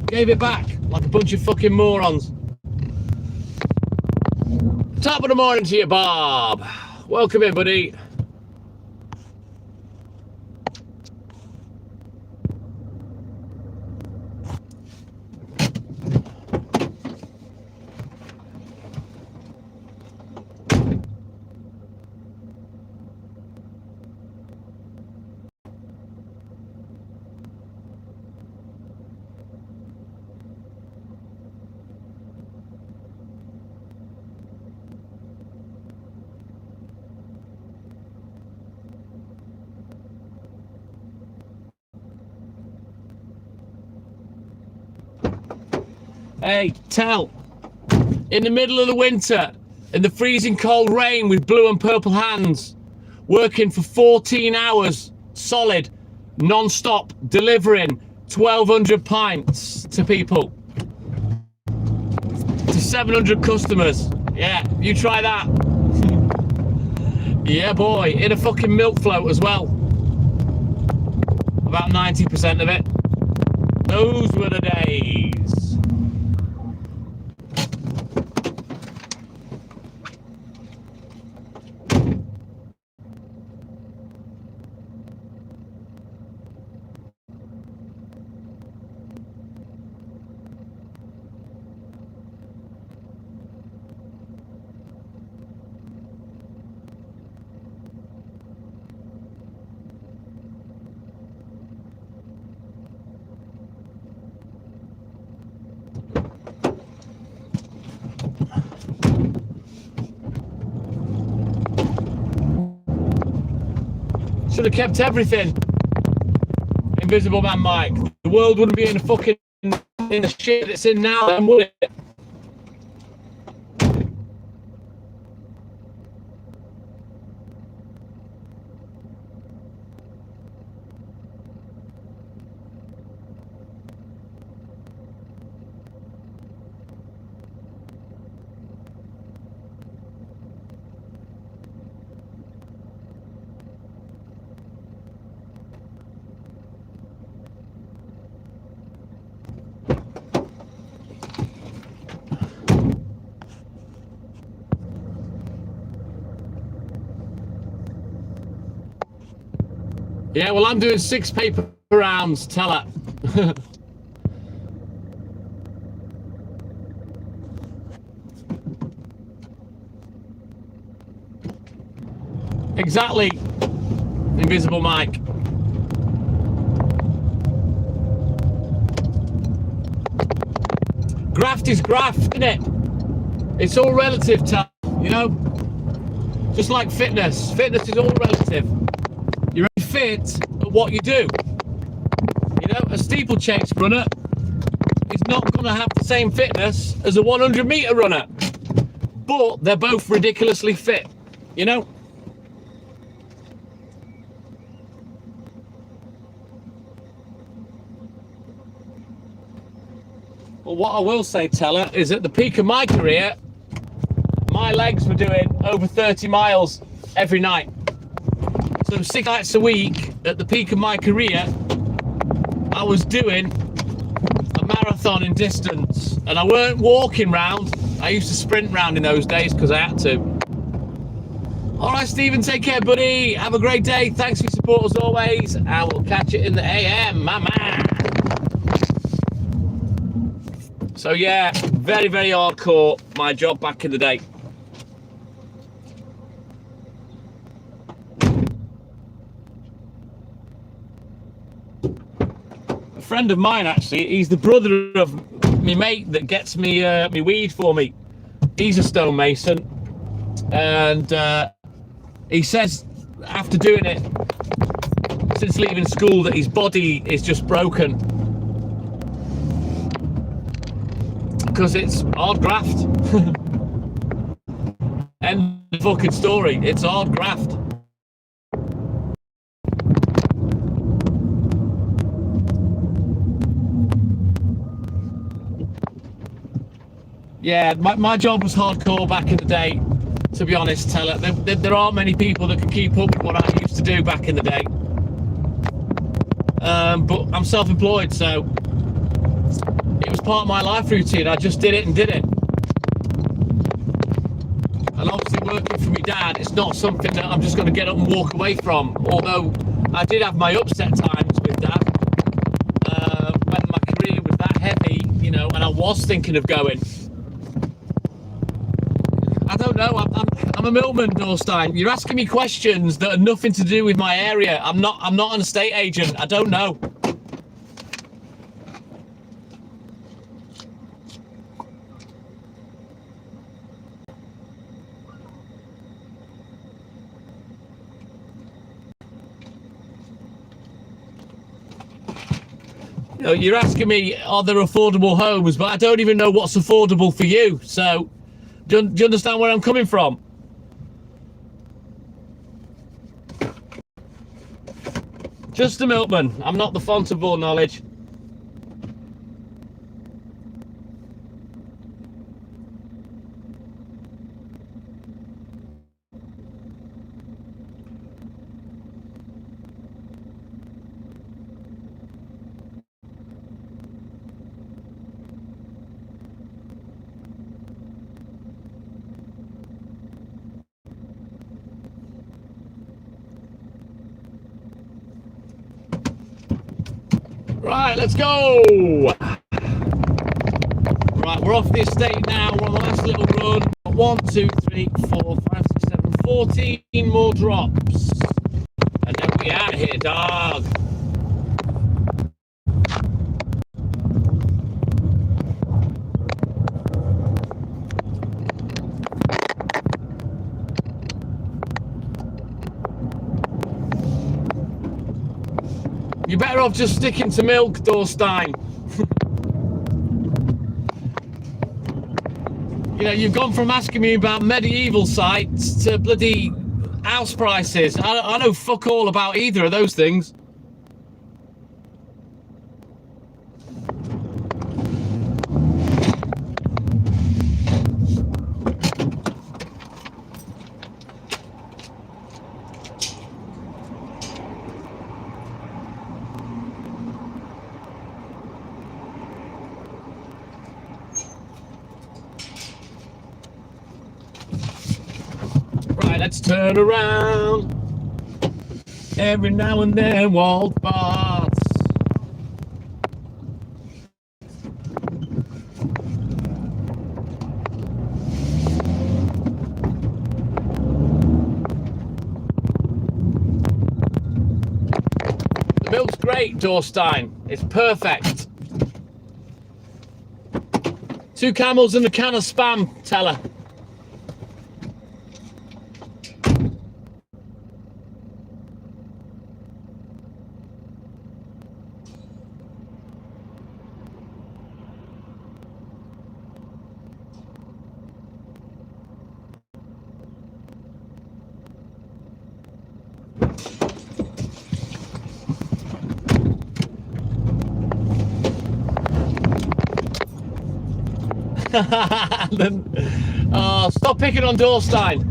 Gave it back like a bunch of fucking morons. Top of the morning to you, Bob. Welcome in, buddy. Hey, Tell, in the middle of the winter, in the freezing cold rain with blue and purple hands, working for 14 hours, solid, non-stop, delivering 1,200 pints to people, to 700 customers. Yeah, you try that. Yeah, boy, in a fucking milk float as well. About 90% of it. Those were the days. should have kept everything. Invisible Man Mike. The world wouldn't be in the shit it's in now, then, would it? Yeah, well, I'm doing 6 paper rounds, tell her. Exactly, Invisible Mike. Graft is graft, isn't it? It's all relative, you know? Just like fitness. Fitness is all relative. You're only fit at what you do. You know, a steeplechase runner is not going to have the same fitness as a 100-meter runner. But they're both ridiculously fit, you know? Well, what I will say, Teller, is at the peak of my career, my legs were doing over 30 miles every night. So 6 nights a week, at the peak of my career, I was doing a marathon in distance. And I weren't walking round. I used to sprint round in those days because I had to. All right, Stephen, take care, buddy. Have a great day. Thanks for your support as always. I will catch you in the AM, my man. So yeah, very, very hardcore, my job back in the day. A friend of mine, actually, he's the brother of me mate that gets me me weed for me. He's a stonemason, and he says after doing it since leaving school that his body is just broken. Because it's hard graft. End of fucking story. It's hard graft. Yeah, my job was hardcore back in the day, to be honest, Teller. There aren't many people that can keep up with what I used to do back in the day. But I'm self-employed, so it was part of my life routine. I just did it and did it. And obviously working for my dad, it's not something that I'm just going to get up and walk away from. Although I did have my upset times with Dad when my career was that heavy, you know, and I was thinking of going. I don't know. I'm a milkman, Norstein. You're asking me questions that are nothing to do with my area. I'm not an estate agent. I don't know. You know, you're asking me, are there affordable homes? But I don't even know what's affordable for you. So, do you understand where I'm coming from? Just a milkman. I'm not the font of all knowledge. Right, let's go. Right, we're off the estate now. We're on the last little run. 1, 2, 3, 4, 5, 6, 7, 14 more drops. And then we out of here, dog. You're better off just sticking to milk, Dorstein. You know, you've gone from asking me about medieval sites to bloody house prices. I know fuck all about either of those things. Right, let's turn around. Every now and then, walled baths. The milk's great, Dorstein. It's perfect. 2 camels and a can of Spam, tell her. Oh, stop picking on Dorstein.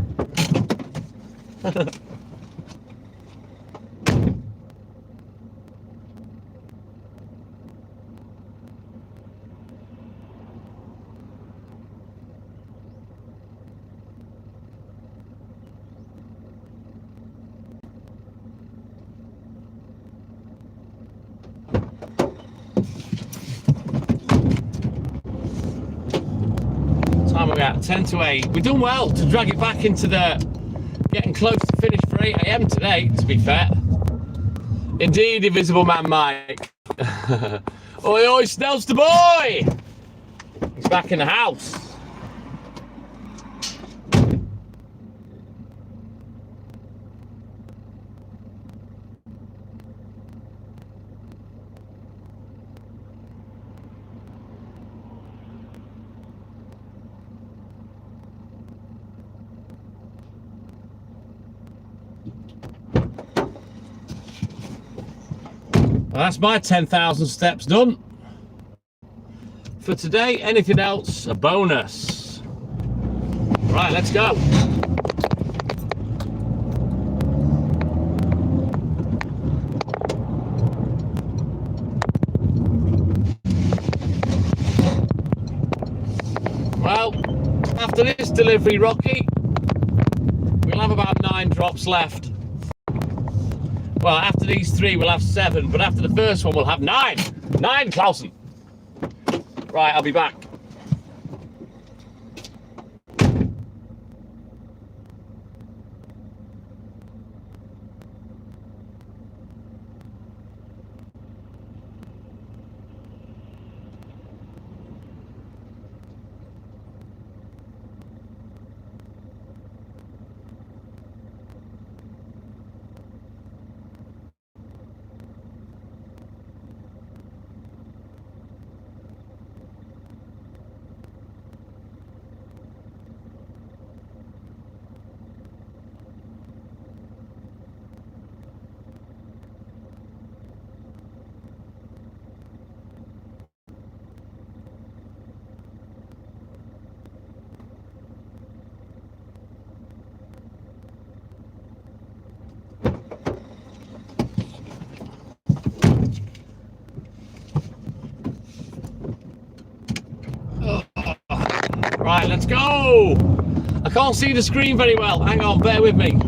Time are we at? 10 to 8. We've done well to drag it back into the getting close to finish for 8 AM today, to be fair. Indeed, Invisible Man Mike. Oi, oi, Snell's the boy! He's back in the house. Well, that's my 10,000 steps done. For today, anything else, a bonus. Right, let's go. Well, after this delivery, Rocky, we'll have about 9 drops left. Well, after these 3, we'll have 7, but after the first one, we'll have 9. 9, Clausen. Right, I'll be back. Right, let's go. I can't see the screen very well. Hang on, bear with me.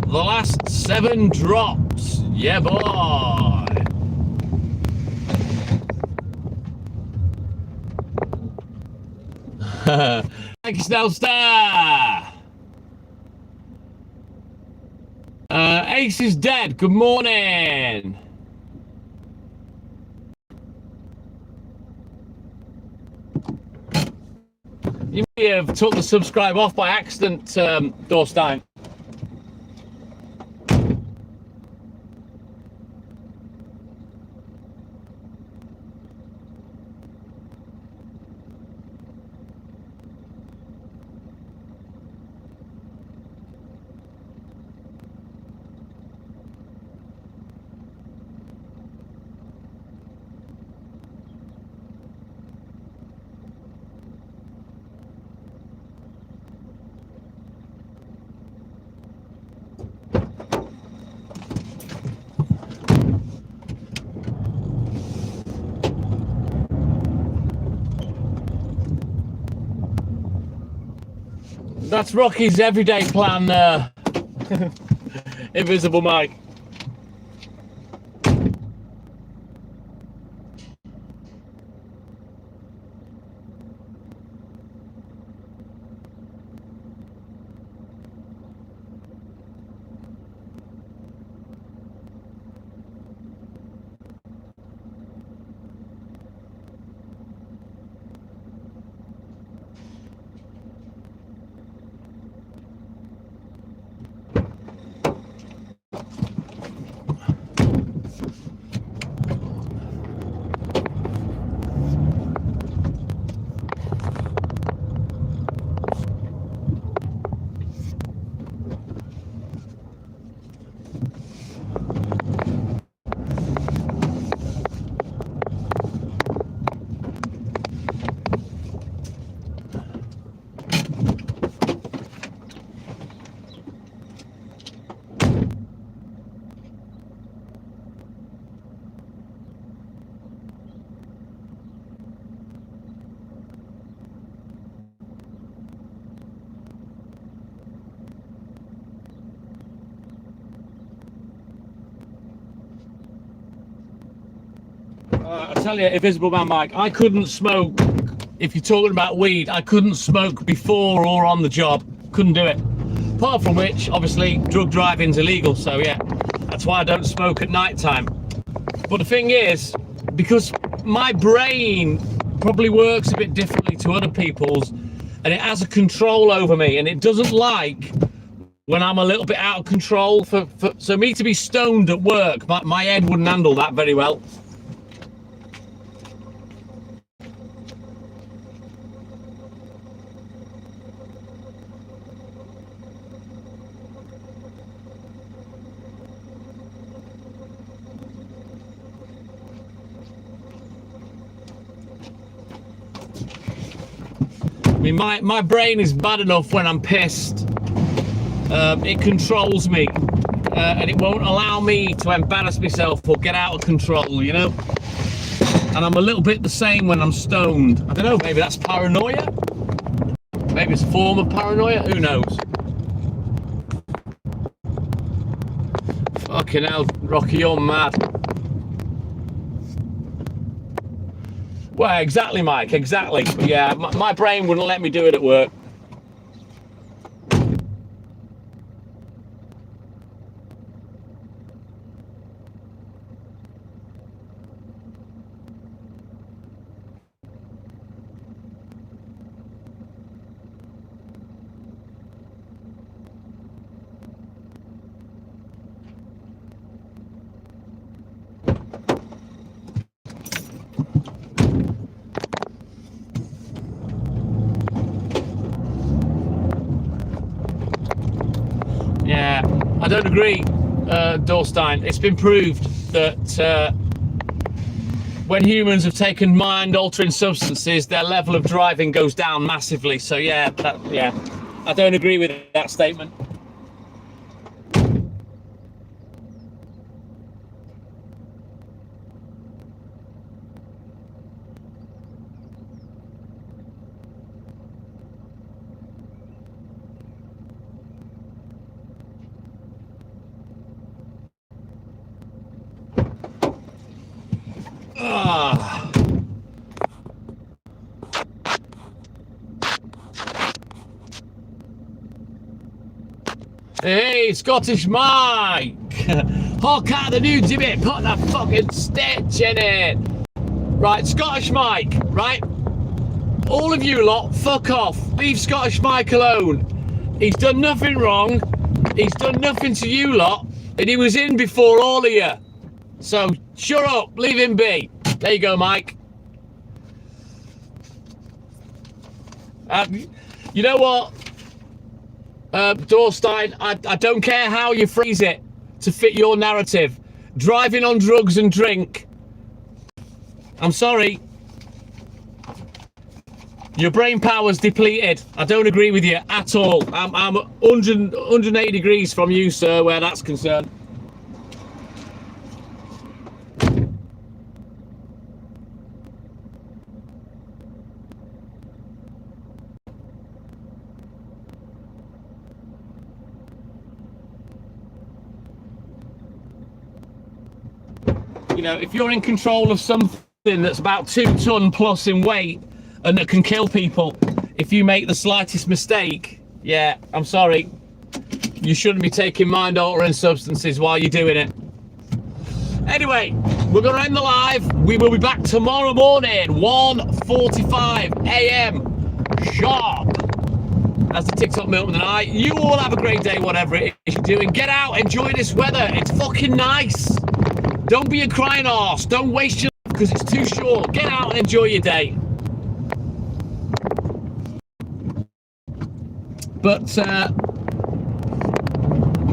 The last 7 drops. Yeah, boy. Thank you, Snellstar. Ace is dead. Good morning. You may have took the subscribe off by accident, Dorstein. That's Rocky's everyday plan, Invisible Mike. I tell you, Invisible Man Mike, I couldn't smoke. If you're talking about weed, I couldn't smoke before or on the job. Couldn't do it. Apart from which, obviously, drug driving's illegal. So yeah, that's why I don't smoke at night time. But the thing is, because my brain probably works a bit differently to other people's, and it has a control over me, and it doesn't like when I'm a little bit out of control. So me to be stoned at work, my head wouldn't handle that very well. I mean, my brain is bad enough when I'm pissed. It controls me, and it won't allow me to embarrass myself or get out of control, you know? And I'm a little bit the same when I'm stoned. I don't know, maybe that's paranoia? Maybe it's a form of paranoia? Who knows? Fucking hell, Rocky, you're mad. Well, exactly, Mike, exactly. But yeah, my brain wouldn't let me do it at work. Yeah, I don't agree, Dorstein. It's been proved that when humans have taken mind-altering substances, their level of driving goes down massively. So yeah, I don't agree with that statement. Hey, Scottish Mike! Hawk out the new divot, put that fucking stitch in it! Right, Scottish Mike, right? All of you lot, fuck off. Leave Scottish Mike alone. He's done nothing wrong. He's done nothing to you lot, and he was in before all of you. So, shut up, leave him be. There you go, Mike. You know what? Dorstein, I don't care how you phrase it to fit your narrative. Driving on drugs and drink. I'm sorry. Your brain power's depleted. I don't agree with you at all. I'm 180 degrees from you, sir, where that's concerned. You know, if you're in control of something that's about 2 ton plus in weight and that can kill people, if you make the slightest mistake, yeah, I'm sorry, you shouldn't be taking mind-altering substances while you're doing it. Anyway, we're going to end the live. We will be back tomorrow morning, 1:45 a.m. sharp. That's the TikTok Milkman and I. You all have a great day, whatever it is you're doing. Get out, enjoy this weather. It's fucking nice. Don't be a crying arse. Don't waste your life because it's too short. Get out and enjoy your day. But I'm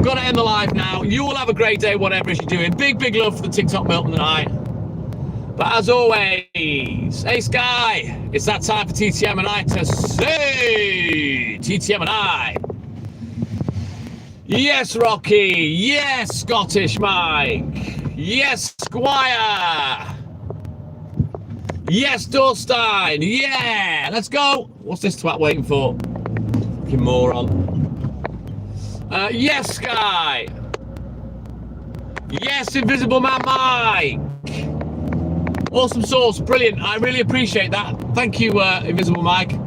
going to end the live now. You all have a great day, whatever it is you're doing. Big, big love for the TikTok Milton and I. But as always, hey Sky, it's that time for TTM and I to say TTM and I. Yes, Rocky. Yes, Scottish Mike. Yes, Squire. Yes, Dorstein. Yeah, let's go. What's this twat waiting for? Fucking moron. Yes, Sky. Yes, Invisible Man Mike. Awesome sauce, brilliant. I really appreciate that. Thank you, Invisible Mike.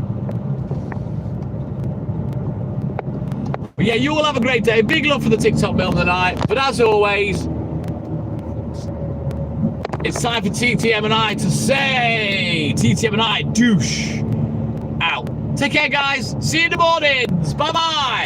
But yeah, you all have a great day. Big love for the TikTok Milton tonight. But as always, it's time for TTM and I to say TTM and I douche out. Take care, guys. See you in the mornings. Bye-bye.